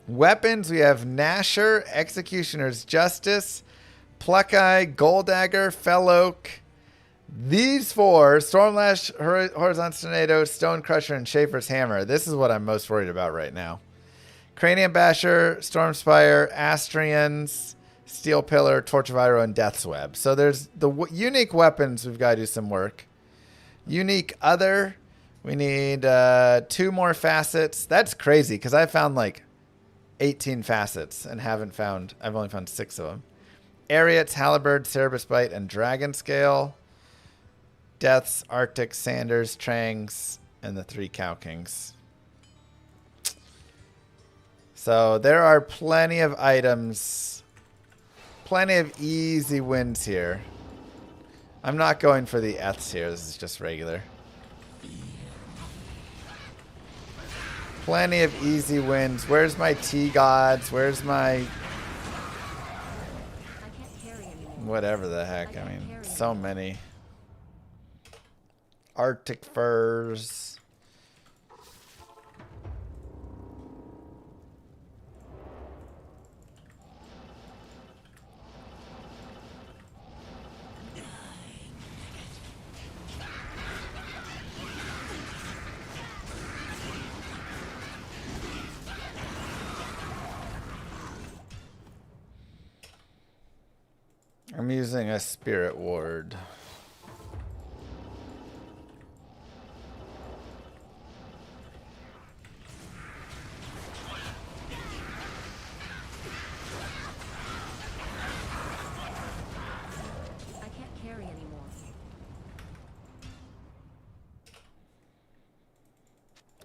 A: Weapons, we have Gnasher, Executioner's Justice, Pluckeye, Goldagger, Felloak. These 4, Stormlash, Horizon Tornado, Stone Crusher, and Schaefer's Hammer. This is what I'm most worried about right now. Cranium Basher, Stormspire, Astrians, Steel Pillar, Torch of Iroh, and Death's Web. So there's the unique weapons. We've got to do some work. Unique other. We need 2 more facets. That's crazy because I found like 18 facets and I've only found 6 of them. Ariots, Halberd, Cerebus Bite, and Dragon Scale. Deaths, Arctic, Sanders, Trangs, and the 3 Cow Kings. So there are plenty of items. Plenty of easy wins here. I'm not going for the Eths here. This is just regular. Plenty of easy wins. Where's my T-Gods? Where's my... whatever the heck. I mean, so many. Arctic Furs. I'm using a Spirit Ward.
F: I can't carry anymore.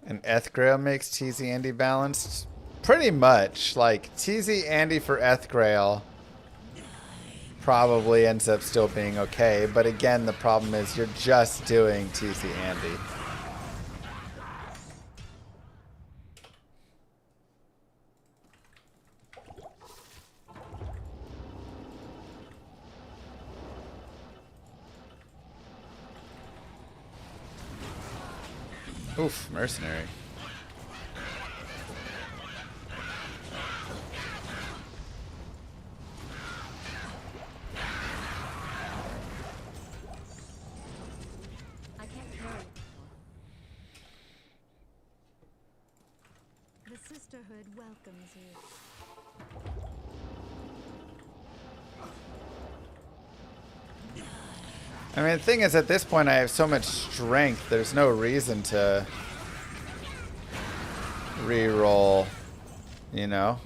A: And Ethgrail makes TZ Andy balanced? Pretty much. Like, TZ Andy for Ethgrail probably ends up still being okay. But again, the problem is you're just doing TZ Andy. Oof, mercenary.
F: I can't carry it.
E: The sisterhood welcomes you.
A: I mean, the thing is, at this point, I have so much strength, there's no reason to re-roll, you know?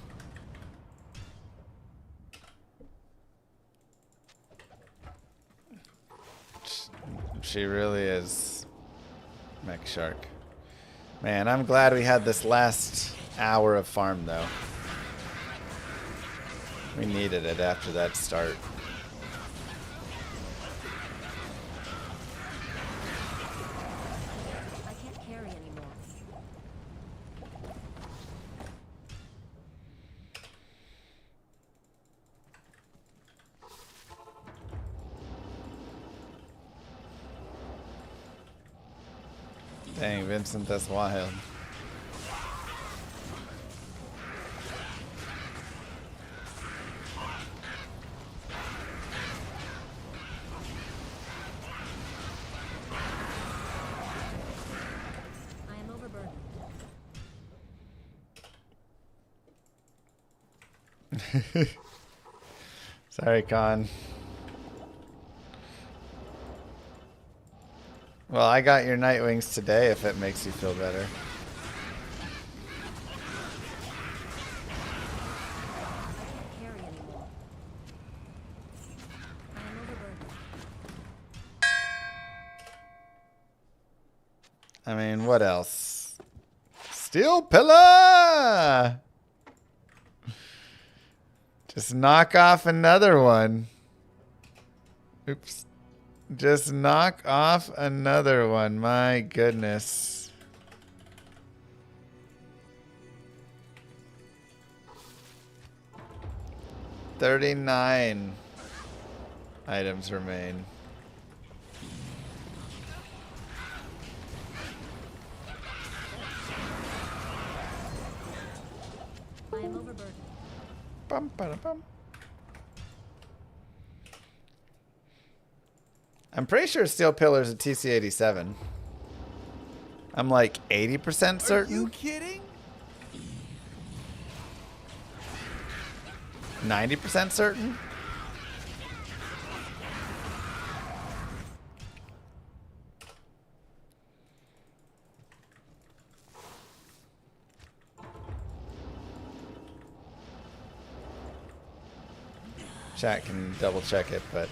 A: she really is Mech Shark. Man, I'm glad we had this last hour of farm, though. We needed it after that start.
F: I can't carry anymore.
A: Dang, Vincent, that's wild.
F: I am overburdened.
A: Sorry, Con. Well, I got your night wings today if it makes you feel better.
F: I can't carry anymore. I am overburdened.
A: I mean, what else? Steel pillar! Just knock off another one. Oops. Just knock off another one. My goodness. $39 items remain.
F: I am overburdened.
A: Bum, ba, bum. I'm pretty sure Steel Pillar's a TC-87. I'm like 80%
I: Are
A: certain.
I: you kidding?
A: 90% certain. Chat can double check it, but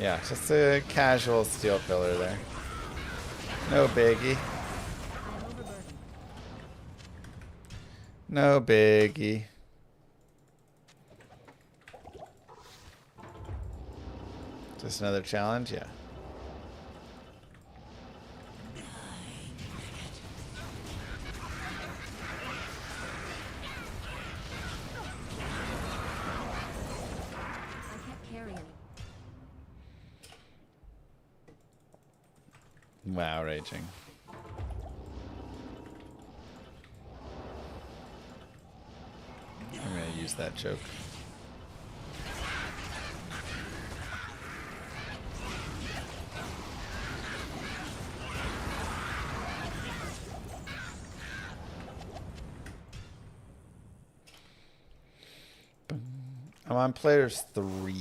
A: yeah, just a casual Steel Pillar there. No biggie.
F: I am overburdened.
A: No biggie. Just another challenge, yeah.
F: I can't carry anymore.
A: Wow, raging. I'm gonna use that choke. I'm on players 3.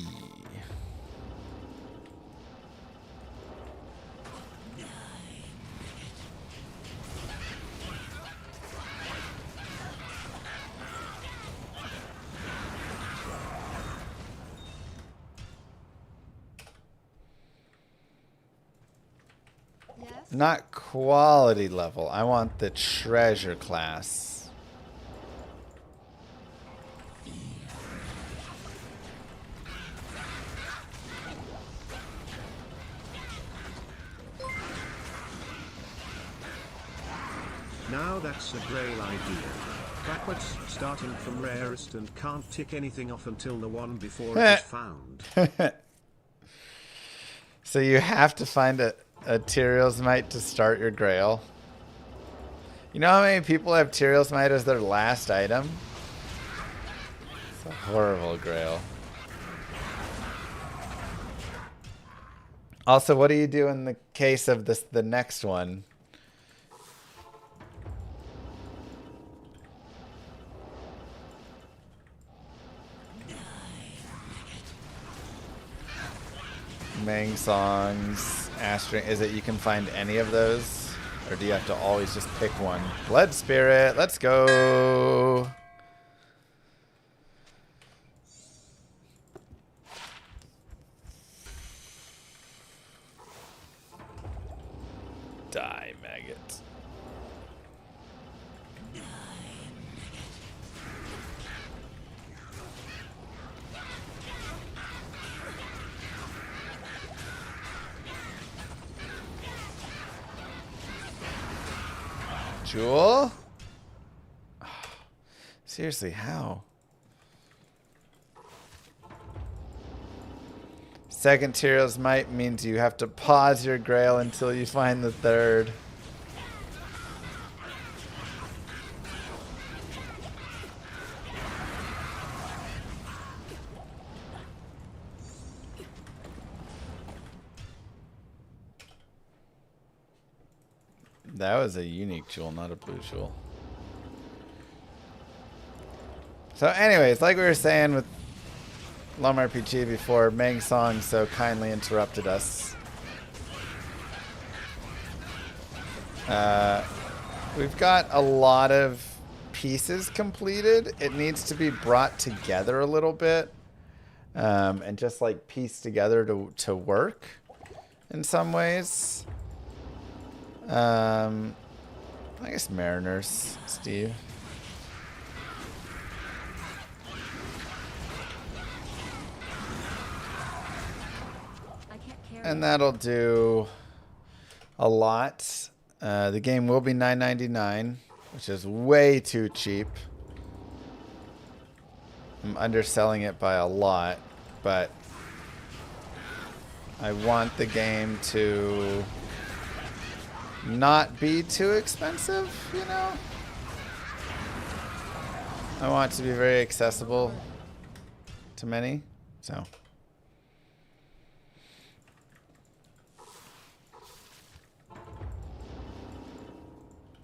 E: Yes?
A: Not quality level. I want the treasure class.
G: Now that's a GRAIL idea. Backwards, starting from rarest and can't tick anything off until the one before it is found.
A: So you have to find a Terrorzone to start your Grail. You know how many people have Terrorzone as their last item? It's a horrible Grail. Also, what do you do in the case of the next one? Mang songs, Astring. Is it you can find any of those? Or do you have to always just pick one? Blood Spirit, let's go. Jewel? Seriously, how? Second Tyrell's Might means you have to pause your Grail until you find the third. That was a unique jewel, not a blue jewel. So anyways, like we were saying with Llama RPG before, Meng Song so kindly interrupted us. We've got a lot of pieces completed. It needs to be brought together a little bit. And just like pieced together to work in some ways. I guess Mariners, Steve. And that'll do a lot. The game will be $9.99, which is way too cheap. I'm underselling it by a lot, but I want the game to not be too expensive, you know? I want it to be very accessible to many, so.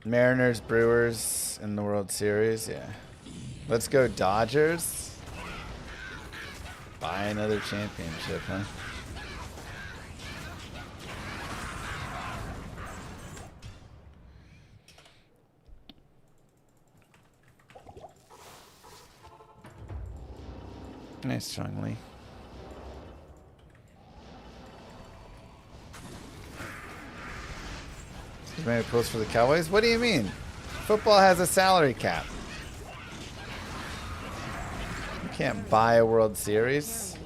A: Mariners, Brewers in the World Series, yeah. Let's go Dodgers. Buy another championship, huh? Nice, Chong-Li. He's made a post for the Cowboys? What do you mean? Football has a salary cap. You can't buy a World Series.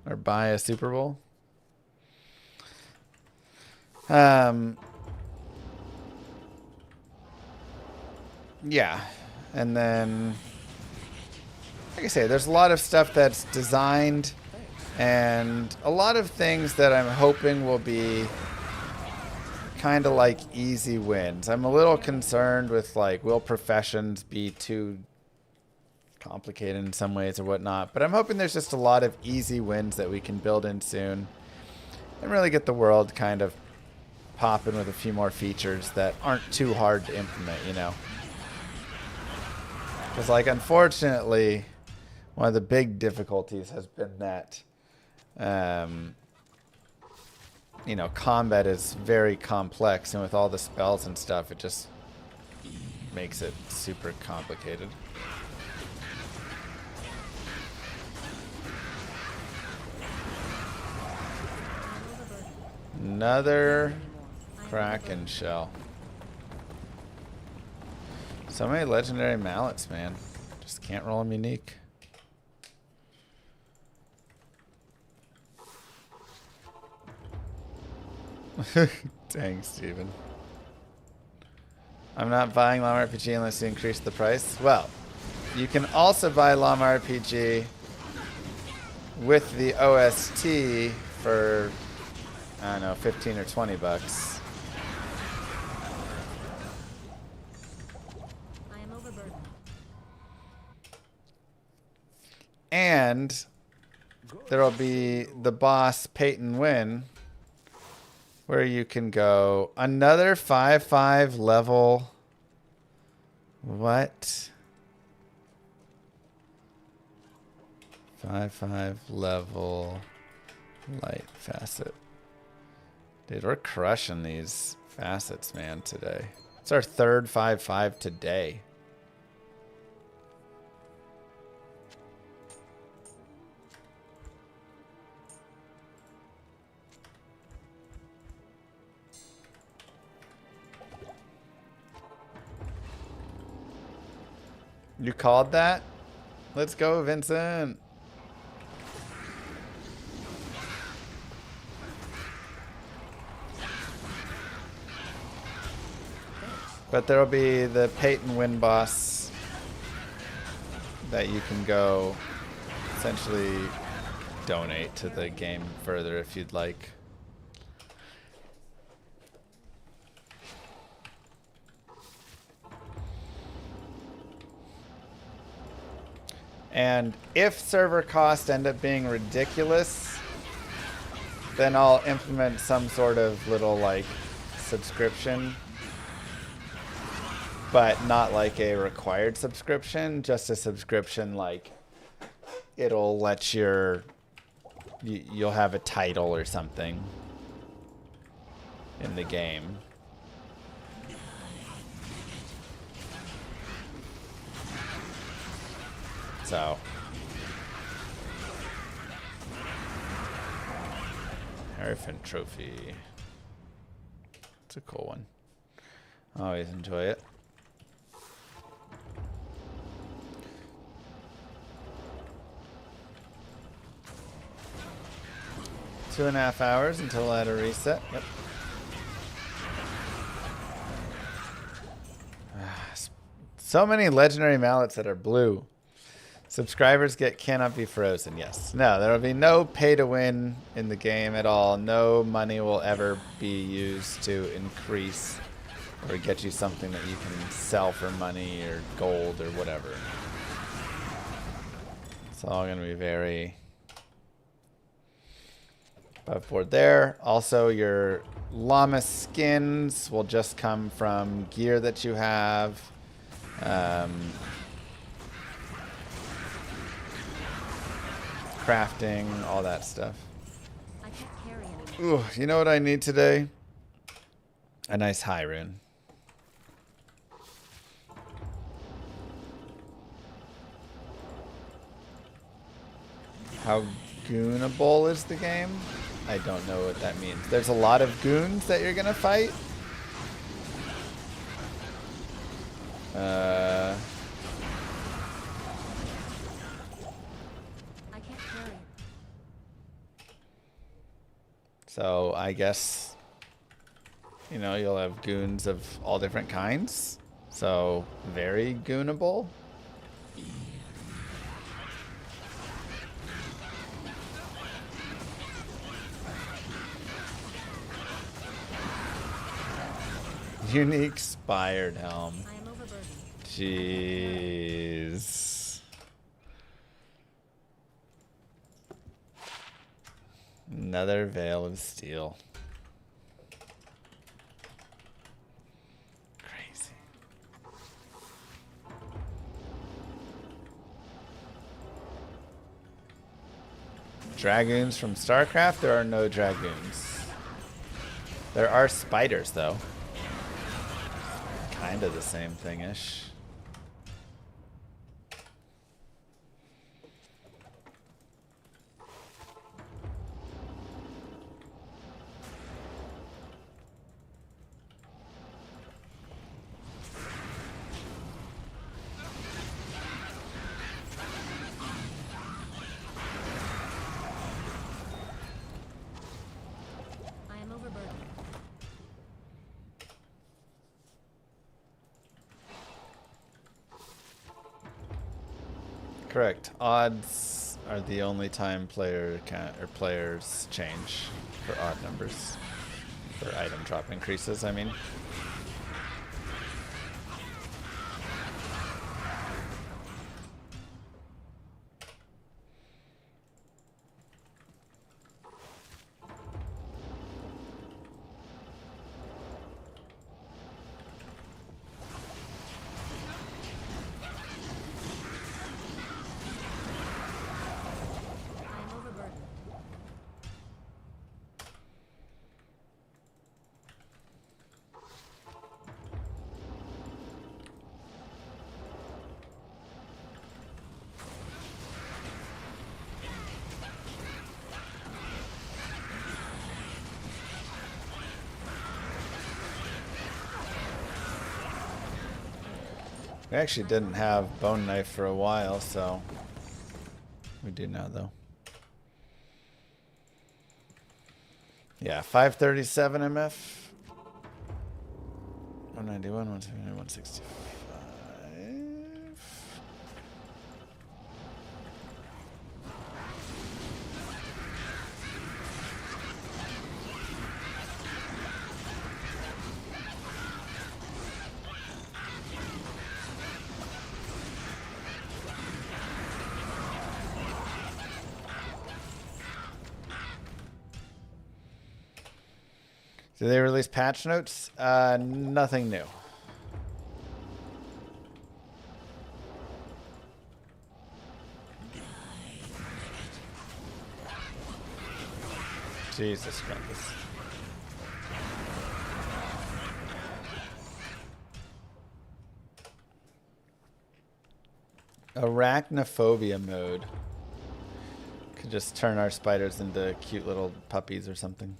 A: Or buy a Super Bowl. Yeah. And then, like I say, there's a lot of stuff that's designed and a lot of things that I'm hoping will be kind of like easy wins. I'm a little concerned with like, will professions be too complicated in some ways or whatnot, but I'm hoping there's just a lot of easy wins that we can build in soon and really get the world kind of popping with a few more features that aren't too hard to implement, you know? Because like, unfortunately, one of the big difficulties has been that you know, combat is very complex, and with all the spells and stuff, it just makes it super complicated. Another Kraken shell. So many legendary mallets, man. Just can't roll them unique. Dang, Steven. I'm not buying Llama RPG unless you increase the price. Well, you can also buy Llama RPG with the OST for, I don't know, 15 or 20 bucks.
F: I am overburdened.
A: And there'll be the boss Peyton Win, where you can go another 5/5 level. What? 5/5 level light facet. Dude, we're crushing these facets, man, today. It's our third 5/5 today. You called that? Let's go, Vincent. But there'll be the Peyton win boss that you can go essentially donate to the game further if you'd like. And if server costs end up being ridiculous, then I'll implement some sort of little like subscription, but not like a required subscription, just a subscription like it'll let you'll have a title or something in the game. So Hierophant Trophy. It's a cool one. I always enjoy it. Two and a half hours until at a reset. Yep. So many legendary mallets that are blue. Subscribers cannot be frozen. Yes. No, there will be no pay to win in the game at all. No money will ever be used to increase or get you something that you can sell for money or gold or whatever. It's all going to be very above board there. Also, your Llama skins will just come from gear that you have. Crafting, all that stuff.
F: I can't carry anymore.
A: Ooh, you know what I need today? A nice high rune. How goonable is the game? I don't know what that means. There's a lot of goons that you're gonna fight. So I guess, you know, you'll have goons of all different kinds. So very goonable. Unique spired helm.
F: I am overburdened.
A: Jeez. Another veil of steel. Crazy. Dragoons from StarCraft? There are no dragoons. There are spiders, though. Kind of the same thing-ish. Correct. Odds are the only time players change for odd numbers. For item drop increases, I mean. We actually didn't have bone knife for a while, so we do now, though. Yeah, 537 MF. 191, 179, 165. Did they release patch notes? Nothing new. Jesus Christ. Arachnophobia mode. Could just turn our spiders into cute little puppies or something.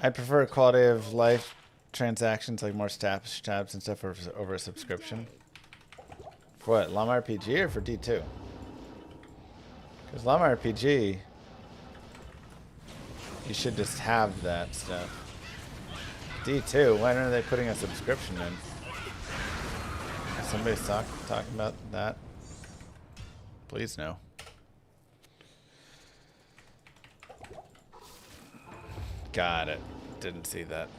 A: I prefer quality of life transactions, like more tabs and stuff over a subscription. For what, Llama RPG or for D2? Because Llama RPG, you should just have that stuff. D2, why aren't they putting a subscription in? Is somebody talking about that? Please no. Got it. Didn't see that.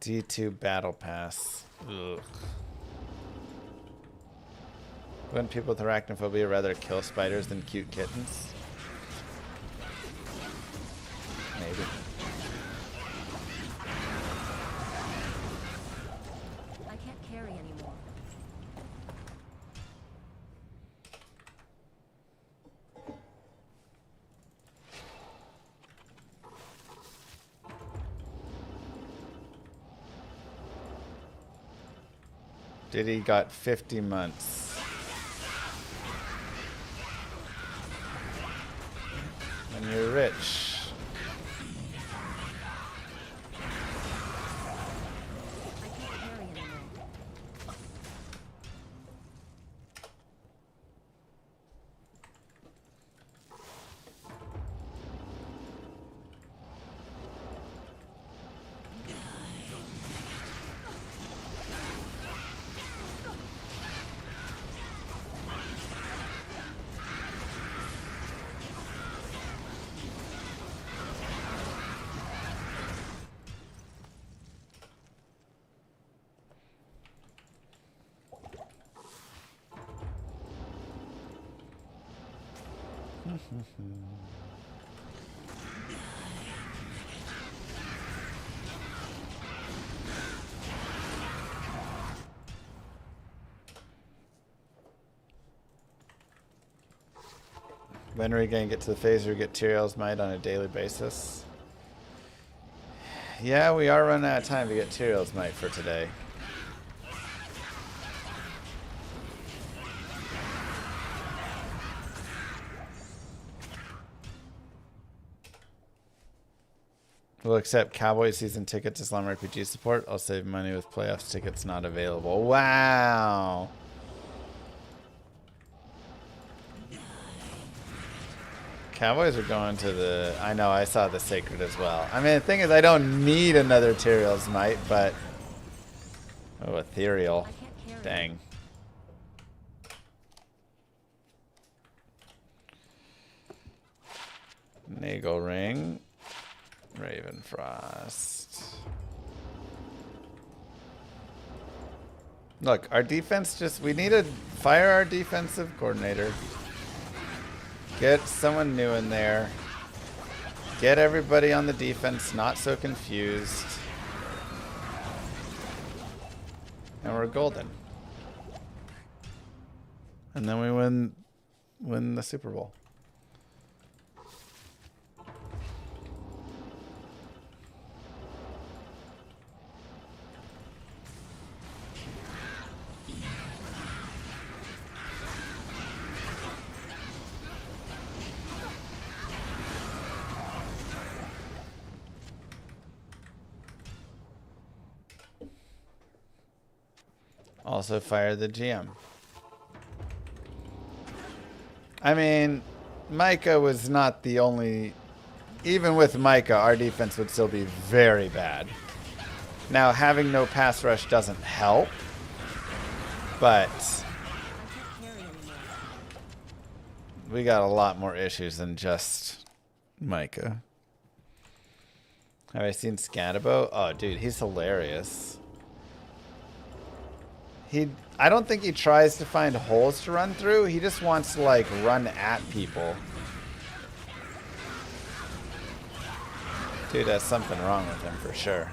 A: D2 Battle Pass. Ugh. Wouldn't people with arachnophobia rather kill spiders than cute kittens? Maybe.
F: I can't carry anymore.
A: Diddy got 50 months. When you're rich. When are we going to get to the phase where we get Tyrael's Might on a daily basis? Yeah, we are running out of time to get Tyrael's Might for today. We'll accept Cowboy season tickets as Llama RPG support. I'll save money with playoffs tickets not available. Wow. Cowboys are going to the... I know, I saw the Sacred as well. I mean, the thing is, I don't need another Tyrael's Might, but... Oh, Ethereal. Dang. Nagel Ring. Ravenfrost. Look, our defense just... We need to fire our defensive coordinator. Get someone new in there Get everybody on the defense not so confused. And we're golden. And then we win the Super Bowl. Also fire the GM. I mean, Micah was not the only... Even with Micah, our defense would still be very bad. Now, having no pass rush doesn't help. But... we got a lot more issues than just Micah. Have I seen Scatabo? Oh, dude, he's hilarious. I don't think he tries to find holes to run through. He just wants to, like, run at people. Dude has something wrong with him for sure.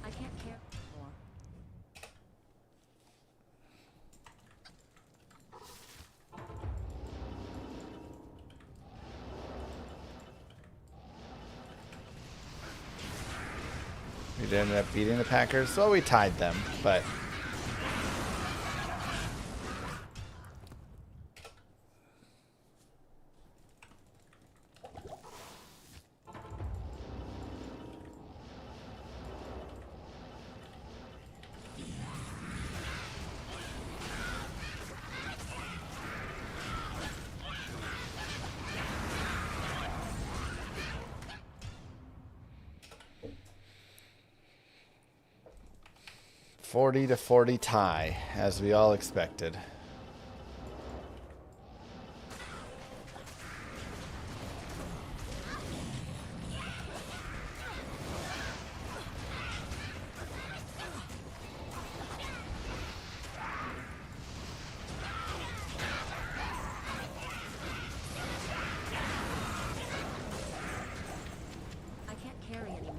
F: I can't care more.
A: We ended up beating the Packers. Well, we tied them, but... ...40-40 tie, as we all expected.
F: I can't carry anymore.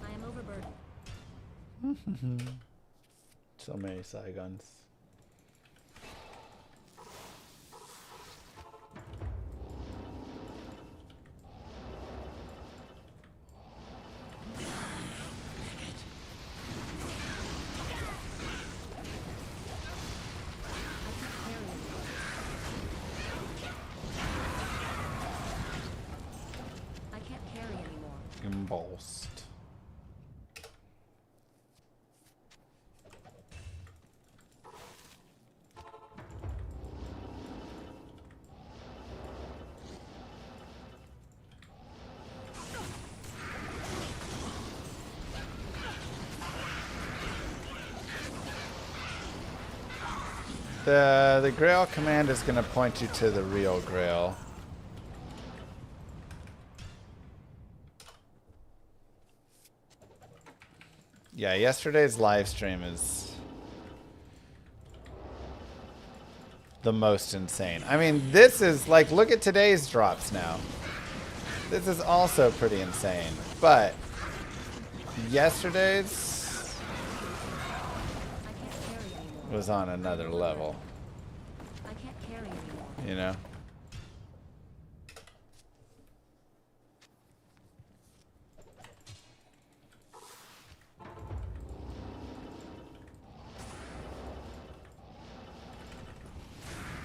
F: I am overburdened.
A: So many Saigons.
F: I can't carry anymore.
A: Embossed. The Grail command is going to point you to the real Grail. Yeah, yesterday's live stream is the most insane. I mean, this is like, look at today's drops now. This is also pretty insane. But yesterday's was on another level.
F: I can't carry anymore.
A: You know?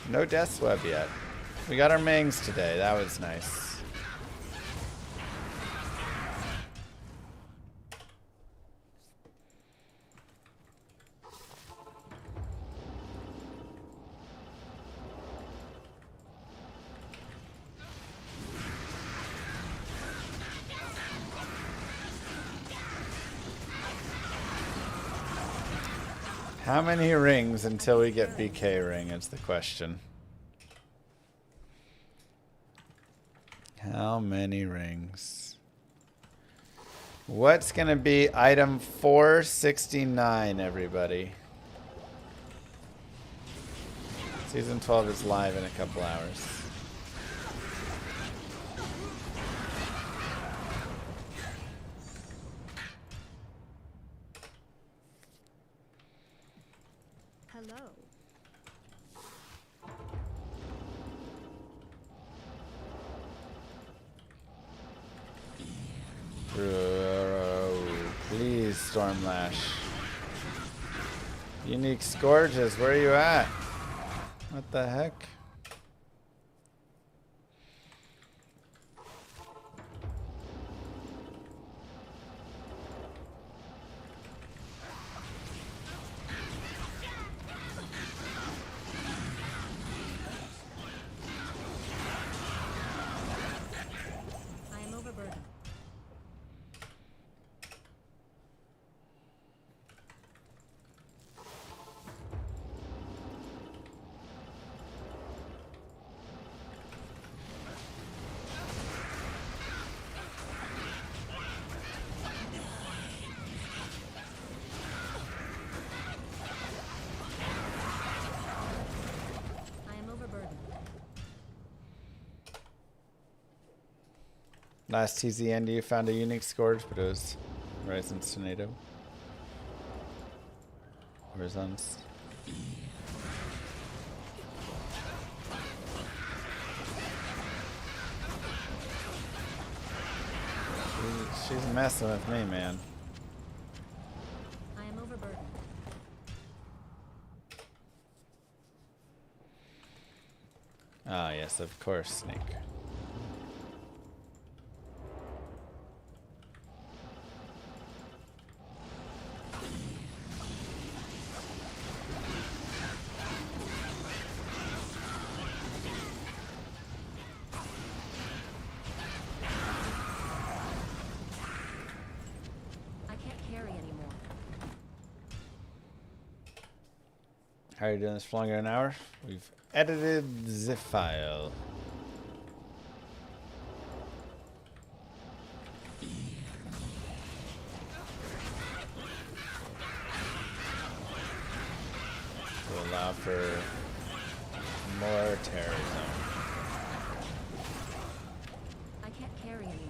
A: No Death Swab yet. We got our Mings today. That was nice. How many rings until we get BK ring is the question. How many rings? What's going to be item 469, everybody? Season 12 is live in a couple hours.
F: Hello.
A: Please, Stormlash. Unique Scourges, where are you at? What the heck?
F: I am overburdened. I am overburdened.
A: Last TZN, you found a unique Scourge, but it was Horizon's Tornado. Horizons. She's messing with me, man.
F: I am overburdened.
A: Ah, yes, of course, Snake.
F: I can't carry anymore.
A: How are you doing this for longer than an hour? We've edited the file. To allow for more Terrorzone.
F: I can't carry anymore.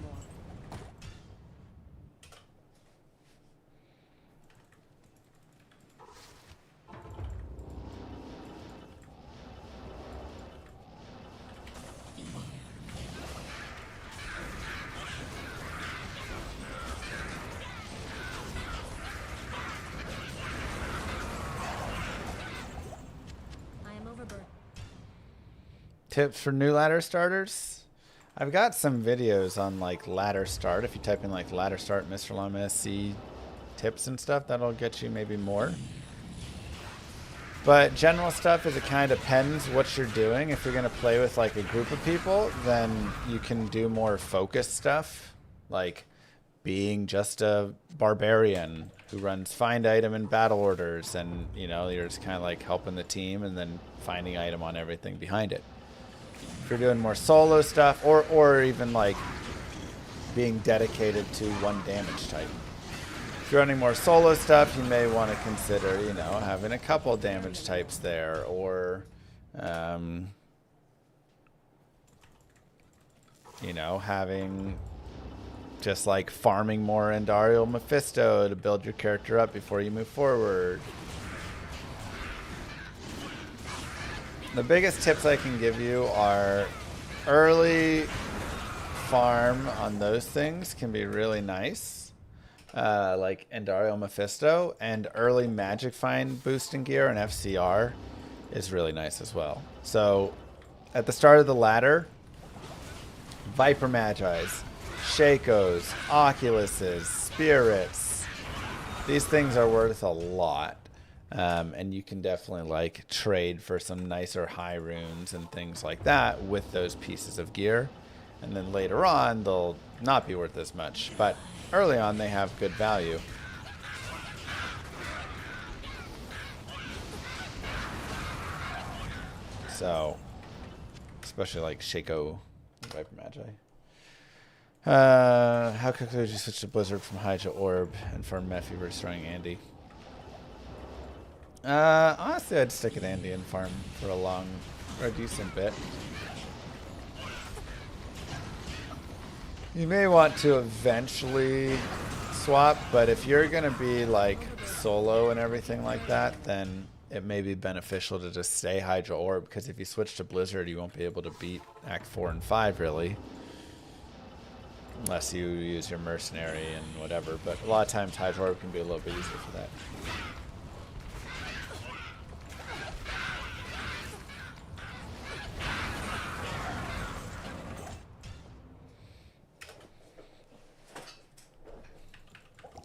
F: I am overburdened.
A: Tips for new ladder starters? I've got some videos on like ladder start. If you type in like ladder start Mr. Llama SC tips and stuff, that'll get you maybe more. But general stuff is it kind of depends what you're doing. If you're going to play with like a group of people, then you can do more focused stuff, like being just a barbarian who runs find item and battle orders, and you know, you're just kind of like helping the team and then finding item on everything behind it. If you're doing more solo stuff, or even like being dedicated to one damage type. If you're running more solo stuff, you may want to consider, you know, having a couple damage types there, or, you know, having just like farming more Andariel Mephisto to build your character up before you move forward. The biggest tips I can give you are early farm on those things can be really nice. Like Andariel Mephisto, and early Magic Find boosting gear and FCR is really nice as well. So at the start of the ladder, Viper Magi's, Shakos, Oculuses, Spirits, these things are worth a lot. And you can definitely like trade for some nicer high runes and things like that with those pieces of gear. And then later on, they'll not be worth as much. But early on, they have good value. So, especially like Shaco Viper Magi. How quickly would you switch to Blizzard from Hydra Orb and farm Mephi versus destroying Andy? Honestly, I'd stick at Andy and farm for a decent bit. You may want to eventually swap, but if you're gonna be like solo and everything like that, then it may be beneficial to just stay Hydra Orb, because if you switch to Blizzard, you won't be able to beat Act 4 and 5 really. Unless you use your Mercenary and whatever, but a lot of times Hydra Orb can be a little bit easier for that.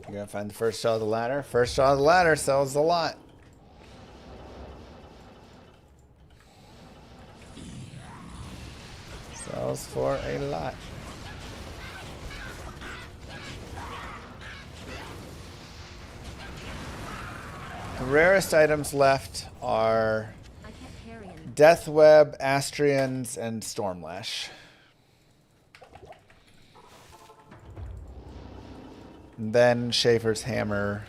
A: You're gonna find the first shot of the ladder. First shot of the ladder sells a lot. Sells for a lot. The rarest items left are Death Web, Astrians, and Stormlash. And then Schaefer's Hammer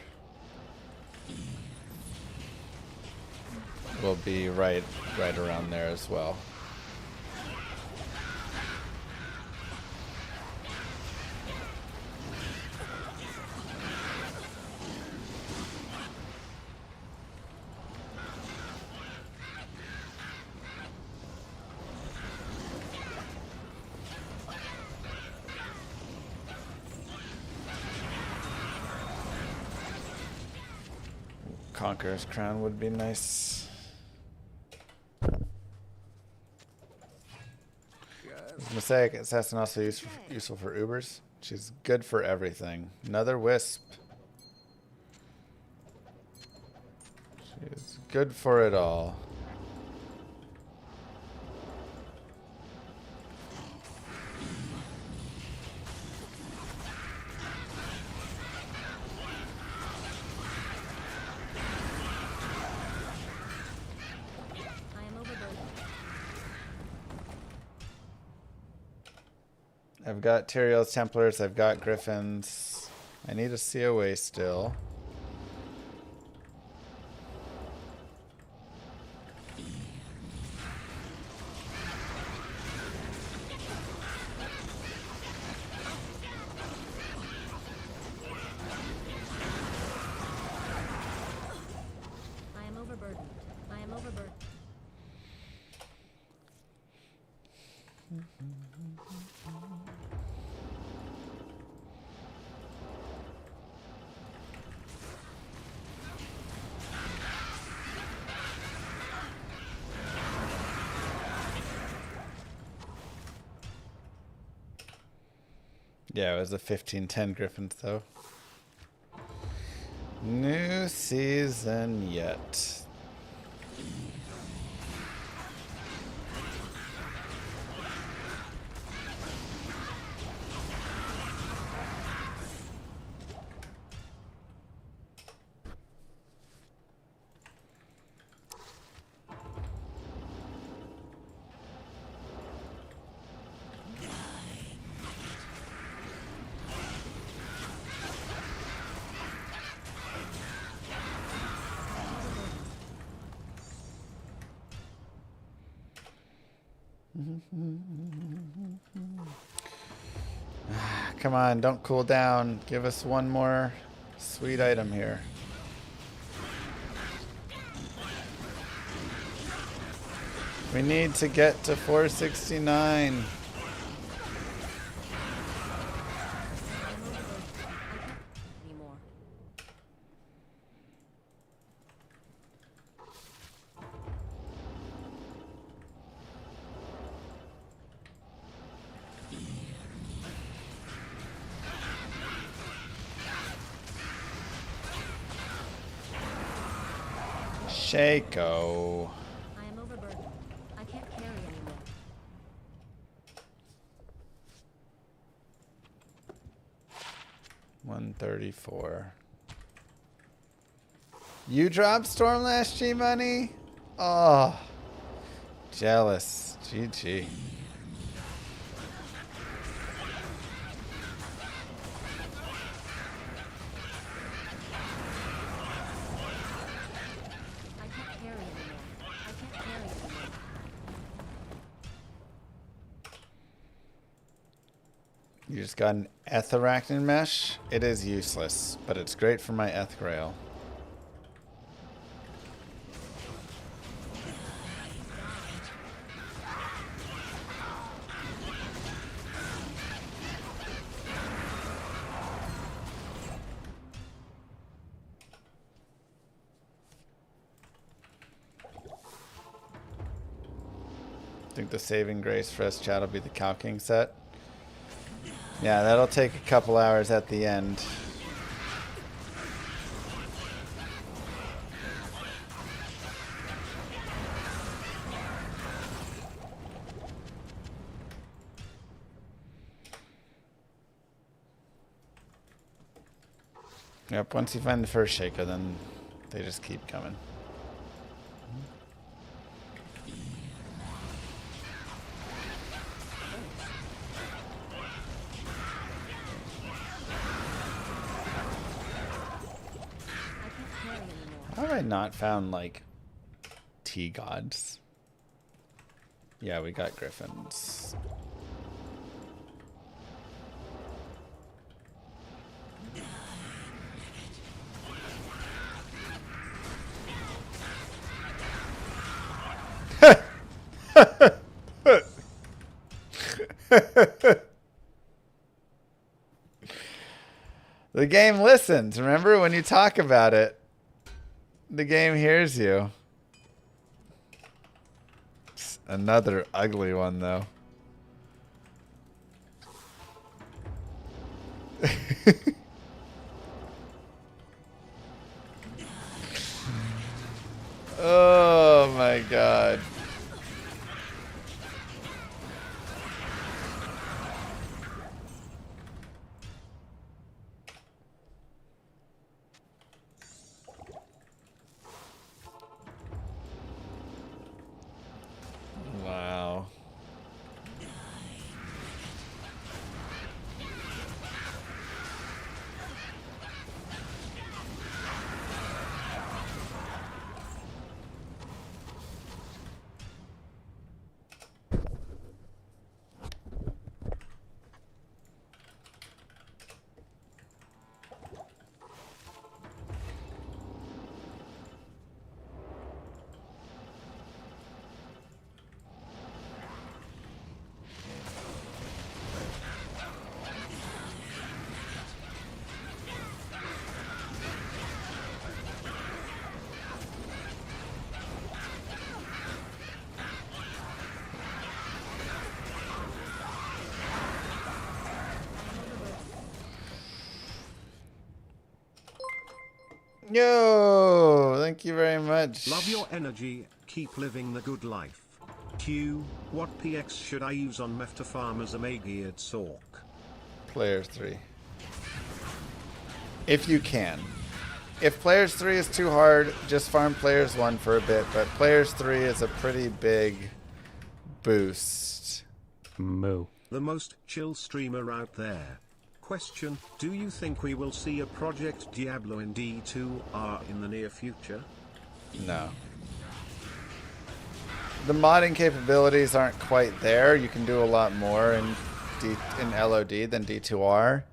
A: will be right around there as well. Conqueror's Crown would be nice. Mosaic Assassin also useful for Ubers. She's good for everything. Another Wisp. She's good for it all. I've got Tyrael's Templars, I've got Griffins. I need a COA still.
F: I am overburdened. I am overburdened.
A: Yeah, it was a 15-10 Griffins though. New season yet. Come on, don't cool down. Give us one more sweet item here. We need to get to 469.
F: Anymore.
A: Shaco.
F: I am overburdened. I can't carry anymore.
A: $134. You dropped Stormlash G Money? Oh. Jealous. GG.
F: I can't carry anymore. I can't carry anymore.
A: You just got an etharachnid mesh? It is useless, but it's great for my GRAIL. I think the saving grace for us chat will be the calking set. Yeah, that'll take a couple hours at the end. Yep, once you find the first shaker, then they just keep coming. How have I not found, like, T-gods? Yeah, we got griffins. The game listens. Remember when you talk about it, the game hears you. It's another ugly one, though. Oh my god. Wow. Yo, thank you very much.
G: Love your energy, keep living the good life. Q, what PX should I use on Meth to farm as a Magiad Sork?
A: Players 3. If you can. If Players 3 is too hard, just farm Players 1 for a bit, but Players 3 is a pretty big boost.
B: Moo.
G: The most chill streamer out there. Question, do you think we will see a Project Diablo in D2R in the near future?
A: No. The modding capabilities aren't quite there. You can do a lot more in LOD than D2R.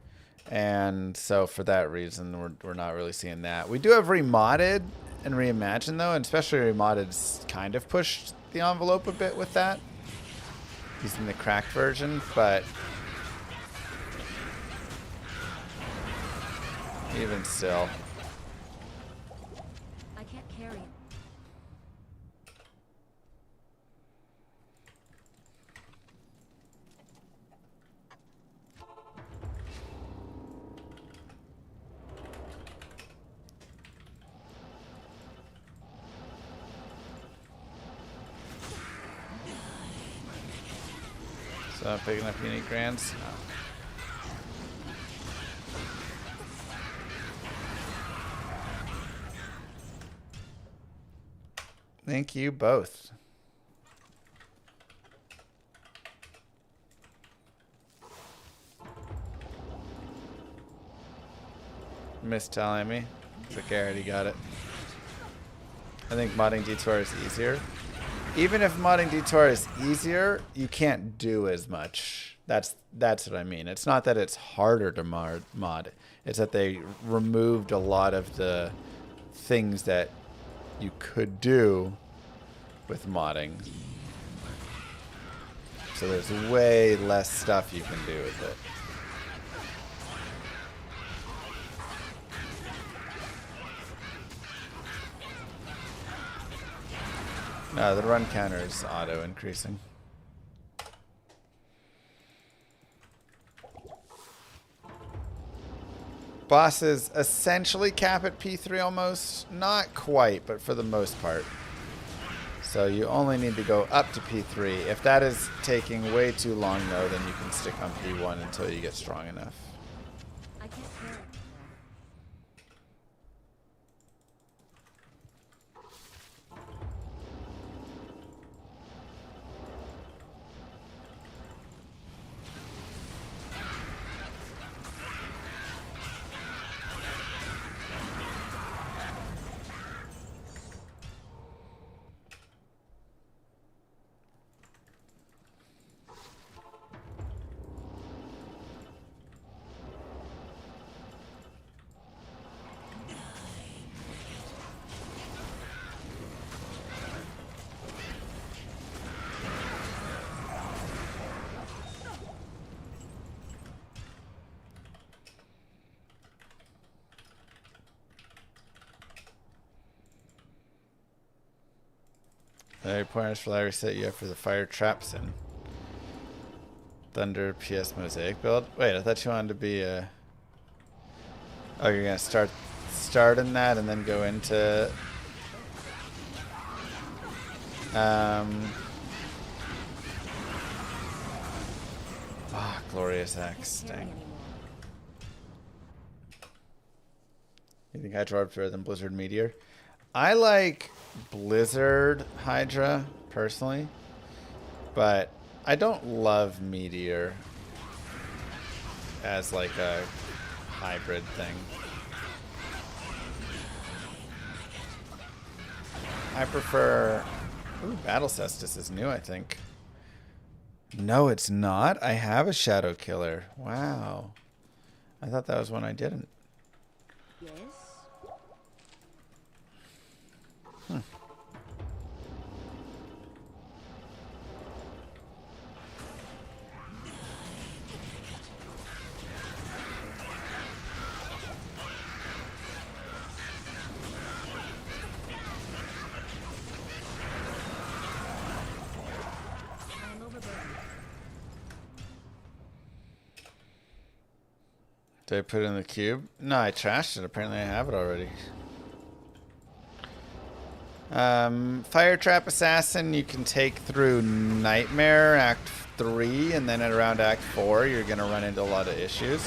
A: And so for that reason, we're not really seeing that. We do have Remodded and Reimagined, though, and especially Remodded's kind of pushed the envelope a bit with that, using the cracked version, but even still.
F: I can't carry it.
A: So not big enough unique grants? No. Thank you both. mistelling me. It's okay, I already got it. I think modding Detour is easier. Even if modding Detour is easier, you can't do as much. That's what I mean. It's not that it's harder to mod. It's that they removed a lot of the things that you could do with modding. So there's way less stuff you can do with it. No, the run counter is auto increasing. Bosses essentially cap at P3 almost. Not quite, but for the most part. So you only need to go up to P3. If that is taking way too long though, then you can stick on P1 until you get strong enough.
F: I can't carry anymore.
A: Any pointers for Larry set you up for the fire traps in Thunder PS Mosaic build? Wait, I thought you wanted to be a... Oh, you're gonna start in that and then go into Glorious Axe.
F: Carry
A: Dang.
F: anymore.
A: You think Hydra are better than Blizzard Meteor? I like Blizzard Hydra personally, but I don't love Meteor as like a hybrid thing. I prefer... Ooh, Battle Cestus is new, I think. No, it's not. I have a Shadow Killer. Wow. I thought that was one I didn't.
F: Yes. I'm overburdened.
A: Did I put it in the cube? No, I trashed it. Apparently I have it already. Fire Trap Assassin you can take through Nightmare Act 3, and then at around Act 4 you're going to run into a lot of issues.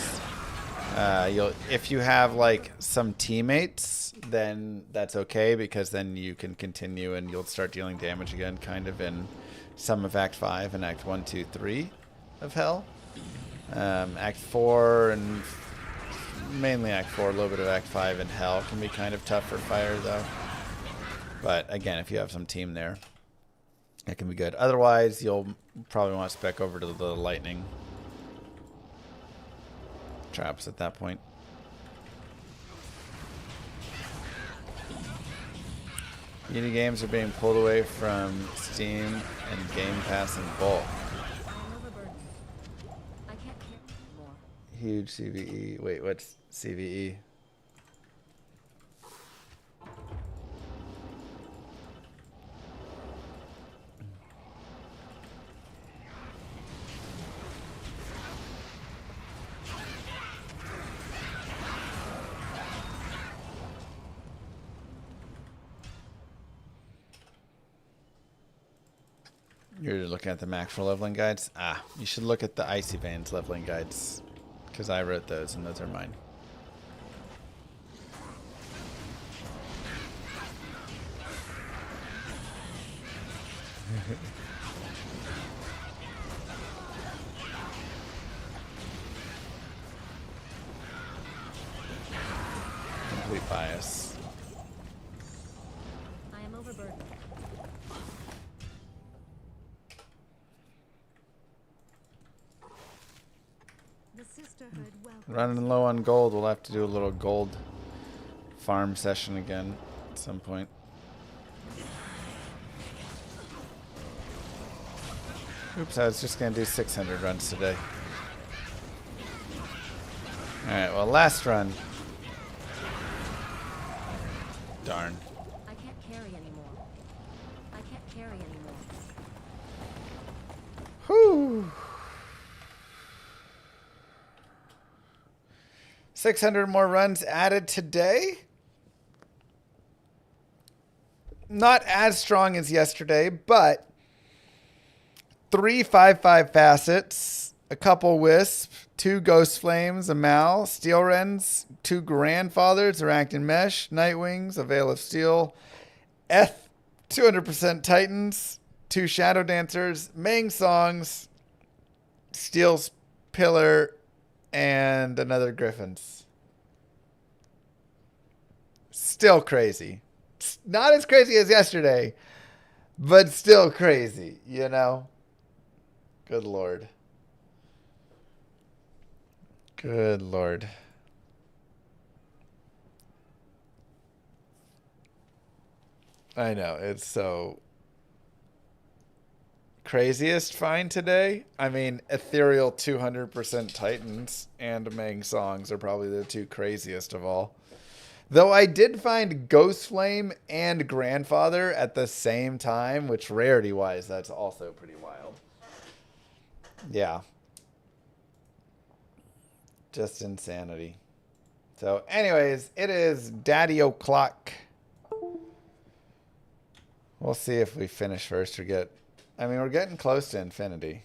A: If you have like some teammates, then that's okay, because then you can continue and you'll start dealing damage again, kind of in some of Act 5 and Act 1, 2, 3 of Hell. Act 4 and mainly Act 4, a little bit of Act 5 and Hell can be kind of tough for fire though. But again, if you have some team there, it can be good. Otherwise, you'll probably want to spec over to the lightning traps at that point. Unity games are being pulled away from Steam and Game Pass in bulk.
F: I'm overburdened. I can't carry anymore.
A: Huge CVE. Wait, what's CVE? You're looking at the macro leveling guides? Ah, you should look at the Icy Veins leveling guides, because I wrote those and those are mine. bias.
F: I am overburdened.
E: The sisterhood welcomes
A: Running low on gold. We'll have to do a little gold farm session again at some point. Oops, I was just going to do 600 runs today. Alright, well, last run. Darn.
F: I can't carry anymore. I can't carry anymore.
A: Whew. 600 more runs added today. Not as strong as yesterday, but 3 5/5 facets, a couple wisp, 2 ghost flames, a mal, steel wrens, 2 grandfathers, Arachnid mesh, nightwings, a veil of steel, 200% titans, 2 shadow dancers, Mang songs, steel's pillar, and another griffins. Still crazy. Not as crazy as yesterday, but still crazy, you know? Good Lord. Good Lord. I know, it's so craziest find today. I mean, ethereal 200% titans and Mang songs are probably the 2 craziest of all. Though I did find Ghost Flame and Grandfather at the same time, which rarity-wise, that's also pretty wild. Yeah. Just insanity. So, anyways, it is Daddy O'Clock. We'll see if we finish first or get... I mean, we're getting close to infinity.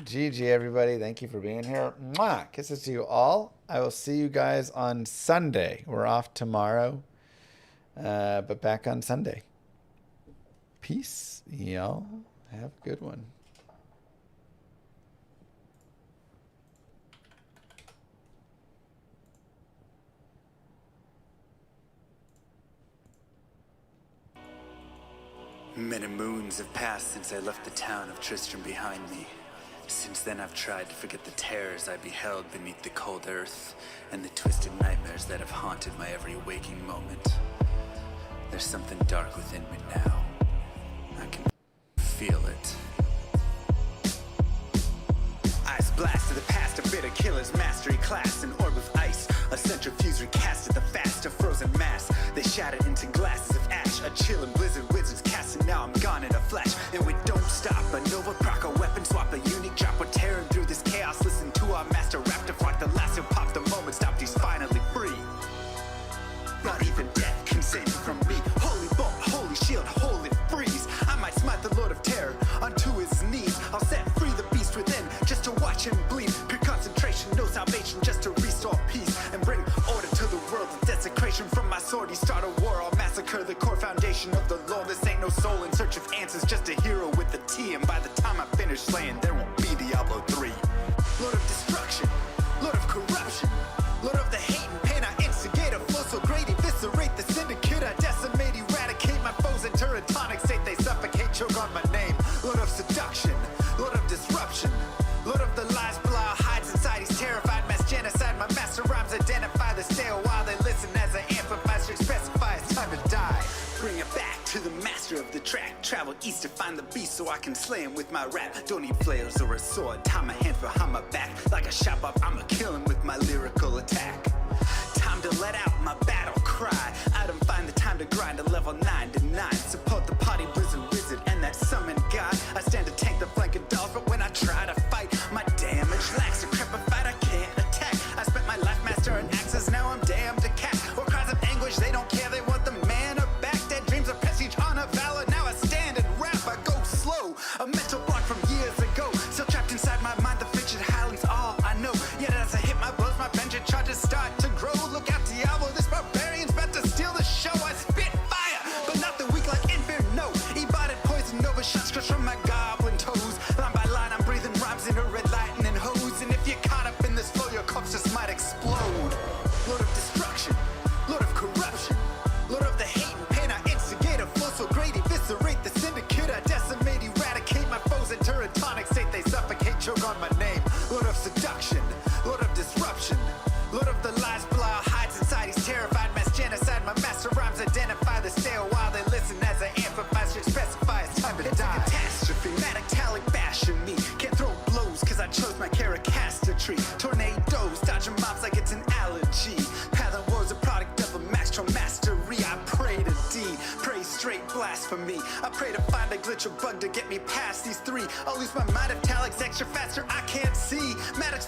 A: GG, everybody. Thank you for being here. Mwah! Kisses to you all. I will see you guys on Sunday. We're off tomorrow, but back on Sunday. Peace, y'all. Have a good one.
J: Many moons have passed since I left the town of Tristram behind me. Since then I've tried to forget the terrors I beheld beneath the cold earth and the twisted nightmares that have haunted my every waking moment. There's something dark within me now. I can feel it. Ice blast to the past, a bitter killer's mastery class, an orb of ice, a centrifuge recasted the fast, a frozen mass. They shattered into glasses of ash, a chill and blizzard wizards cast, and now I'm gone in a flash. And we don't stop, a Nova proc, a weapon swap, a unique drop. We're tearing through this chaos, listen to our master rap to rock the last who pop the moment, stopped, he's finally free. Not even death can save me from me. Holy bolt, holy shield, holy freeze. I might smite the Lord of Terror unto his knees. I'll set free the beast within just to watch him bleed. Pure concentration, no salvation, just to restore peace and bring order to the world. The desecration from my sword, he start a war. I'll massacre the core foundation of the law. This ain't no soul in search of answers, just a hero with a T. And by the time I finish slaying, there won't be Diablo 3. Lord of destruction, Lord of corruption, Lord of the hate and pain. I instigate a flow so great, eviscerate the syndicate. I decimate, eradicate my foes in turretonic state. They suffocate, choke on my name. Lord of seduction, Lord of disruption, Lord of the lies, Belial hides inside. He's terrified, mass genocide. My master rhymes identify the stale while they listen as I amplify, specify it's time to die. Bring it back to the master of the track. Travel east to find the beast so I can slay him with my rap. Don't need flails or a sword. Tie my hands behind my back. Like a shop up, I'ma kill him with my lyrical attack. Time to let out my battle cry. I don't find the time to grind a level 9 to 9. Support the party blizzard wizard and that summon god. I stand to tank the flanking dolls, but when I try to fight, my damage lacks. Decrepified, I can't attack. I spent my life mastering axes, now I'm damned to cat. Or cries of anguish, they don't care, they want the mana back. Dead dreams of prestige, honor, valor. Now I stand and rap, I go slow. A mental block from years ago, still trapped inside my mind. The fiction highly's all I know. Yet as I hit my blows, my vengeance charges start to grow. Look out, Diablo, this barbarian's about to steal the show. I spit fire, but not the weak like Inferno. Ebotted poison over shots crush from my goblin toes. Line by line, I'm breathing rhymes into red lightning hose. And if you're caught up in this flow, your corpse just might explode. Lord of destruction, geometry. Tornadoes, dodging mobs like it's an allergy. Pattern war's a product of a master mastery. I pray to D, pray straight blasphemy. I pray to find a glitch or bug to get me past these three. I'll lose my mind if Talik's extra faster, I can't see. Maddox